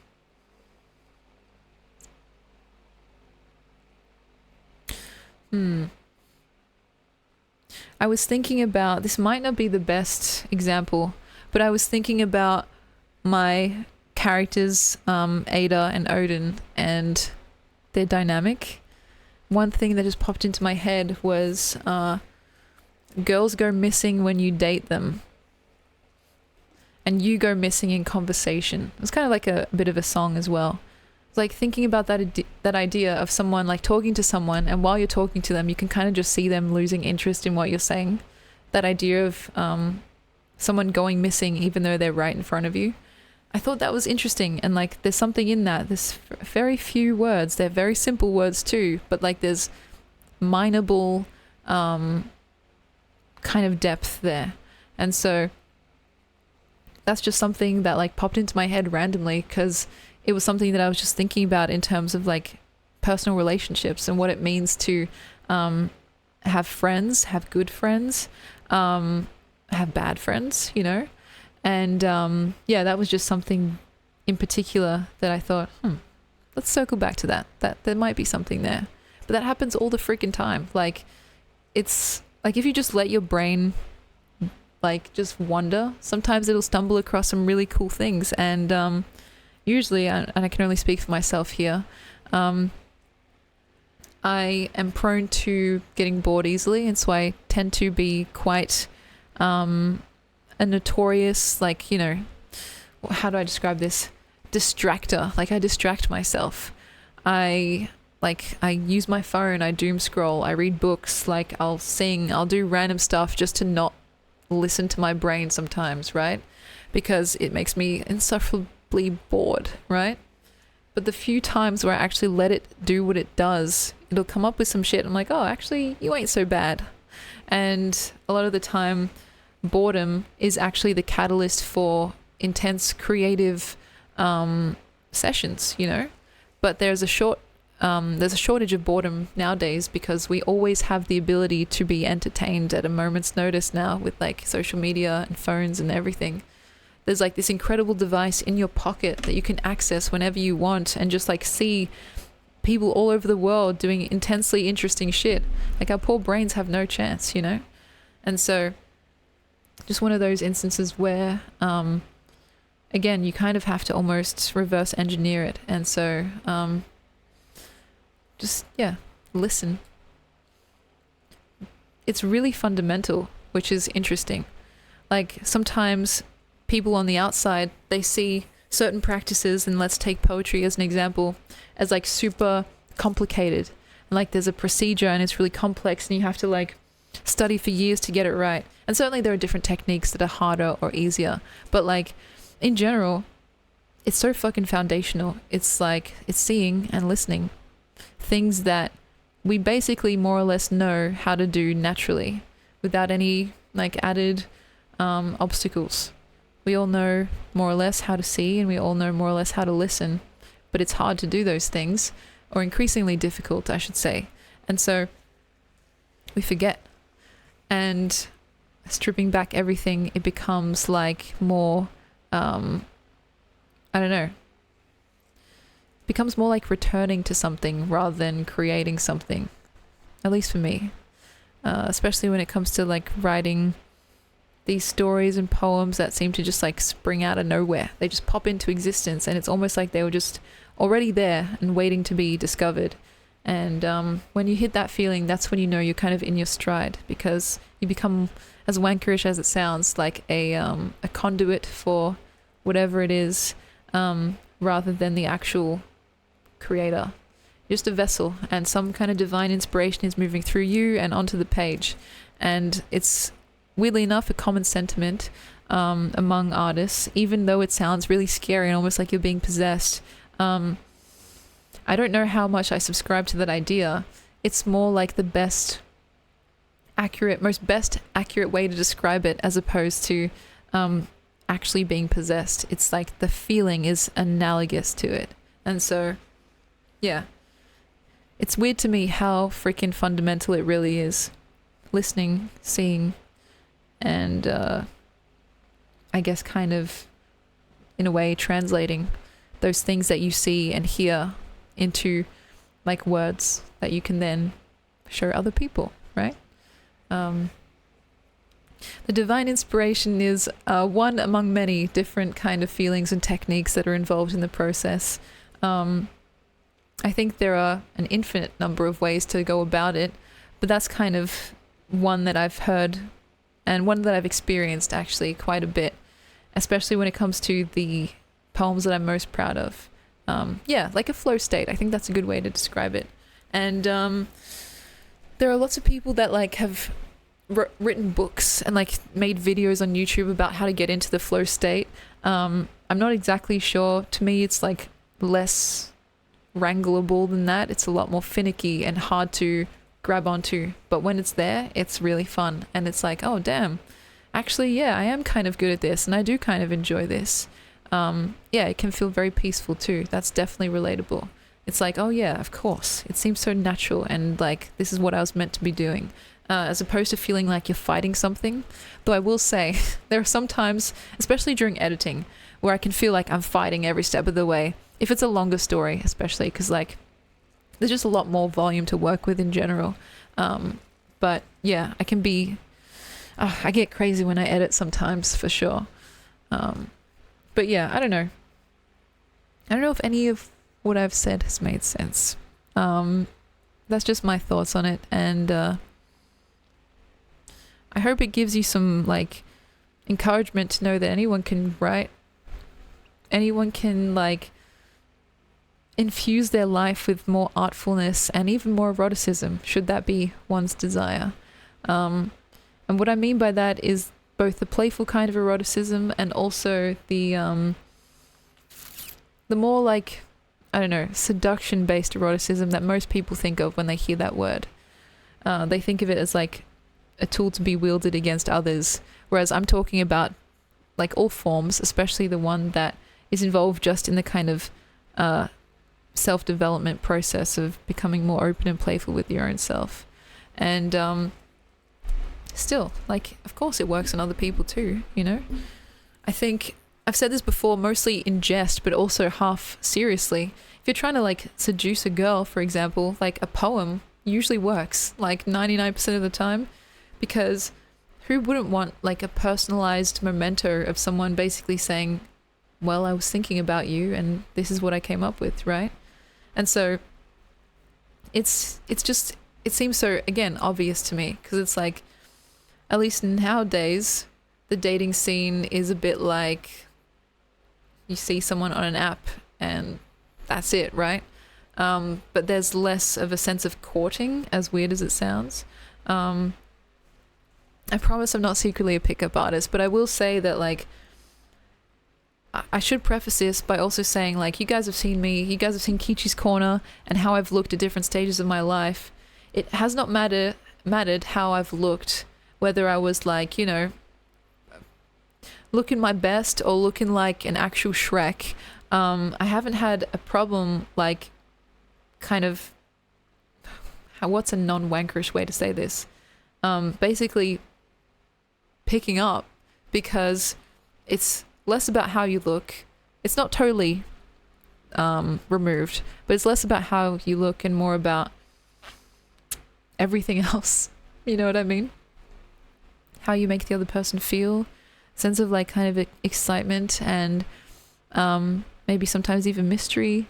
I was thinking about, this might not be the best example, but I was thinking about my characters, Ada and Odin, and their dynamic. One thing that just popped into my head was girls go missing when you date them, and you go missing in conversation. It's kind of like a bit of a song as well. It's like thinking about that idea of someone like talking to someone, and while you're talking to them, you can kind of just see them losing interest in what you're saying. That idea of someone going missing even though they're right in front of you. I thought that was interesting, and like there's something in that. There's very few words. They're very simple words too, but like there's mineable kind of depth there. And so that's just something that like popped into my head randomly, because it was something that I was just thinking about in terms of like personal relationships and what it means to have friends, have good friends, have bad friends, you know. And yeah, that was just something in particular that I thought, let's circle back to that there might be something there. But that happens all the freaking time. Like, it's like if you just let your brain like just wander, sometimes it'll stumble across some really cool things. And usually, and I can only speak for myself here, I am prone to getting bored easily, and so I tend to be quite a notorious, like, you know, how do I describe this? Distractor. Like, I distract myself. I use my phone, I doom scroll, I read books, like I'll sing, I'll do random stuff just to not listen to my brain sometimes, right? Because it makes me insufferably bored, right? But the few times where I actually let it do what it does, it'll come up with some shit. I'm like, oh, actually, you ain't so bad. And a lot of the time, boredom is actually the catalyst for intense creative sessions, you know. But there's a shortage of boredom nowadays, because we always have the ability to be entertained at a moment's notice now with like social media and phones and everything. There's like this incredible device in your pocket that you can access whenever you want and just like see people all over the world doing intensely interesting shit. Like, our poor brains have no chance, you know. And so just one of those instances where again, you kind of have to almost reverse engineer it. And so just, yeah, listen. It's really fundamental, which is interesting. Like, sometimes people on the outside, they see certain practices, and let's take poetry as an example, as like super complicated. And like there's a procedure and it's really complex and you have to like study for years to get it right. And certainly there are different techniques that are harder or easier. But like, in general, it's so fucking foundational. It's like, it's seeing and listening. Things that we basically more or less know how to do naturally without any like added obstacles. We all know more or less how to see, and we all know more or less how to listen, but it's hard to do those things, or increasingly difficult, I should say. And so we forget. And stripping back everything, it becomes like more, I don't know, becomes more like returning to something rather than creating something, at least for me, especially when it comes to like writing these stories and poems that seem to just like spring out of nowhere. They just pop into existence, and it's almost like they were just already there and waiting to be discovered. And when you hit that feeling, that's when you know you're kind of in your stride, because you become, as wankerish as it sounds, like a conduit for whatever it is, rather than the actual creator. Just a vessel, and some kind of divine inspiration is moving through you and onto the page. And it's, weirdly enough, a common sentiment among artists, even though it sounds really scary and almost like you're being possessed. I don't know how much I subscribe to that idea. It's more like the most accurate way to describe it, as opposed to actually being possessed. It's like the feeling is analogous to it. And so, yeah, it's weird to me how freaking fundamental it really is. Listening, seeing, and I guess kind of, in a way, translating those things that you see and hear into like words that you can then show other people, right? The divine inspiration is one among many different kind of feelings and techniques that are involved in the process. I think there are an infinite number of ways to go about it, but that's kind of one that I've heard and one that I've experienced actually quite a bit, especially when it comes to the poems that I'm most proud of. Yeah, like a flow state. I think that's a good way to describe it. And there are lots of people that like have written books and like made videos on YouTube about how to get into the flow state. I'm not exactly sure. To me, it's like less wrangleable than that. It's a lot more finicky and hard to grab onto. But when it's there, it's really fun. And it's like, oh, damn. Actually, yeah, I am kind of good at this and I do kind of enjoy this. Yeah, it can feel very peaceful too. That's definitely relatable. It's like, oh yeah, of course. It seems so natural and like this is what I was meant to be doing. As opposed to feeling like you're fighting something. Though I will say, there are some times, especially during editing, where I can feel like I'm fighting every step of the way. If it's a longer story, especially, because like there's just a lot more volume to work with in general. But yeah, I can be, I get crazy when I edit sometimes, for sure. But yeah, I don't know. I don't know if any of what I've said has made sense. That's just my thoughts on it, and I hope it gives you some like encouragement to know that anyone can write. Anyone can like infuse their life with more artfulness and even more eroticism, should that be one's desire. And what I mean by that is both the playful kind of eroticism and also the more like, I don't know, seduction-based eroticism that most people think of when they hear that word. They think of it as like a tool to be wielded against others, whereas I'm talking about like all forms, especially the one that is involved just in the kind of self-development process of becoming more open and playful with your own self. And still, like, of course it works on other people too, you know? I think I've said this before, mostly in jest, but also half seriously. If you're trying to like seduce a girl, for example, like a poem usually works like 99% of the time, because who wouldn't want like a personalized memento of someone basically saying, well, I was thinking about you and this is what I came up with, right? And so it's just, it seems so, again, obvious to me, because it's like, at least nowadays, the dating scene is a bit like you see someone on an app and that's it, right? But there's less of a sense of courting, as weird as it sounds. I promise I'm not secretly a pickup artist, but I will say that, like, I should preface this by also saying, like, you guys have seen me, you guys have seen Kichi's Corner and how I've looked at different stages of my life. It has not mattered how I've looked, whether I was like, you know, looking my best or looking like an actual Shrek. I haven't had a problem, like, kind of, what's a non-wankerish way to say this? Basically picking up, because it's less about how you look. It's not totally removed, but it's less about how you look and more about everything else. You know what I mean? How you make the other person feel, sense of like kind of excitement and maybe sometimes even mystery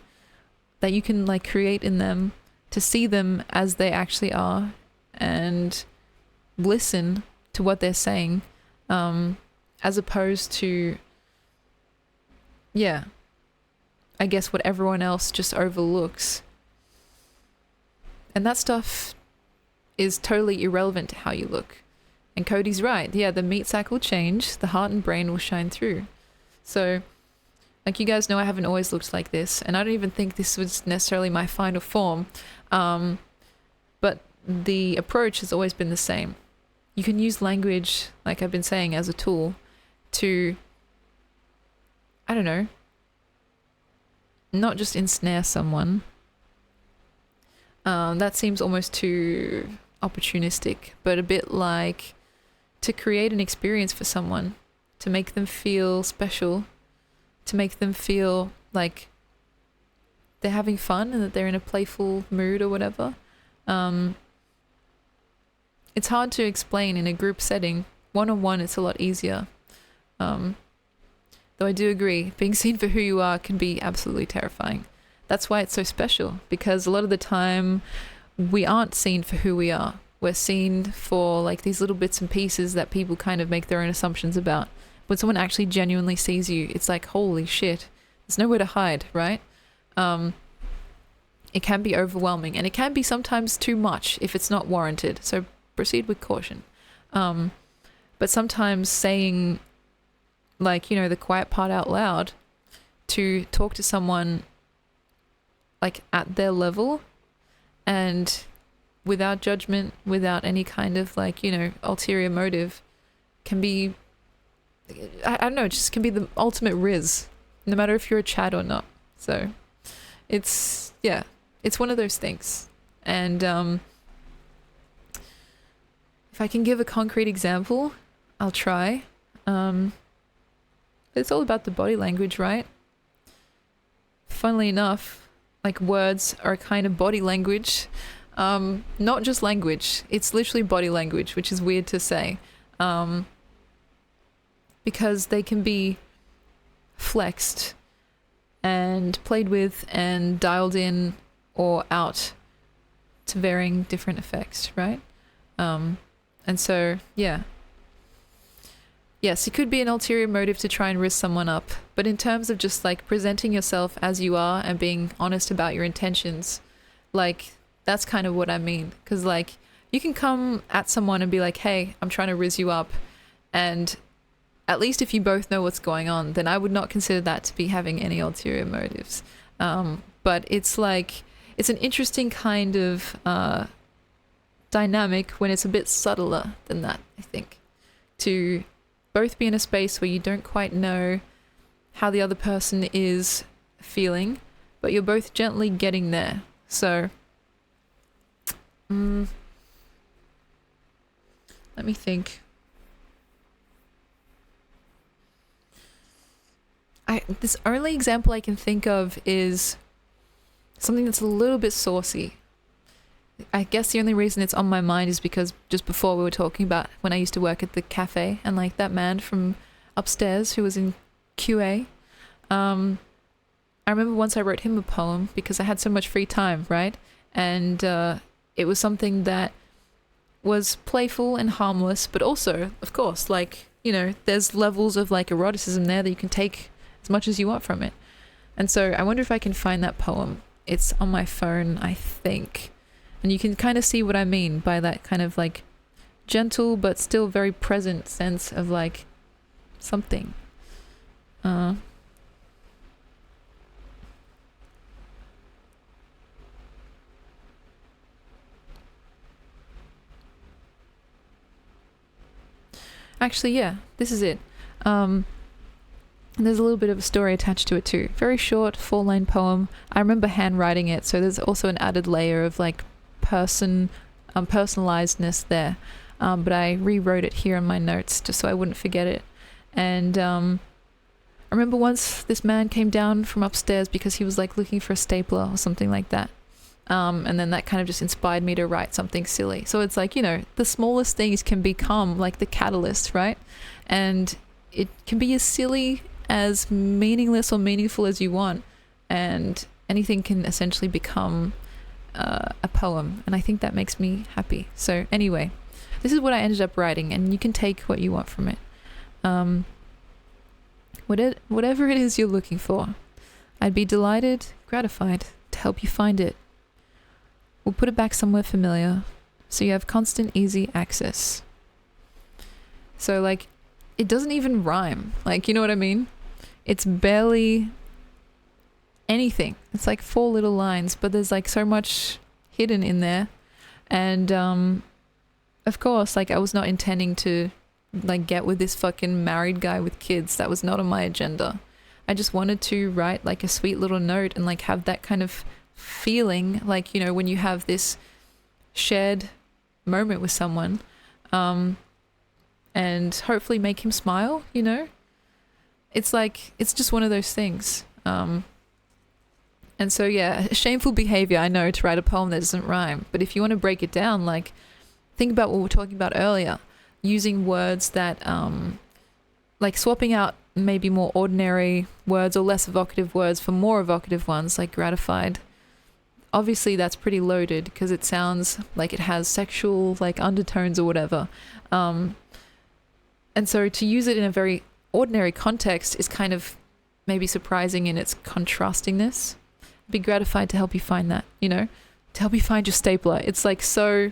that you can like create in them, to see them as they actually are and listen to what they're saying, as opposed to, yeah, I guess what everyone else just overlooks. And that stuff is totally irrelevant to how you look. And Cody's right. Yeah, the meat sack will change, the heart and brain will shine through. So, like, you guys know I haven't always looked like this, and I don't even think this was necessarily my final form. But the approach has always been the same. You can use language, like I've been saying, as a tool to, I don't know, not just ensnare someone. That seems almost too opportunistic, but a bit like to create an experience for someone, to make them feel special, to make them feel like they're having fun and that they're in a playful mood or whatever. It's hard to explain in a group setting. One-on-one, it's a lot easier. Though I do agree, being seen for who you are can be absolutely terrifying. That's why it's so special, because a lot of the time we aren't seen for who we are. we're seen for like these little bits and pieces that people kind of make their own assumptions about. When someone actually genuinely sees you, it's like, holy shit, there's nowhere to hide, right? It can be overwhelming, and it can be sometimes too much if it's not warranted. So proceed with caution. But sometimes saying, like, you know, the quiet part out loud to talk to someone like at their level and without judgment, without any kind of like, you know, ulterior motive can be, I don't know, it just can be the ultimate riz, no matter if you're a Chad or not. So it's, yeah, it's one of those things. And if I can give a concrete example, I'll try. It's all about the body language, right? Funnily enough, like words are a kind of body language. Not just language, it's literally body language, which is weird to say. Because they can be flexed and played with and dialed in or out to varying different effects, right? And so, yeah. Yes, it could be an ulterior motive to try and risk someone up, but in terms of just like presenting yourself as you are and being honest about your intentions, like that's kind of what I mean. Because like you can come at someone and be like, hey, I'm trying to riz you up, and at least if you both know what's going on, then I would not consider that to be having any ulterior motives. But it's like, it's an interesting kind of dynamic when it's a bit subtler than that, I think, to both be in a space where you don't quite know how the other person is feeling, but you're both gently getting there. So, let me think. This only example I can think of is something that's a little bit saucy. I guess the only reason it's on my mind is because just before we were talking about when I used to work at the cafe and like that man from upstairs who was in QA. I remember once I wrote him a poem because I had so much free time, right? And it was something that was playful and harmless, but also, of course, like, you know, there's levels of like eroticism there that you can take as much as you want from it. And so I wonder if I can find that poem. It's on my phone, I think. And you can kind of see what I mean by that kind of like gentle but still very present sense of like something. Actually, yeah, this is it. And there's a little bit of a story attached to it too. Very short, 4-line poem. I remember handwriting it, so there's also an added layer of like personalizedness there. But I rewrote it here in my notes just so I wouldn't forget it. And I remember once this man came down from upstairs because he was like looking for a stapler or something like that. And then that kind of just inspired me to write something silly. So it's like, you know, the smallest things can become like the catalyst, right? And it can be as silly, as meaningless or meaningful as you want. And anything can essentially become a poem. And I think that makes me happy. So anyway, this is what I ended up writing, and you can take what you want from it. Whatever it is you're looking for, I'd be delighted, gratified to help you find it. We'll put it back somewhere familiar so you have constant, easy access. So like, it doesn't even rhyme. Like, you know what I mean? It's barely anything. It's like 4 little lines, but there's like so much hidden in there. And of course, like I was not intending to like get with this fucking married guy with kids. That was not on my agenda. I just wanted to write like a sweet little note and like have that kind of feeling, like, you know, when you have this shared moment with someone, and hopefully make him smile, you know? It's like, it's just one of those things. And so, yeah, shameful behavior, I know, to write a poem that doesn't rhyme. But if you want to break it down, like, think about what we were talking about earlier. Using words that, like swapping out maybe more ordinary words or less evocative words for more evocative ones, like gratified. obviously that's pretty loaded because it sounds like it has sexual like undertones or whatever. And so to use it in a very ordinary context is kind of maybe surprising in its contrastingness. I'd be gratified to help you find that, to help you find your stapler. It's like so,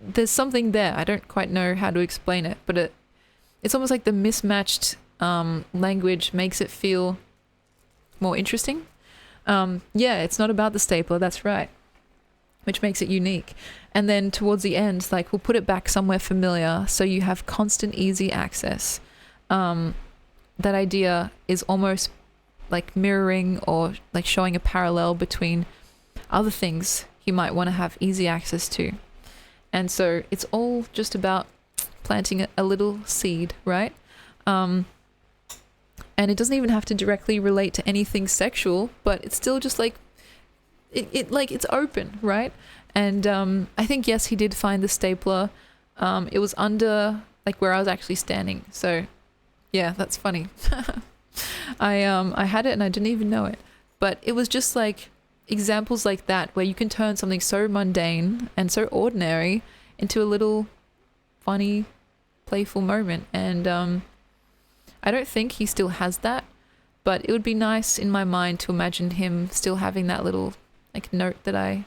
there's something there. I don't quite know how to explain it, but it's almost like the mismatched language makes it feel more interesting. Yeah, it's not about the stapler, that's right, which makes it unique. And then towards the end, like we'll put it back somewhere familiar so you have constant, easy access. That idea is almost like mirroring or like showing a parallel between other things you might want to have easy access to. And so it's all just about planting a little seed, right? And it doesn't even have to directly relate to anything sexual, but it's still just like it like it's open, right? And I think yes, he did find the stapler. It was under like where I was actually standing. So yeah, that's funny. I had it and I didn't even know it. But it was just like examples like that where you can turn something so mundane and so ordinary into a little funny, playful moment. And I don't think he still has that, but it would be nice in my mind to imagine him still having that little like note that I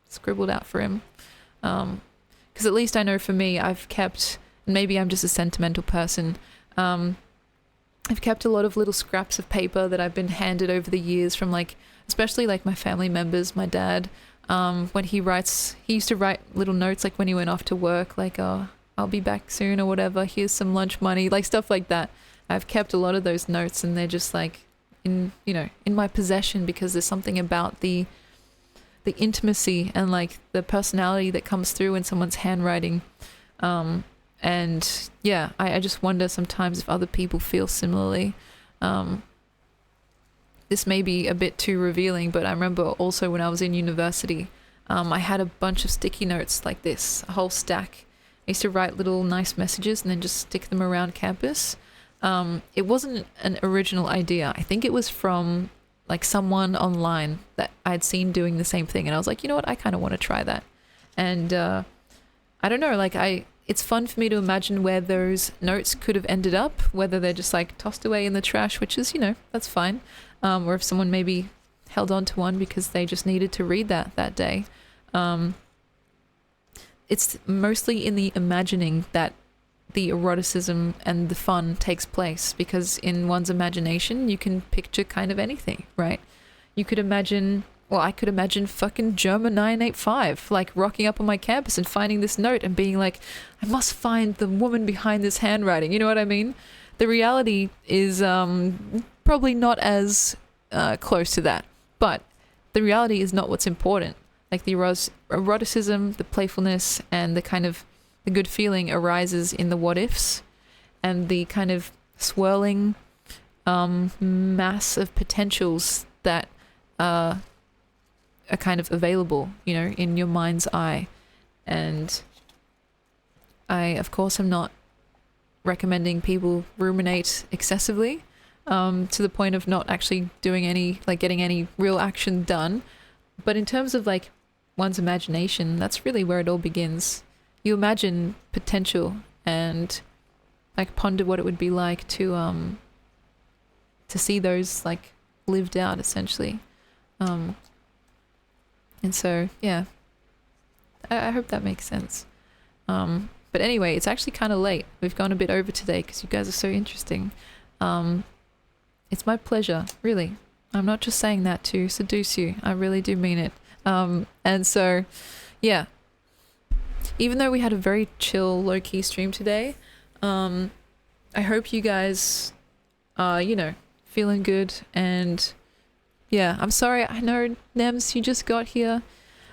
scribbled out for him. Because at least I know for me, I've kept, maybe I'm just a sentimental person, I've kept a lot of little scraps of paper that I've been handed over the years from like, especially like my family members, my dad, when he used to write little notes like when he went off to work, like, oh, I'll be back soon or whatever, here's some lunch money, like stuff like that. I've kept a lot of those notes and they're just like in my possession because there's something about the intimacy and like the personality that comes through in someone's handwriting. And yeah, I just wonder sometimes if other people feel similarly. This may be a bit too revealing, but I remember also when I was in university, I had a bunch of sticky notes like this, a whole stack. I used to write little nice messages and then just stick them around campus. It wasn't an original idea. I think it was from like someone online that I'd seen doing the same thing. And I was like, you know what? I kind of want to try that. And I don't know, like it's fun for me to imagine where those notes could have ended up, whether they're just like tossed away in the trash, which is, that's fine. Or if someone maybe held on to one because they just needed to read that day. It's mostly in the imagining that the eroticism and the fun takes place, because in one's imagination, you can picture kind of anything, right? You could imagine, well, I could imagine fucking German 985, like rocking up on my campus and finding this note and being like, I must find the woman behind this handwriting. You know what I mean? The reality is probably not as close to that, but the reality is not what's important. Like the eroticism, the playfulness, and the kind of the good feeling arises in the what ifs and the kind of swirling mass of potentials that are kind of available, in your mind's eye. And I, of course, am not recommending people ruminate excessively to the point of not actually doing any, like getting any real action done. But in terms of like one's imagination, that's really where it all begins. You imagine potential and like ponder what it would be like to see those like lived out essentially. And so, yeah, I hope that makes sense. But anyway, it's actually kind of late. We've gone a bit over today because you guys are so interesting. It's my pleasure, really. I'm not just saying that to seduce you. I really do mean it. And so, yeah. Even though we had a very chill, low-key stream today, I hope you guys are, feeling good. And yeah, I'm sorry. I know, Nems, you just got here.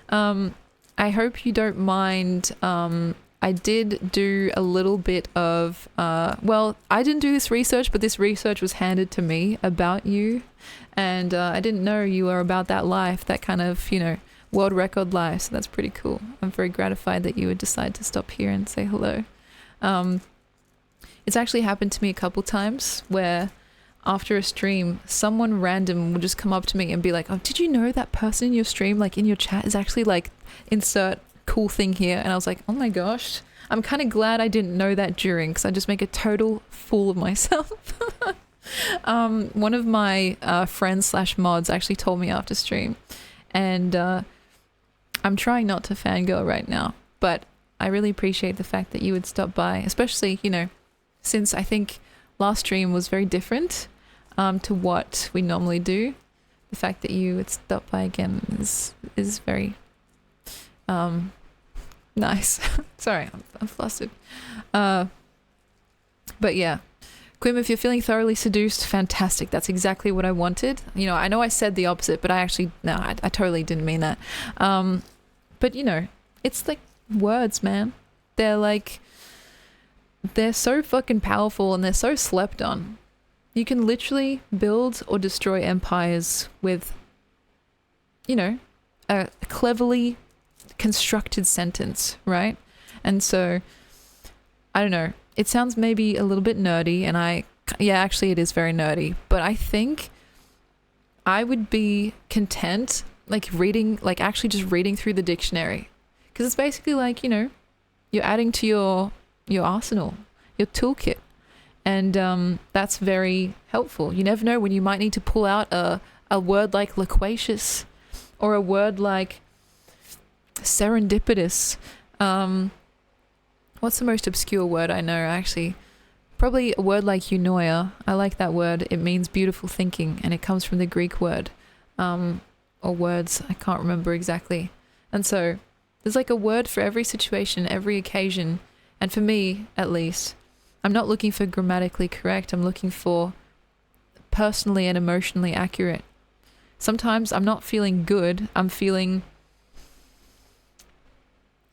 I hope you don't mind. I did do a little bit of, well, I didn't do this research, but this research was handed to me about you. And I didn't know you were about that life, that kind of, world record life. So that's pretty cool. I'm very gratified that you would decide to stop here and say hello. It's actually happened to me a couple times where after a stream, someone random will just come up to me and be like, oh, did you know that person in your stream, like in your chat, is actually like insert cool thing here? And I was like, oh my gosh, I'm kind of glad I didn't know that during, because I just make a total fool of myself. One of my friends slash mods actually told me after stream, and I'm trying not to fangirl right now, but I really appreciate the fact that you would stop by, especially, you know, since I think last stream was very different to what we normally do. The fact that you would stop by again is very nice. Sorry, I'm flustered. But yeah, Quim, if you're feeling thoroughly seduced, fantastic. That's exactly what I wanted. You know I said the opposite, but I totally didn't mean that. But you know, it's like words, man. They're so fucking powerful, and they're so slept on. You can literally build or destroy empires with, you know, a cleverly constructed sentence, right? And so, I don't know. It sounds maybe a little bit nerdy, and actually it is very nerdy, but I think I would be content actually just reading through the dictionary, because it's basically like, you know, you're adding to your arsenal, your toolkit, and that's very helpful. You never know when you might need to pull out a word like loquacious, or a word like serendipitous. What's the most obscure word I know, actually? Probably a word like eunoia. I like that word. It means beautiful thinking, and it comes from the Greek word, or words, I can't remember exactly. And so there's like a word for every situation, every occasion. And for me, at least, I'm not looking for grammatically correct. I'm looking for personally and emotionally accurate. Sometimes I'm not feeling good. I'm feeling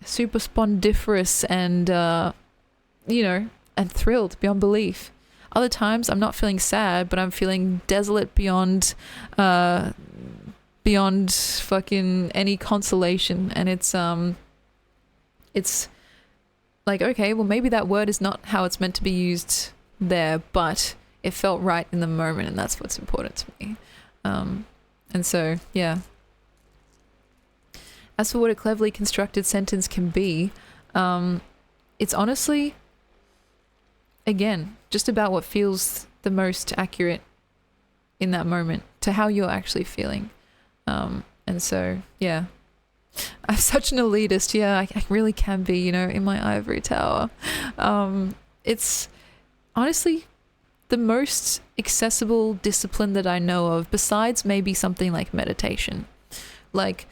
super spondiferous and, you know, and thrilled beyond belief. Other times I'm not feeling sad, but I'm feeling desolate beyond fucking any consolation. And it's like, okay, well, maybe that word is not how it's meant to be used there, but it felt right in the moment, and that's what's important to me. And so, yeah. As for what a cleverly constructed sentence can be, it's honestly, again, just about what feels the most accurate in that moment to how you're actually feeling. And so, yeah. I'm such an elitist. Yeah, I really can be, you know, in my ivory tower. It's honestly the most accessible discipline that I know of, besides maybe something like meditation. Like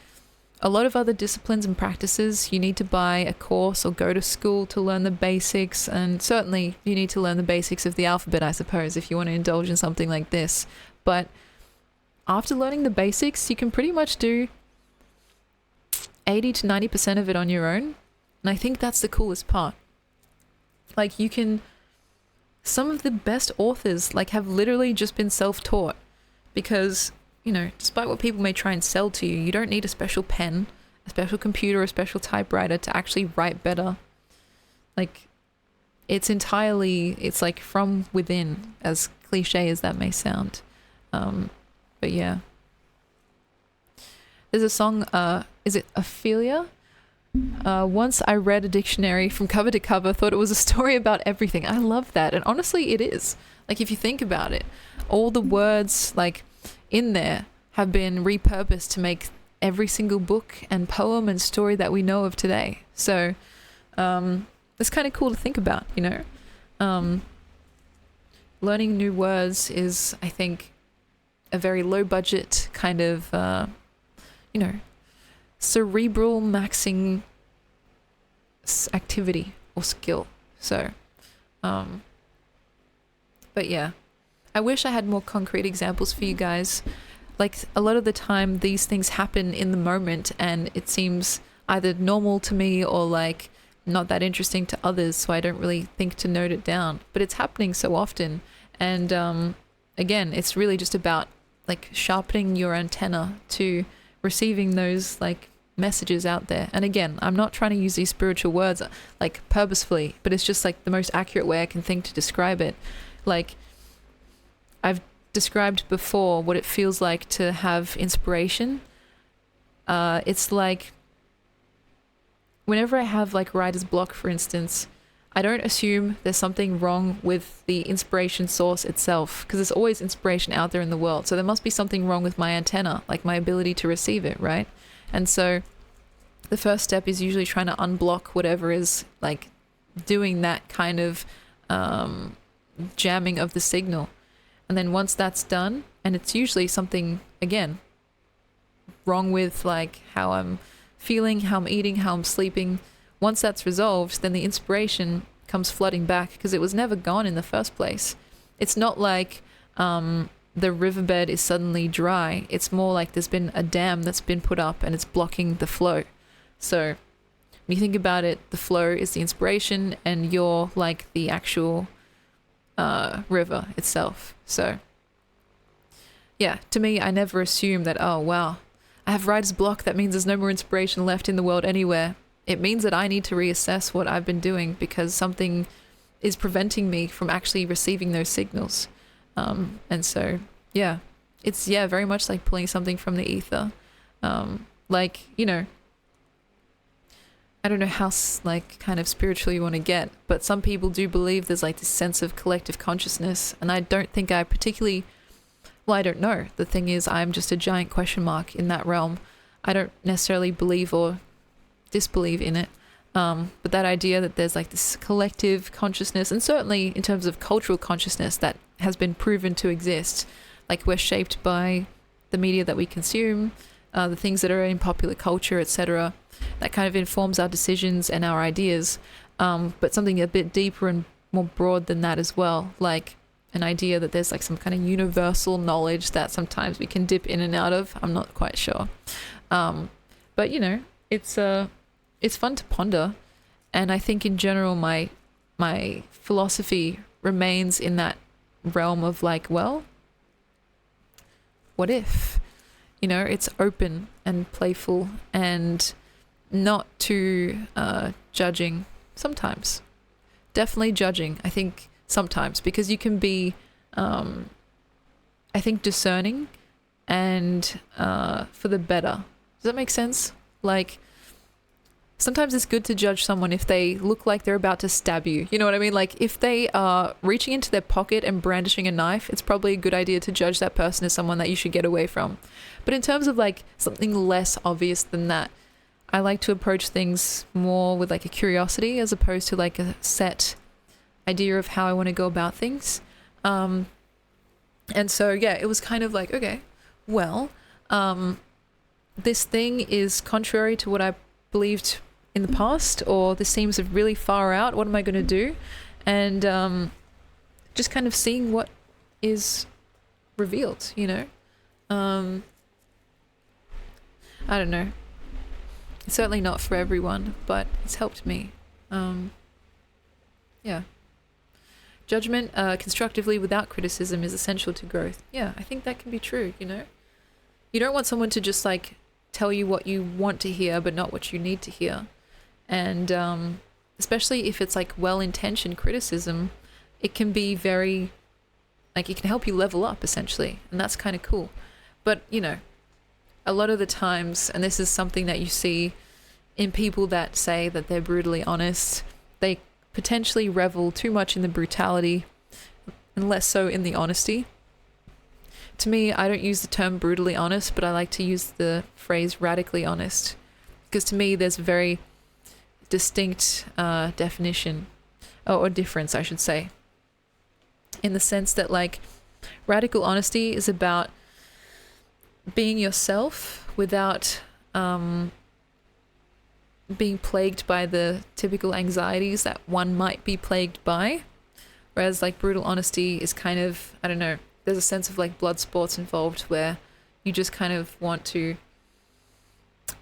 a lot of other disciplines and practices, you need to buy a course or go to school to learn the basics. And certainly you need to learn the basics of the alphabet, I suppose, if you want to indulge in something like this. But after learning the basics, you can pretty much do 80 to 90% of it on your own. And I think that's the coolest part. Like some of the best authors have literally just been self-taught, because, you know, despite what people may try and sell to you, you don't need a special pen, a special computer, a special typewriter to actually write better. Like, it's like from within, as cliche as that may sound. But yeah. There's a song, is it Ophelia? Once I read a dictionary from cover to cover, thought it was a story about everything. I love that. And honestly, it is. Like, if you think about it, all the words in there have been repurposed to make every single book and poem and story that we know of today. So it's kind of cool to think about, you know. Learning new words is, I think, a very low budget kind of, you know, cerebral maxing activity or skill. So, but yeah, I wish I had more concrete examples for you guys. Like, a lot of the time these things happen in the moment, and it seems either normal to me or not that interesting to others, so I don't really think to note it down. But it's happening so often, and again, it's really just about sharpening your antenna to receiving those messages out there. And again, I'm not trying to use these spiritual words purposefully, but it's just the most accurate way I can think to describe it. I've described before what it feels like to have inspiration. It's like whenever I have like writer's block, for instance, I don't assume there's something wrong with the inspiration source itself, because there's always inspiration out there in the world. So there must be something wrong with my antenna, like my ability to receive it, right? And so the first step is usually trying to unblock whatever is like doing that kind of jamming of the signal. And then once that's done, and it's usually something, again, wrong with like how I'm feeling, how I'm eating, how I'm sleeping. Once that's resolved, then the inspiration comes flooding back because it was never gone in the first place. It's not like the riverbed is suddenly dry. It's more like there's been a dam that's been put up and it's blocking the flow. So when you think about it, the flow is the inspiration and you're like the actual river itself. So yeah, to me, I never assume that, oh wow, I have writer's block, that means there's no more inspiration left in the world anywhere. It means that I need to reassess what I've been doing because something is preventing me from actually receiving those signals. And so, yeah, it's, yeah, very much like pulling something from the ether. Like, you know, I don't know how like kind of spiritual you want to get, but some people do believe there's like this sense of collective consciousness. And I don't think I particularly, well, I don't know. The thing is, I'm just a giant question mark in that realm. I don't necessarily believe or disbelieve in it. But that idea that there's like this collective consciousness, and certainly in terms of cultural consciousness that has been proven to exist, like we're shaped by the media that we consume, the things that are in popular culture, etc. That kind of informs our decisions and our ideas. But something a bit deeper and more broad than that as well, like an idea that there's like some kind of universal knowledge that sometimes we can dip in and out of. I'm not quite sure. But you know, it's fun to ponder, and I think in general my philosophy remains in that realm of like, well, what if? You know, it's open and playful and not too judging sometimes. Definitely judging, I think, sometimes, because you can be, I think, discerning and for the better. Does that make sense? Like, sometimes it's good to judge someone if they look like they're about to stab you. You know what I mean? Like, if they are reaching into their pocket and brandishing a knife, it's probably a good idea to judge that person as someone that you should get away from. But in terms of like something less obvious than that, I like to approach things more with like a curiosity as opposed to like a set idea of how I want to go about things. And so, yeah, it was kind of like, okay, well, this thing is contrary to what I believed in the past, or this seems really far out. What am I going to do? And just kind of seeing what is revealed, you know? I don't know. It's certainly not for everyone, but it's helped me. Yeah. Judgment constructively without criticism is essential to growth. Yeah, I think that can be true, you know? You don't want someone to just like tell you what you want to hear, but not what you need to hear. And especially if it's like well-intentioned criticism, it can be very, like, it can help you level up essentially. And that's kind of cool. But, you know, a lot of the times, and this is something that you see in people that say that they're brutally honest, they potentially revel too much in the brutality and less so in the honesty. To me, I don't use the term brutally honest, but I like to use the phrase radically honest, because to me there's a very distinct definition, or difference I should say, in the sense that like radical honesty is about being yourself without being plagued by the typical anxieties that one might be plagued by, whereas like brutal honesty is kind of, I don't know, there's a sense of like blood sports involved where you just kind of want to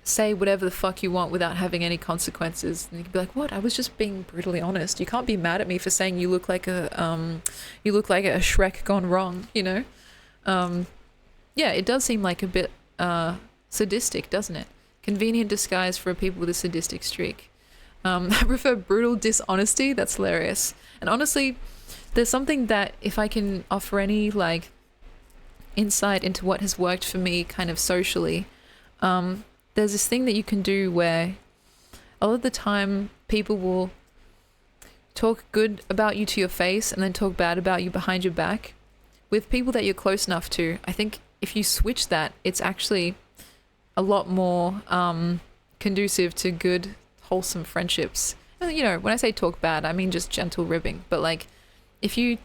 say whatever the fuck you want without having any consequences. And you can be like, what? I was just being brutally honest. You can't be mad at me for saying you look like a Shrek gone wrong, you know? Yeah, it does seem like a bit sadistic, doesn't it? Convenient disguise for people with a sadistic streak. I prefer brutal dishonesty. That's hilarious. And honestly, there's something that, if I can offer any like insight into what has worked for me kind of socially, there's this thing that you can do where a lot of the time people will talk good about you to your face and then talk bad about you behind your back. With people that you're close enough to, I think if you switch that, it's actually a lot more conducive to good, wholesome friendships. And, you know, when I say talk bad, I mean just gentle ribbing. But like, if you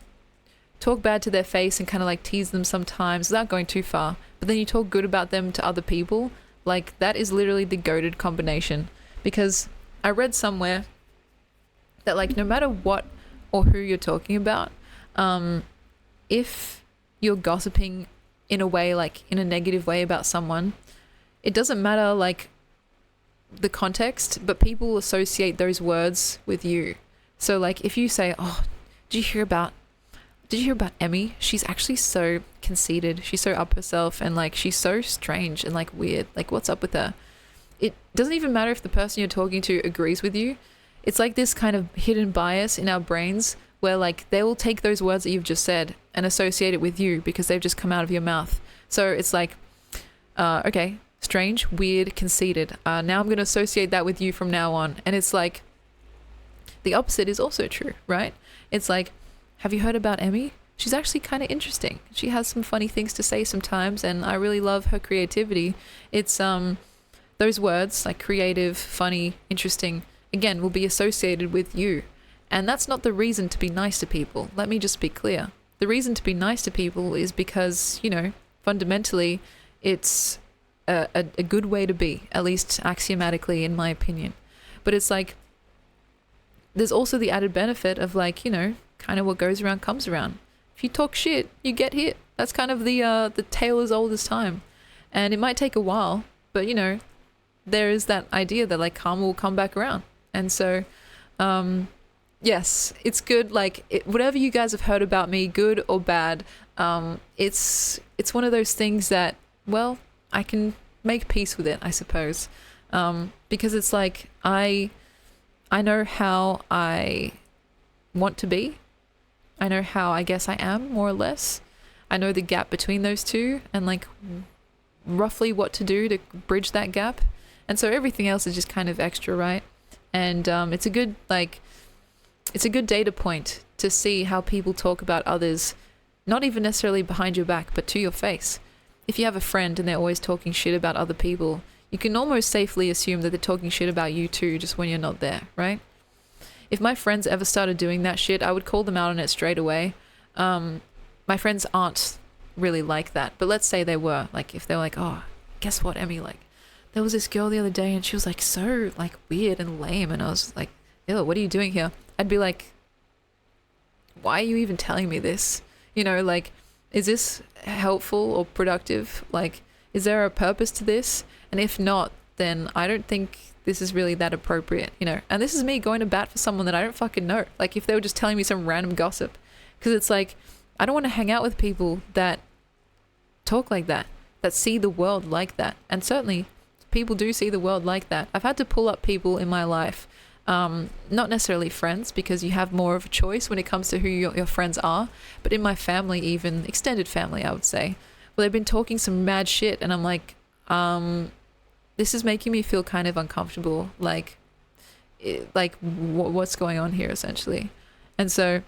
talk bad to their face and kind of like tease them sometimes without going too far, but then you talk good about them to other people, like that is literally the goated combination. Because I read somewhere that like no matter what or who you're talking about, if you're gossiping in a way, like in a negative way about someone, it doesn't matter like the context, but people associate those words with you. So like if you say, oh, did you hear about Emmy? She's actually so conceited. She's so up herself and like she's so strange and like weird. Like what's up with her? It doesn't even matter if the person you're talking to agrees with you. It's like this kind of hidden bias in our brains where like they will take those words that you've just said and associate it with you because they've just come out of your mouth. So it's like, okay, strange, weird, conceited. Now I'm going to associate that with you from now on. And it's like, the opposite is also true, right? It's like, have you heard about Emmy? She's actually kind of interesting. She has some funny things to say sometimes, and I really love her creativity. It's those words, like creative, funny, interesting, again, will be associated with you. And that's not the reason to be nice to people. Let me just be clear. The reason to be nice to people is because, you know, fundamentally, it's a good way to be, at least axiomatically, in my opinion. But it's like, there's also the added benefit of like, you know, kind of what goes around comes around. If you talk shit, you get hit. That's kind of the tale as old as time. And it might take a while, but you know, there is that idea that like karma will come back around. And so, yes, it's good. Like whatever you guys have heard about me, good or bad, it's one of those things that, well, I can make peace with it, I suppose. Because it's like, I know how I want to be. I know how I guess I am, more or less. I know the gap between those two and like roughly what to do to bridge that gap. And so everything else is just kind of extra, right? And it's a good data point to see how people talk about others, not even necessarily behind your back, but to your face. If you have a friend and they're always talking shit about other people, you can almost safely assume that they're talking shit about you too, just when you're not there, right? If my friends ever started doing that shit, I would call them out on it straight away. My friends aren't really like that, but let's say they were. Like if they're like, oh, guess what, Emmy, like there was this girl the other day and she was like so like weird and lame, and I was like, ew, what are you doing here? I'd be like, why are you even telling me this? You know, like, is this helpful or productive? Like, is there a purpose to this? And if not, then I don't think this is really that appropriate, you know? And this is me going to bat for someone that I don't fucking know. Like if they were just telling me some random gossip, because it's like, I don't want to hang out with people that talk like that see the world like that. And certainly people do see the world like that. I've had to pull up people in my life, not necessarily friends, because you have more of a choice when it comes to who your friends are, but in my family, even extended family, I would say, well, they've been talking some mad shit, and I'm like, this is making me feel kind of uncomfortable, like what's going on here, essentially. And so,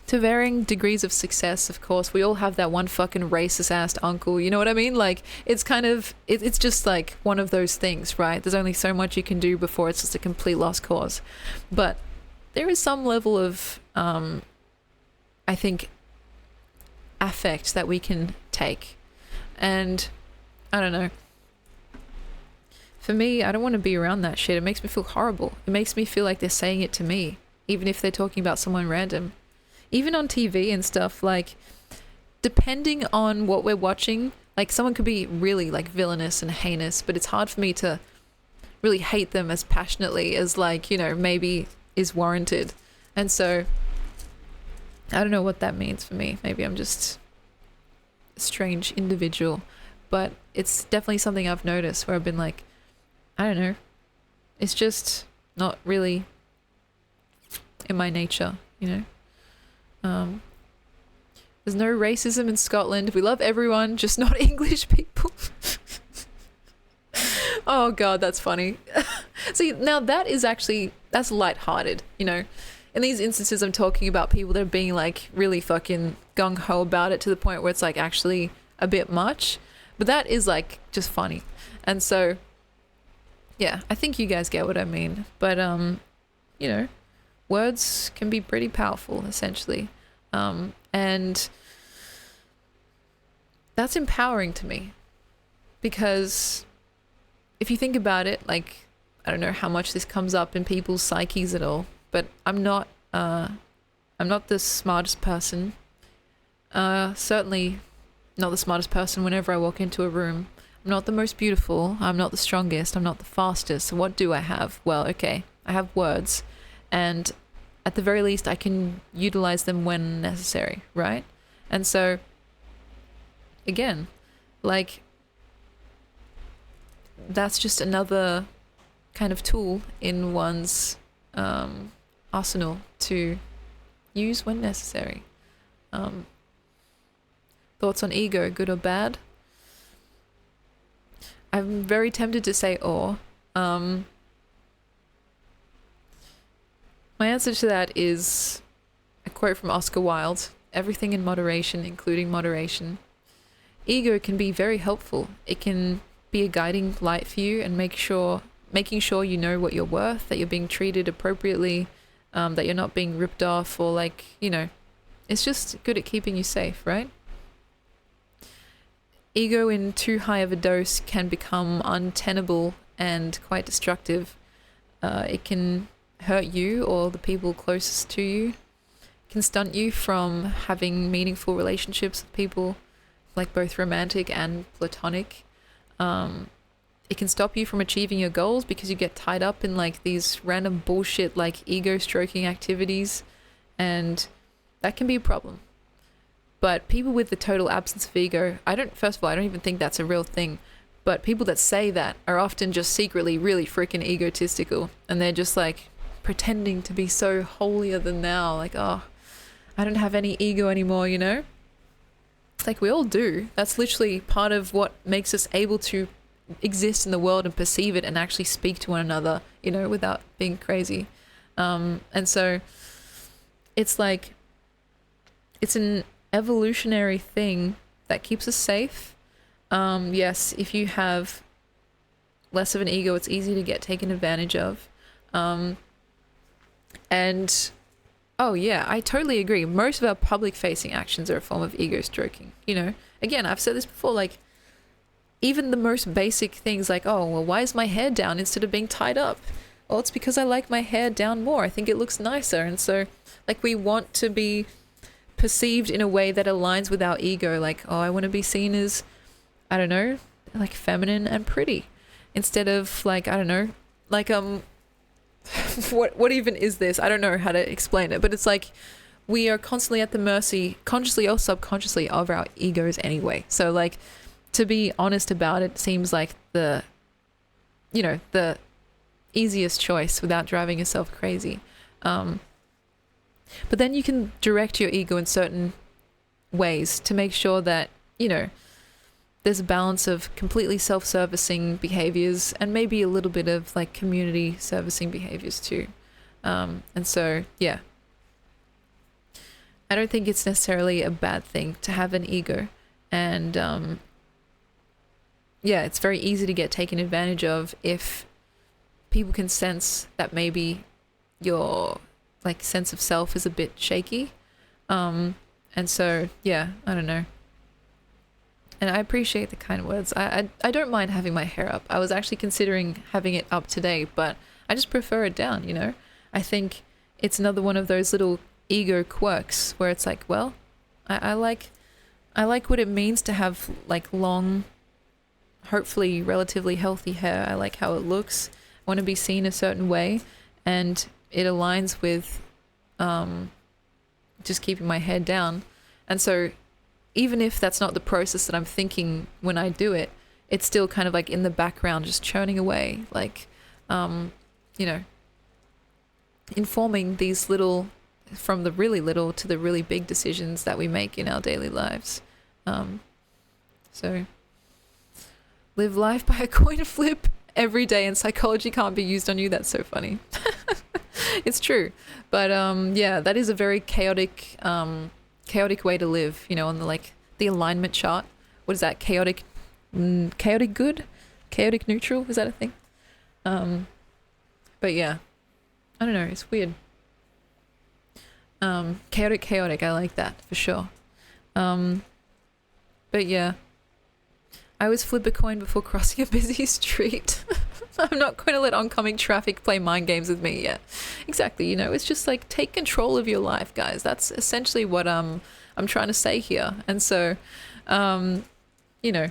to varying degrees of success, of course, we all have that one fucking racist ass uncle, you know what I mean? Like, it's kind of, it's just like one of those things, right? There's only so much you can do before it's just a complete lost cause. But there is some level of, I think, affect that we can take. And, I don't know. For me, I don't want to be around that shit. It makes me feel horrible. It makes me feel like they're saying it to me, even if they're talking about someone random. Even on TV and stuff, like, depending on what we're watching, like, someone could be really, like, villainous and heinous, but it's hard for me to really hate them as passionately as, like, you know, maybe is warranted. And so, I don't know what that means for me. Maybe I'm just a strange individual. But it's definitely something I've noticed where I've been like, I don't know, it's just not really in my nature, you know? Um, there's no racism in Scotland. We love everyone, just not English people. Oh god, that's funny. See, now that's lighthearted, you know. In these instances, I'm talking about people that are being like really fucking gung ho about it to the point where it's like actually a bit much. But that is like just funny. And so, yeah, I think you guys get what I mean. But, you know, words can be pretty powerful, essentially. And that's empowering to me. Because if you think about it, like, I don't know how much this comes up in people's psyches at all, but I'm not the smartest person. Certainly not the smartest person whenever I walk into a room. I'm not the most beautiful. I'm not the strongest. I'm not the fastest. So what do I have? Well, okay, I have words, and at the very least, I can utilize them when necessary, right? And so, again, like, that's just another kind of tool in one's arsenal to use when necessary. Thoughts on ego, good or bad? I'm very tempted to say or. My answer to that is a quote from Oscar Wilde: everything in moderation, including moderation. Ego can be very helpful. It can be a guiding light for you and making sure you know what you're worth, that you're being treated appropriately, that you're not being ripped off, or like, you know, it's just good at keeping you safe, right? Ego in too high of a dose can become untenable and quite destructive. It can hurt you or the people closest to you. It can stunt you from having meaningful relationships with people, like both romantic and platonic. It can stop you from achieving your goals because you get tied up in like these random bullshit like ego stroking activities, and that can be a problem. But people with the total absence of ego, first of all, I don't even think that's a real thing. But people that say that are often just secretly really freaking egotistical, and they're just like pretending to be so holier than thou, like, oh, I don't have any ego anymore, you know? Like, we all do. That's literally part of what makes us able to exist in the world and perceive it and actually speak to one another, you know, without being crazy. And so it's like, it's an evolutionary thing that keeps us safe. Yes, if you have less of an ego, it's easy to get taken advantage of. And oh yeah, I totally agree. Most of our public facing actions are a form of ego stroking. You know, again, I've said this before, like even the most basic things like, oh, well, why is my hair down instead of being tied up? Well, it's because I like my hair down more. I think it looks nicer. And so like we want to be perceived in a way that aligns with our ego. Like, oh, I want to be seen as, I don't know, like feminine and pretty, instead of like, I don't know, like what even is this? I don't know how to explain it, but it's like we are constantly at the mercy, consciously or subconsciously, of our egos anyway. So like, to be honest about it seems like the easiest choice without driving yourself crazy. But then you can direct your ego in certain ways to make sure that, you know, there's a balance of completely self-servicing behaviors and maybe a little bit of like community servicing behaviors too. And so, yeah, I don't think it's necessarily a bad thing to have an ego. And yeah, it's very easy to get taken advantage of if people can sense that maybe your like sense of self is a bit shaky. And so, yeah, I don't know. And I appreciate the kind words. I don't mind having my hair up. I was actually considering having it up today, but I just prefer it down, you know? I think it's another one of those little ego quirks where it's like, well, I like what it means to have like long, hopefully relatively healthy hair. I like how it looks. I want to be seen a certain way, and it aligns with just keeping my head down. And so even if that's not the process that I'm thinking when I do it, it's still kind of like in the background, just churning away, like, you know, informing these little from the really little to the really big decisions that we make in our daily lives. So live life by a coin flip every day, and psychology can't be used on you. That's so funny. It's true. But yeah, that is a very chaotic way to live, you know, on the alignment chart. What is that? Chaotic good? Chaotic neutral? Is that a thing? But yeah, I don't know. It's weird. Chaotic. I like that for sure. But yeah, I always flip a coin before crossing a busy street. I'm not going to let oncoming traffic play mind games with me yet. Exactly. You know, it's just like, take control of your life, guys. That's essentially what I'm trying to say here. And so, you know,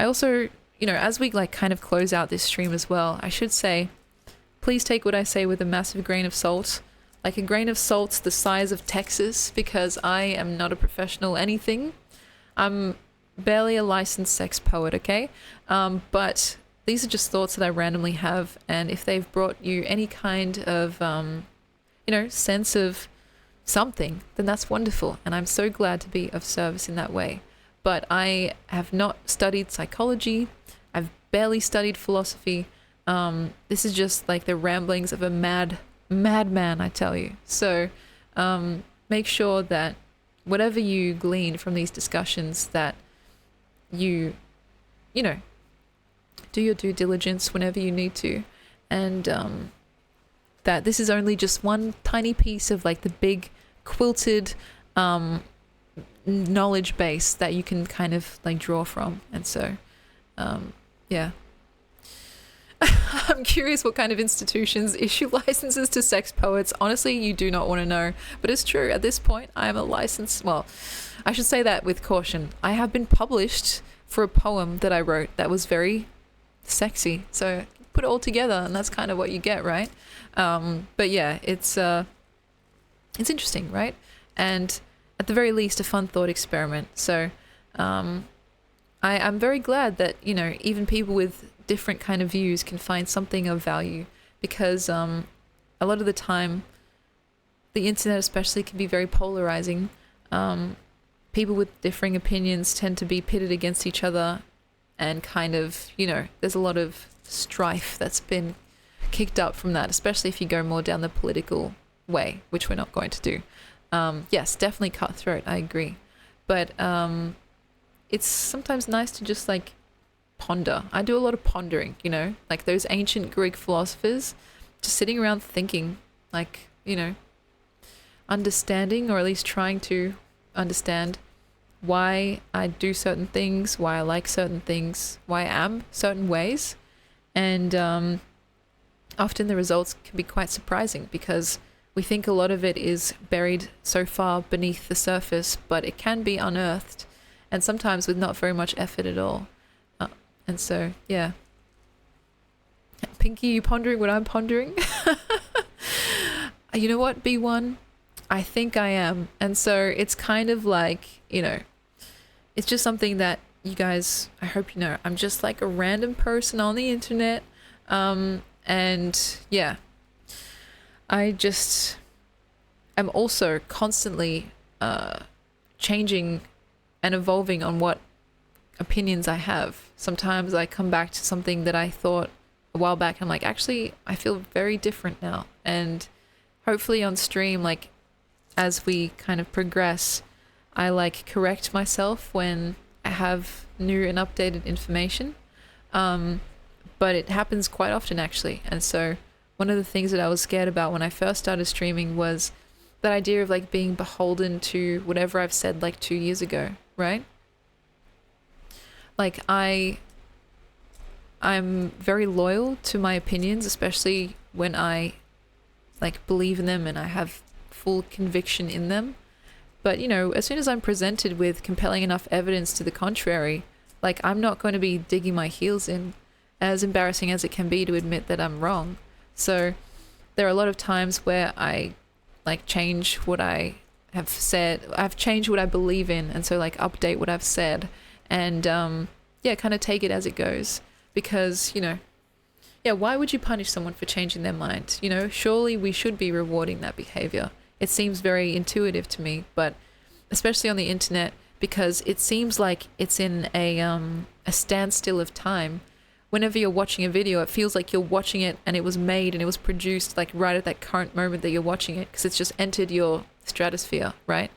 I also, you know, as we like kind of close out this stream as well, I should say, please take what I say with a massive grain of salt. Like a grain of salt the size of Texas, because I am not a professional anything. I'm barely a licensed sex poet, okay? But these are just thoughts that I randomly have, and if they've brought you any kind of, you know, sense of something, then that's wonderful, and I'm so glad to be of service in that way. But I have not studied psychology. I've barely studied philosophy. This is just like the ramblings of a madman, I tell you. So make sure that whatever you glean from these discussions, that you know, do your due diligence whenever you need to, and that this is only just one tiny piece of like the big quilted knowledge base that you can kind of like draw from. And so yeah. I'm curious what kind of institutions issue licenses to sex poets. Honestly, you do not want to know. But it's true. At this point, I am a licensed... Well, I should say that with caution. I have been published for a poem that I wrote that was very sexy. So put it all together, and that's kind of what you get, right? But yeah, it's interesting, right? And at the very least, a fun thought experiment. So I'm very glad that, you know, even people with different kind of views can find something of value, because a lot of the time the internet especially can be very polarizing. People with differing opinions tend to be pitted against each other, and kind of, you know, there's a lot of strife that's been kicked up from that, especially if you go more down the political way, which we're not going to do. Yes, definitely cutthroat, I agree. But it's sometimes nice to just like ponder. I do a lot of pondering, you know, like those ancient Greek philosophers, just sitting around thinking, like, you know, understanding, or at least trying to understand why I do certain things, why I like certain things, why I am certain ways. And often the results can be quite surprising, because we think a lot of it is buried so far beneath the surface, but it can be unearthed, and sometimes with not very much effort at all. And so, yeah. Pinky, you pondering what I'm pondering? You know what, B1? I think I am. And so it's kind of like, you know, it's just something that you guys, I hope you know, I'm just like a random person on the internet. And yeah, I just am also constantly changing and evolving on what opinions I have. Sometimes I come back to something that I thought a while back, and I'm like, actually, I feel very different now. And hopefully on stream, like, as we kind of progress, I like correct myself when I have new and updated information. But it happens quite often, actually. And so one of the things that I was scared about when I first started streaming was that idea of like being beholden to whatever I've said like 2 years ago, right? Like I'm very loyal to my opinions, especially when I like believe in them and I have full conviction in them. But, you know, as soon as I'm presented with compelling enough evidence to the contrary, like, I'm not going to be digging my heels in, as embarrassing as it can be to admit that I'm wrong. So there are a lot of times where I like change what I have said. I've changed what I believe in, and so like update what I've said, and yeah, kind of take it as it goes. Because, you know, yeah, why would you punish someone for changing their mind? You know, surely we should be rewarding that behavior it seems very intuitive to me, but especially on the internet, because it seems like it's in a standstill of time. Whenever you're watching a video, it feels like you're watching it and it was made and it was produced like right at that current moment that you're watching it, because it's just entered your stratosphere, right?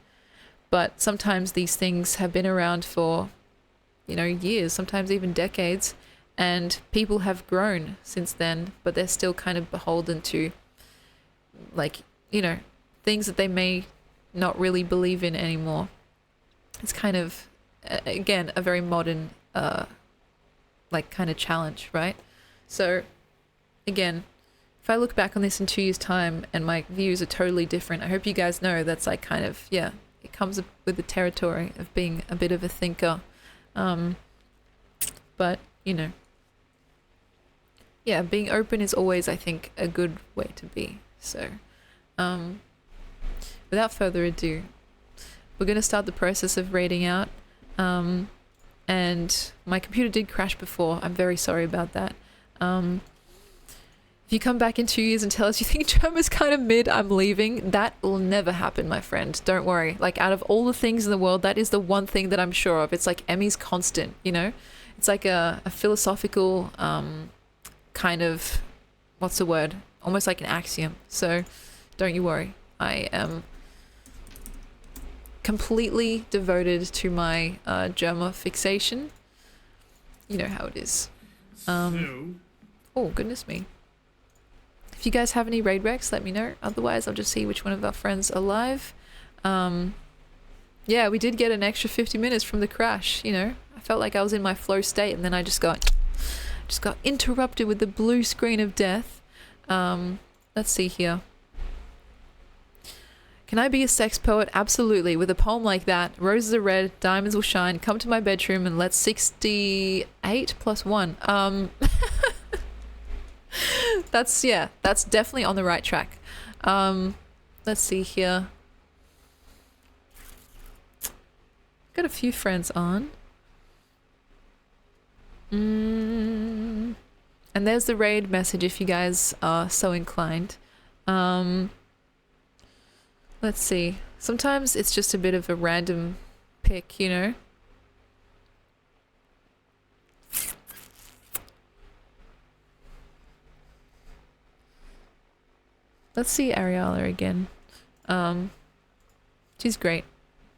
But sometimes these things have been around for, you know, years, sometimes even decades, and people have grown since then, but they're still kind of beholden to, like, you know, things that they may not really believe in anymore. It's kind of, again, a very modern like kind of challenge, right? So again, if I look back on this in 2 years' time and my views are totally different, I hope you guys know that's like kind of, yeah, it comes with the territory of being a bit of a thinker. But, you know, yeah, being open is always, I think, a good way to be. So without further ado, we're going to start the process of raiding out. And my computer did crash before. I'm very sorry about that. If you come back in 2 years and tell us you think Germa's kind of mid, I'm leaving. That will never happen, my friend. Don't worry. Like, out of all the things in the world, that is the one thing that I'm sure of. It's like Emmy's constant, you know? It's like a philosophical kind of, what's the word? Almost like an axiom. So don't you worry. I am completely devoted to my Germa fixation. You know how it is. Oh, goodness me. If you guys have any raid recs, let me know. Otherwise, I'll just see which one of our friends are live. Yeah, we did get an extra 50 minutes from the crash, you know. I felt like I was in my flow state, and then I just got interrupted with the blue screen of death. Let's see here. Can I be a sex poet? Absolutely. With a poem like that, roses are red, diamonds will shine, come to my bedroom and let's 68 plus 1. That's definitely on the right track. Let's see here. Got a few friends on. And there's the raid message if you guys are so inclined. Let's see. Sometimes it's just a bit of a random pick, you know? Let's see Ariella again. She's great.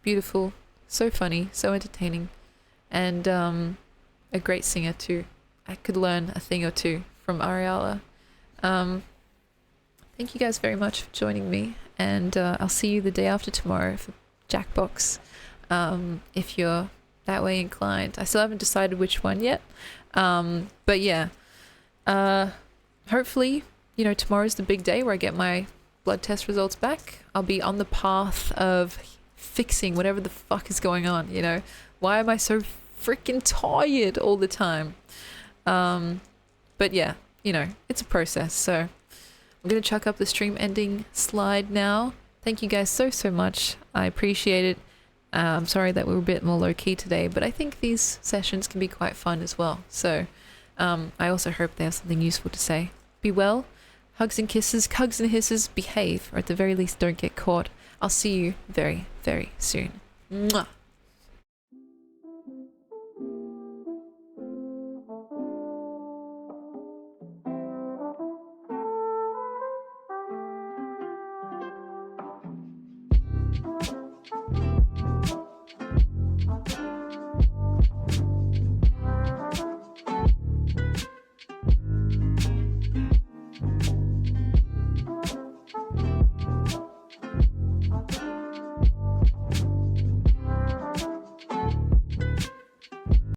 Beautiful. So funny. So entertaining. And a great singer too. I could learn a thing or two from Ariella. Thank you guys very much for joining me. And I'll see you the day after tomorrow for Jackbox, if you're that way inclined. I still haven't decided which one yet, but yeah, hopefully, you know, tomorrow's the big day where I get my blood test results back. I'll be on the path of fixing whatever the fuck is going on, you know. Why am I so freaking tired all the time? But yeah, you know, it's a process, so I'm going to chuck up the stream ending slide now. Thank you guys so much. I appreciate it. I'm sorry that we were a bit more low-key today, but I think these sessions can be quite fun as well. So I also hope they have something useful to say. Be well. Hugs and kisses, cugs and hisses, behave, or at the very least don't get caught. I'll see you very, very soon. Mwah.